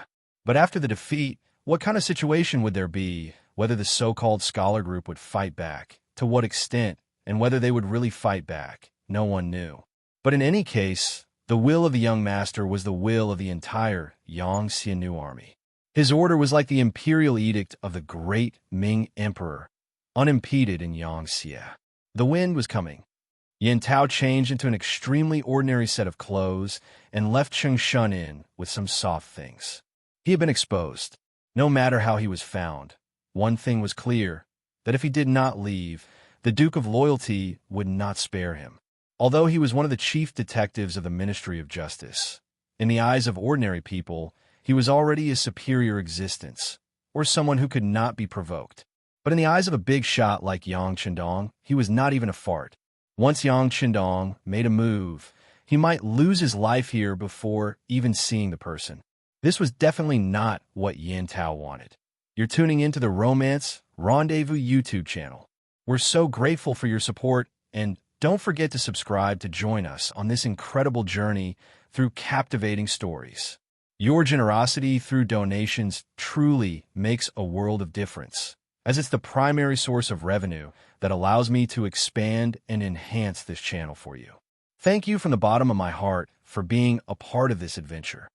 But after the defeat, what kind of situation would there be, whether the so-called scholar group would fight back, to what extent, and whether they would really fight back, no one knew. But in any case, the will of the young master was the will of the entire Yang Xianu army. His order was like the imperial edict of the great Ming emperor, unimpeded in Yangtze. The wind was coming. Yin Tao changed into an extremely ordinary set of clothes and left Cheng Shun in with some soft things. He had been exposed. No matter how he was found, one thing was clear, that if he did not leave, the Duke of Loyalty would not spare him. Although he was one of the chief detectives of the Ministry of Justice, in the eyes of ordinary people, he was already a superior existence, or someone who could not be provoked. But in the eyes of a big shot like Yang Qindong, he was not even a fart. Once Yang Qindong made a move, he might lose his life here before even seeing the person. This was definitely not what Yin Tao wanted. You're tuning into the Romance Rendezvous YouTube channel. We're so grateful for your support, and don't forget to subscribe to join us on this incredible journey through captivating stories. Your generosity through donations truly makes a world of difference, as it's the primary source of revenue that allows me to expand and enhance this channel for you. Thank you from the bottom of my heart for being a part of this adventure.